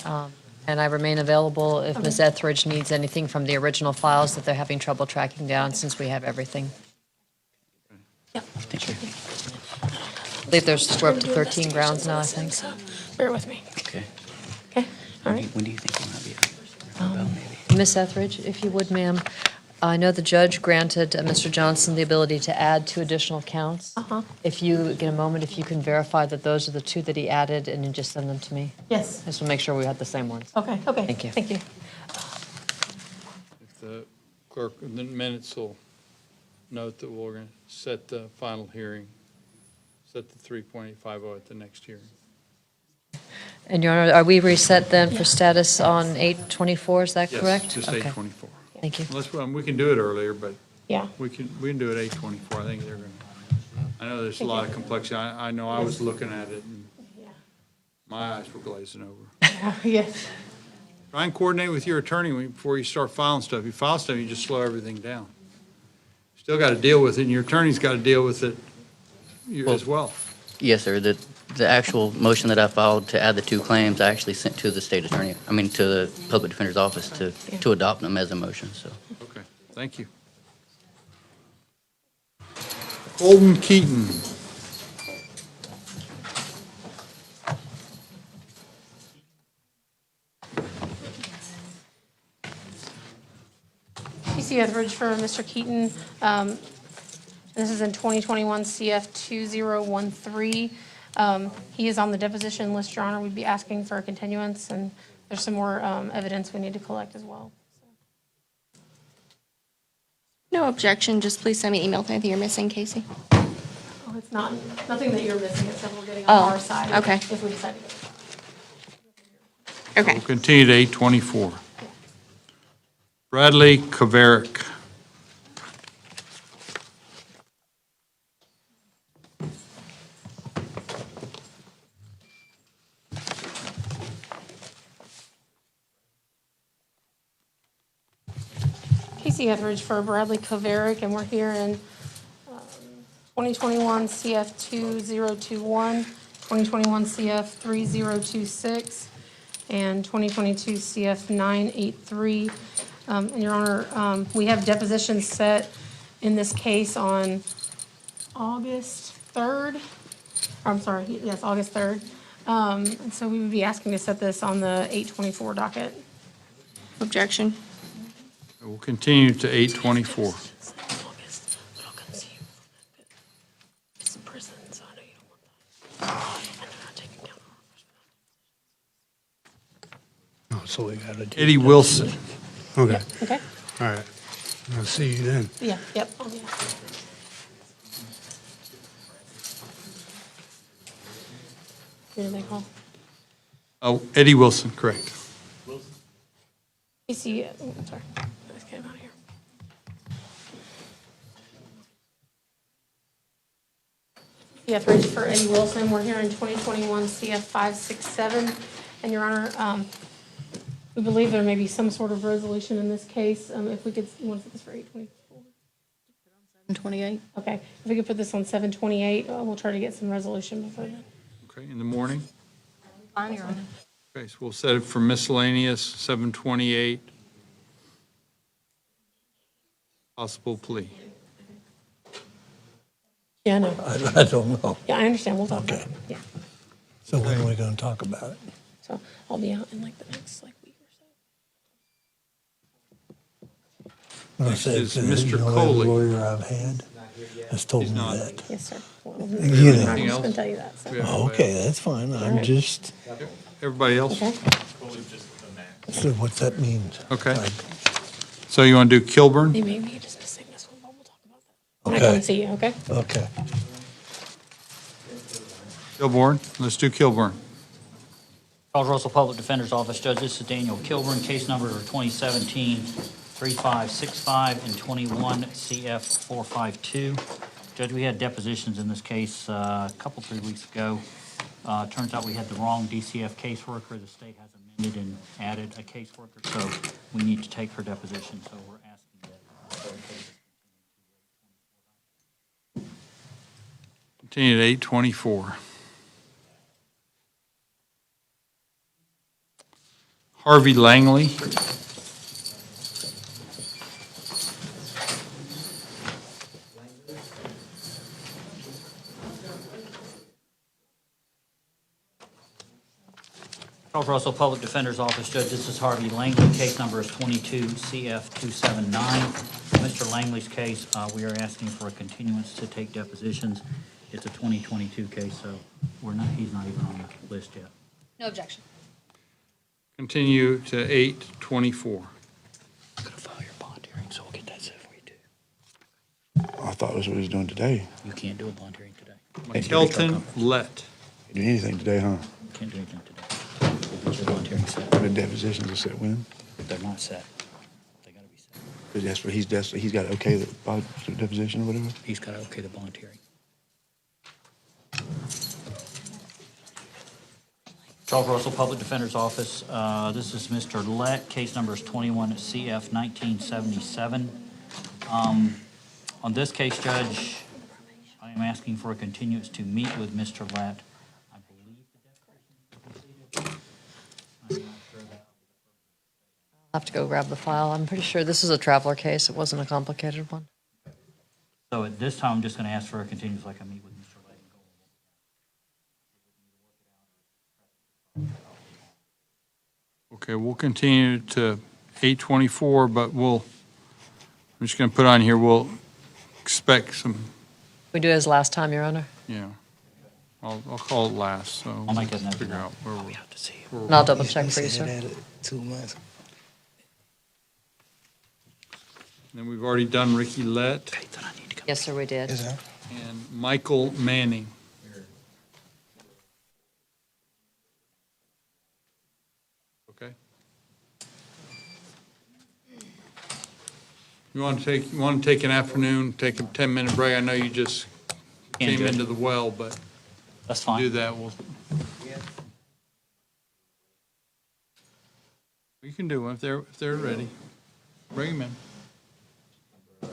Speaker 13: and I remain available if Ms. Etheridge needs anything from the original files that they're having trouble tracking down, since we have everything.
Speaker 17: Yep.
Speaker 2: Thank you.
Speaker 13: I believe we're up to 13 grounds now, I think.
Speaker 17: Bear with me.
Speaker 2: Okay.
Speaker 17: Okay, all right.
Speaker 2: When do you think you might be about, maybe?
Speaker 13: Ms. Etheridge, if you would, ma'am, I know the judge granted Mr. Johnson the ability to add 2 additional counts. If you get a moment, if you can verify that those are the 2 that he added, and then just send them to me.
Speaker 17: Yes.
Speaker 13: Just to make sure we have the same ones.
Speaker 17: Okay.
Speaker 13: Thank you.
Speaker 17: Thank you.
Speaker 1: If the clerk, the minutes will note that we're going to set the final hearing, set the 3.850 at the next hearing.
Speaker 13: And Your Honor, are we reset then for status on 8/24, is that correct?
Speaker 1: Yes, just
Speaker 13: Okay.
Speaker 1: 8/24.
Speaker 13: Thank you.
Speaker 1: Unless, we can do it earlier, but
Speaker 17: Yeah.
Speaker 1: we can do it 8/24. I think they're going to, I know there's a lot of complexity. I know I was looking at it and my eyes were glazing over.
Speaker 17: Yes.
Speaker 1: Try and coordinate with your attorney before you start filing stuff. You file stuff, you just slow everything down. Still got to deal with it, and your attorney's got to deal with it as well.
Speaker 2: Yes, sir. The actual motion that I filed to add the two claims, I actually sent to the state attorney, to the public defender's office to adopt them as a motion, so.
Speaker 1: Okay, thank you. Holden Keaton.
Speaker 17: PC Etheridge for Mr. Keaton. This is in 2021 CF 2013. He is on the deposition list, Your Honor. We'd be asking for a continuance, and there's some more evidence we need to collect as well.
Speaker 7: No objection, just please send me an email with anything you're missing, Casey.
Speaker 17: Oh, it's nothing that you're missing, it's that we're getting on our side.
Speaker 7: Okay.
Speaker 17: If we decide to go.
Speaker 7: Okay.
Speaker 1: We'll continue to 8/24. Bradley Kaverick.
Speaker 17: Casey Etheridge for Bradley Kaverick, and we're here in 2021 CF 2021, 2021 CF 3026, and 2022 CF 983. And Your Honor, we have depositions set in this case on August 3rd. I'm sorry, yes, August 3rd. And so we would be asking to set this on the 8/24 docket.
Speaker 7: Objection.
Speaker 1: We'll continue to 8/24.
Speaker 21: Oh, so we got to do.
Speaker 1: Eddie Wilson.
Speaker 21: Okay,
Speaker 17: Okay?
Speaker 21: all right. I'll see you then.
Speaker 17: Yeah, yep. Oh, yeah. Who did they call?
Speaker 1: Oh, Eddie Wilson, correct.
Speaker 17: Casey, sorry. Let's get him out of here. Etheridge for Eddie Wilson. We're here in 2021 CF 567. And Your Honor, we believe there may be some sort of resolution in this case. If we could, you want to put this for 8/24?
Speaker 3: 7/28.
Speaker 17: Okay. If we could put this on 7/28, we'll try to get some resolution before then.
Speaker 1: Okay, in the morning?
Speaker 3: Fine, Your Honor.
Speaker 1: Okay, so we'll set it for miscellaneous, 7/28. Possible plea.
Speaker 17: Yeah, I know.
Speaker 11: I don't know.
Speaker 17: Yeah, I understand. We'll talk about it. Yeah.
Speaker 11: So when are we going to talk about it?
Speaker 17: So I'll be out in like the next week or so.
Speaker 11: Well, I
Speaker 1: Next
Speaker 11: said,
Speaker 1: is
Speaker 11: you
Speaker 1: Mr.
Speaker 11: know,
Speaker 1: Coley.
Speaker 11: every lawyer I've had has told
Speaker 1: He's
Speaker 11: me
Speaker 1: not.
Speaker 11: that.
Speaker 17: Yes, sir. Well,
Speaker 11: You know.
Speaker 17: I'm just
Speaker 1: Anything
Speaker 17: going to
Speaker 1: else?
Speaker 17: tell you that. So.
Speaker 1: Yeah.
Speaker 11: Oh, okay, that's fine. I'm
Speaker 17: right.
Speaker 11: just,
Speaker 1: Everybody else?
Speaker 17: Okay.
Speaker 11: so what that means.
Speaker 1: Okay. So you want to do Kilburn?
Speaker 17: They may be dismissing this one, but we'll talk about that. When I come
Speaker 11: Okay.
Speaker 17: and see you, okay?
Speaker 11: Okay.
Speaker 1: Kilburn? Let's do Kilburn.
Speaker 9: Charles Russell Public Defender's Office, Judge, this is Daniel Kilburn, case number 2017-3565 and 21 CF 452. Judge, we had depositions in this case a couple, 3 weeks ago. Turns out we had the wrong DCF caseworker. The state has amended and added a caseworker, so we need to take her deposition, so we're asking that.
Speaker 1: Continue at 8/24. Harvey Langley.
Speaker 9: Charles Russell Public Defender's Office, Judge, this is Harvey Langley. Case number is 22 CF 279. Mr. Langley's case, we are asking for a continuance to take depositions. It's a 2022 case, so he's not even on the list yet.
Speaker 15: No objection.
Speaker 1: Continue to 8/24.
Speaker 11: I'm I thought that's what he was doing today.
Speaker 9: You can't do a bond hearing today.
Speaker 1: McKelton Lett.
Speaker 11: Can't do anything today, huh?
Speaker 9: Can't do anything today. We'll get your bond hearing set.
Speaker 11: The depositions are set when?
Speaker 9: They're not set. They gotta be set.
Speaker 11: Because he's got to okay the deposition or whatever?
Speaker 9: He's gotta okay the bond hearing. Charles Russell, Public Defender's Office. This is Mr. Lett. Case number is 21 CF 1977. On this case, Judge, I am asking for a continuance to meet with Mr. Lett. I believe the deposition is completed.
Speaker 13: I'll have to go grab the file. I'm pretty sure this is a traveler case. It wasn't a complicated one.
Speaker 9: So at this time, I'm just going to ask for a continuance like I meet with Mr. Lett.
Speaker 1: Okay, we'll continue to 8:24, but I'm just going to put on here, we'll expect some,
Speaker 13: We do it as last time, Your Honor.
Speaker 1: yeah. I'll call it last, so.
Speaker 9: I'll make a note of
Speaker 1: Figure
Speaker 9: that.
Speaker 1: out where we're.
Speaker 13: And I'll double check for you, sir.
Speaker 21: 2 months.
Speaker 1: Then we've already done Ricky Lett
Speaker 13: Yes, sir, we did.
Speaker 1: and Michael Manning. Okay. You want to take an afternoon, take a 10-minute break? I know you just
Speaker 9: Can't
Speaker 1: came
Speaker 9: do it.
Speaker 1: into the well, but
Speaker 9: That's fine.
Speaker 1: do that, we can do one if they're ready. Bring them in.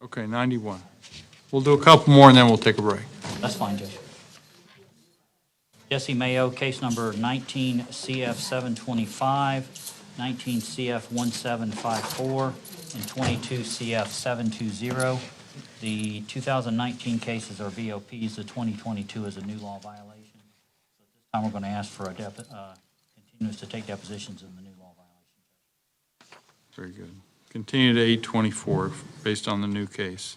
Speaker 1: Okay, 91. We'll do a couple more and then we'll take a break.
Speaker 9: That's fine, Judge. Jesse Mayo, case number 19 CF 725, 19 CF 1754, and 22 CF 720. The 2019 cases are VOPs. The 2022 is a new law violation. So at this time, we're going to ask for a continuance to take depositions in the new law violation.
Speaker 1: Very good. Continue to 8:24 based on the new case.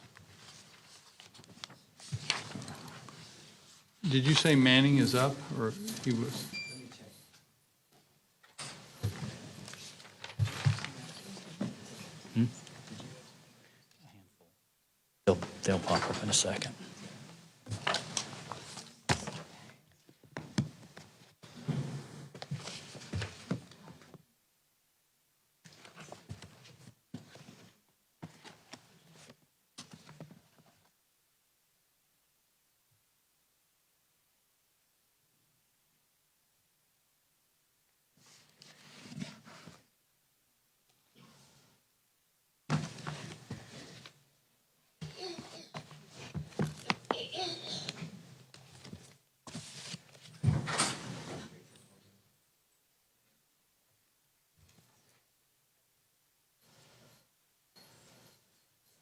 Speaker 1: Did you say Manning is up or he was?
Speaker 9: They'll pop up in a second.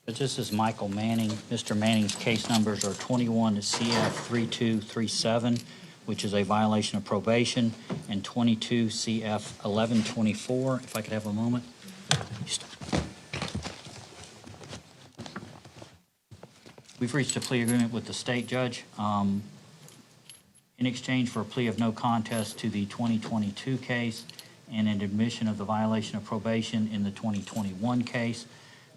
Speaker 9: But this is Michael Manning. Mr. Manning's case numbers are 21 CF 3237, which is a violation of probation, and 22 CF 1124. If I could have a moment. We've reached a plea agreement with the state judge in exchange for a plea of no contest to the 2022 case and an admission of the violation of probation in the 2021 case.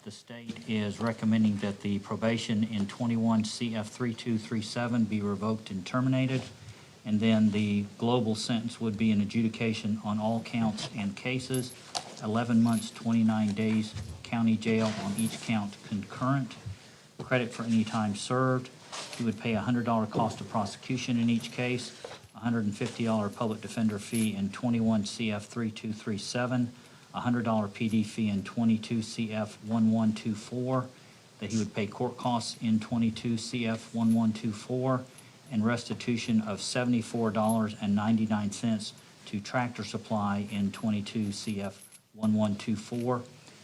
Speaker 9: The state is recommending that the probation in 21 CF 3237 be revoked and terminated, and then the global sentence would be an adjudication on all counts and cases, 11 months, 29 days county jail on each count concurrent, credit for any time served. He would pay a $100 cost of prosecution in each case, $150 public defender fee in 21 CF 3237, a $100 PD fee in 22 CF 1124, that he would pay court costs in 22 CF 1124, and restitution of $74.99 to Tractor Supply in 22 CF 1124.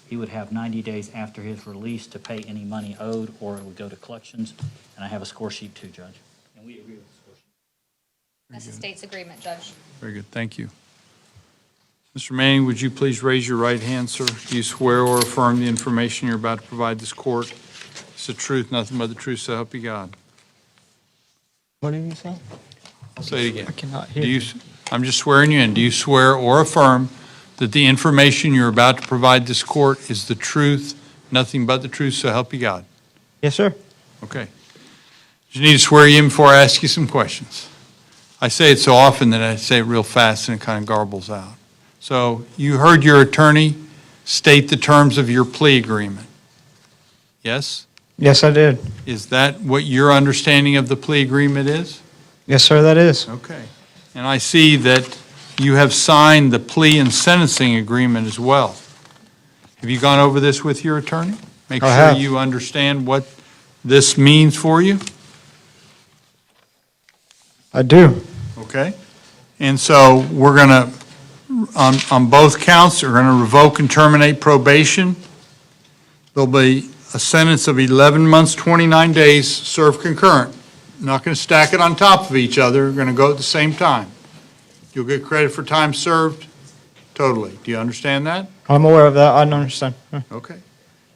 Speaker 9: He would have 90 days after his release to pay any money owed, or it would go to collections. And I have a score sheet too, Judge. And we agree with the score sheet.
Speaker 15: That's the state's agreement, Judge.
Speaker 1: Very good, thank you. Mr. Manning, would you please raise your right hand, sir? Do you swear or affirm the information you're about to provide this court is the truth, nothing but the truth, so help you God?
Speaker 14: What did you say?
Speaker 1: Say it again.
Speaker 14: I cannot hear
Speaker 1: Do you, I'm just swearing you in. Do you swear or affirm that the information you're about to provide this court is the truth, Nothing but the truth, so help you God.
Speaker 14: Yes, sir.
Speaker 1: Okay. Just need to swear you in before I ask you some questions. I say it so often that I say it real fast and it kind of garbles out. So you heard your attorney state the terms of your plea agreement. Yes?
Speaker 14: Yes, I did.
Speaker 1: Is that what your understanding of the plea agreement is?
Speaker 14: Yes, sir, that is.
Speaker 1: Okay. And I see that you have signed the plea and sentencing agreement as well. Have you gone over this with your attorney? Make
Speaker 14: I
Speaker 1: sure
Speaker 14: have.
Speaker 1: you understand what this means for you?
Speaker 14: I do.
Speaker 1: Okay? And so we're going to, on both counts, we're going to revoke and terminate probation. There'll be a sentence of 11 months, 29 days, served concurrent. Not going to stack it on top of each other. We're going to go at the same time. You'll get credit for time served totally. Do you understand that?
Speaker 14: I'm aware of that. I understand.
Speaker 1: Okay.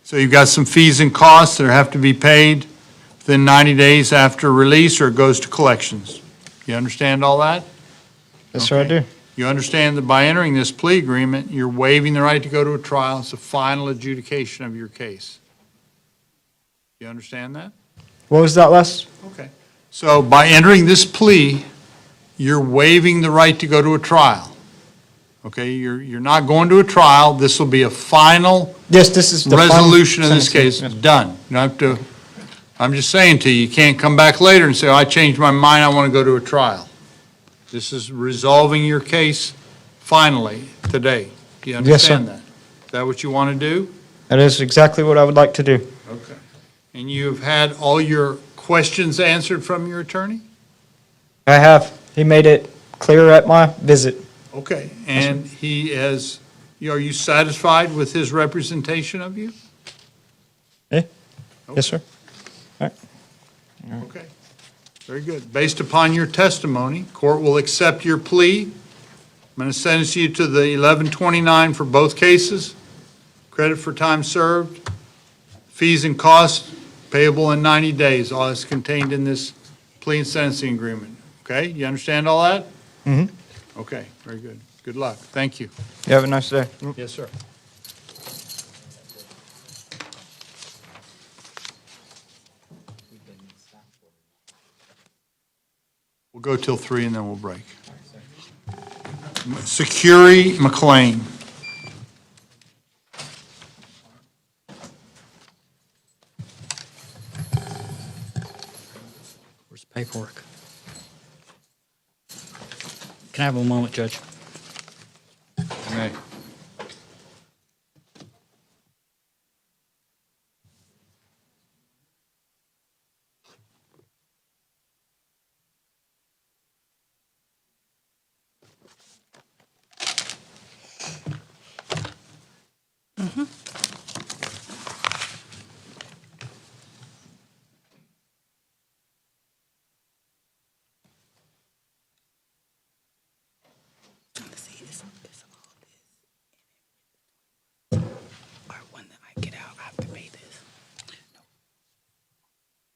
Speaker 1: So you've got some fees and costs that have to be paid within 90 days after release, or it goes to collections. You understand all that?
Speaker 14: Yes, sir, I do.
Speaker 1: You understand that by entering this plea agreement, you're waiving the right to go to a trial. It's a final adjudication of your case. You understand that?
Speaker 14: What was that last?
Speaker 1: Okay. So by entering this plea, you're waiving the right to go to a trial. Okay, you're not going to a trial. This will be a final
Speaker 14: Yes, this is the final
Speaker 1: resolution of this case.
Speaker 14: sentencing.
Speaker 1: Done. You don't have to, I'm just saying to you, you can't come back later and say, oh, I changed my mind, I want to go to a trial. This is resolving your case finally today. Do you
Speaker 14: Yes, sir.
Speaker 1: understand that? Is that what you want to do?
Speaker 14: That is exactly what I would like to do.
Speaker 1: Okay. And you've had all your questions answered from your attorney?
Speaker 14: I have. He made it clear at my visit.
Speaker 1: Okay, and he has, are you satisfied with his representation of you?
Speaker 14: Yes, sir. All right.
Speaker 1: Okay, very good. Based upon your testimony, court will accept your plea. I'm going to sentence you to the 1129 for both cases. Credit for time served, fees and costs payable in 90 days. All is contained in this plea and sentencing agreement. Okay, you understand all that?
Speaker 14: Mm-hmm.
Speaker 1: Okay, very good. Good luck. Thank you.
Speaker 14: You have a nice day.
Speaker 1: Yes, sir. We'll go till 3 and then we'll break. Security McLean.
Speaker 9: Where's the paperwork? Can I have a moment, Judge?
Speaker 1: May.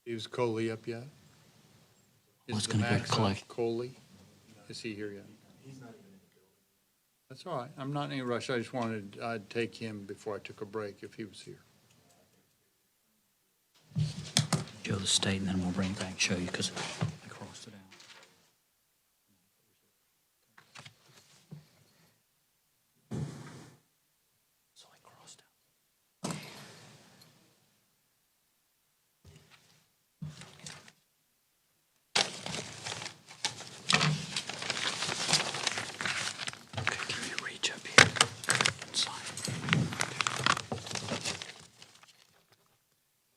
Speaker 1: Is Coley up yet?
Speaker 9: Well, it's
Speaker 1: Is the
Speaker 9: gonna go to
Speaker 1: max
Speaker 9: collect-
Speaker 1: up Coley? Is he here yet? That's all right. I'm not in any rush. I just wanted, I'd take him before I took a break if he was here.
Speaker 9: Show the state, and then we'll bring it back and show you, because I crossed it out. So I crossed out. Okay, can you reach up here and sign?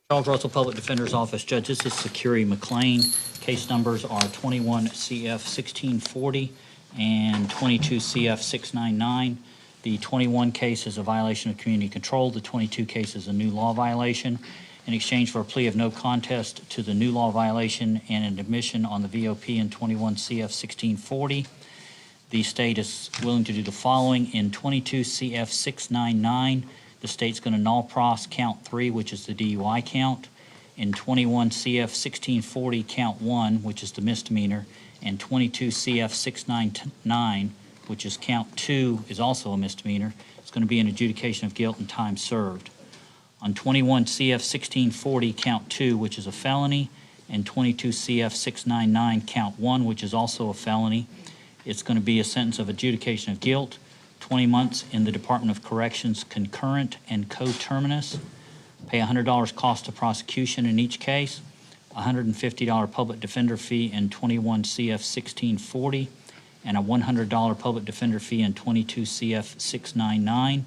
Speaker 9: Charles Russell, Public Defender's Office. Judge, this is Security McLean. Case numbers are 21 CF 1640 and 22 CF 699. The 21 case is a violation of community control. The 22 case is a new law violation. In exchange for a plea of no contest to the new law violation and an admission on the VOP in 21 CF 1640, the state is willing to do the following. In 22 CF 699, the state's going to null pros count 3, which is the DUI count. In 21 CF 1640, count 1, which is the misdemeanor, and 22 CF 699, which is count 2, is also a misdemeanor. It's going to be an adjudication of guilt and time served. on 21 CF 1640, count 2, which is a felony, and 22 CF 699, count 1, which is also a felony. It's going to be a sentence of adjudication of guilt, 20 months in the Department of Corrections concurrent and coterminous. Pay $100 cost of prosecution in each case, $150 public defender fee in 21 CF 1640, and a $100 public defender fee in 22 CF 699.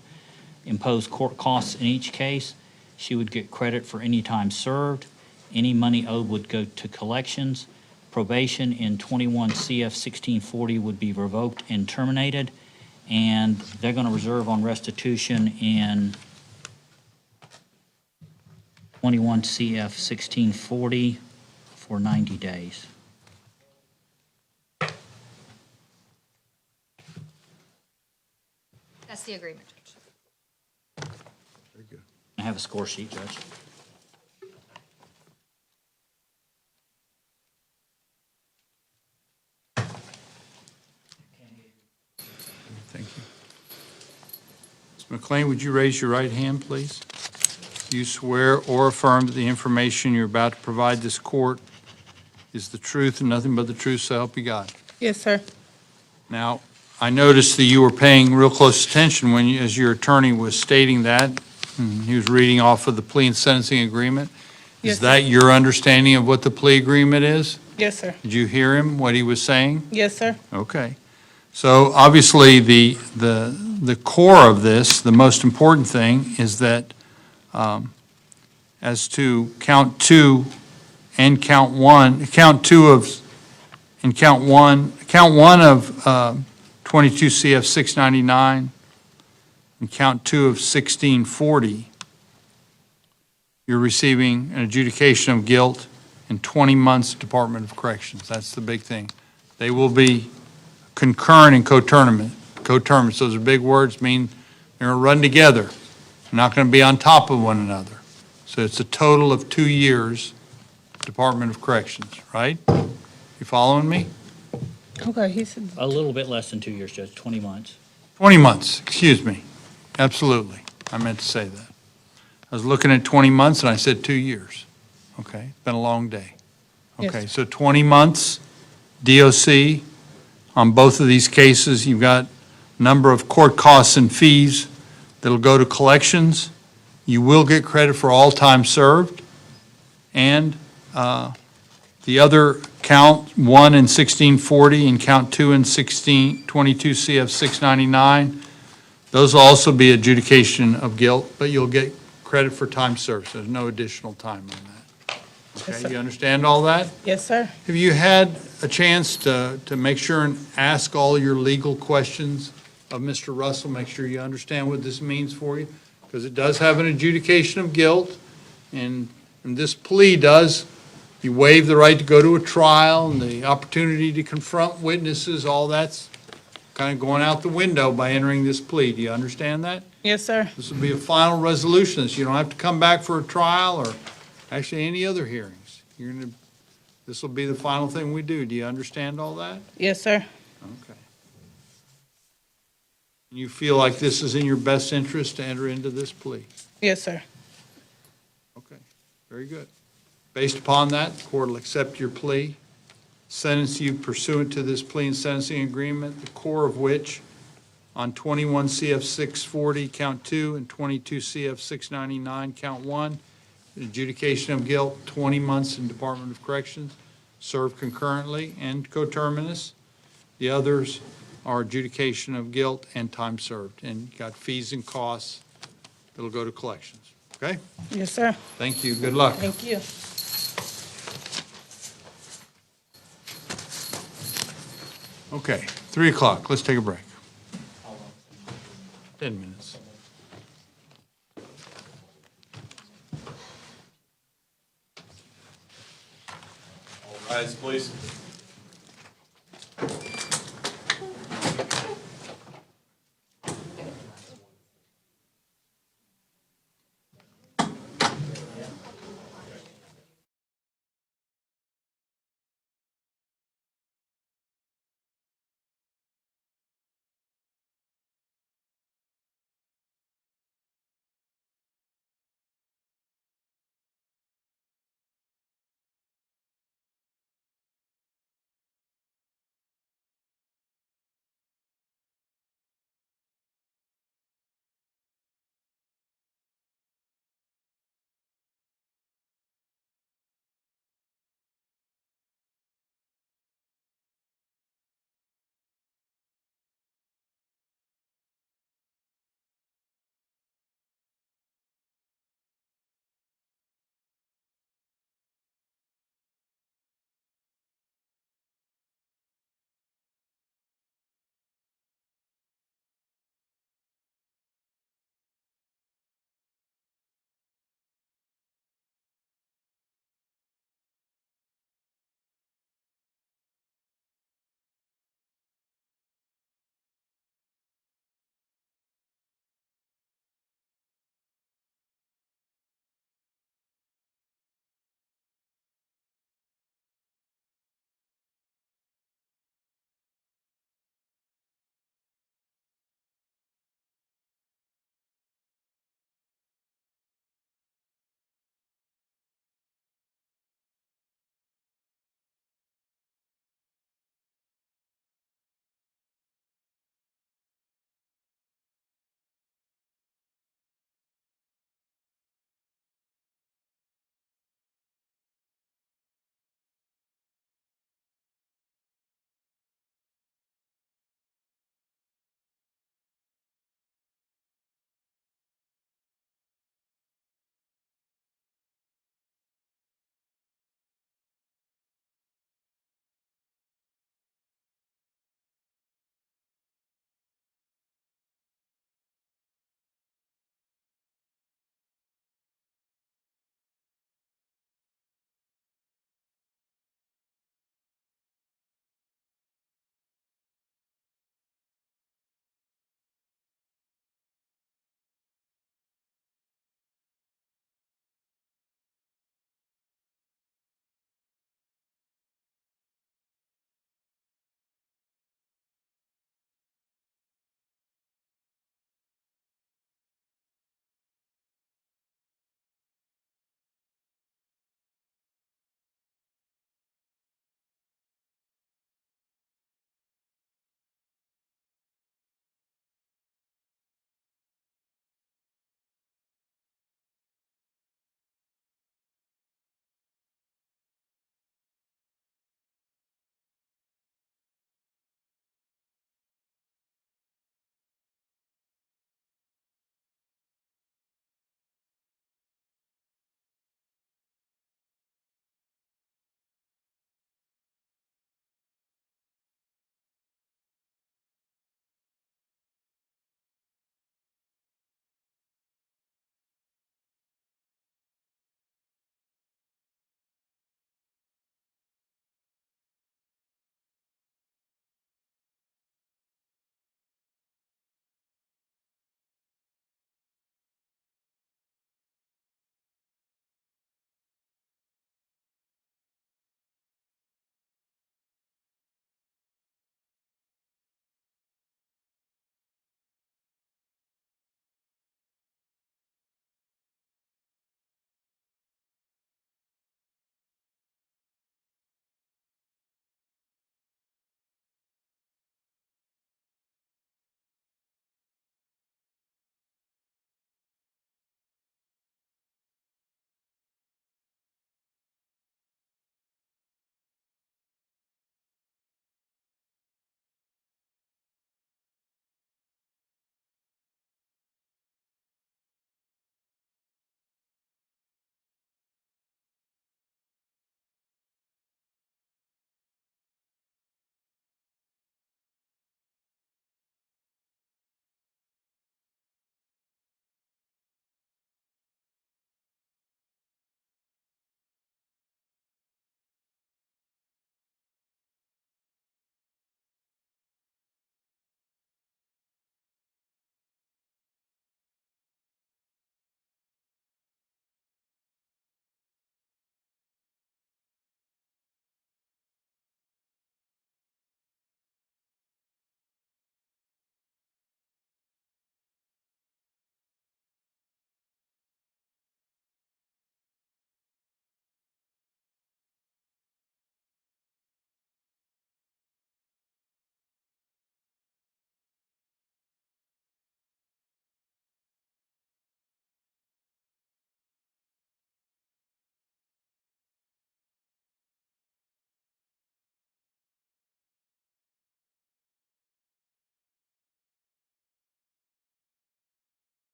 Speaker 9: Impose court costs in each case. She would get credit for any time served. Any money owed would go to collections. Probation in 21 CF 1640 would be revoked and terminated, and they're going to reserve on restitution in 21 CF 1640 for 90 days.
Speaker 15: That's the agreement, Judge.
Speaker 1: Very good.
Speaker 9: I have a score sheet, Judge.
Speaker 1: Thank you. Ms. McLean, would you raise your right hand, please? Do you swear or affirm that the information you're about to provide this court is the truth and nothing but the truth, so help you God?
Speaker 8: Yes, sir.
Speaker 1: Now, I noticed that you were paying real close attention when, as your attorney was stating that, and he was reading off of the plea and sentencing agreement.
Speaker 8: Yes,
Speaker 1: Is that
Speaker 8: sir.
Speaker 1: your understanding of what the plea agreement is?
Speaker 8: Yes, sir.
Speaker 1: Did you hear him, what he was saying?
Speaker 8: Yes, sir.
Speaker 1: Okay. So obviously, the core of this, the most important thing, is that as to count 2 and count 1, count 2 of, and count 1 of 22 CF 699 and count 2 of 1640, you're receiving an adjudication of guilt in 20 months Department of Corrections. That's the big thing. They will be concurrent and coterminous. Those are big words, mean they're going to run together. They're not going to be on top of one another. So it's a total of 2 years Department of Corrections, right? You following me?
Speaker 8: Okay, he said,
Speaker 9: A little bit less than 2 years, Judge, 20 months.
Speaker 1: 20 months, excuse me. Absolutely. I meant to say that. I was looking at 20 months and I said 2 years. Okay, it's been a long day.
Speaker 8: Yes,
Speaker 1: Okay,
Speaker 8: sir.
Speaker 1: so 20 months, DOC. On both of these cases, you've got number of court costs and fees that'll go to collections. You will get credit for all time served. And the other count 1 in 1640 and count 2 in 1622 CF 699, those will also be adjudication of guilt, but you'll get credit for time served. So there's no additional time on that.
Speaker 8: Yes,
Speaker 1: Okay,
Speaker 8: sir.
Speaker 1: you understand all that?
Speaker 8: Yes, sir.
Speaker 1: Have you had a chance to make sure and ask all your legal questions of Mr. Russell? Make sure you understand what this means for you? Because it does have an adjudication of guilt, and this plea does. You waive the right to go to a trial and the opportunity to confront witnesses, all that's kind of going out the window by entering this plea. Do you understand that?
Speaker 8: Yes, sir.
Speaker 1: This will be a final resolution. So you don't have to come back for a trial or actually any other hearings. This will be the final thing we do. Do you understand all that?
Speaker 8: Yes, sir.
Speaker 1: Okay. You feel like this is in your best interest to enter into this plea?
Speaker 8: Yes, sir.
Speaker 1: Okay, very good. Based upon that, the court will accept your plea, sentence you pursuant to this plea and sentencing agreement, the core of which on 21 CF 640, count 2, and 22 CF 699, count 1, adjudication of guilt, 20 months in Department of Corrections, served concurrently and coterminous. The others are adjudication of guilt and time served, and you got fees and costs that'll go to collections. Okay?
Speaker 8: Yes, sir.
Speaker 1: Thank you. Good luck.
Speaker 8: Thank you.
Speaker 1: Okay, 3 o'clock. Let's take a break. 10 minutes.
Speaker 22: All rise, please.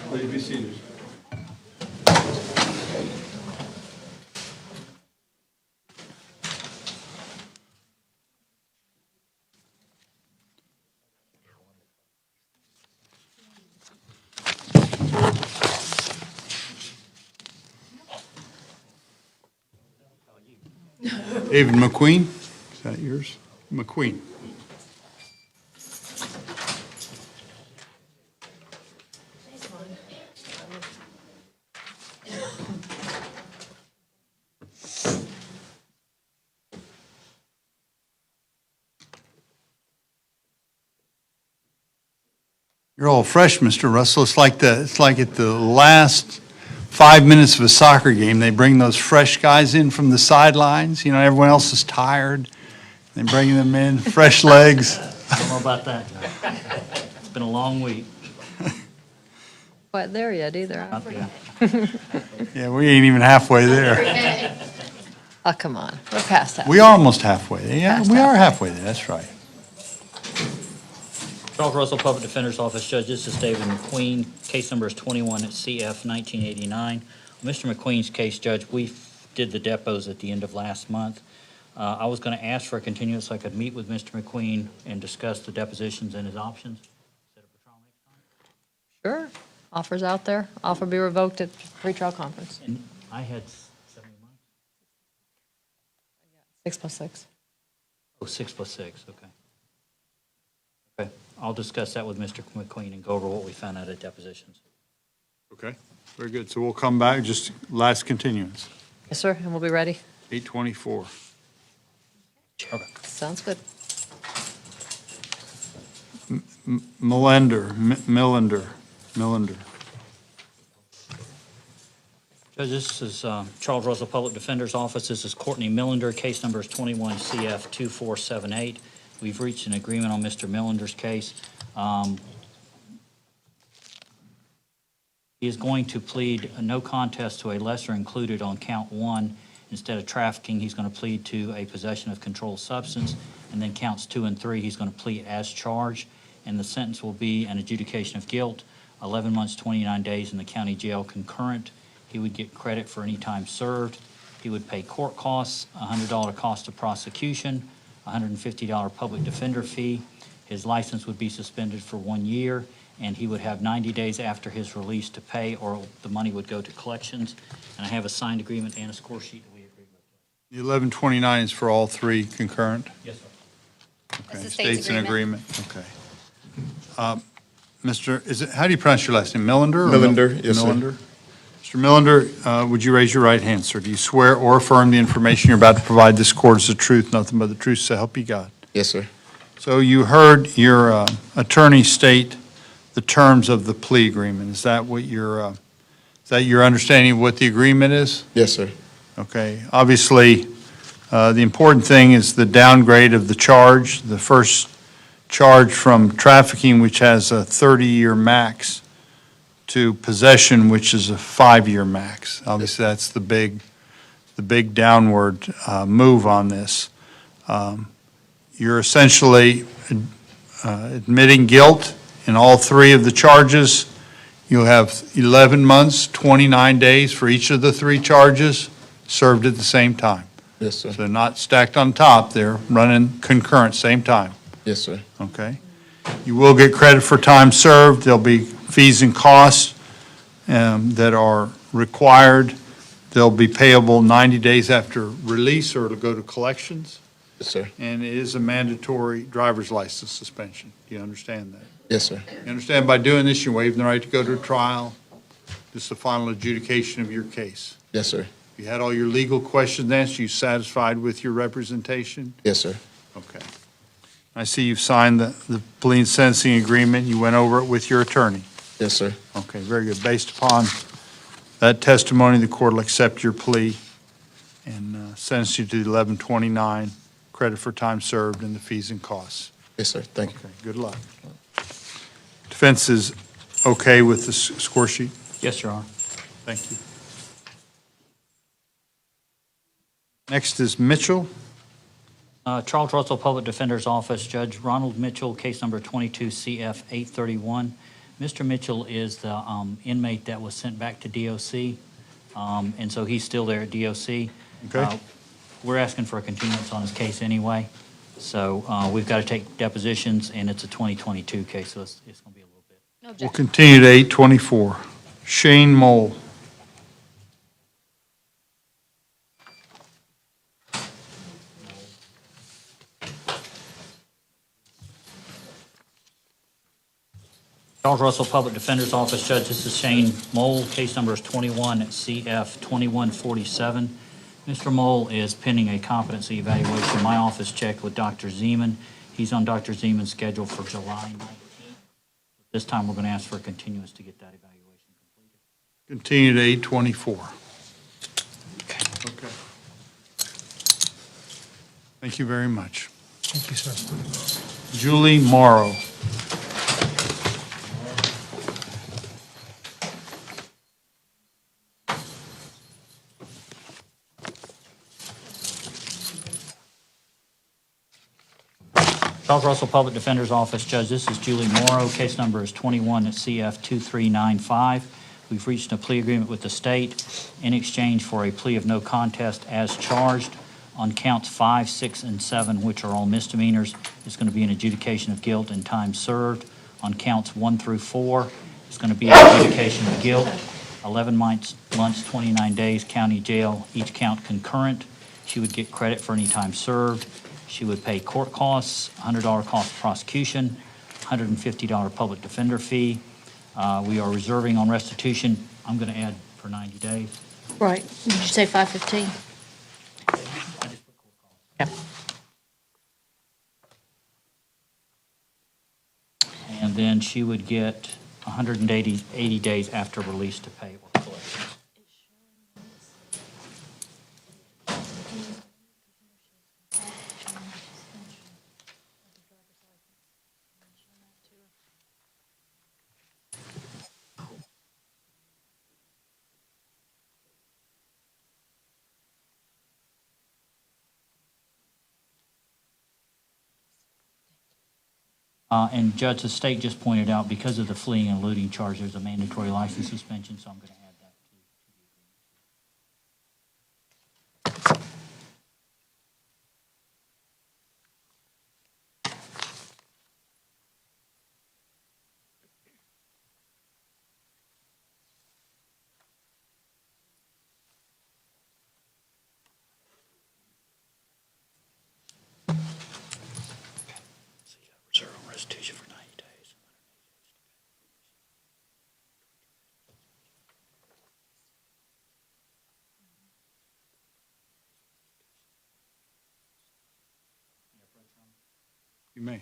Speaker 1: Please be seated. David McQueen, is that yours? McQueen. You're all fresh, Mr. Russell. It's like at the last 5 minutes of a soccer game, they bring those fresh guys in from the sidelines. You know, everyone else is tired. They bring them in, fresh legs.
Speaker 9: I don't know about that. It's been a long week.
Speaker 13: Quite there yet either.
Speaker 9: Not yet.
Speaker 1: Yeah, we ain't even halfway there.
Speaker 13: Oh, come on. We're past that.
Speaker 1: We are almost halfway there. Yeah, we are halfway there. That's right.
Speaker 9: Charles Russell, Public Defender's Office. Judge, this is David McQueen. Case number is 21 at CF 1989. Mr. McQueen's case, Judge, we did the depots at the end of last month. I was going to ask for a continuance so I could meet with Mr. McQueen and discuss the depositions and his options.
Speaker 13: Sure. Offers out there. Offer be revoked at pretrial conference.
Speaker 9: And I had 70 months.
Speaker 13: 6 plus 6.
Speaker 9: Oh, 6 plus 6, okay. Okay, I'll discuss that with Mr. McQueen and go over what we found out at depositions.
Speaker 1: Okay, very good. So we'll come back, just last continuance,
Speaker 13: Yes, sir, and we'll be ready.
Speaker 1: 8:24.
Speaker 9: Okay.
Speaker 13: Sounds good.
Speaker 1: Millender.
Speaker 9: Judge, this is Charles Russell, Public Defender's Office. This is Courtney Millender. Case number is 21 CF 2478. We've reached an agreement on Mr. Millender's case. He is going to plead a no contest to a lesser included on count 1. Instead of trafficking, he's going to plead to a possession of controlled substance, and then counts 2 and 3, he's going to plead as charged, and the sentence will be an adjudication of guilt, 11 months, 29 days in the county jail concurrent. He would get credit for any time served. He would pay court costs, $100 cost of prosecution, $150 public defender fee. His license would be suspended for 1 year, and he would have 90 days after his release to pay, or the money would go to collections. And I have a signed agreement and a score sheet that we agreed with.
Speaker 1: The 1129 is for all three concurrent?
Speaker 9: Yes, sir.
Speaker 1: Okay,
Speaker 15: the state's
Speaker 1: in agreement, okay. How do you pronounce your last name, Millender?
Speaker 6: Millender, yes, sir.
Speaker 1: Millender? Mr. Millender, would you raise your right hand, sir? Do you swear or affirm the information you're about to provide this court is the truth, nothing but the truth, so help you God?
Speaker 6: Yes, sir.
Speaker 1: So you heard your attorney state the terms of the plea agreement. Is that what is that your understanding of what the agreement is?
Speaker 6: Yes, sir.
Speaker 1: Okay. Obviously, the important thing is the downgrade of the charge. The first charge from trafficking, which has a 30-year max, to possession, which is a 5-year max. Obviously, that's the big downward move on this. You're essentially admitting guilt in all three of the charges. You'll have 11 months, 29 days for each of the three charges served at the same time.
Speaker 6: Yes, sir.
Speaker 1: So they're not stacked on top, they're running concurrent, same time.
Speaker 6: Yes, sir.
Speaker 1: Okay? You will get credit for time served. There'll be fees and costs that are required. They'll be payable 90 days after release, or it'll go to collections.
Speaker 6: Yes, sir.
Speaker 1: And it is a mandatory driver's license suspension. Do you understand that?
Speaker 6: Yes, sir.
Speaker 1: You understand by doing this, you're waiving the right to go to trial. This is the final adjudication of your case.
Speaker 6: Yes, sir.
Speaker 1: You had all your legal questions answered. You satisfied with your representation?
Speaker 6: Yes, sir.
Speaker 1: Okay. I see you've signed the plea and sentencing agreement. You went over it with your attorney.
Speaker 6: Yes, sir.
Speaker 1: Okay, very good. Based upon that testimony, the court will accept your plea and sentence you to 1129, credit for time served and the fees and costs.
Speaker 6: Yes, sir. Thank you.
Speaker 1: Okay, good luck. Defense is okay with the score sheet?
Speaker 9: Yes, Your Honor.
Speaker 1: Thank you. Next is Mitchell.
Speaker 9: Charles Russell Public Defender's Office, Judge Ronald Mitchell, case number 22 CF 831. Mr. Mitchell is the inmate that was sent back to DOC, and so he's still there at DOC.
Speaker 1: Okay.
Speaker 9: We're asking for a continuance on his case anyway, so we've got to take depositions, and it's a 2022 case, so it's going to be a little bit.
Speaker 1: We'll continue to 824. Shane Mole.
Speaker 9: Charles Russell Public Defender's Office, Judge, this is Shane Mole. Case number is 21 CF 2147. Mr. Mole is pending a competency evaluation. My office checked with Dr. Zeman. He's on Dr. Zeman's schedule for July 19th. This time, we're going to ask for a continuance to get that evaluation completed.
Speaker 1: Continue to 824. Okay. Thank you very much.
Speaker 14: Thank you, sir.
Speaker 1: Julie Morrow.
Speaker 9: Charles Russell Public Defender's Office, Judge, this is Julie Morrow. Case number is 21 CF 2395. We've reached a plea agreement with the state in exchange for a plea of no contest as charged on counts 5, 6, and 7, which are all misdemeanors. It's going to be an adjudication of guilt and time served. On counts 1 through 4, it's going to be an adjudication of guilt, 11 months, 29 days, county jail, each count concurrent. She would get credit for any time served. She would pay court costs, $100 cost of prosecution, $150 public defender fee. We are reserving on restitution. I'm going to add for 90 days.
Speaker 3: Right. Did you say 515? Yep.
Speaker 9: And then she would get 180 days after release to pay or collect. And Judge, the state just pointed out, because of the fleeing and looting charge, there's a mandatory license suspension, so I'm going to add that to the agreement. Reserve on restitution for 90 days.
Speaker 1: You may.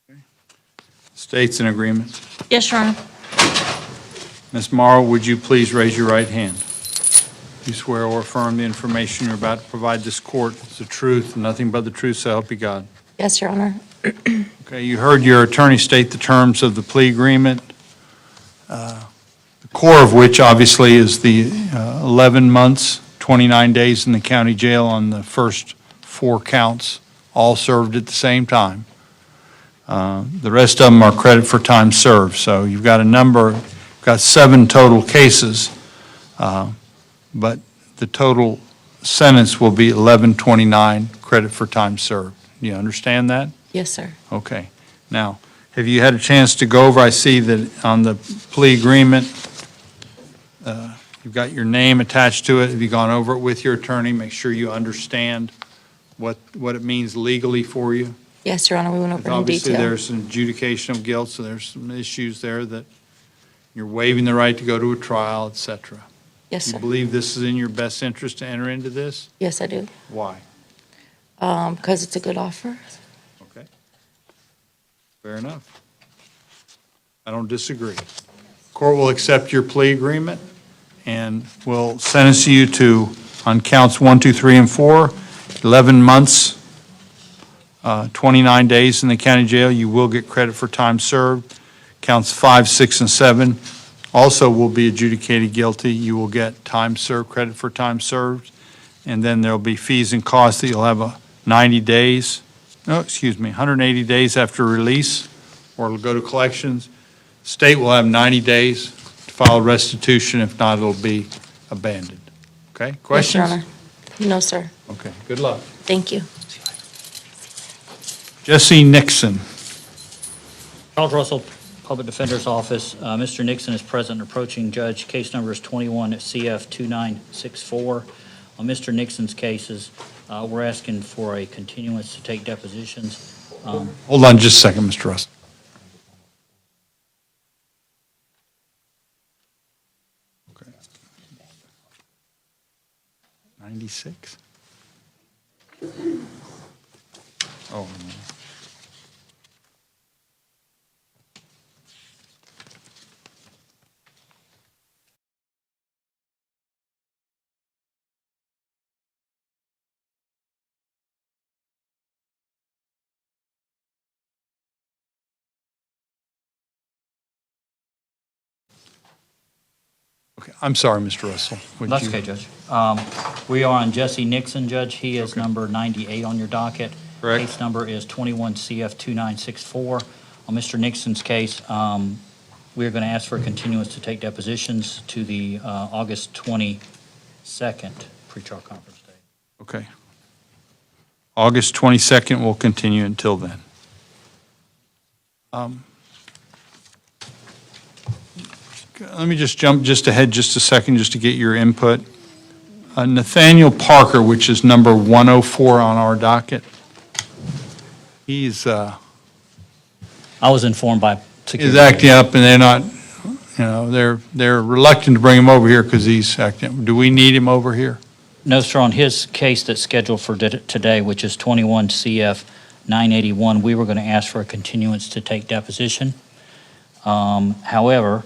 Speaker 1: Okay. State's in agreement.
Speaker 3: Yes, Your Honor.
Speaker 1: Ms. Morrow, would you please raise your right hand? You swear or affirm the information you're about to provide this court is the truth and nothing but the truth, so help you God.
Speaker 18: Yes, Your Honor.
Speaker 1: Okay, you heard your attorney state the terms of the plea agreement, the core of which obviously is the 11 months, 29 days in the county jail on the first 4 counts, all served at the same time. The rest of them are credit for time served. So you've got a number, got 7 total cases, but the total sentence will be 1129 credit for time served. You understand that?
Speaker 18: Yes, sir.
Speaker 1: Okay. Now, have you had a chance to go over, I see that on the plea agreement, you've got your name attached to it. Have you gone over it with your attorney? Make sure you understand what it means legally for you.
Speaker 18: Yes, Your Honor, we went over in
Speaker 1: Obviously,
Speaker 18: detail.
Speaker 1: there's some adjudication of guilt, so there's some issues there that you're waiving the right to go to a trial, et cetera.
Speaker 18: Yes,
Speaker 1: You
Speaker 18: sir.
Speaker 1: believe this is in your best interest to enter into this?
Speaker 18: Yes, I do.
Speaker 1: Why?
Speaker 18: Because it's a good offer.
Speaker 1: Okay. Fair enough. I don't disagree. Court will accept your plea agreement and will sentence you to, on counts 1, 2, 3, and 4, 11 months, 29 days in the county jail. You will get credit for time served. Counts 5, 6, and 7 also will be adjudicated guilty. You will get time served, credit for time served. And then there'll be fees and costs that you'll have 180 days after release, or it'll go to collections. State will have 90 days to file restitution. If not, it'll be abandoned. Okay, questions?
Speaker 7: Yes, Your Honor. No, sir.
Speaker 1: Okay, good luck.
Speaker 7: Thank you.
Speaker 1: Jesse Nixon.
Speaker 9: Charles Russell, Public Defender's Office. Mr. Nixon is present and approaching judge. Case number is 21 CF 2964. On Mr. Nixon's cases, we're asking for a continuance to take depositions.
Speaker 1: Hold on just a second, Mr. Russell. Okay. 96? Oh, no. Okay, I'm sorry, Mr. Russell. Would
Speaker 9: That's
Speaker 1: you-
Speaker 9: okay, Judge. We are on Jesse Nixon, Judge. He is number 98 on your docket.
Speaker 1: Correct.
Speaker 9: Case number is 21 CF 2964. On Mr. Nixon's case, we are going to ask for a continuance to take depositions to the August 22nd pretrial conference date.
Speaker 1: Okay. August 22nd will continue until then. Let me just jump just ahead just a second, just to get your input. Nathaniel Parker, which is number 104 on our docket, he's
Speaker 9: I was informed by security.
Speaker 1: he's acting up, and they're not, they're reluctant to bring him over here because he's acting. Do we need him over here?
Speaker 9: No, sir. On his case that's scheduled for today, which is 21 CF 981, we were going to ask for a continuance to take deposition. However,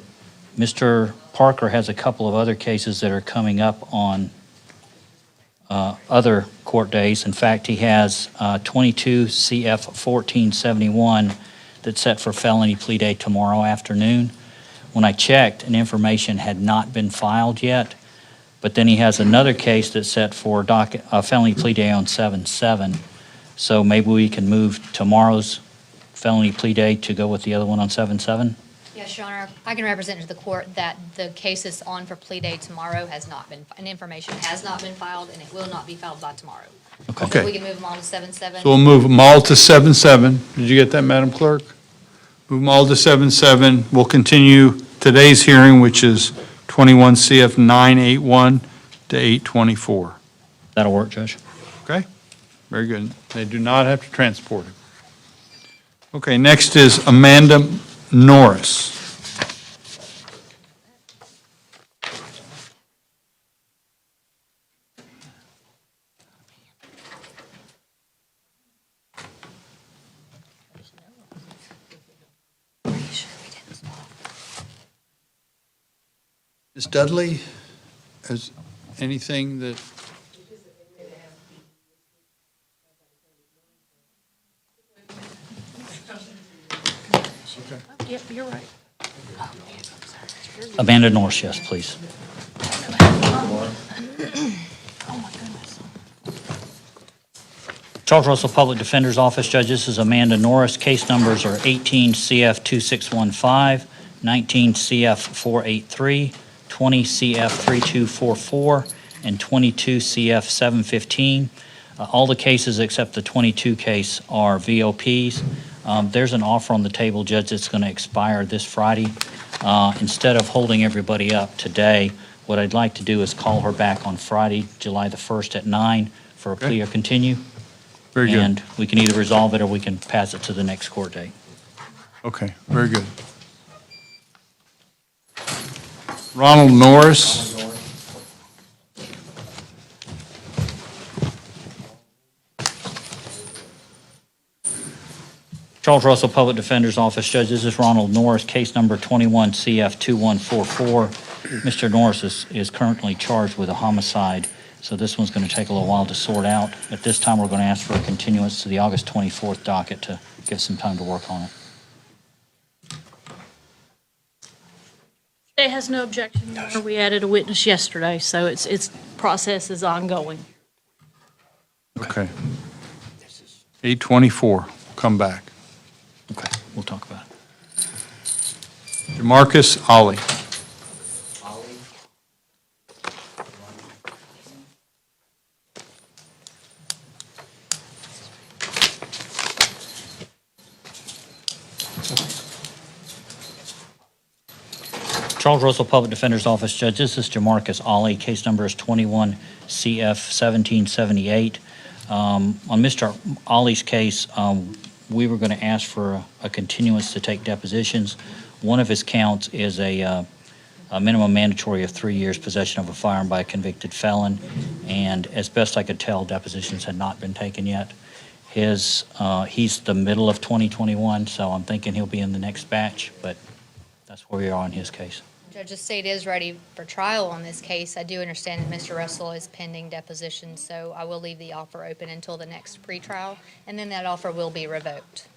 Speaker 9: Mr. Parker has a couple of other cases that are coming up on other court days. In fact, he has 22 CF 1471 that's set for felony plea day tomorrow afternoon. When I checked, an information had not been filed yet, but then he has another case that's set for felony plea day on 7/7. So maybe we can move tomorrow's felony plea day to go with the other one on 7/7?
Speaker 15: Yes, Your Honor, I can represent to the court that the case that's on for plea day tomorrow and information has not been filed, and it will not be filed by tomorrow.
Speaker 1: Okay.
Speaker 15: So we can move them on to 7/7.
Speaker 1: So we'll move them all to 7/7. Did you get that, Madam Clerk? Move them all to 7/7. We'll continue today's hearing, which is 21 CF 981 to 824.
Speaker 9: That'll work, Judge.
Speaker 1: Okay, very good. They do not have to transport it. Okay, next is Amanda Norris. Ms. Dudley, is anything that?
Speaker 3: Yep, you're right.
Speaker 9: Amanda Norris, yes, please. Charles Russell Public Defender's Office, Judge, this is Amanda Norris. Case numbers are 18 CF 2615, 19 CF 483, 20 CF 3244, and 22 CF 715. All the cases except the 22 case are VOPs. There's an offer on the table, Judge, that's going to expire this Friday. Instead of holding everybody up today, what I'd like to do is call her back on Friday, July the 1st at 9 for a plea or continue.
Speaker 1: Very good.
Speaker 9: And we can either resolve it or we can pass it to the next court date.
Speaker 1: Okay, very good. Ronald Norris.
Speaker 9: Charles Russell Public Defender's Office, Judge, this is Ronald Norris, case number 21 CF 2144. Mr. Norris is currently charged with a homicide, so this one's going to take a little while to sort out. At this time, we're going to ask for a continuance to the August 24th docket to give some time to work on it.
Speaker 3: State has no objection. We added a witness yesterday, so its process is ongoing.
Speaker 1: Okay. 8:24, come back.
Speaker 9: Okay, we'll talk about it.
Speaker 1: Demarcus Ollie.
Speaker 9: Charles Russell Public Defender's Office, Judge, this is Jamarcus Ollie. Case number is 21 CF 1778. On Mr. Ollie's case, we were going to ask for a continuance to take depositions. One of his counts is a minimum mandatory of 3 years possession of a firearm by a convicted felon, and as best I could tell, depositions had not been taken yet. He's the middle of 2021, so I'm thinking he'll be in the next batch, but that's where we are on his case.
Speaker 15: Judge, the state is ready for trial on this case. I do understand that Mr. Russell is pending deposition, so I will leave the offer open until the next pretrial, and then that offer will be revoked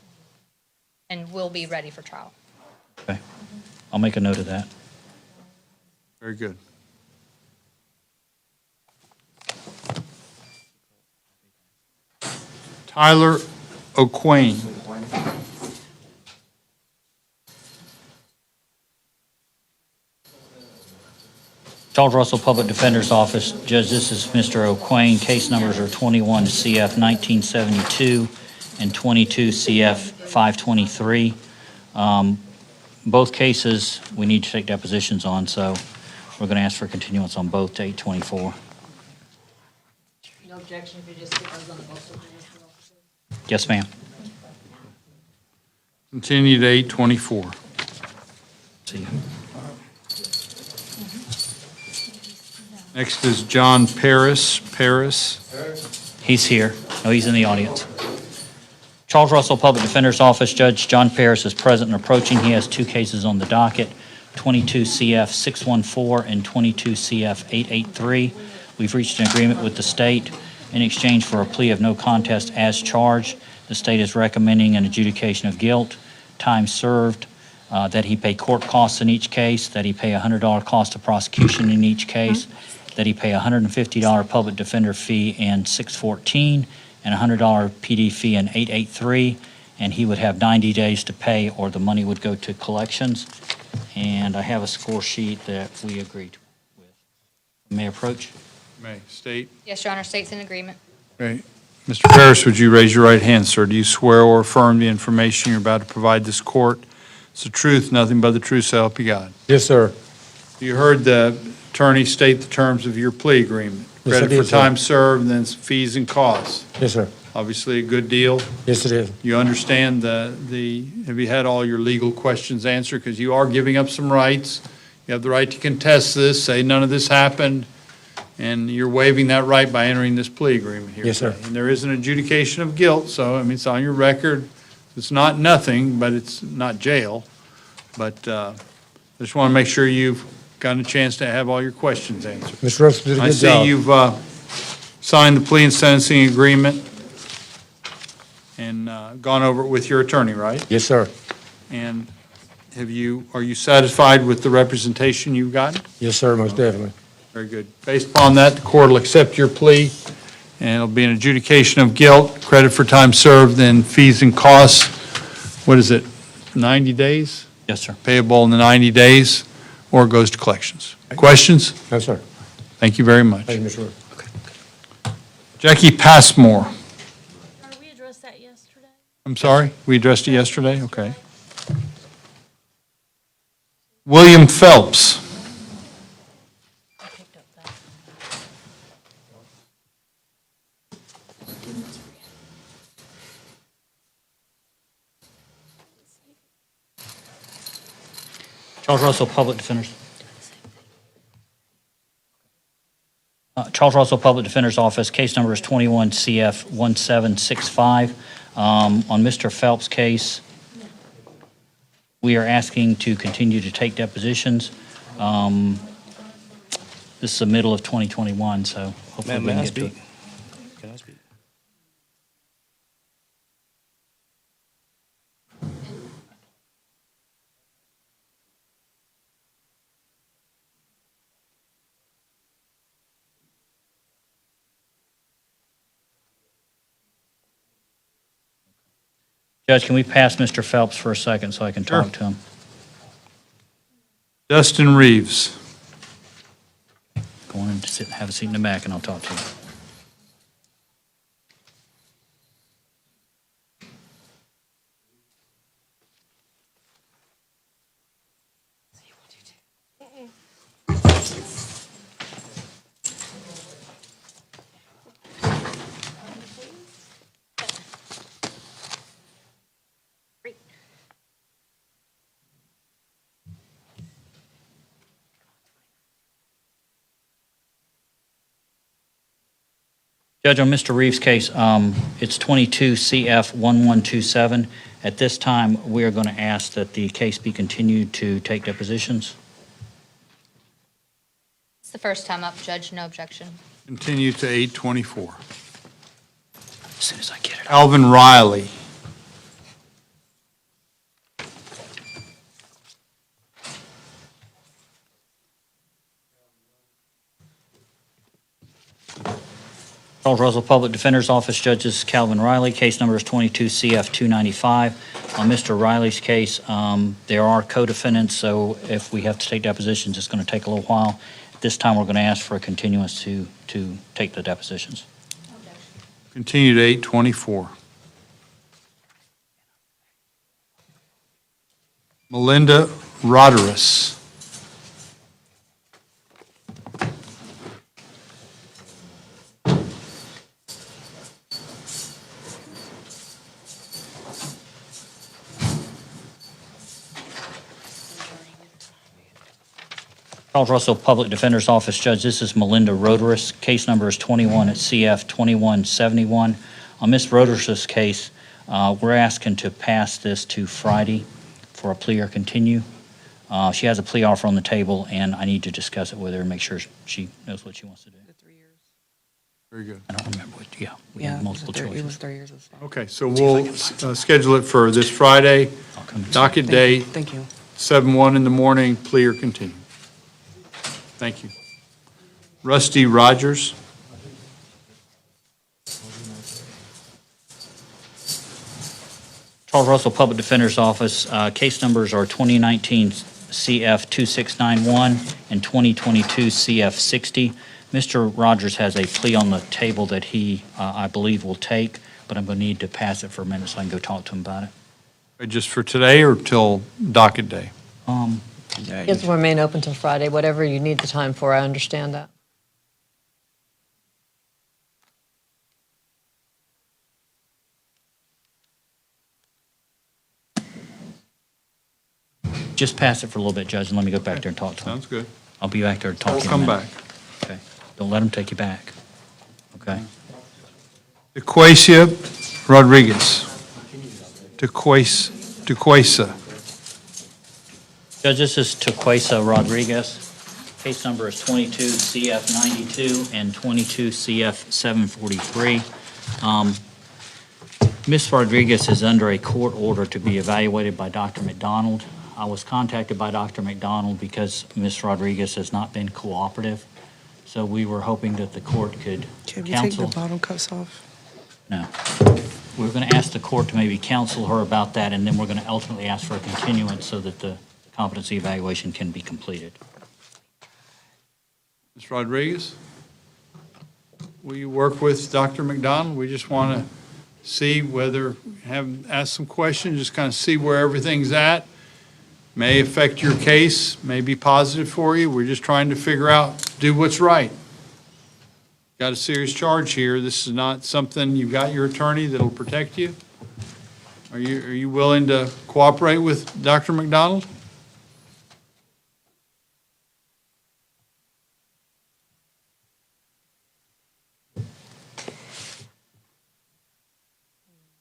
Speaker 15: and will be ready for trial.
Speaker 9: Okay, I'll make a note of that.
Speaker 1: Very good. Tyler O'Quain.
Speaker 9: Charles Russell Public Defender's Office, Judge, this is Mr. O'Quain. Case numbers are 21 CF 1972 and 22 CF 523. Both cases we need to take depositions on, so we're going to ask for continuance on both to 8/24.
Speaker 13: No objection if you just get those on the both.
Speaker 9: Yes, ma'am.
Speaker 1: Continue to 8:24.
Speaker 9: See you.
Speaker 1: Next is John Paris.
Speaker 9: He's here. No, he's in the audience. Charles Russell Public Defender's Office, Judge John Paris is present and approaching. He has two cases on the docket, 22 CF 614 and 22 CF 883. We've reached an agreement with the state in exchange for a plea of no contest as charged. The state is recommending an adjudication of guilt, time served, that he pay court costs in each case, that he pay a $100 cost of prosecution in each case, that he pay a $150 public defender fee in 614 and a $100 PD fee in 883, and he would have 90 days to pay or the money would go to collections. And I have a score sheet that we agreed with. May I approach?
Speaker 1: May. State.
Speaker 15: Yes, Your Honor, state's in agreement.
Speaker 1: Great. Mr. Paris, would you raise your right hand, sir? Do you swear or affirm the information you're about to provide this court is the truth, nothing but the truth, so help you God?
Speaker 21: Yes, sir.
Speaker 1: You heard the attorney state the terms of your plea agreement.
Speaker 21: Yes, I
Speaker 1: Credit
Speaker 21: did,
Speaker 1: for
Speaker 21: sir.
Speaker 1: time served, and then fees and costs.
Speaker 21: Yes, sir.
Speaker 1: Obviously a good deal.
Speaker 21: Yes, it is.
Speaker 1: You understand have you had all your legal questions answered? Because you are giving up some rights. You have the right to contest this, say none of this happened, and you're waiving that right by entering this plea agreement here.
Speaker 21: Yes, sir.
Speaker 1: today. And there is an adjudication of guilt, so, I mean, it's on your record. It's not nothing, but it's not jail. But I just want to make sure you've gotten a chance to have all your questions answered.
Speaker 21: Mr. Russell did a
Speaker 1: I
Speaker 21: good
Speaker 1: see
Speaker 21: job.
Speaker 1: you've signed the plea and sentencing agreement and gone over it with your attorney, right?
Speaker 21: Yes, sir.
Speaker 1: And are you satisfied with the representation you've gotten?
Speaker 21: Yes, sir, most definitely.
Speaker 1: Very good. Based upon that, the court will accept your plea, and it'll be an adjudication of guilt, credit for time served, and fees and costs. What is it, 90 days?
Speaker 9: Yes, sir.
Speaker 1: Payable in the 90 days, or it goes to collections. Questions?
Speaker 21: No, sir.
Speaker 1: Thank you very much.
Speaker 21: Thank you, Mr. Russell.
Speaker 1: Jackie Passmore.
Speaker 3: We addressed that yesterday.
Speaker 1: I'm sorry, we addressed it yesterday? Okay. William Phelps.
Speaker 9: Charles Russell Public Defenders. Charles Russell Public Defender's Office, case number is 21 CF 1765. On Mr. Phelps' case, we are asking to continue to take depositions. This is the middle of 2021, so hopefully we can get to it.
Speaker 20: Can I speak?
Speaker 9: Judge, can we pass Mr. Phelps for a second so I can
Speaker 1: Sure.
Speaker 9: talk to him?
Speaker 1: Dustin Reeves.
Speaker 9: Go on and sit, have a seat in the back, and I'll talk to you. Judge, on Mr. Reeves' case, it's 22 CF 1127. At this time, we are going to ask that the case be continued to take depositions.
Speaker 15: It's the first time up, Judge, no objection.
Speaker 1: Continue to 8:24.
Speaker 9: As soon as I get it.
Speaker 1: Alvin Riley.
Speaker 9: Charles Russell Public Defender's Office, Judges Calvin Riley. Case number is 22 CF 295. On Mr. Riley's case, there are co-defendants, so if we have to take depositions, it's going to take a little while. At this time, we're going to ask for a continuance to take the depositions.
Speaker 1: Continue to 8:24. Melinda Roderus.
Speaker 9: Charles Russell Public Defender's Office, Judge, this is Melinda Roderus. Case number is 21 at CF 2171. On Ms. Roderus's case, we're asking to pass this to Friday for a plea or continue. She has a plea offer on the table, and I need to discuss it with her and make sure she knows what she wants to do.
Speaker 1: Very good.
Speaker 9: I don't remember what, we had multiple choices.
Speaker 5: It was 3 years. As well.
Speaker 1: Okay, so we'll schedule it for this Friday. Docket date,
Speaker 5: Thank you.
Speaker 1: 7:1 in the morning, plea or continue. Thank you. Rusty Rogers.
Speaker 9: Charles Russell Public Defender's Office, case numbers are 2019 CF 2691 and 2022 CF 60. Mr. Rogers has a plea on the table that he, I believe, will take, but I'm going to need to pass it for a minute so I can go talk to him about it.
Speaker 1: Just for today or till docket day?
Speaker 13: It will remain open till Friday, whatever you need the time for, I understand that.
Speaker 9: Just pass it for a little bit, Judge, and let me go back there and talk to him.
Speaker 1: Sounds good.
Speaker 9: I'll be back there to talk
Speaker 1: We'll
Speaker 9: to him.
Speaker 1: come
Speaker 9: in a minute.
Speaker 1: back.
Speaker 9: Okay. Don't let him take you back. Okay?
Speaker 1: DeQuasia Rodriguez. DeQuasia.
Speaker 9: Judge, this is Tequesa Rodriguez. Case number is 22 CF 92 and 22 CF 743. Ms. Rodriguez is under a court order to be evaluated by Dr. McDonald. I was contacted by Dr. McDonald because Ms. Rodriguez has not been cooperative. So we were hoping that the court could
Speaker 5: Can you take
Speaker 9: counsel.
Speaker 5: the bottom cuts off?
Speaker 9: No. We're going to ask the court to maybe counsel her about that, and then we're going to ultimately ask for a continuance so that the competency evaluation can be completed.
Speaker 1: Ms. Rodriguez, will you work with Dr. McDonald? We just want to see whether, ask some questions, just kind of see where everything's at. May affect your case, may be positive for you. We're just trying to figure out, do what's right. Got a serious charge here. This is not something, you've got your attorney that'll protect you. Are you willing to cooperate with Dr. McDonald?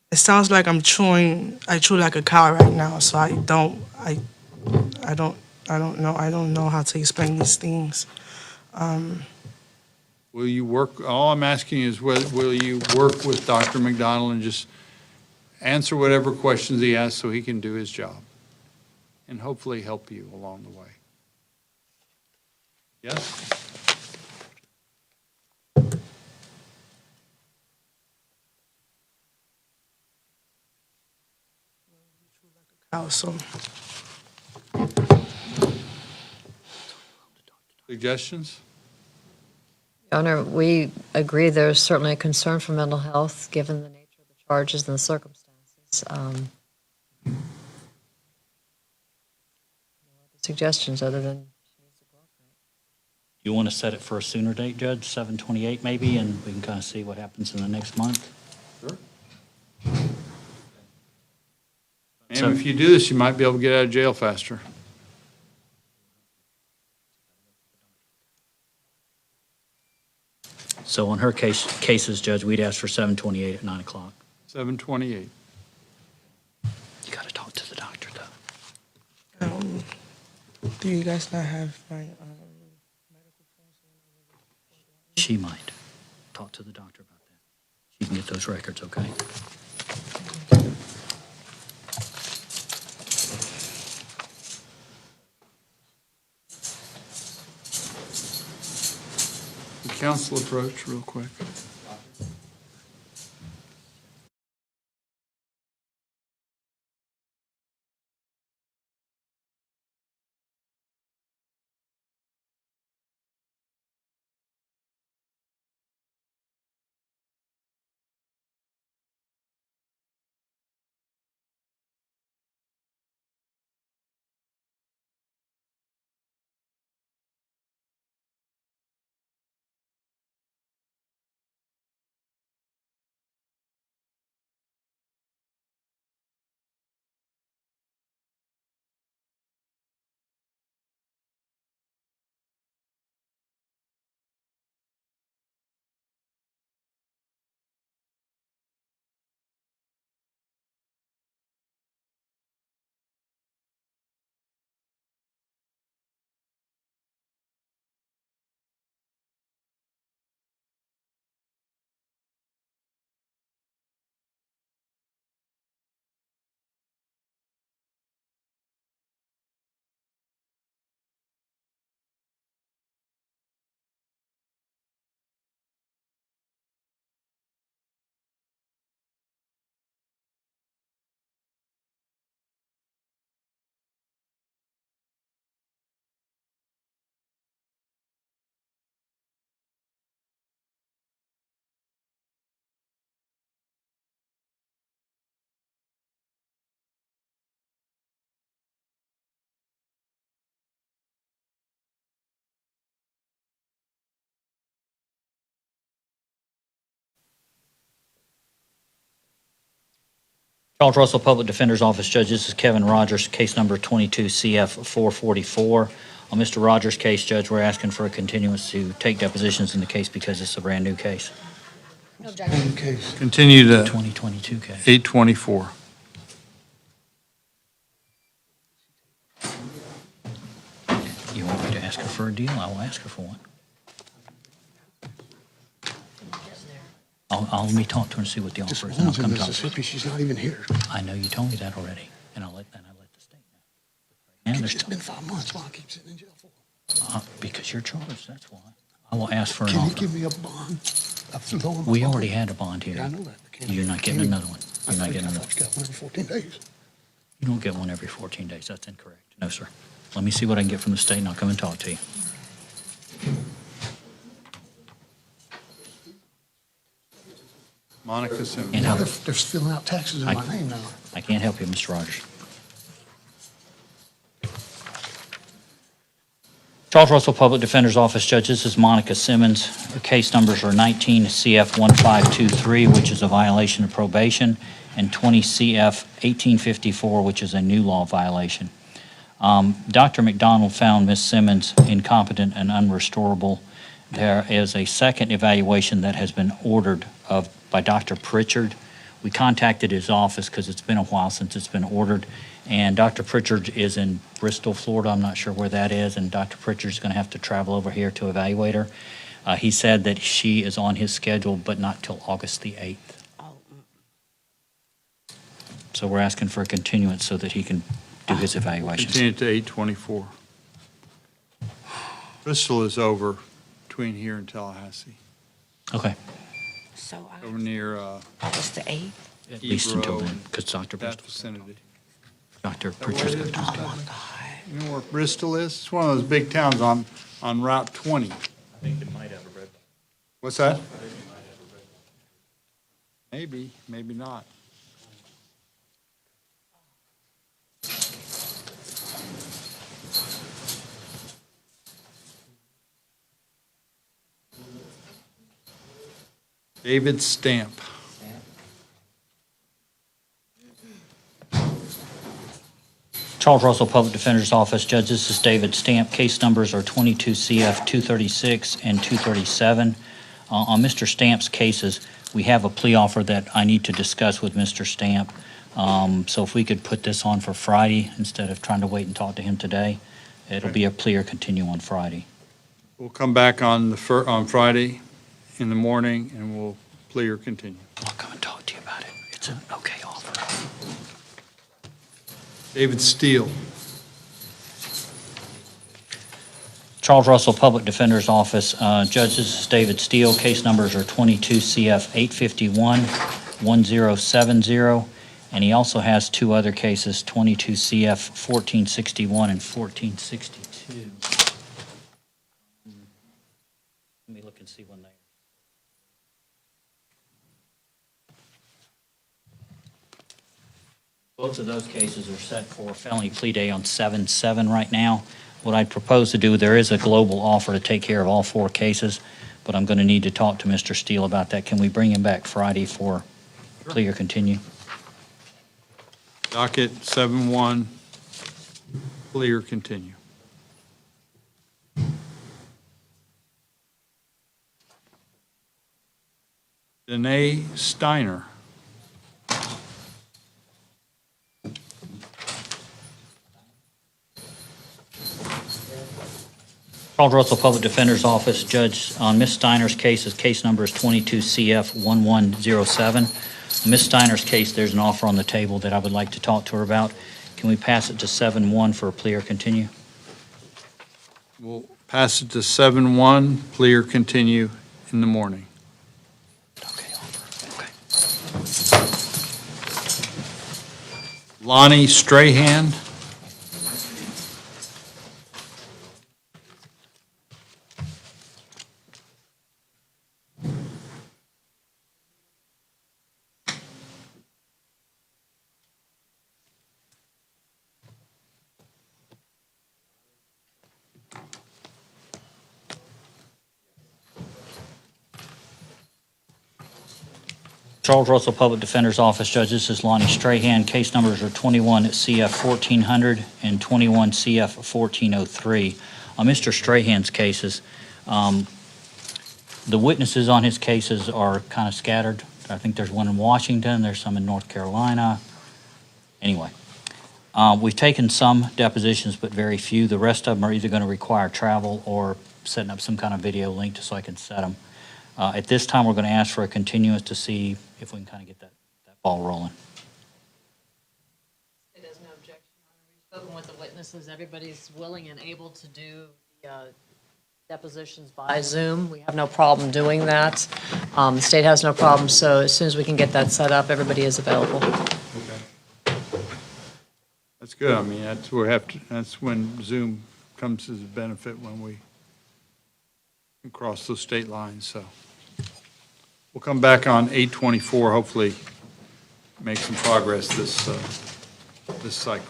Speaker 8: It sounds like I chew like a cow right now, so I don't know how to explain these things.
Speaker 1: Will you work, all I'm asking is, will you work with Dr. McDonald and just answer whatever questions he asks so he can do his job? And hopefully help you along the way. Yes?
Speaker 8: Awesome.
Speaker 1: Suggestions?
Speaker 13: Your Honor, we agree there's certainly a concern for mental health, given the nature of the charges and the circumstances. Suggestions other than,
Speaker 9: You want to set it for a sooner date, Judge, 7/28 maybe, and we can kind of see what happens in the next month?
Speaker 1: Sure. And if you do this, you might be able to get out of jail faster.
Speaker 9: So on her cases, Judge, we'd ask for 7/28 at 9 o'clock.
Speaker 1: 7/28.
Speaker 9: You got to talk to the doctor, though.
Speaker 8: Do you guys not have my,
Speaker 9: She might. Talk to the doctor about that. She can get those records, okay?
Speaker 1: The council approach real quick.
Speaker 9: Charles Russell, Public Defender's Office, Judge. This is Kevin Rogers, case number 22 CF 444. On Mr. Rogers' case, Judge, we're asking for a continuance to take depositions in the case because it's a brand-new case.
Speaker 15: No objection.
Speaker 1: Continue to
Speaker 9: 2022 case.
Speaker 1: 8/24.
Speaker 9: You want me to ask her for a deal? I will ask her for one. Let me talk to her and see what the offer is, and I'll come talk to her.
Speaker 21: She's not even here.
Speaker 9: I know you told me that already, and I let the state know. And
Speaker 21: It's been 5 months. Why I keep sitting in jail for?
Speaker 9: because you're charged, that's why. I will ask for an
Speaker 21: Can you
Speaker 9: offer.
Speaker 21: give me a bond? I've lowered my
Speaker 9: We
Speaker 21: bond.
Speaker 9: already had a bond
Speaker 21: Yeah, I
Speaker 9: hearing.
Speaker 21: know that. but can
Speaker 9: You're
Speaker 21: you-
Speaker 9: not
Speaker 21: can
Speaker 9: getting
Speaker 21: you-
Speaker 9: another one. You're not getting
Speaker 21: I
Speaker 9: another
Speaker 21: thought you got one every 14 days.
Speaker 9: You don't get one every 14 days. That's incorrect. No, sir. Let me see what I can get from the state, and I'll come and talk to you.
Speaker 1: Monica Simmons.
Speaker 9: And
Speaker 21: Now
Speaker 9: how-
Speaker 21: they're filling out taxes in
Speaker 9: I-
Speaker 21: my name now.
Speaker 9: I can't help you, Mr. Rogers. Charles Russell, Public Defender's Office, Judge. This is Monica Simmons. Her case numbers are 19 CF 1523, which is a violation of probation, and 20 CF 1854, which is a new law violation. Dr. McDonald found Ms. Simmons incompetent and unrestorable. There is a second evaluation that has been ordered by Dr. Pritchard. We contacted his office because it's been a while since it's been ordered, and Dr. Pritchard is in Bristol, Florida. I'm not sure where that is, and Dr. Pritchard's going to have to travel over here to evaluate her. He said that she is on his schedule, but not till August the 8th. So we're asking for a continuance so that he can do his evaluation.
Speaker 1: Continue to 8/24. Bristol is over between here and Tallahassee,
Speaker 9: Okay.
Speaker 18: So
Speaker 1: over near
Speaker 18: August the 8th?
Speaker 9: At least until
Speaker 1: Ebro
Speaker 9: then,
Speaker 1: and
Speaker 9: because Dr.
Speaker 1: that
Speaker 9: Bristol.
Speaker 1: vicinity.
Speaker 9: Dr.
Speaker 1: That way it
Speaker 9: Pritchard's
Speaker 1: is,
Speaker 9: got
Speaker 1: Mr. Dudley? You know where Bristol is? It's one of those big towns on Route 20.
Speaker 9: I think they might have a red.
Speaker 1: What's that? Maybe, maybe not. David Stamp.
Speaker 9: Charles Russell, Public Defender's Office. Judge, this is David Stamp. Case numbers are 22 CF 236 and 237. On Mr. Stamp's cases, we have a plea offer that I need to discuss with Mr. Stamp. So if we could put this on for Friday instead of trying to wait and talk to him today, it'll be a plea or continue on Friday.
Speaker 1: We'll come back on on Friday in the morning, and we'll plea or continue.
Speaker 9: I'll come and talk to you about it. It's an okay offer.
Speaker 1: David Steele.
Speaker 9: Charles Russell, Public Defender's Office. Judge, this is David Steele. Case numbers are 22 CF 851, 1070, and he also has two other cases, 22 CF 1461 and 1462. Let me look and see when they. Both of those cases are set for felony plea day on 7/7 right now. What I propose to do, there is a global offer to take care of all four cases, but I'm going to need to talk to Mr. Steele about that. Can we bring him back Friday for plea or continue?
Speaker 1: Docket 7-1, plea or continue. Danae Steiner.
Speaker 9: Charles Russell, Public Defender's Office. Judge, on Ms. Steiner's case, case number is 22 CF 1107. Ms. Steiner's case, there's an offer on the table that I would like to talk to her about. Can we pass it to 7-1 for a plea or continue?
Speaker 1: We'll pass it to 7-1, plea or continue in the morning.
Speaker 9: Okay, offer. Okay.
Speaker 1: Lonnie Strahan.
Speaker 9: Charles Russell, Public Defender's Office. Judge, this is Lonnie Strahan. Case numbers are 21 CF 1400 and 21 CF 1403. On Mr. Strahan's cases, the witnesses on his cases are kind of scattered. I think there's one in Washington, there's some in North Carolina. Anyway, we've taken some depositions, but very few. The rest of them are either going to require travel or setting up some kind of video link so I can set them. At this time, we're going to ask for a continuance to see if we can kind of get that ball rolling.
Speaker 13: There's no objection. We've spoken with the witnesses. Everybody's willing and able to do the depositions by Zoom. We have no problem doing that. The state has no problem, so as soon as we can get that set up, everybody is available.
Speaker 1: That's good. I mean, that's where that's when Zoom comes as a benefit, when we can cross those state lines. So we'll come back on 8/24, hopefully make some progress this cycle.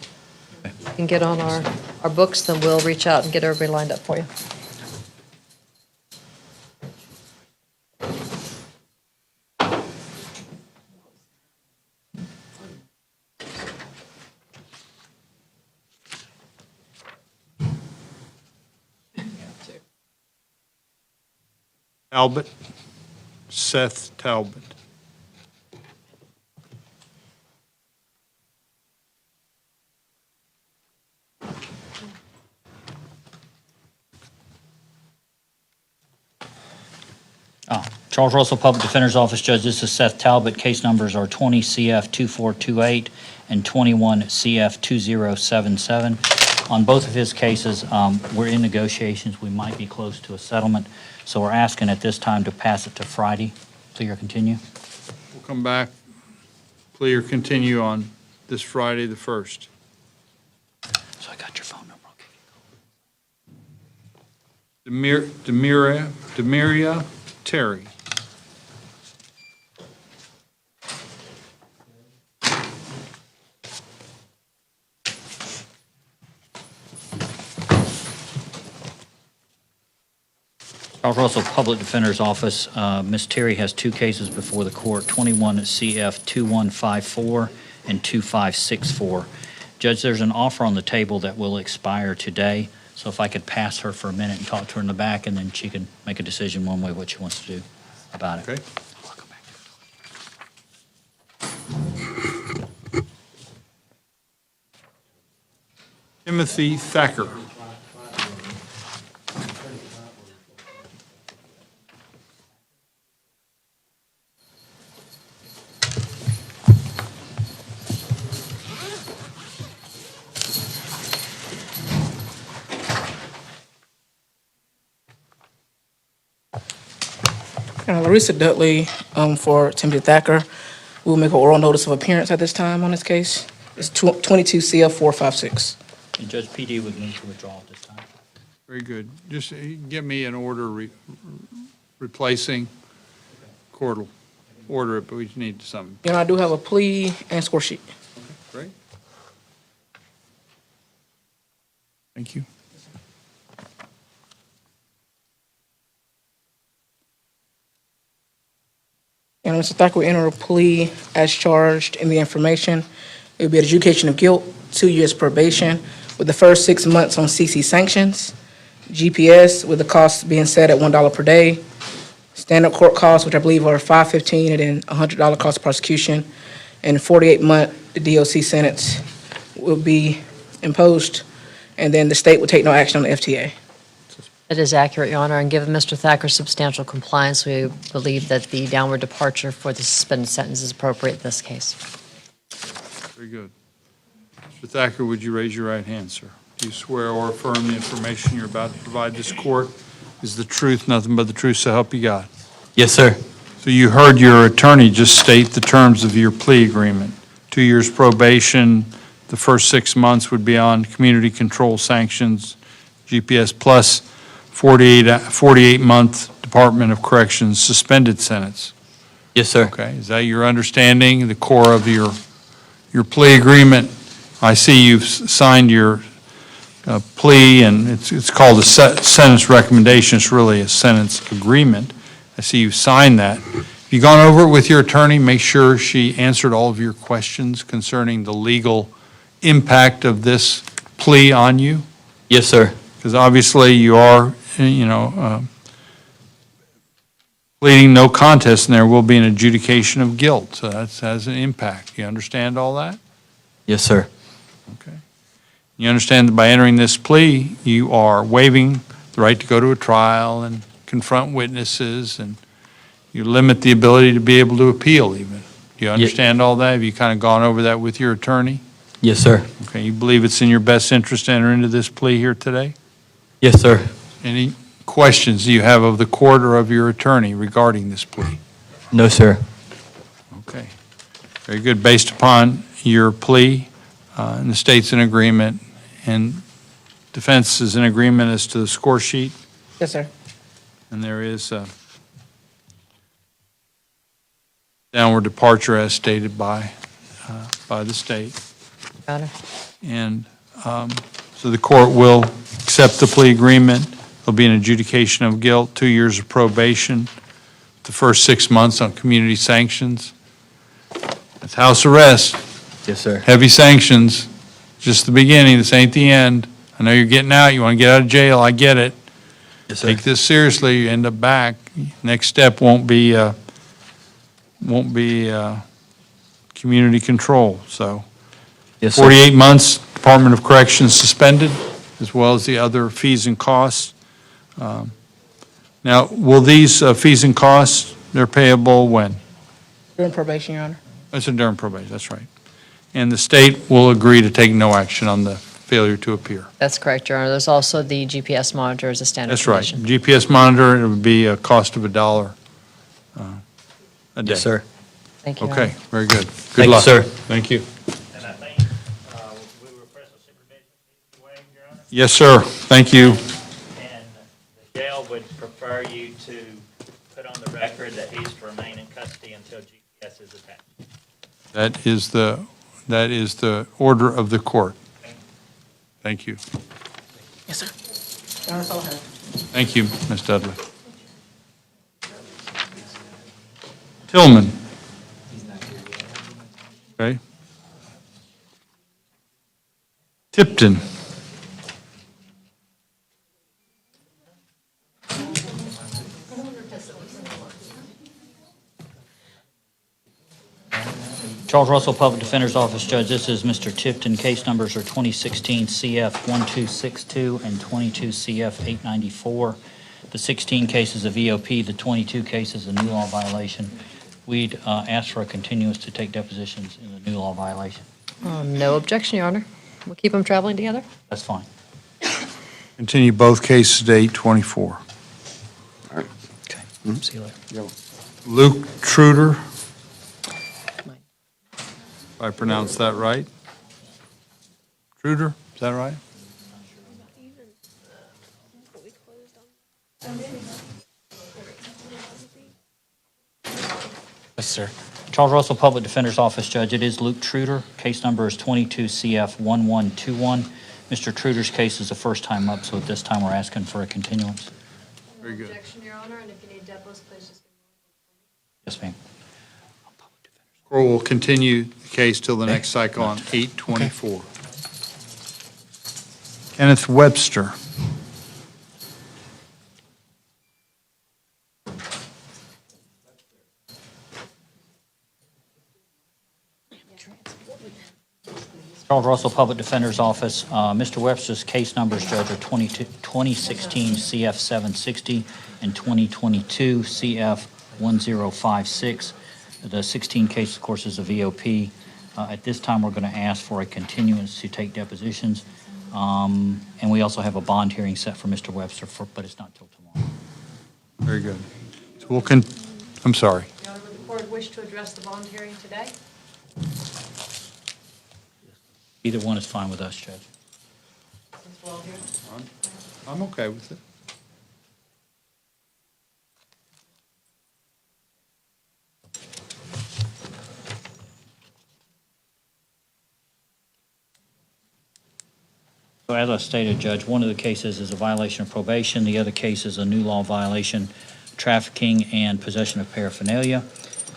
Speaker 13: We can get on our books, then we'll reach out and get everybody lined up for you.
Speaker 1: Talbot, Seth Talbot.
Speaker 9: Charles Russell, Public Defender's Office. Judge, this is Seth Talbot. Case numbers are 20 CF 2428 and 21 CF 2077. On both of his cases, we're in negotiations. We might be close to a settlement. So we're asking at this time to pass it to Friday. Plea or continue?
Speaker 1: We'll come back, plea or continue on this Friday, the 1st. Demiria Terry.
Speaker 9: Charles Russell, Public Defender's Office. Ms. Terry has two cases before the court, 21 CF 2154 and 2564. Judge, there's an offer on the table that will expire today, so if I could pass her for a minute and talk to her in the back, and then she can make a decision one way what she wants to do about it.
Speaker 1: Okay. Timothy Thacker.
Speaker 8: Larissa Dudley for Timothy Thacker. We'll make an oral notice of appearance at this time on this case. It's 22 CF 456.
Speaker 9: And Judge PD would move to withdraw at this time.
Speaker 1: Very good. Just give me an order replacing. Court will order it, but we just need something.
Speaker 8: I do have a plea and score sheet.
Speaker 1: Great. Thank you.
Speaker 8: And Mr. Thacker will enter a plea as charged in the information. It will be an adjudication of guilt, 2 years probation, with the first 6 months on CC sanctions, GPS with the cost being set at $1 per day, standard court costs, which I believe are $515, and then $100 cost of prosecution, and 48-month DOC sentence will be imposed, and then the state will take no action on the FTA.
Speaker 13: It is accurate, Your Honor, and given Mr. Thacker's substantial compliance, we believe that the downward departure for the suspended sentence is appropriate in this case.
Speaker 1: Very good. Mr. Thacker, would you raise your right hand, sir? Do you swear or affirm the information you're about to provide this court is the truth, nothing but the truth, so help you God?
Speaker 6: Yes, sir.
Speaker 1: So you heard your attorney just state the terms of your plea agreement. 2 years probation, the first 6 months would be on community control sanctions, GPS plus 48-month Department of Corrections suspended sentence.
Speaker 6: Yes, sir.
Speaker 1: Okay, is that your understanding, the core of your plea agreement? I see you've signed your plea, and it's called a sentence recommendation. It's really a sentence agreement. I see you've signed that. Have you gone over it with your attorney? Make sure she answered all of your questions concerning the legal impact of this plea on you?
Speaker 6: Yes, sir.
Speaker 1: Because obviously you are, pleading no contest, and there will be an adjudication of guilt. So that has an impact. You understand all that?
Speaker 6: Yes, sir.
Speaker 1: Okay. You understand that by entering this plea, you are waiving the right to go to a trial and confront witnesses, and you limit the ability to be able to appeal even. Do you understand all that? Have you kind of gone over that with your attorney?
Speaker 6: Yes, sir.
Speaker 1: Okay. You believe it's in your best interest to enter into this plea here today?
Speaker 6: Yes, sir.
Speaker 1: Any questions you have of the court or of your attorney regarding this plea?
Speaker 6: No, sir.
Speaker 1: Okay. Very good. Based upon your plea, and the state's in agreement, and defense is in agreement as to the score sheet,
Speaker 8: Yes, sir.
Speaker 1: and there is a downward departure as stated by the state.
Speaker 13: Your Honor.
Speaker 1: And so the court will accept the plea agreement. There'll be an adjudication of guilt, 2 years of probation, the first 6 months on community sanctions. That's house arrest.
Speaker 6: Yes, sir.
Speaker 1: Heavy sanctions, just the beginning. This ain't the end. I know you're getting out. You want to get out of jail. I get it.
Speaker 6: Yes, sir.
Speaker 1: Take this seriously. You end up back. Next step won't be community control. So
Speaker 6: Yes, sir.
Speaker 1: 48 months, Department of Corrections suspended, as well as the other fees and costs. Now, will these fees and costs, they're payable when?
Speaker 8: During probation, Your Honor.
Speaker 1: That's during probation, that's right. And the state will agree to take no action on the failure to appear.
Speaker 13: That's correct, Your Honor. There's also the GPS monitor as a standard
Speaker 1: That's right.
Speaker 13: condition.
Speaker 1: GPS monitor, it would be a cost of $1 a day.
Speaker 6: Yes, sir.
Speaker 13: Thank you, Your
Speaker 1: Okay,
Speaker 13: Honor.
Speaker 1: very good. Good
Speaker 6: Thank you,
Speaker 1: luck.
Speaker 6: sir.
Speaker 1: Thank you.
Speaker 4: And I think we request a supervision waived, Your Honor.
Speaker 1: Yes, sir. Thank you.
Speaker 4: And the prefer you to put on the record that he's to remain in custody until GPS is attached.
Speaker 1: That is the order of the court. Thank you.
Speaker 8: Yes, sir. That's all I have.
Speaker 1: Thank you, Ms. Dudley. Tillman. Okay. Tipton.
Speaker 9: Charles Russell, Public Defender's Office, Judge. This is Mr. Tipton. Case numbers are 2016 CF 1262 and 22 CF 894. The 16 cases of EOP, the 22 cases of new law violation. We'd ask for a continuance to take depositions in the new law violation.
Speaker 13: No objection, Your Honor. We'll keep them traveling together.
Speaker 9: That's fine.
Speaker 1: Continue both cases to 8/24.
Speaker 9: Okay. See you later.
Speaker 1: Luke Truder. If I pronounce that right? Truder, is that right?
Speaker 9: Yes, sir. Charles Russell, Public Defender's Office, Judge. It is Luke Truder. Case number is 22 CF 1121. Mr. Truder's case is the first time up, so at this time we're asking for a continuance.
Speaker 1: Very good.
Speaker 13: Objection, Your Honor, and if you need depots, please just.
Speaker 9: Yes, ma'am.
Speaker 1: Or we'll continue the case till the next cycle on 8/24. Kenneth Webster.
Speaker 9: Charles Russell, Public Defender's Office. Mr. Webster's case numbers, Judge, are 2016 CF 760 and 2022 CF 1056. The 16 case, of course, is a VOP. At this time, we're going to ask for a continuance to take depositions. And we also have a bond hearing set for Mr. Webster, but it's not till tomorrow.
Speaker 1: Very good. So I'm sorry.
Speaker 13: Your Honor, would the court wish to address the bond hearing today?
Speaker 9: Either one is fine with us, Judge.
Speaker 13: Since we're all here.
Speaker 1: I'm okay with it.
Speaker 9: So as I stated, Judge, one of the cases is a violation of probation. The other case is a new law violation, trafficking and possession of paraphernalia.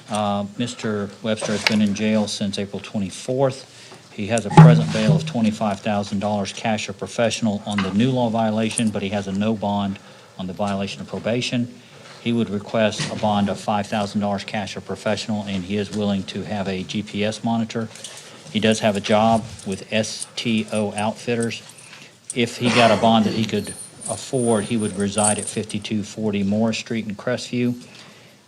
Speaker 9: Mr. Webster has been in jail since April 24th. He has a present bail of $25,000 cash or professional on the new law violation, but he has a no bond on the violation of probation. He would request a bond of $5,000 cash or professional, and he is willing to have a GPS monitor. He does have a job with STO Outfitters. If he got a bond that he could afford, he would reside at 5240 Morris Street in Crestview.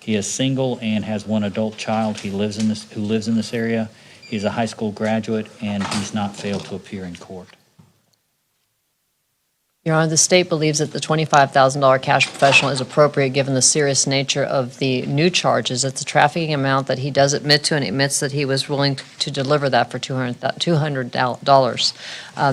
Speaker 9: He is single and has one adult child who lives in this area. He's a high school graduate, and he's not failed to appear in court.
Speaker 13: Your Honor, the state believes that the $25,000 cash professional is appropriate given the serious nature of the new charges. It's a trafficking amount that he does admit to and admits that he was willing to deliver that for $200.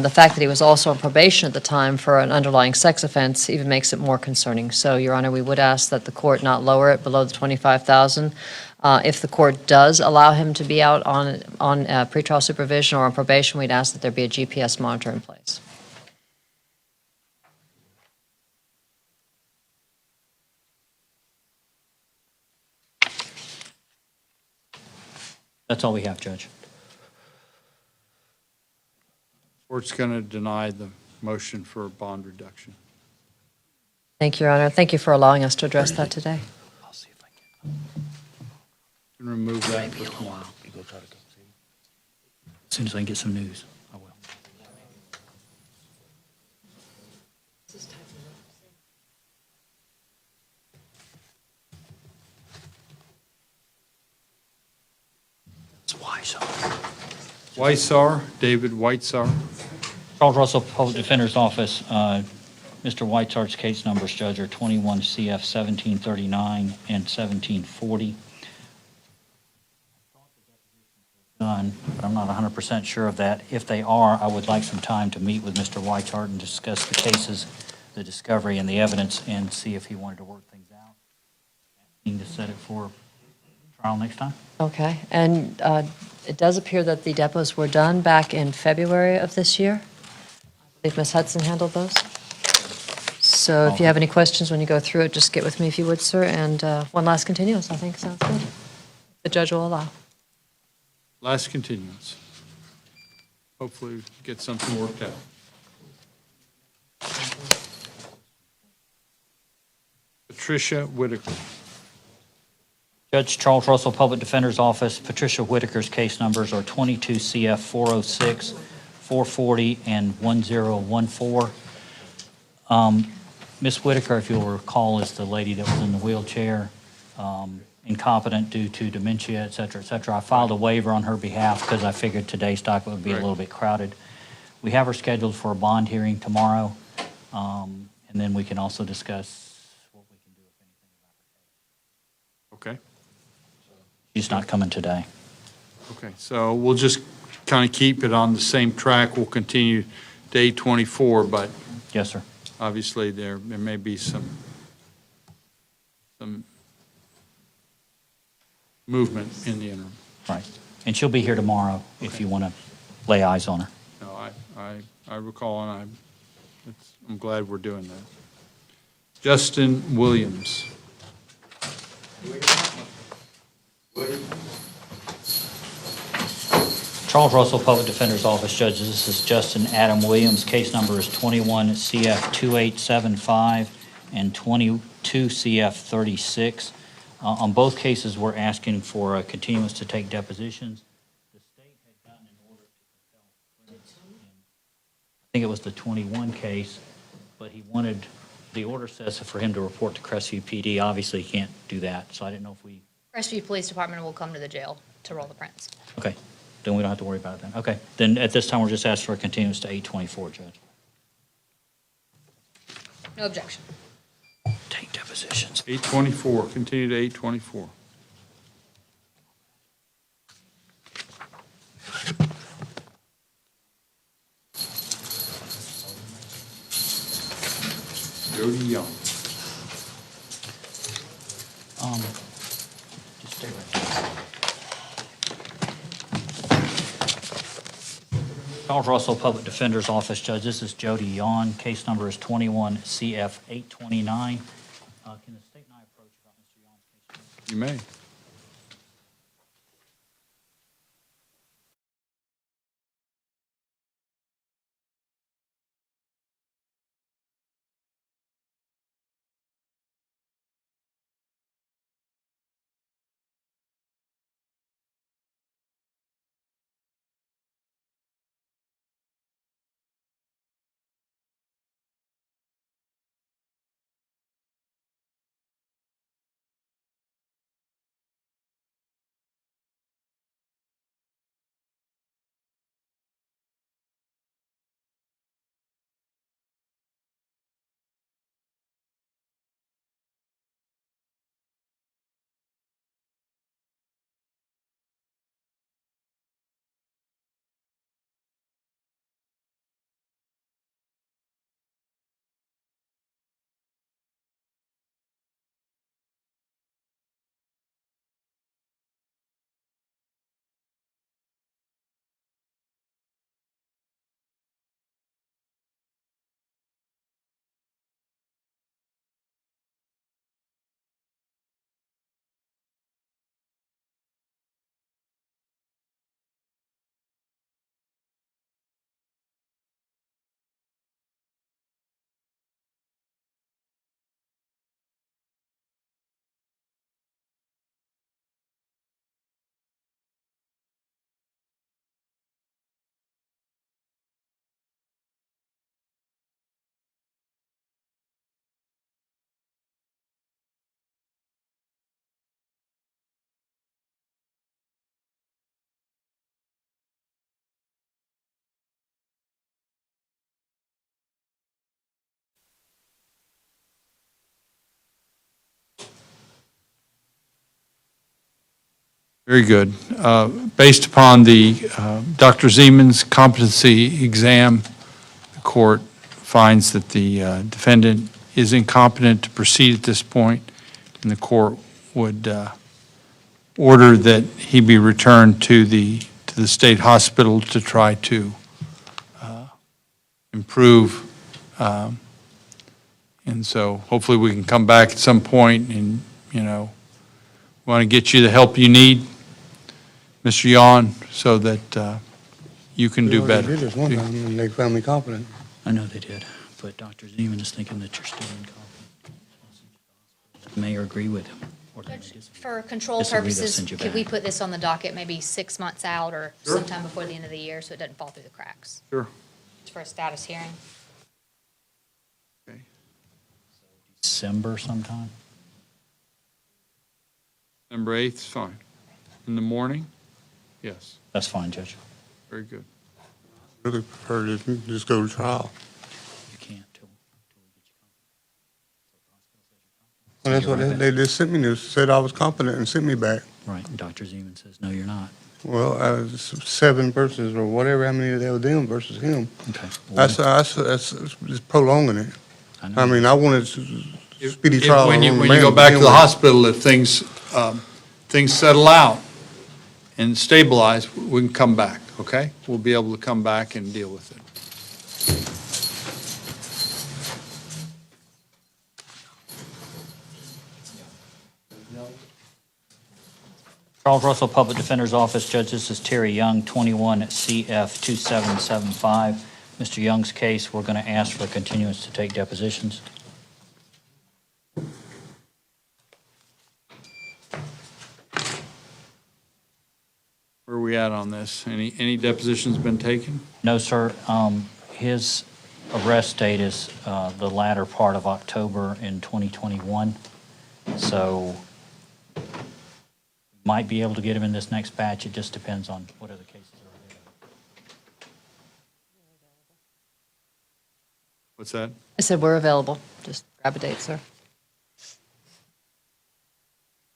Speaker 13: The fact that he was also on probation at the time for an underlying sex offense even makes it more concerning. So, Your Honor, we would ask that the court not lower it below the $25,000. If the court does allow him to be out on pretrial supervision or on probation, we'd ask that there be a GPS monitor in place.
Speaker 9: That's all we have, Judge.
Speaker 1: Court's going to deny the motion for bond reduction.
Speaker 13: Thank you, Your Honor. Thank you for allowing us to address that today.
Speaker 9: I'll see if I can.
Speaker 1: Can remove that for tomorrow.
Speaker 9: As soon as I can get some news, I will. It's
Speaker 1: Whitesar, David Whitesar.
Speaker 9: Charles Russell, Public Defender's Office. Mr. Whitesar's case numbers, Judge, are 21 CF 1739 and 1740. Done, but I'm not 100% sure of that. If they are, I would like some time to meet with Mr. Whitesart and discuss the cases the discovery and the evidence and see if he wanted to work things out. Need to set it for trial next time.
Speaker 13: Okay, and it does appear that the depots were done back in February of this year. I believe Ms. Hudson handled those. So if you have any questions when you go through it, just get with me if you would, sir. And one last continuance, I think sounds good. The judge will allow.
Speaker 1: Last continuance. Hopefully we get something worked out. Patricia Whitaker.
Speaker 9: Judge Charles Russell, Public Defender's Office. Patricia Whitaker's case numbers are 22 CF 406, 440, and 1014. Ms. Whitaker, if you'll recall, is the lady that was in the wheelchair, incompetent due to dementia, et cetera, et cetera. I filed a waiver on her behalf because I figured today's docket would be a little bit crowded. We have her scheduled for a bond hearing tomorrow, and then we can also discuss what we can do, if anything, about her case.
Speaker 1: Okay.
Speaker 9: She's not coming today.
Speaker 1: Okay, so we'll just kind of keep it on the same track. We'll continue to 824, but
Speaker 9: Yes, sir.
Speaker 1: obviously there may be some movement in the interim.
Speaker 9: Right. And she'll be here tomorrow if you want to lay eyes on her.
Speaker 1: No, I recall, and I'm glad we're doing that. Justin Williams.
Speaker 9: Charles Russell, Public Defender's Office, Judges. This is Justin Adam Williams. Case number is 21 CF 2875 and 22 CF 36. On both cases, we're asking for a continuance to take depositions. The state had gotten an order to compel I think it was the 21 case, but he wanted, the order says for him to report to Crestview PD. Obviously, he can't do that, so I didn't know if we...
Speaker 15: Crestview Police Department will come to the jail to roll the prints.
Speaker 9: Okay, then we don't have to worry about it then. Okay, then at this time, we're just asking for a continuance to 824, Judge.
Speaker 15: No objection.
Speaker 9: Take depositions.
Speaker 1: 824, continue to 824. Jody Young.
Speaker 9: Just stay right there. Charles Russell, Public Defender's Office, Judge. This is Jody Yawn. Case number is 21 CF 829. Can the state and I approach about Mr. Yawn's case?
Speaker 1: You may. Very good. Based upon the Dr. Zeman's competency exam, the court finds that the defendant is incompetent to proceed at this point, and the court would order that he be returned to the state hospital to try to improve. And so hopefully we can come back at some point and, want to get you the help you need, Mr. Yon, so that you can do better.
Speaker 21: They did this one time, and they found me competent.
Speaker 9: I know they did, but Dr. Zeman is thinking that you're still incompetent. The mayor agree with him. Or they may
Speaker 15: For control
Speaker 9: disagree, they'll
Speaker 15: purposes,
Speaker 9: send you
Speaker 15: could we
Speaker 9: back.
Speaker 15: put this on the docket maybe 6 months out or
Speaker 1: Sure.
Speaker 15: sometime before the end of the year so it doesn't fall through the cracks?
Speaker 1: Sure.
Speaker 15: Just for a status hearing?
Speaker 9: December sometime?
Speaker 1: Number 8th is fine. In the morning? Yes,
Speaker 9: That's fine, Judge.
Speaker 1: very good.
Speaker 21: Really prefer to just go to trial.
Speaker 9: You can't till
Speaker 21: And that's what they just sent me, said I was competent and sent me back.
Speaker 9: Right, and Dr. Zeman says, no, you're not.
Speaker 21: Well, 7 versus, or whatever, how many there were them versus him.
Speaker 9: Okay.
Speaker 21: That's just prolonging it. I mean, I wanted speedy
Speaker 1: If-
Speaker 21: trial.
Speaker 1: When you
Speaker 21: on the
Speaker 1: when you
Speaker 21: man
Speaker 1: go back to
Speaker 21: begin
Speaker 1: the
Speaker 21: with.
Speaker 1: hospital, if things settle out and stabilize, we can come back, okay? We'll be able to come back and deal with it.
Speaker 9: Charles Russell, Public Defender's Office. Judge, this is Terry Young, 21 CF 2775. Mr. Young's case, we're going to ask for a continuance to take depositions.
Speaker 1: Where are we at on this? Any depositions been taken?
Speaker 9: No, sir. His arrest date is the latter part of October in 2021. So might be able to get him in this next batch. It just depends on what other cases are available.
Speaker 1: What's that?
Speaker 13: I said we're available. Just grab a date, sir.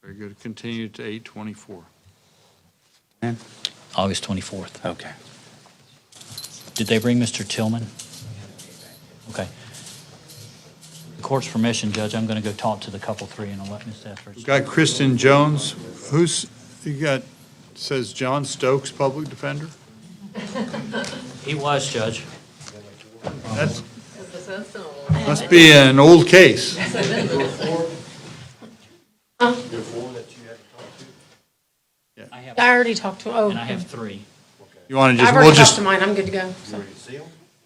Speaker 1: Very good. Continue to 8/24.
Speaker 9: August 24th.
Speaker 11: Okay.
Speaker 9: Did they bring Mr. Tillman? Okay. The court's permission, Judge, I'm going to go talk to the couple three and I'll let Ms. Etheridge.
Speaker 1: We've got Kristen Jones. You got, says John Stokes, Public Defender?
Speaker 9: He was, Judge.
Speaker 1: That's, must be an old case.
Speaker 17: I already talked to him. Oh,
Speaker 9: And I have 3.
Speaker 1: You want to just,
Speaker 17: I've
Speaker 1: we'll
Speaker 17: already talked
Speaker 1: just,
Speaker 17: to mine. I'm good to go. So.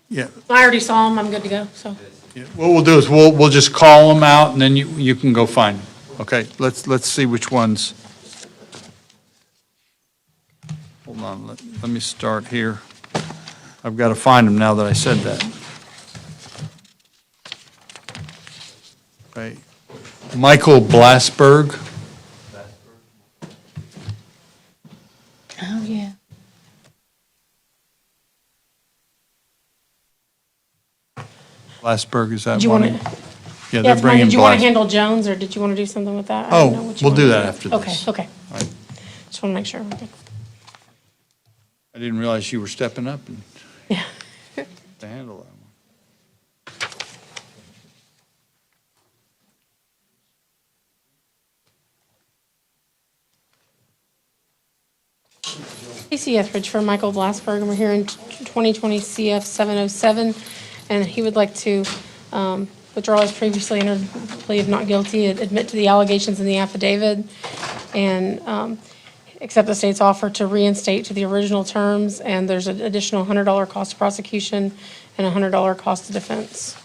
Speaker 1: yeah.
Speaker 17: I already saw him. I'm good to go. So.
Speaker 1: Yeah, what we'll do is we'll just call them out and then you can go find them. Okay, let's see which ones. Hold on, let me start here. I've got to find them now that I said that. Okay, Michael Blasberg.
Speaker 3: Oh, yeah.
Speaker 1: Blasberg, is that
Speaker 17: Did you
Speaker 1: one?
Speaker 17: want
Speaker 1: Yeah,
Speaker 17: to?
Speaker 1: they're
Speaker 17: Yes, ma'am.
Speaker 1: bringing
Speaker 17: Did you want to
Speaker 1: Blas.
Speaker 17: handle Jones or did you want to do something with that? I don't know
Speaker 1: Oh,
Speaker 17: what you
Speaker 1: we'll do
Speaker 17: wanna
Speaker 1: that after this.
Speaker 17: Okay.
Speaker 1: All right.
Speaker 17: Just want to make sure. we're good.
Speaker 1: I didn't realize you were stepping up and
Speaker 17: Yeah.
Speaker 1: to handle that one.
Speaker 17: Casey Etheridge for Michael Blasberg, and we're here in 2020 CF 707, and he would like to withdraw his previously entered plea of not guilty, admit to the allegations in the affidavit, and accept the state's offer to reinstate to the original terms, and there's an additional $100 cost of prosecution and a $100 cost of defense.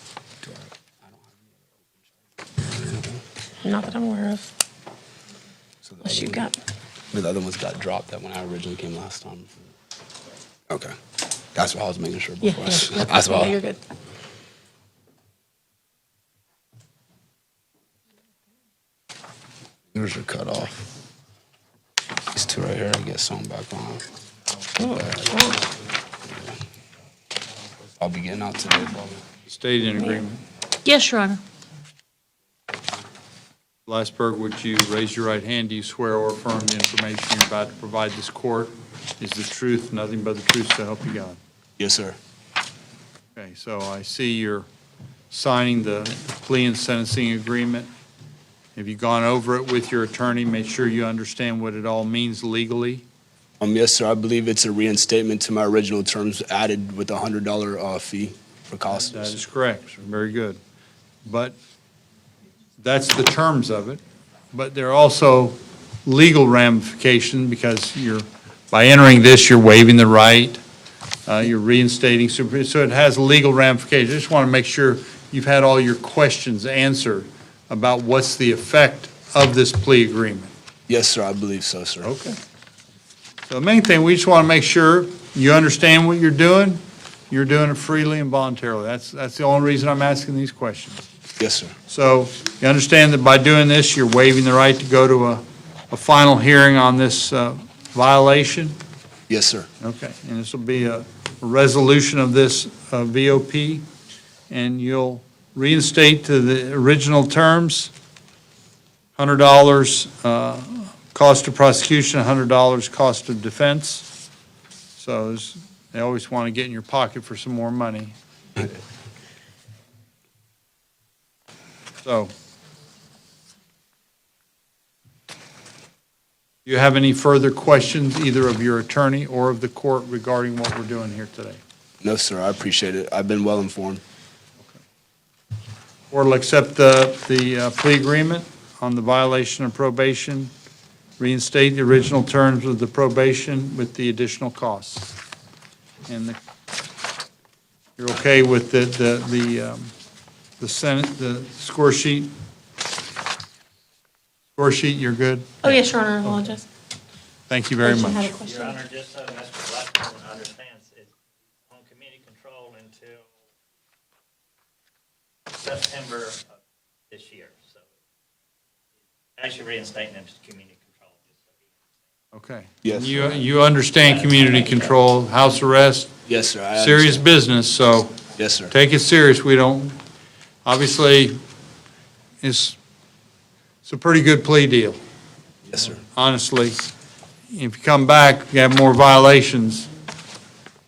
Speaker 17: Not that I'm aware of. Unless you got.
Speaker 11: The other ones got dropped that when I originally came last time. Okay. That's what I was making sure
Speaker 17: Yeah,
Speaker 11: before.
Speaker 17: yeah,
Speaker 11: That's
Speaker 17: yeah,
Speaker 11: why.
Speaker 17: you're good.
Speaker 11: Yours are cut off. These 2 right here, I get sewn back on. I'll be getting out today, probably.
Speaker 1: Stayed in agreement.
Speaker 3: Yes, Your Honor.
Speaker 1: Blasberg, would you raise your right hand? Do you swear or affirm the information you're about to provide this court is the truth, nothing but the truth, so help you God?
Speaker 11: Yes, sir.
Speaker 1: Okay, so I see you're signing the plea and sentencing agreement. Have you gone over it with your attorney? Make sure you understand what it all means legally?
Speaker 11: Yes, sir. I believe it's a reinstatement to my original terms added with a $100 fee for costs.
Speaker 1: That is correct. Very good. But that's the terms of it. But there are also legal ramifications because by entering this, you're waiving the right, you're reinstating supervision, so it has legal ramifications. I just want to make sure you've had all your questions answered about what's the effect of this plea agreement.
Speaker 11: Yes, sir. I believe so, sir.
Speaker 1: Okay. So the main thing, we just want to make sure you understand what you're doing it freely and voluntarily. That's the only reason I'm asking these questions.
Speaker 11: Yes, sir.
Speaker 1: So you understand that by doing this, you're waiving the right to go to a final hearing on this violation?
Speaker 11: Yes, sir.
Speaker 1: Okay, and this will be a resolution of this VOP, and you'll reinstate to the original terms, $100 cost of prosecution, $100 cost of defense. So they always want to get in your pocket for some more money. So, do you have any further questions, either of your attorney or of the court, regarding what we're doing here today?
Speaker 11: No, sir. I appreciate it. I've been well informed.
Speaker 1: Court will accept the plea agreement on the violation of probation, reinstate the original terms of the probation with the additional costs. And you're okay with the Senate, the score sheet? Score sheet, you're good?
Speaker 17: Oh, yes, Your Honor, I apologize.
Speaker 1: Thank you very
Speaker 17: Rachel
Speaker 1: much.
Speaker 17: had a question.
Speaker 4: Your Honor, just so Mr. Blackburn understands, it's on community control until September of this year, so actually reinstating them to community control.
Speaker 1: Okay.
Speaker 11: Yes,
Speaker 1: You understand community control, house arrest,
Speaker 11: Yes, sir. I
Speaker 1: serious
Speaker 11: understand.
Speaker 1: business, so
Speaker 11: Yes, sir.
Speaker 1: take it serious. We don't, obviously, it's a pretty good plea deal.
Speaker 11: Yes, sir.
Speaker 1: Honestly, if you come back, you have more violations,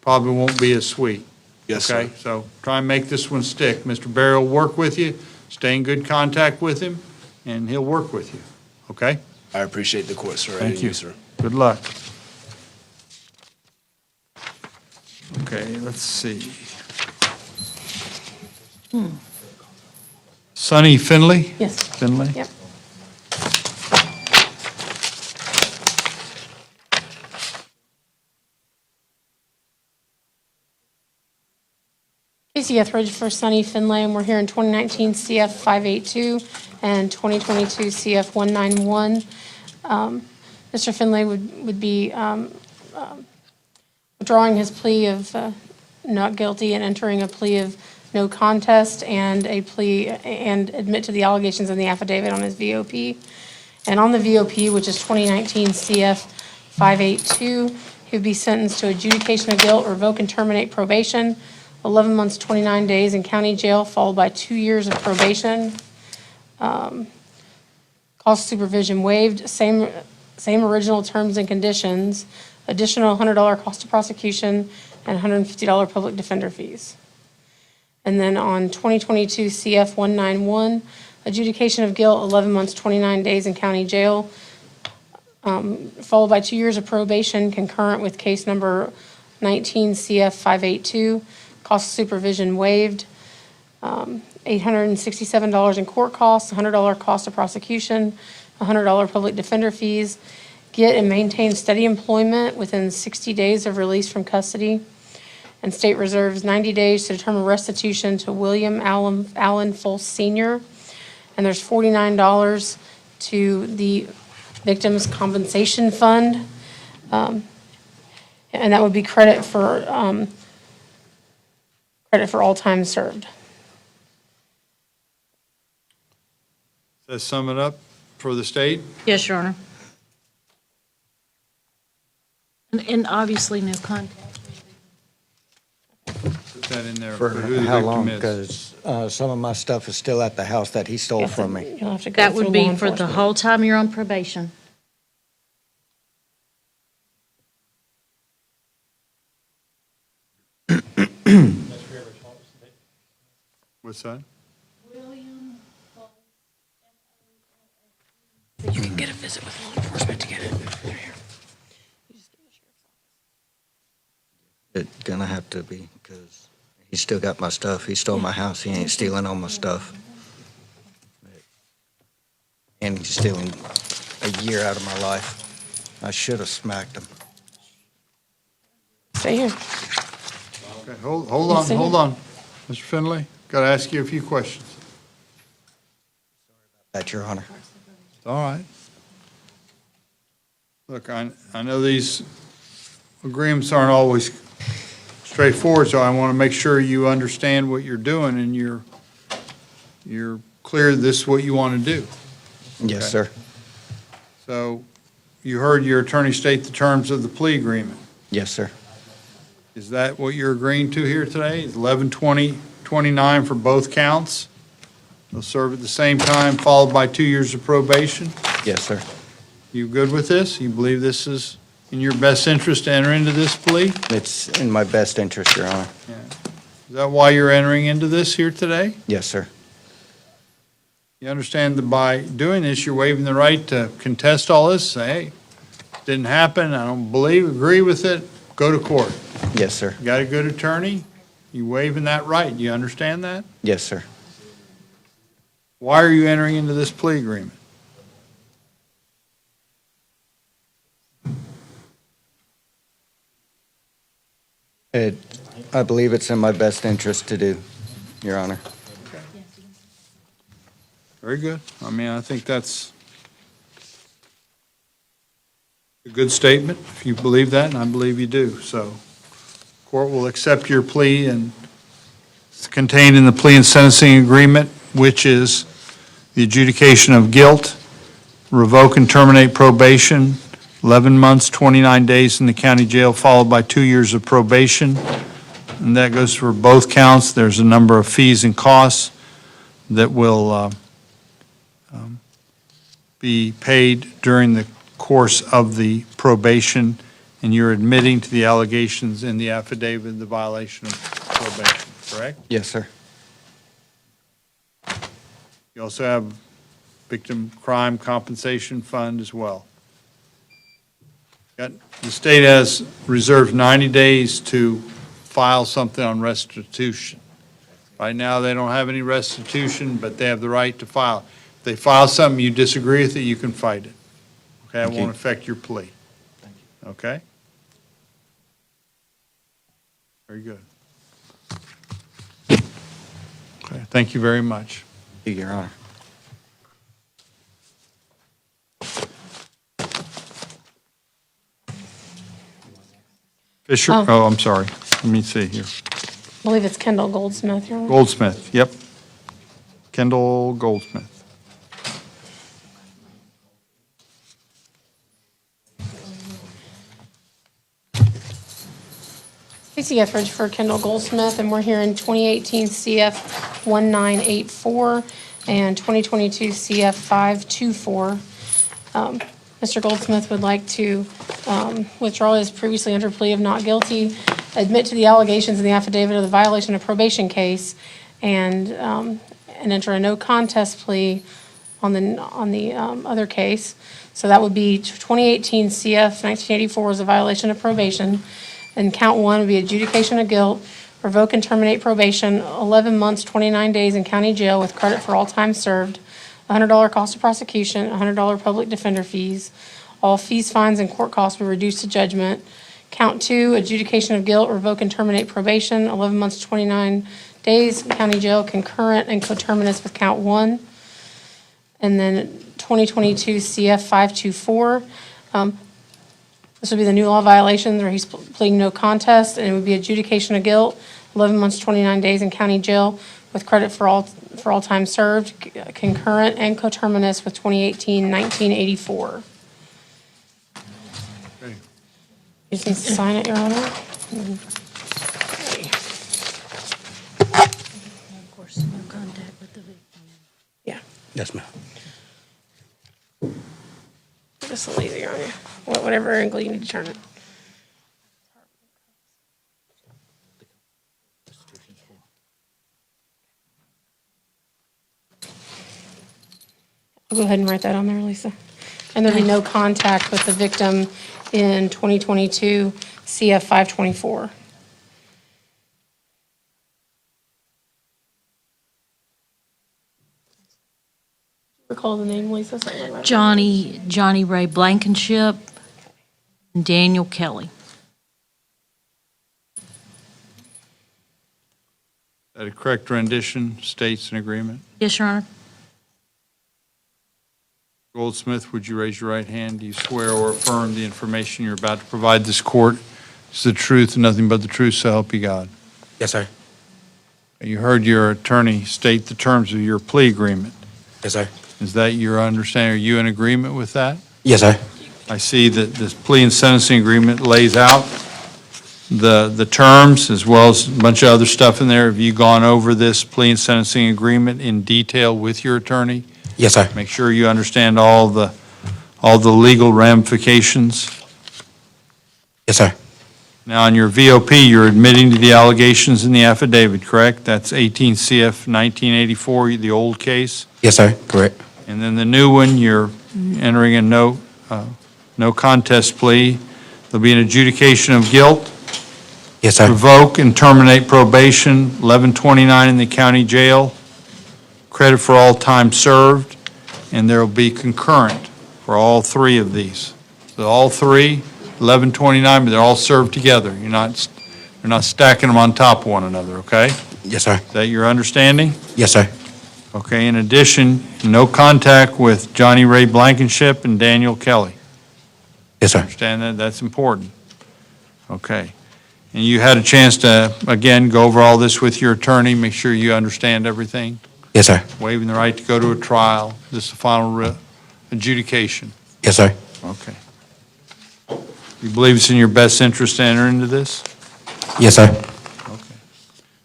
Speaker 1: probably won't be as sweet.
Speaker 11: Yes,
Speaker 1: Okay,
Speaker 11: sir.
Speaker 1: so try and make this one stick. Mr. Barry will work with you, stay in good contact with him, and he'll work with you, okay?
Speaker 11: I appreciate the court, sir.
Speaker 1: Thank
Speaker 11: and
Speaker 1: you.
Speaker 11: sir.
Speaker 1: Good luck. Okay, let's see. Sonny Finley?
Speaker 17: Yes.
Speaker 1: Finley?
Speaker 17: Yep. Casey Etheridge for Sunny Finlay, and we're here in 2019 CF 582 and 2022 CF 191. Mr. Finlay would be withdrawing his plea of not guilty and entering a plea of no contest and a plea and admit to the allegations in the affidavit on his VOP. And on the VOP, which is 2019 CF 582, he would be sentenced to adjudication of guilt, revoke and terminate probation, 11 months, 29 days in county jail, followed by 2 years of probation. Cost supervision waived, same original terms and conditions, additional $100 cost of prosecution, and $150 public defender fees. And then on 2022 CF 191, adjudication of guilt, 11 months, 29 days in county jail, followed by 2 years of probation concurrent with case number 19 CF 582, cost of supervision waived, $867 in court costs, $100 cost of prosecution, $100 public defender fees, get and maintain steady employment within 60 days of release from custody, and state reserves 90 days to determine restitution to William Allen Fulce Sr., and there's $49 to the Victims Compensation Fund, and that would be credit for all time served.
Speaker 1: Does that sum it up for the state?
Speaker 3: Yes, Your Honor. And obviously, no contact.
Speaker 1: Put that in there.
Speaker 14: For
Speaker 1: who the
Speaker 14: how
Speaker 1: victim
Speaker 14: long?
Speaker 1: is.
Speaker 14: Because some of my stuff is still at the house that he stole from me.
Speaker 17: You'll have to go
Speaker 3: That
Speaker 17: through
Speaker 3: would be
Speaker 17: law
Speaker 3: for the
Speaker 17: enforcement.
Speaker 3: whole time you're on probation.
Speaker 1: What's that?
Speaker 17: You can get a visit with law enforcement to get it. They're here.
Speaker 10: It's gonna have to be, because he still got my stuff. He stole my house. He ain't stealing all my stuff. And he's stealing a year out of my life. I should have smacked him.
Speaker 17: Stay here.
Speaker 1: Okay, hold on. Mr. Finley, got to ask you a few questions.
Speaker 10: That's your honor.
Speaker 1: All right. Look, I know these agreements aren't always straightforward, so I want to make sure you understand what you're doing and you're clear this is what you want to do.
Speaker 10: Yes,
Speaker 1: Okay.
Speaker 10: sir.
Speaker 1: So you heard your attorney state the terms of the plea agreement.
Speaker 10: Yes, sir.
Speaker 1: Is that what you're agreeing to here today? Is 11/20/29 for both counts? They'll serve at the same time, followed by 2 years of probation?
Speaker 10: Yes, sir.
Speaker 1: You good with this? You believe this is in your best interest to enter into this plea?
Speaker 10: It's in my best interest, your honor.
Speaker 1: Is that why you're entering into this here today?
Speaker 10: Yes, sir.
Speaker 1: You understand that by doing this, you're waiving the right to contest all this, say, hey, didn't happen, I don't agree with it, go to court.
Speaker 10: Yes, sir.
Speaker 1: You got a good attorney, you waiving that right, you understand that?
Speaker 10: Yes, sir.
Speaker 1: Why are you entering into this plea agreement?
Speaker 10: I believe it's in my best interest to do, your honor.
Speaker 1: Very good. I mean, I think that's a good statement, if you believe that, and I believe you do. So, court will accept your plea, and it's contained in the plea and sentencing agreement, which is the adjudication of guilt, revoke and terminate probation, 11 months, 29 days in the county jail, followed by 2 years of probation. And that goes for both counts. There's a number of fees and costs that will be paid during the course of the probation, and you're admitting to the allegations in the affidavit, the violation of probation, correct?
Speaker 10: Yes, sir.
Speaker 1: You also have victim crime compensation fund as well. The state has reserved 90 days to file something on restitution. Right now, they don't have any restitution, but they have the right to file. If they file something you disagree with it, you can fight it. Okay, it won't affect your plea. Okay? Very good. Okay, thank you very much.
Speaker 10: Your honor.
Speaker 1: Fisher, oh, I'm sorry. Let me see here.
Speaker 17: I believe it's Kendall Goldsmith. Your Honor.
Speaker 1: Goldsmith, yep. Kendall Goldsmith.
Speaker 17: Casey Etheridge for Kendall Goldsmith, and we're here in 2018 CF 1984 and 2022 CF 524. Mr. Goldsmith would like to withdraw his previously entered plea of not guilty, admit to the allegations in the affidavit of the violation of probation case, and enter a no contest plea on the other case. So that would be 2018 CF 1984 is a violation of probation. And count one would be adjudication of guilt, revoke and terminate probation, 11 months, 29 days in county jail with credit for all time served, $100 cost of prosecution, $100 public defender fees. All fees, fines, and court costs will be reduced to judgment. Count two, adjudication of guilt, revoke and terminate probation, 11 months, 29 days in county jail, concurrent and coterminous with count one. And then 2022 CF 524. This would be the new law violations where he's pleading no contest, and it would be adjudication of guilt, 11 months, 29 days in county jail with credit for all time served, concurrent and coterminous with 2018-1984.
Speaker 1: Okay.
Speaker 17: You just need to sign it, Your Honor.
Speaker 3: Of course, no contact with the victim.
Speaker 17: Yeah.
Speaker 11: Yes, ma'am.
Speaker 17: Just a lazy, Your Honor. Whatever angle you need to turn it. I'll go ahead and write that on there, Lisa. And there'll be no contact with the victim in 2022 CF 524. Recall the name, Lisa? So I write that down.
Speaker 3: Johnny Ray Blankenship, and Daniel Kelly.
Speaker 1: Is that a correct rendition, states an agreement?
Speaker 3: Yes, Your Honor.
Speaker 1: Goldsmith, would you raise your right hand? Do you swear or affirm the information you're about to provide this court is the truth and nothing but the truth, so help you God?
Speaker 21: Yes, sir.
Speaker 1: You heard your attorney state the terms of your plea agreement.
Speaker 21: Yes, sir.
Speaker 1: Is that your understanding? Are you in agreement with that?
Speaker 21: Yes, sir.
Speaker 1: I see that this plea and sentencing agreement lays out the terms as well as a bunch of other stuff in there. Have you gone over this plea and sentencing agreement in detail with your attorney?
Speaker 21: Yes, sir.
Speaker 1: Make sure you understand all the legal ramifications.
Speaker 21: Yes, sir.
Speaker 1: Now, on your VOP, you're admitting to the allegations in the affidavit, correct? That's 18 CF 1984, the old case?
Speaker 21: Yes, sir. Correct.
Speaker 1: And then the new one, you're entering a no contest plea. There'll be an adjudication of guilt.
Speaker 21: Yes, sir.
Speaker 1: Revoke and terminate probation, 1129 in the county jail. Credit for all time served, and there will be concurrent for all three of these. So all three, 1129, but they're all served together. You're not stacking them on top of one another, okay?
Speaker 21: Yes, sir.
Speaker 1: Is that your understanding?
Speaker 21: Yes, sir.
Speaker 1: Okay, in addition, no contact with Johnny Ray Blankenship and Daniel Kelly.
Speaker 21: Yes, sir.
Speaker 1: Understand that? That's important. Okay. And you had a chance to, again, go over all this with your attorney, make sure you understand everything?
Speaker 21: Yes, sir.
Speaker 1: Waiving the right to go to a trial. This is the final adjudication.
Speaker 21: Yes, sir.
Speaker 1: Okay. You believe it's in your best interest to enter into this?
Speaker 21: Yes, sir.
Speaker 1: Okay.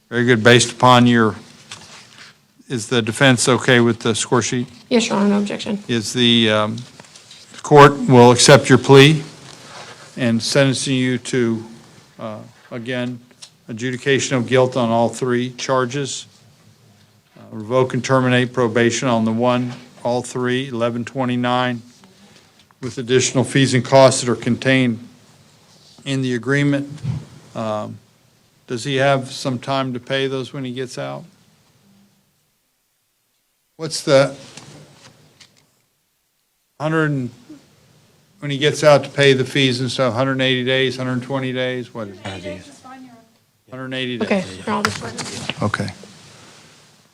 Speaker 1: Very good. Based upon is the defense okay with the score sheet?
Speaker 17: Yes, Your Honor, no objection.
Speaker 1: Is the court will accept your plea and sentencing you to, again, adjudication of guilt on all three charges, revoke and terminate probation on the one, all three, 1129, with additional fees and costs that are contained in the agreement. Does he have some time to pay those when he gets out? What's the 100, when he gets out to pay the fees and stuff, 180 days, 120 days, what is it? 180 days.
Speaker 17: Okay, here, I'll just write it.
Speaker 1: Okay.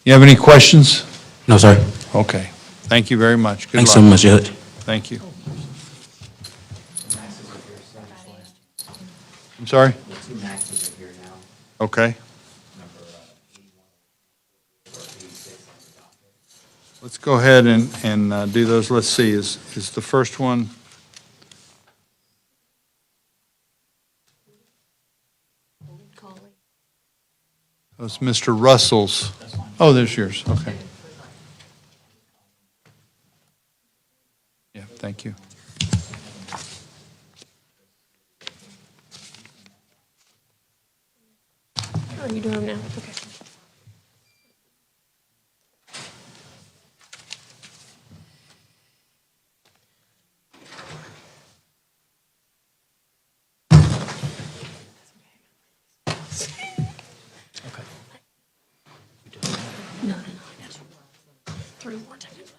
Speaker 1: You have any questions?
Speaker 21: No, sir.
Speaker 1: Okay. Thank you very much. Good
Speaker 21: Thanks
Speaker 1: luck.
Speaker 21: so much, Judge.
Speaker 1: Thank you. I'm sorry? Okay. Let's go ahead and do those. Let's see, is the first one? That's Mr. Russell's. Oh, there's yours, okay. Yeah, thank you.
Speaker 17: Are you doing them now? Okay. No. Three more technically.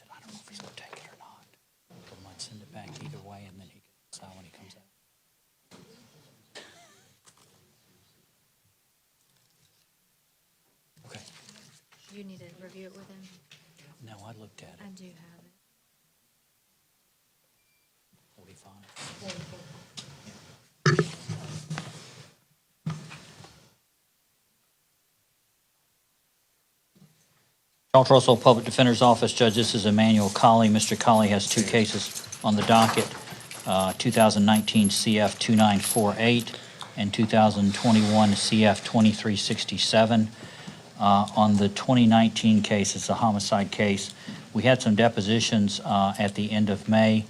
Speaker 9: said, I don't know if he's gonna take it or not. But I might send it back either way, and then he can decide when he comes out. Okay.
Speaker 15: You need to review it with him?
Speaker 9: No, I looked at
Speaker 15: I
Speaker 9: it.
Speaker 15: do have it.
Speaker 9: 45. Charles Russell, Public Defender's Office. Judge, this is Emmanuel Colley. Mr. Colley has two cases on the docket, 2019 CF 2948 and 2021 CF 2367. On the 2019 case, it's a homicide case. We had some depositions at the end of May,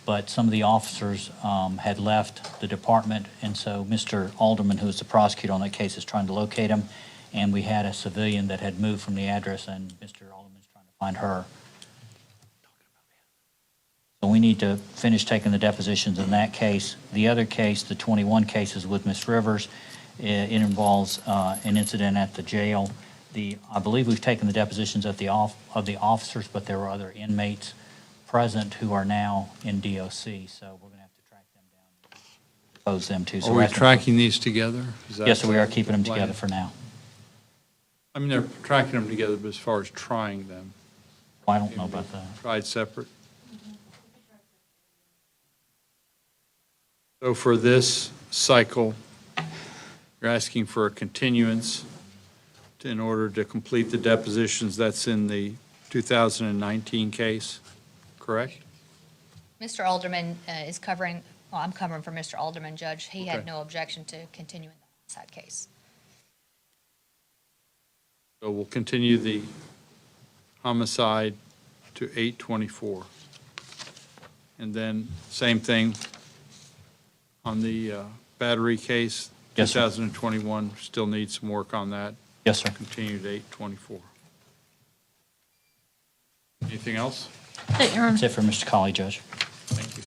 Speaker 9: but some of the officers had left the department, and so Mr. Alderman, who is the prosecutor on that case, is trying to locate him. And we had a civilian that had moved from the address, and Mr. Alderman's trying to find her. So we need to finish taking the depositions in that case. The other case, the 21 cases with Ms. Rivers, it involves an incident at the jail. I believe we've taken the depositions of the officers, but there were other inmates present who are now in DOC, so we're going to have to track them down and depose them too. So
Speaker 1: Are
Speaker 9: we're
Speaker 1: we
Speaker 9: asking for-
Speaker 1: tracking these together? Is that
Speaker 9: Yes, sir, we are
Speaker 1: the
Speaker 9: keeping them
Speaker 1: plan?
Speaker 9: together for now.
Speaker 1: I mean, they're tracking them together, but as far as trying them.
Speaker 9: Well, I don't know about that.
Speaker 1: Tried separate. So for this cycle, you're asking for a continuance in order to complete the depositions that's in the 2019 case, correct?
Speaker 15: Mr. Alderman is covering, well, I'm covering for Mr. Alderman, Judge. He had
Speaker 1: Okay.
Speaker 15: no objection to continuing the homicide case.
Speaker 1: So we'll continue the homicide to 8/24. And then same thing on the battery case.
Speaker 9: Yes, sir.
Speaker 1: 2021, still needs some work on that.
Speaker 9: Yes, sir.
Speaker 1: Continue to 8/24. Anything else?
Speaker 9: That's it for Mr. Colley, Judge.
Speaker 1: Thank you.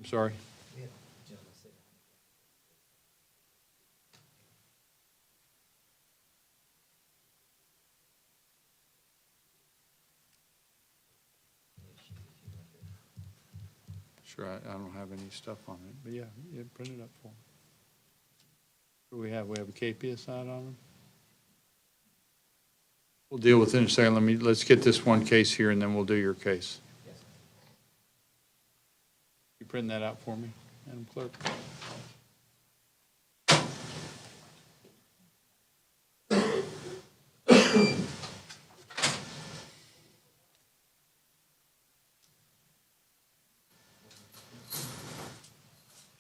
Speaker 1: I'm sorry. Sure, I don't have any stuff on it, but yeah, print it up for me. What do we have? We have a KPSI on them? We'll deal with it in a second. Let's get this one case here, and then we'll do your case. You print that out for me, Madam Clerk?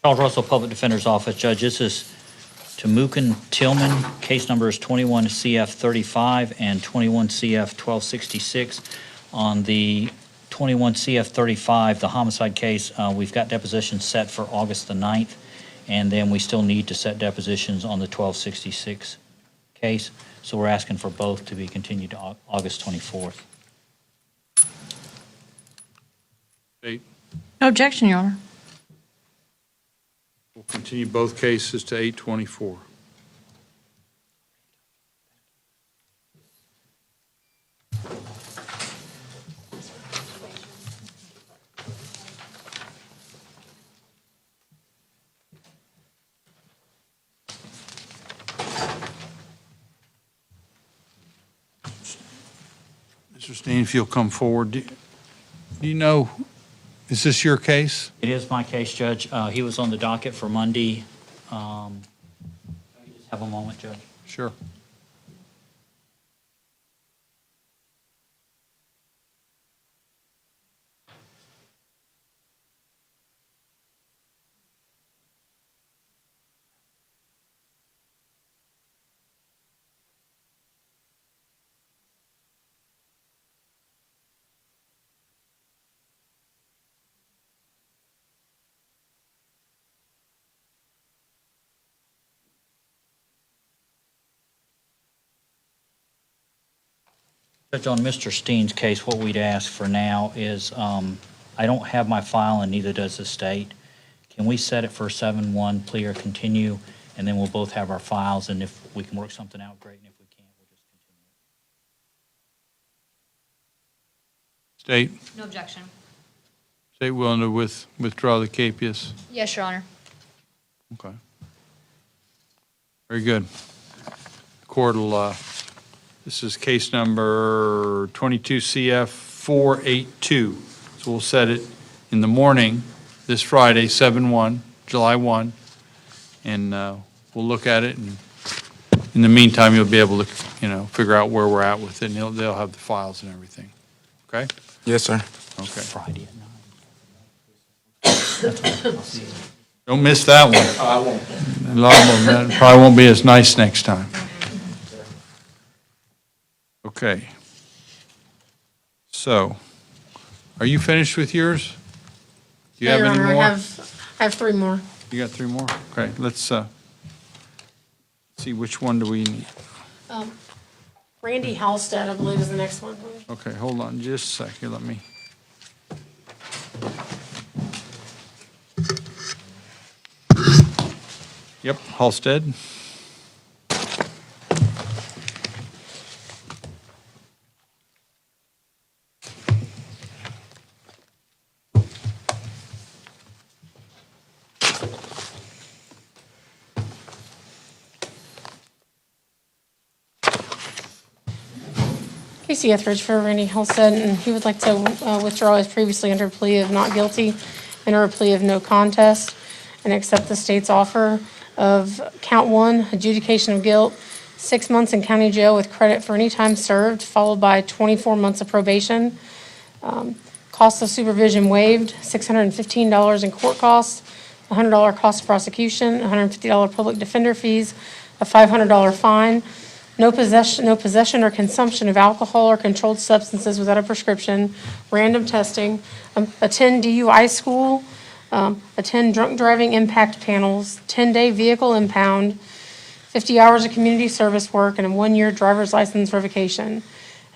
Speaker 9: Charles Russell, Public Defender's Office. Judge, this is Tamukin Tillman. Case number is 21 CF 35 and 21 CF 1266. On the 21 CF 35, the homicide case, we've got depositions set for August the 9th, and then we still need to set depositions on the 1266 case. So we're asking for both to be continued to August 24th.
Speaker 3: No objection, Your Honor.
Speaker 1: We'll continue both cases to 8/24. Mr. Steen, if you'll come forward. Do you know, is this your case?
Speaker 9: It is my case, Judge. He was on the docket for Monday. Can you just have a moment, Judge?
Speaker 1: Sure.
Speaker 9: Judge, on Mr. Steen's case, what we'd ask for now is, I don't have my file and neither does the state. Can we set it for 7-1, plea or continue, and then we'll both have our files, and if we can work something out, great, and if we can't, we'll just continue.
Speaker 1: State,
Speaker 15: No objection.
Speaker 1: state willing to withdraw the capias?
Speaker 15: Yes, Your Honor.
Speaker 1: Okay. Very good. Court will, this is case number 22 CF 482. So we'll set it in the morning, this Friday, 7/1, July 1, and we'll look at it, and in the meantime, you'll be able to, figure out where we're at with it, and they'll have the files and everything. Okay?
Speaker 21: Yes, sir.
Speaker 1: Okay.
Speaker 9: Friday at 9.
Speaker 1: Don't miss that one.
Speaker 21: I won't.
Speaker 1: A lot of them, that probably won't be as nice next time. Okay. So, are you finished with yours? Do you have
Speaker 17: Your
Speaker 1: any
Speaker 17: Honor,
Speaker 1: more?
Speaker 17: I have 3 more.
Speaker 1: You got 3 more? Okay, let's see, which one do we need?
Speaker 17: Randy Halstead, I believe, is the next one.
Speaker 1: Okay, hold on just a sec here, let me. Yep, Halstead.
Speaker 17: Casey Etheridge for Randy Halstead, and he would like to withdraw his previously entered plea of not guilty, enter a plea of no contest, and accept the state's offer of count 1, adjudication of guilt, 6 months in county jail with credit for any time served, followed by 24 months of probation. Cost of supervision waived, $615 in court costs, $100 cost of prosecution, $150 public defender fees, a $500 fine. No possession or consumption of alcohol or controlled substances without a prescription, random testing, attend DUI school, attend drunk driving impact panels, 10-day vehicle impound, 50 hours of community service work, and a 1-year driver's license revocation.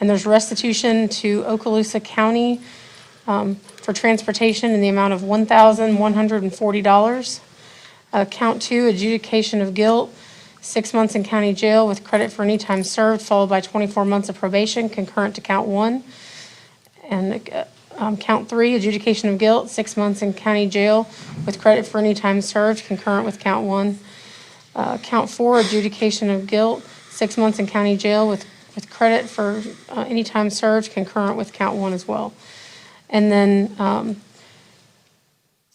Speaker 17: And there's restitution to Okaloosa County for transportation in the amount of $1,140. Count 2, adjudication of guilt, 6 months in county jail with credit for any time served, followed by 24 months of probation, concurrent to count 1. And count 3, adjudication of guilt, 6 months in county jail with credit for any time served, concurrent with count 1. Count 4, adjudication of guilt, 6 months in county jail with credit for any time served, concurrent with count 1 as well. And then,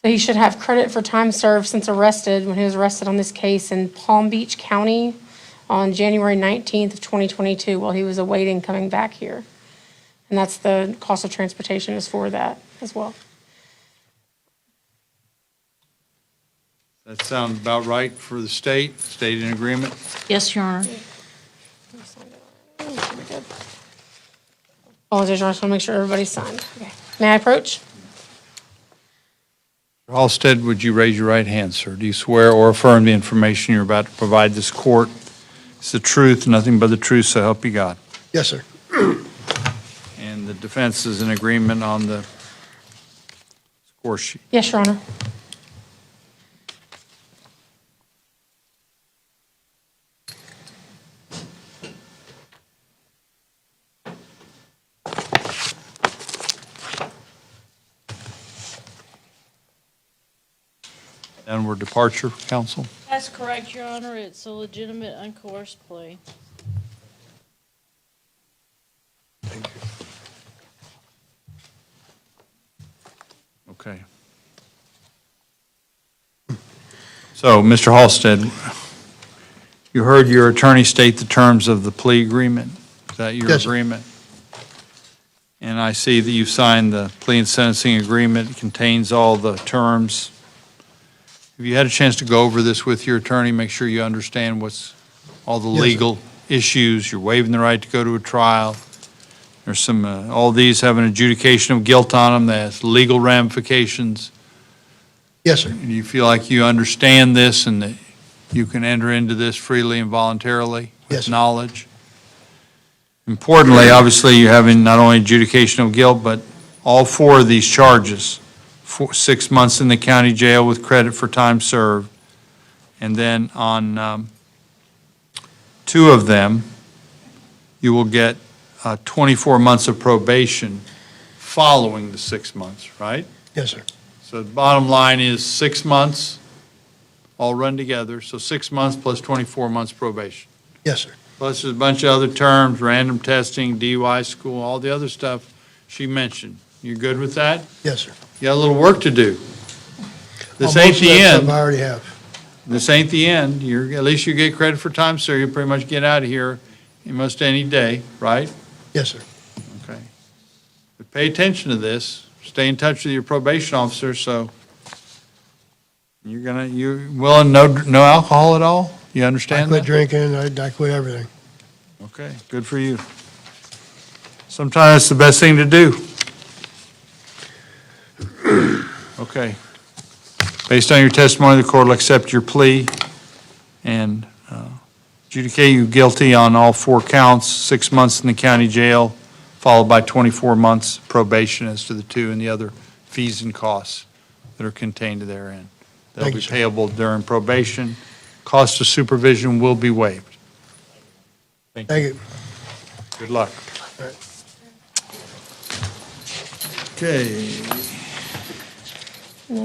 Speaker 17: so he should have credit for time served since arrested, when he was arrested on this case in Palm Beach County on January 19th of 2022, while he was awaiting coming back here. And that's the cost of transportation is for that as well.
Speaker 1: That sounds about right for the state? State in agreement?
Speaker 3: Yes, Your Honor.
Speaker 17: Apologies, Your Honor, I just want to make sure everybody's signed. Okay. May I approach?
Speaker 1: Halstead, would you raise your right hand, sir? Do you swear or affirm the information you're about to provide this court is the truth, nothing but the truth, so help you God?
Speaker 21: Yes, sir.
Speaker 1: And the defense is in agreement on the score sheet?
Speaker 17: Yes, Your Honor.
Speaker 1: Downward departure, counsel?
Speaker 3: That's correct, Your Honor. It's a legitimate, uncoerced plea.
Speaker 1: Okay. So, Mr. Halstead, you heard your attorney state the terms of the plea agreement. Is that your
Speaker 21: Yes, sir.
Speaker 1: agreement? And I see that you signed the plea and sentencing agreement. It contains all the terms. Have you had a chance to go over this with your attorney, make sure you understand what's all the
Speaker 21: Yes, sir.
Speaker 1: legal issues? You're waiving the right to go to a trial. There's some, all these have an adjudication of guilt on them, that has legal ramifications.
Speaker 21: Yes, sir.
Speaker 1: And you feel like you understand this and that you can enter into this freely and voluntarily
Speaker 21: Yes,
Speaker 1: with
Speaker 21: sir.
Speaker 1: knowledge? Importantly, obviously, you're having not only adjudication of guilt, but all 4 of these charges. 6 months in the county jail with credit for time served. And then on 2 of them, you will get 24 months of probation following the 6 months, right?
Speaker 12: Yes, sir.
Speaker 1: So the bottom line is 6 months, all run together, so 6 months plus 24 months probation.
Speaker 12: Yes, sir.
Speaker 1: Plus there's a bunch of other terms, random testing, DUI school, all the other stuff she mentioned. You good with that?
Speaker 12: Yes, sir.
Speaker 1: You got a little work to do. This
Speaker 12: Well,
Speaker 1: ain't
Speaker 12: most of
Speaker 1: the
Speaker 12: that stuff
Speaker 1: end.
Speaker 12: I already have.
Speaker 1: This ain't the end. At least you get credit for time, sir. You pretty much get out of here almost any day, right?
Speaker 12: Yes, sir.
Speaker 1: Okay. But pay attention to this. Stay in touch with your probation officer, so you're willing, no alcohol at all? You
Speaker 12: I
Speaker 1: understand
Speaker 12: quit
Speaker 1: that?
Speaker 12: drinking, I quit everything.
Speaker 1: Okay, good for you. Sometimes it's the best thing to do. Okay. Based on your testimony, the court will accept your plea and adjudicate you guilty on all 4 counts, 6 months in the county jail, followed by 24 months probation as to the 2 and the other fees and costs that are contained therein. They'll
Speaker 12: Thank
Speaker 1: be
Speaker 12: you, sir.
Speaker 1: payable during probation. Cost of supervision will be waived.
Speaker 12: Thank you.
Speaker 1: Good luck.
Speaker 12: All right.
Speaker 1: Okay.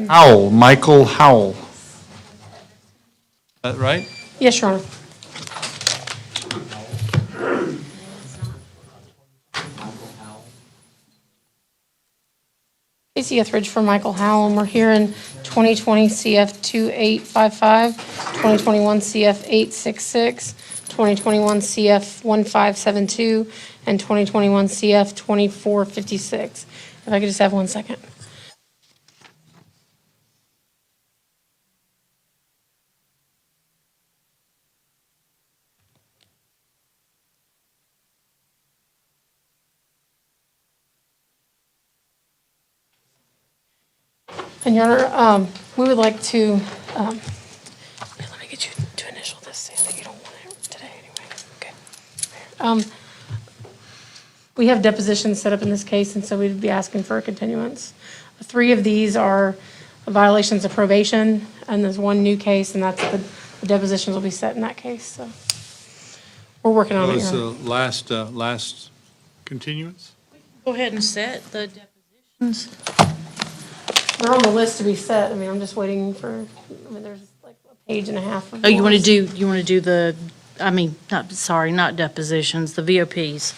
Speaker 1: Howell, Michael Howell. Is that right?
Speaker 17: Yes, Your Honor. Casey Etheridge for Michael Howell, and we're here in 2020 CF 2855, 2021 CF 866, 2021 CF 1572, and 2021 CF 2456. If I could just have 1 second. And Your Honor, we would like to, let me get you to initial this, saying that you don't want it today anyway. Okay. We have depositions set up in this case, and so we'd be asking for a continuance. 3 of these are violations of probation, and there's 1 new case, and that's the depositions will be set in that case, so. We're working on it,
Speaker 1: Was
Speaker 17: Your
Speaker 1: the
Speaker 17: Honor.
Speaker 1: last continuance?
Speaker 3: Go ahead and set the depositions.
Speaker 17: They're on the list to be set. I mean, I'm just waiting for, there's like a page and a half of.
Speaker 3: Oh, you want to
Speaker 17: yours.
Speaker 3: do the, not depositions, the VOPs.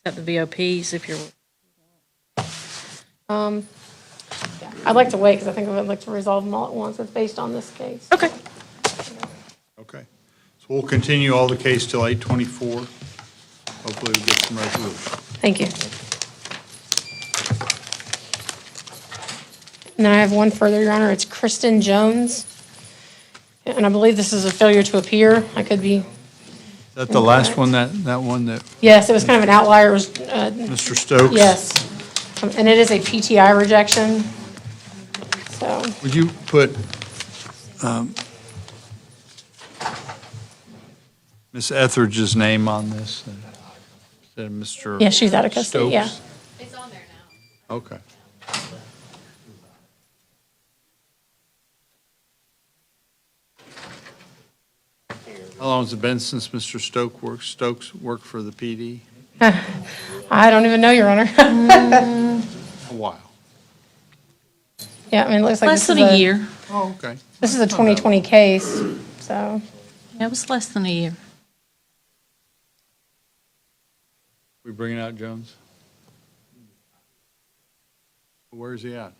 Speaker 3: Set the VOPs if you're.
Speaker 17: Yeah, I'd like to wait because I think I'd like to resolve them all at once. It's based on this case.
Speaker 3: Okay.
Speaker 1: Okay. So we'll continue all the case till 8/24. Hopefully we'll get some resolution.
Speaker 17: Thank you. And then I have one further, Your Honor. It's Kristen Jones. And I believe this is a failure to appear. I could be.
Speaker 1: Is that the last one, that one that
Speaker 17: Yes, it was kind of an outlier. It was.
Speaker 1: Mr. Stokes?
Speaker 17: Yes. And it is a PTI rejection. So.
Speaker 1: Would you put Ms. Etheridge's name on this instead of Mr.
Speaker 17: Yeah, she's out of custody, yeah.
Speaker 1: Stokes?
Speaker 15: It's on there now.
Speaker 1: Okay. How long has it been since Mr. Stokes worked for the PD?
Speaker 17: I don't even know, Your Honor.
Speaker 1: A while.
Speaker 17: Yeah, I mean, it looks like.
Speaker 3: Less
Speaker 17: this
Speaker 3: than
Speaker 17: is
Speaker 3: a year.
Speaker 1: Oh, okay.
Speaker 17: This is a 2020 case, so.
Speaker 3: Yeah, it was less than a year.
Speaker 1: We bringing out Jones? Where is he at?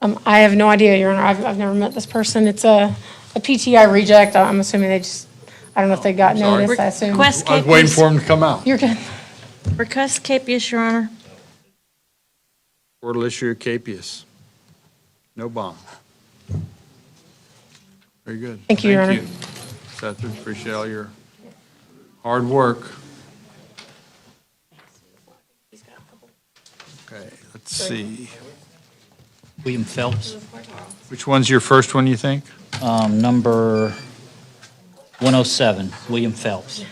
Speaker 17: I have no idea, Your Honor. I've never met this person. It's a PTI reject. I'm assuming they just, I don't know if they got
Speaker 1: Sorry.
Speaker 17: notice, I assume.
Speaker 3: Request
Speaker 1: I was waiting for him to come out.
Speaker 17: You're good.
Speaker 3: Request capious, Your Honor.
Speaker 1: Court will issue a capious. No bond. Very good.
Speaker 17: Thank you, Your Honor.
Speaker 1: Seth, appreciate all your hard work. Okay, let's see.
Speaker 9: William Phelps,
Speaker 1: Which one's your first one, you think?
Speaker 9: number 107, William Phelps.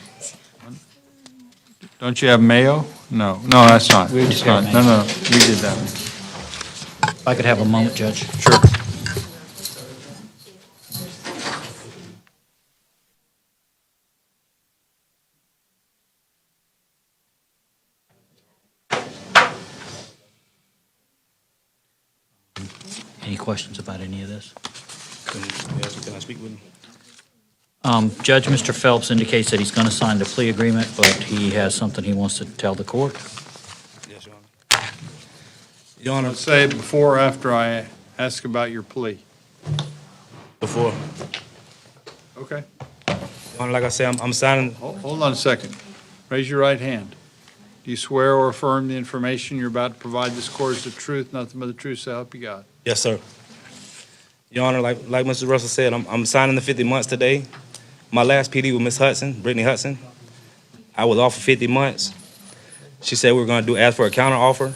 Speaker 1: Don't you have Mayo? No, no, that's not.
Speaker 9: We
Speaker 1: It's
Speaker 9: just have
Speaker 1: not. No, no, you did that one.
Speaker 9: If I could have a moment, Judge.
Speaker 1: Sure.
Speaker 9: Any questions about any of this?
Speaker 11: Can I speak with him?
Speaker 9: Judge, Mr. Phelps indicates that he's going to sign the plea agreement, but he has something he wants to tell the court.
Speaker 11: Yes, Your Honor. Your Honor,
Speaker 1: Want to say it before or after I ask about your plea?
Speaker 11: before,
Speaker 1: Okay.
Speaker 11: Your Honor, like I said, I'm signing.
Speaker 1: Hold on a second. Raise your right hand. Do you swear or affirm the information you're about to provide this court is the truth, nothing but the truth, so help you God?
Speaker 11: Yes, sir. Your Honor, like Mr. Russell said, I'm signing the 50 months today. My last PD with Miss Hudson, Brittany Hudson. I was offered 50 months. She said we were going to ask for a counter offer.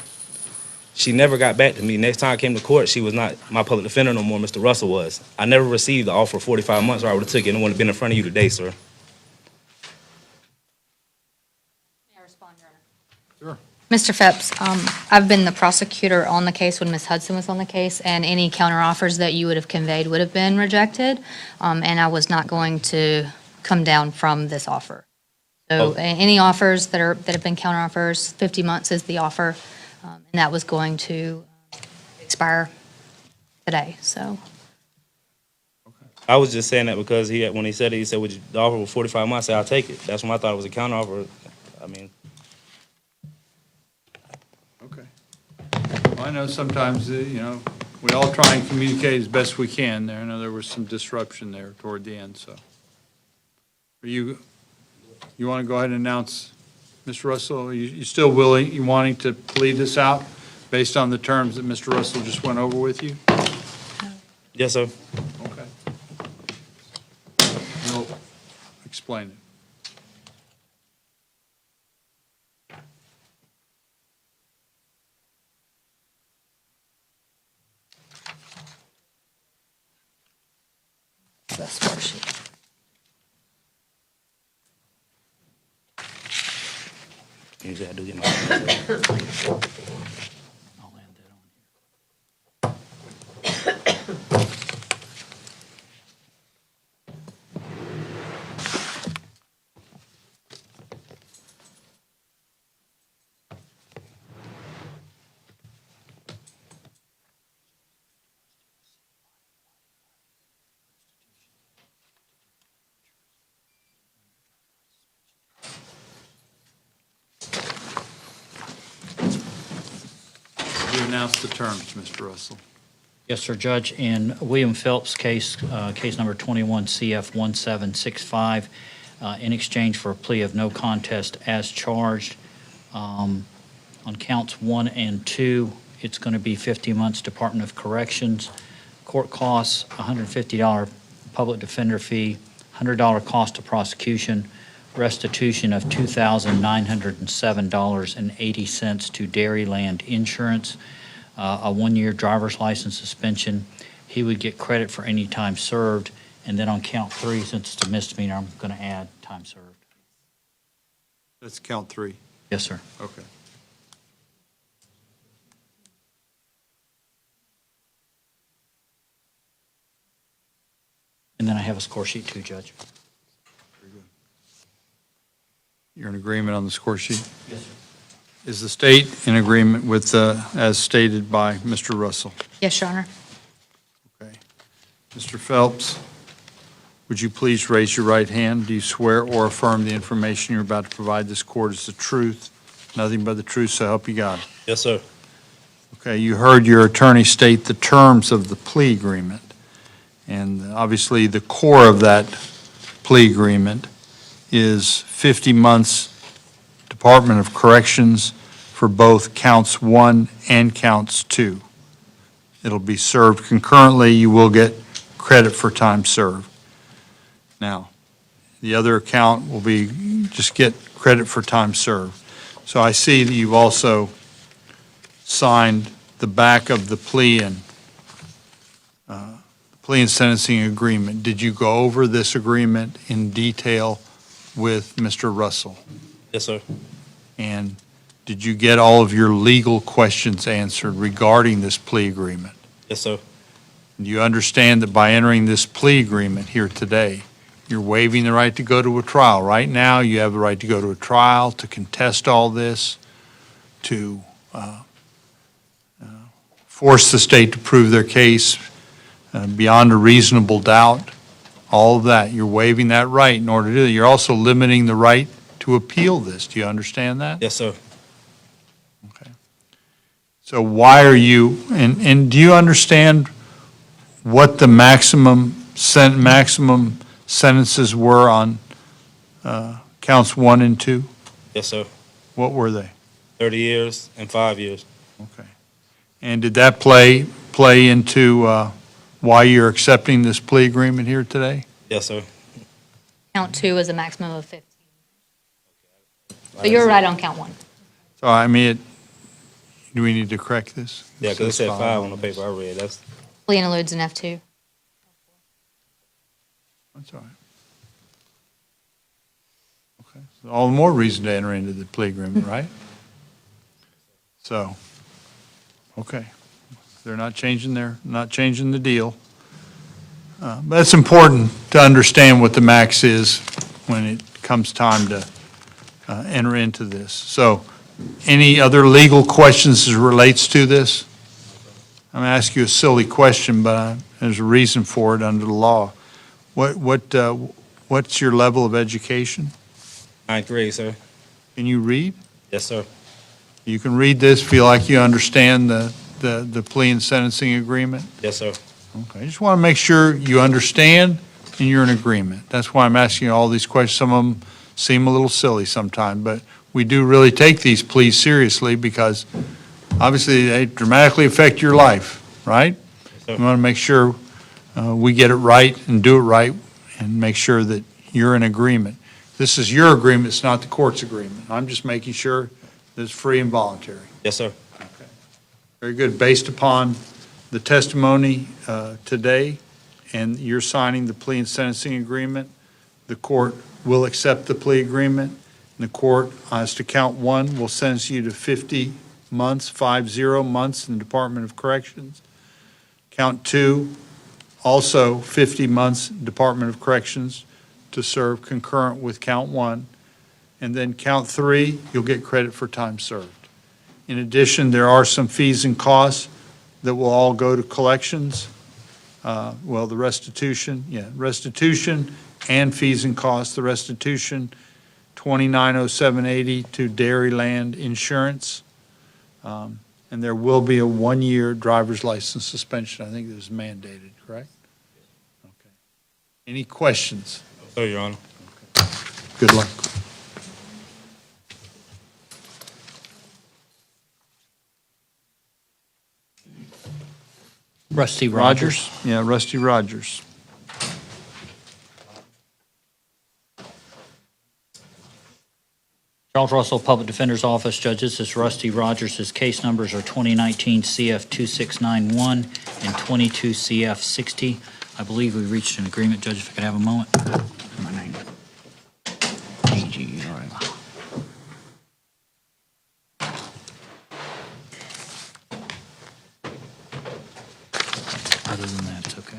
Speaker 11: She never got back to me. Next time I came to court, she was not my public defender no more. Mr. Russell was. I never received the offer of 45 months, or I would have took it and would have been in front of you today, sir.
Speaker 15: Mr. Phipps, I've been the prosecutor on the case when Ms. Hudson was on the case, and any counteroffers that you would have conveyed would have been rejected, and I was not going to come down from this offer. So any offers that have been counteroffers, 50 months is the offer, and that was going to expire today, so.
Speaker 11: I was just saying that because when he said it, he said, "Would you the offer was 45 months?" I said, "I'll take it." That's when I thought it was a counter offer. I mean.
Speaker 1: Okay. Well, I know sometimes, we all try and communicate as best we can there. I know there was some disruption there toward the end, so. You want to go ahead and announce, Mr. Russell, you still willing, you wanting to plead this out based on the terms that Mr. Russell just went over with you?
Speaker 11: Yes, sir.
Speaker 1: Okay. You'll explain it.
Speaker 18: That's worksheet.
Speaker 11: Usually I do get my.
Speaker 9: I'll add that on here.
Speaker 1: You announce the terms, Mr. Russell.
Speaker 9: Yes, sir, Judge. In William Phelps' case, case number 21 CF 1765, in exchange for a plea of no contest as charged, on counts 1 and 2, it's going to be 50 months Department of Corrections, court costs, $150 public defender fee, $100 cost of prosecution, restitution of $2,907.80 to Dairyland Insurance, a 1-year driver's license suspension. He would get credit for any time served, and then on count 3, since it's a misdemeanor, I'm going to add time served.
Speaker 1: That's count 3.
Speaker 9: Yes, sir.
Speaker 1: Okay.
Speaker 9: And then I have a score sheet too, Judge.
Speaker 1: Very good. You're in agreement on the score sheet?
Speaker 9: Yes, sir.
Speaker 1: Is the state in agreement with, as stated by Mr. Russell?
Speaker 15: Yes, Your Honor.
Speaker 1: Okay. Mr. Phelps, would you please raise your right hand? Do you swear or affirm the information you're about to provide this court is the truth, nothing but the truth, so help you God?
Speaker 11: Yes, sir.
Speaker 1: Okay, you heard your attorney state the terms of the plea agreement. And obviously, the core of that plea agreement is 50 months Department of Corrections for both counts 1 and counts 2. It'll be served concurrently. You will get credit for time served. Now, the other account will be just get credit for time served. So I see that you've also signed the back of the plea and sentencing agreement. Did you go over this agreement in detail with Mr. Russell?
Speaker 11: Yes, sir.
Speaker 1: And did you get all of your legal questions answered regarding this plea agreement?
Speaker 11: Yes, sir.
Speaker 1: Do you understand that by entering this plea agreement here today, you're waiving the right to go to a trial? Right now, you have the right to go to a trial, to contest all this, to force the state to prove their case beyond a reasonable doubt. All of that, you're waiving that right in order to do that. You're also limiting the right to appeal this. Do you understand that?
Speaker 11: Yes, sir.
Speaker 1: So why are you, and do you understand what the maximum sentences were on counts 1 and 2?
Speaker 11: Yes, sir.
Speaker 1: What were they?
Speaker 11: 30 years and 5 years.
Speaker 1: Okay. And did that play into why you're accepting this plea agreement here today?
Speaker 11: Yes, sir.
Speaker 15: Count 2 is a maximum of 15. But you're right on count 1.
Speaker 1: So, I mean, do we need to correct this?
Speaker 11: Yeah, because it said 5 on the paper I read. That's
Speaker 15: Plea interludes in F2.
Speaker 1: That's all right. Okay. So all the more reason to enter into the plea agreement, right? So, okay. They're not changing the deal. But it's important to understand what the max is when it comes time to enter into this. So, any other legal questions as it relates to this? I'm going to ask you a silly question, but there's a reason for it under the law. What's your level of education?
Speaker 11: 9th grade, sir.
Speaker 1: Can you read?
Speaker 11: Yes, sir.
Speaker 1: You can read this, feel like you understand the plea and sentencing agreement?
Speaker 11: Yes, sir.
Speaker 1: Okay, I just want to make sure you understand and you're in agreement. That's why I'm asking you all these questions. Some of them seem a little silly sometimes, but we do really take these pleas seriously because obviously they dramatically affect your life, right? We want to make sure we get it right and do it right and make sure that you're in agreement. This is your agreement, it's not the court's agreement. I'm just making sure that it's free and voluntary.
Speaker 11: Yes, sir.
Speaker 1: Very good. Based upon the testimony today and you're signing the plea and sentencing agreement, the court will accept the plea agreement. And the court, as to count 1, will sentence you to 50 months, 50 months in the Department of Corrections. Count 2, also 50 months Department of Corrections to serve concurrent with count 1. And then count 3, you'll get credit for time served. In addition, there are some fees and costs that will all go to collections. The restitution and fees and costs. The restitution, $2907.80 to Dairyland Insurance. And there will be a 1-year driver's license suspension. I think this is mandated, correct? Okay. Any questions?
Speaker 11: No, Your Honor.
Speaker 1: Good luck.
Speaker 9: Rusty Rogers.
Speaker 1: Yeah, Rusty Rogers.
Speaker 9: Charles Russell, Public Defender's Office. Judge, this is Rusty Rogers. His case numbers are 2019 CF 2691 and 22 CF 60. I believe we reached an agreement. Judge, if I could have a moment.
Speaker 16: My name. AG, all right.
Speaker 9: Other than that, it's okay.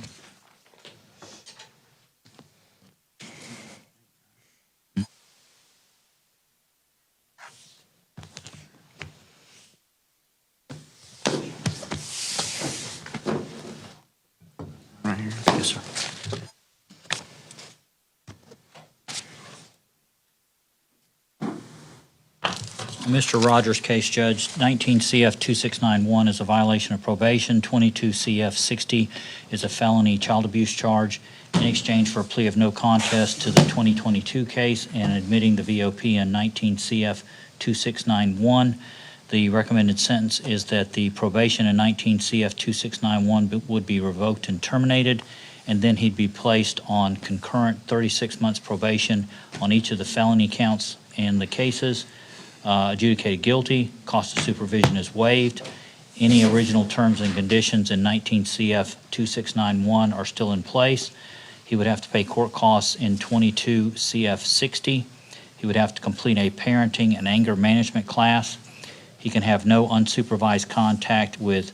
Speaker 16: Right here.
Speaker 9: Yes, sir. Mr. Rogers' case, Judge, 19 CF 2691 is a violation of probation, 22 CF 60 is a felony child abuse charge in exchange for a plea of no contest to the 2022 case and admitting the VOP in 19 CF 2691. The recommended sentence is that the probation in 19 CF 2691 would be revoked and terminated, and then he'd be placed on concurrent 36 months probation on each of the felony counts and the cases. Adjudicated guilty, cost of supervision is waived. Any original terms and conditions in 19 CF 2691 are still in place. He would have to pay court costs in 22 CF 60, He would have to complete a parenting and anger management class. He can have no unsupervised contact with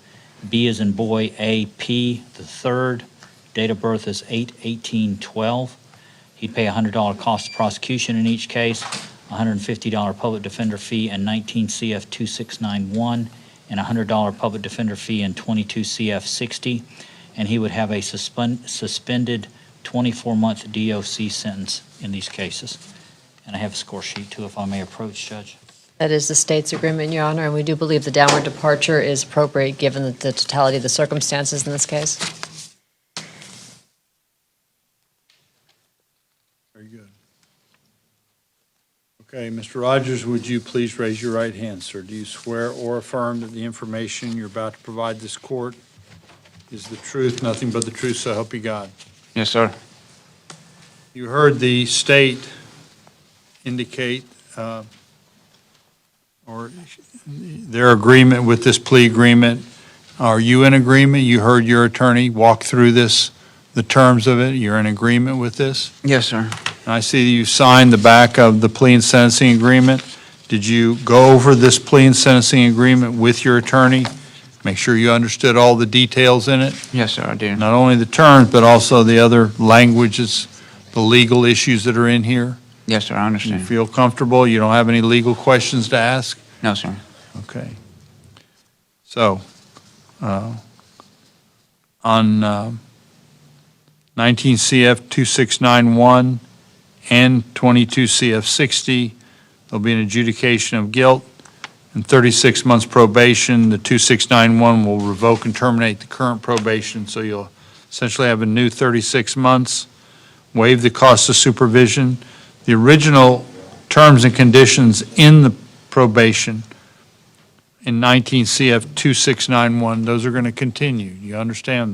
Speaker 9: B as in boy, A.P. the third. Date of birth is 8/18/12. He'd pay a $100 cost of prosecution in each case, $150 public defender fee in 19 CF 2691, and a $100 public defender fee in 22 CF 60. And he would have a suspended 24-month DOC sentence in these cases. And I have a score sheet too, if I may approach, Judge.
Speaker 13: That is the state's agreement, Your Honor, and we do believe the downward departure is appropriate given the totality of the circumstances in this case.
Speaker 1: Very good. Okay, Mr. Rogers, would you please raise your right hand, sir? Do you swear or affirm that the information you're about to provide this court is the truth, nothing but the truth, so help you God?
Speaker 16: Yes, sir.
Speaker 1: You heard the state indicate or their agreement with this plea agreement. Are you in agreement? You heard your attorney walk through this, the terms of it. You're in agreement with this?
Speaker 16: Yes, sir.
Speaker 1: And I see that you signed the back of the plea and sentencing agreement. Did you go over this plea and sentencing agreement with your attorney? Make sure you understood all the details in it?
Speaker 16: Yes, sir, I do.
Speaker 1: Not only the terms, but also the other languages, the legal issues that are in here?
Speaker 16: Yes, sir, I
Speaker 1: You
Speaker 16: understand.
Speaker 1: feel comfortable? You don't have any legal questions to ask?
Speaker 16: No, sir.
Speaker 1: Okay. So, on 19 CF 2691 and 22 CF 60, there'll be an adjudication of guilt and 36 months probation. The 2691 will revoke and terminate the current probation, so you'll essentially have a new 36 months, waive the cost of supervision. The original terms and conditions in the probation in 19 CF 2691, those are going to continue. You understand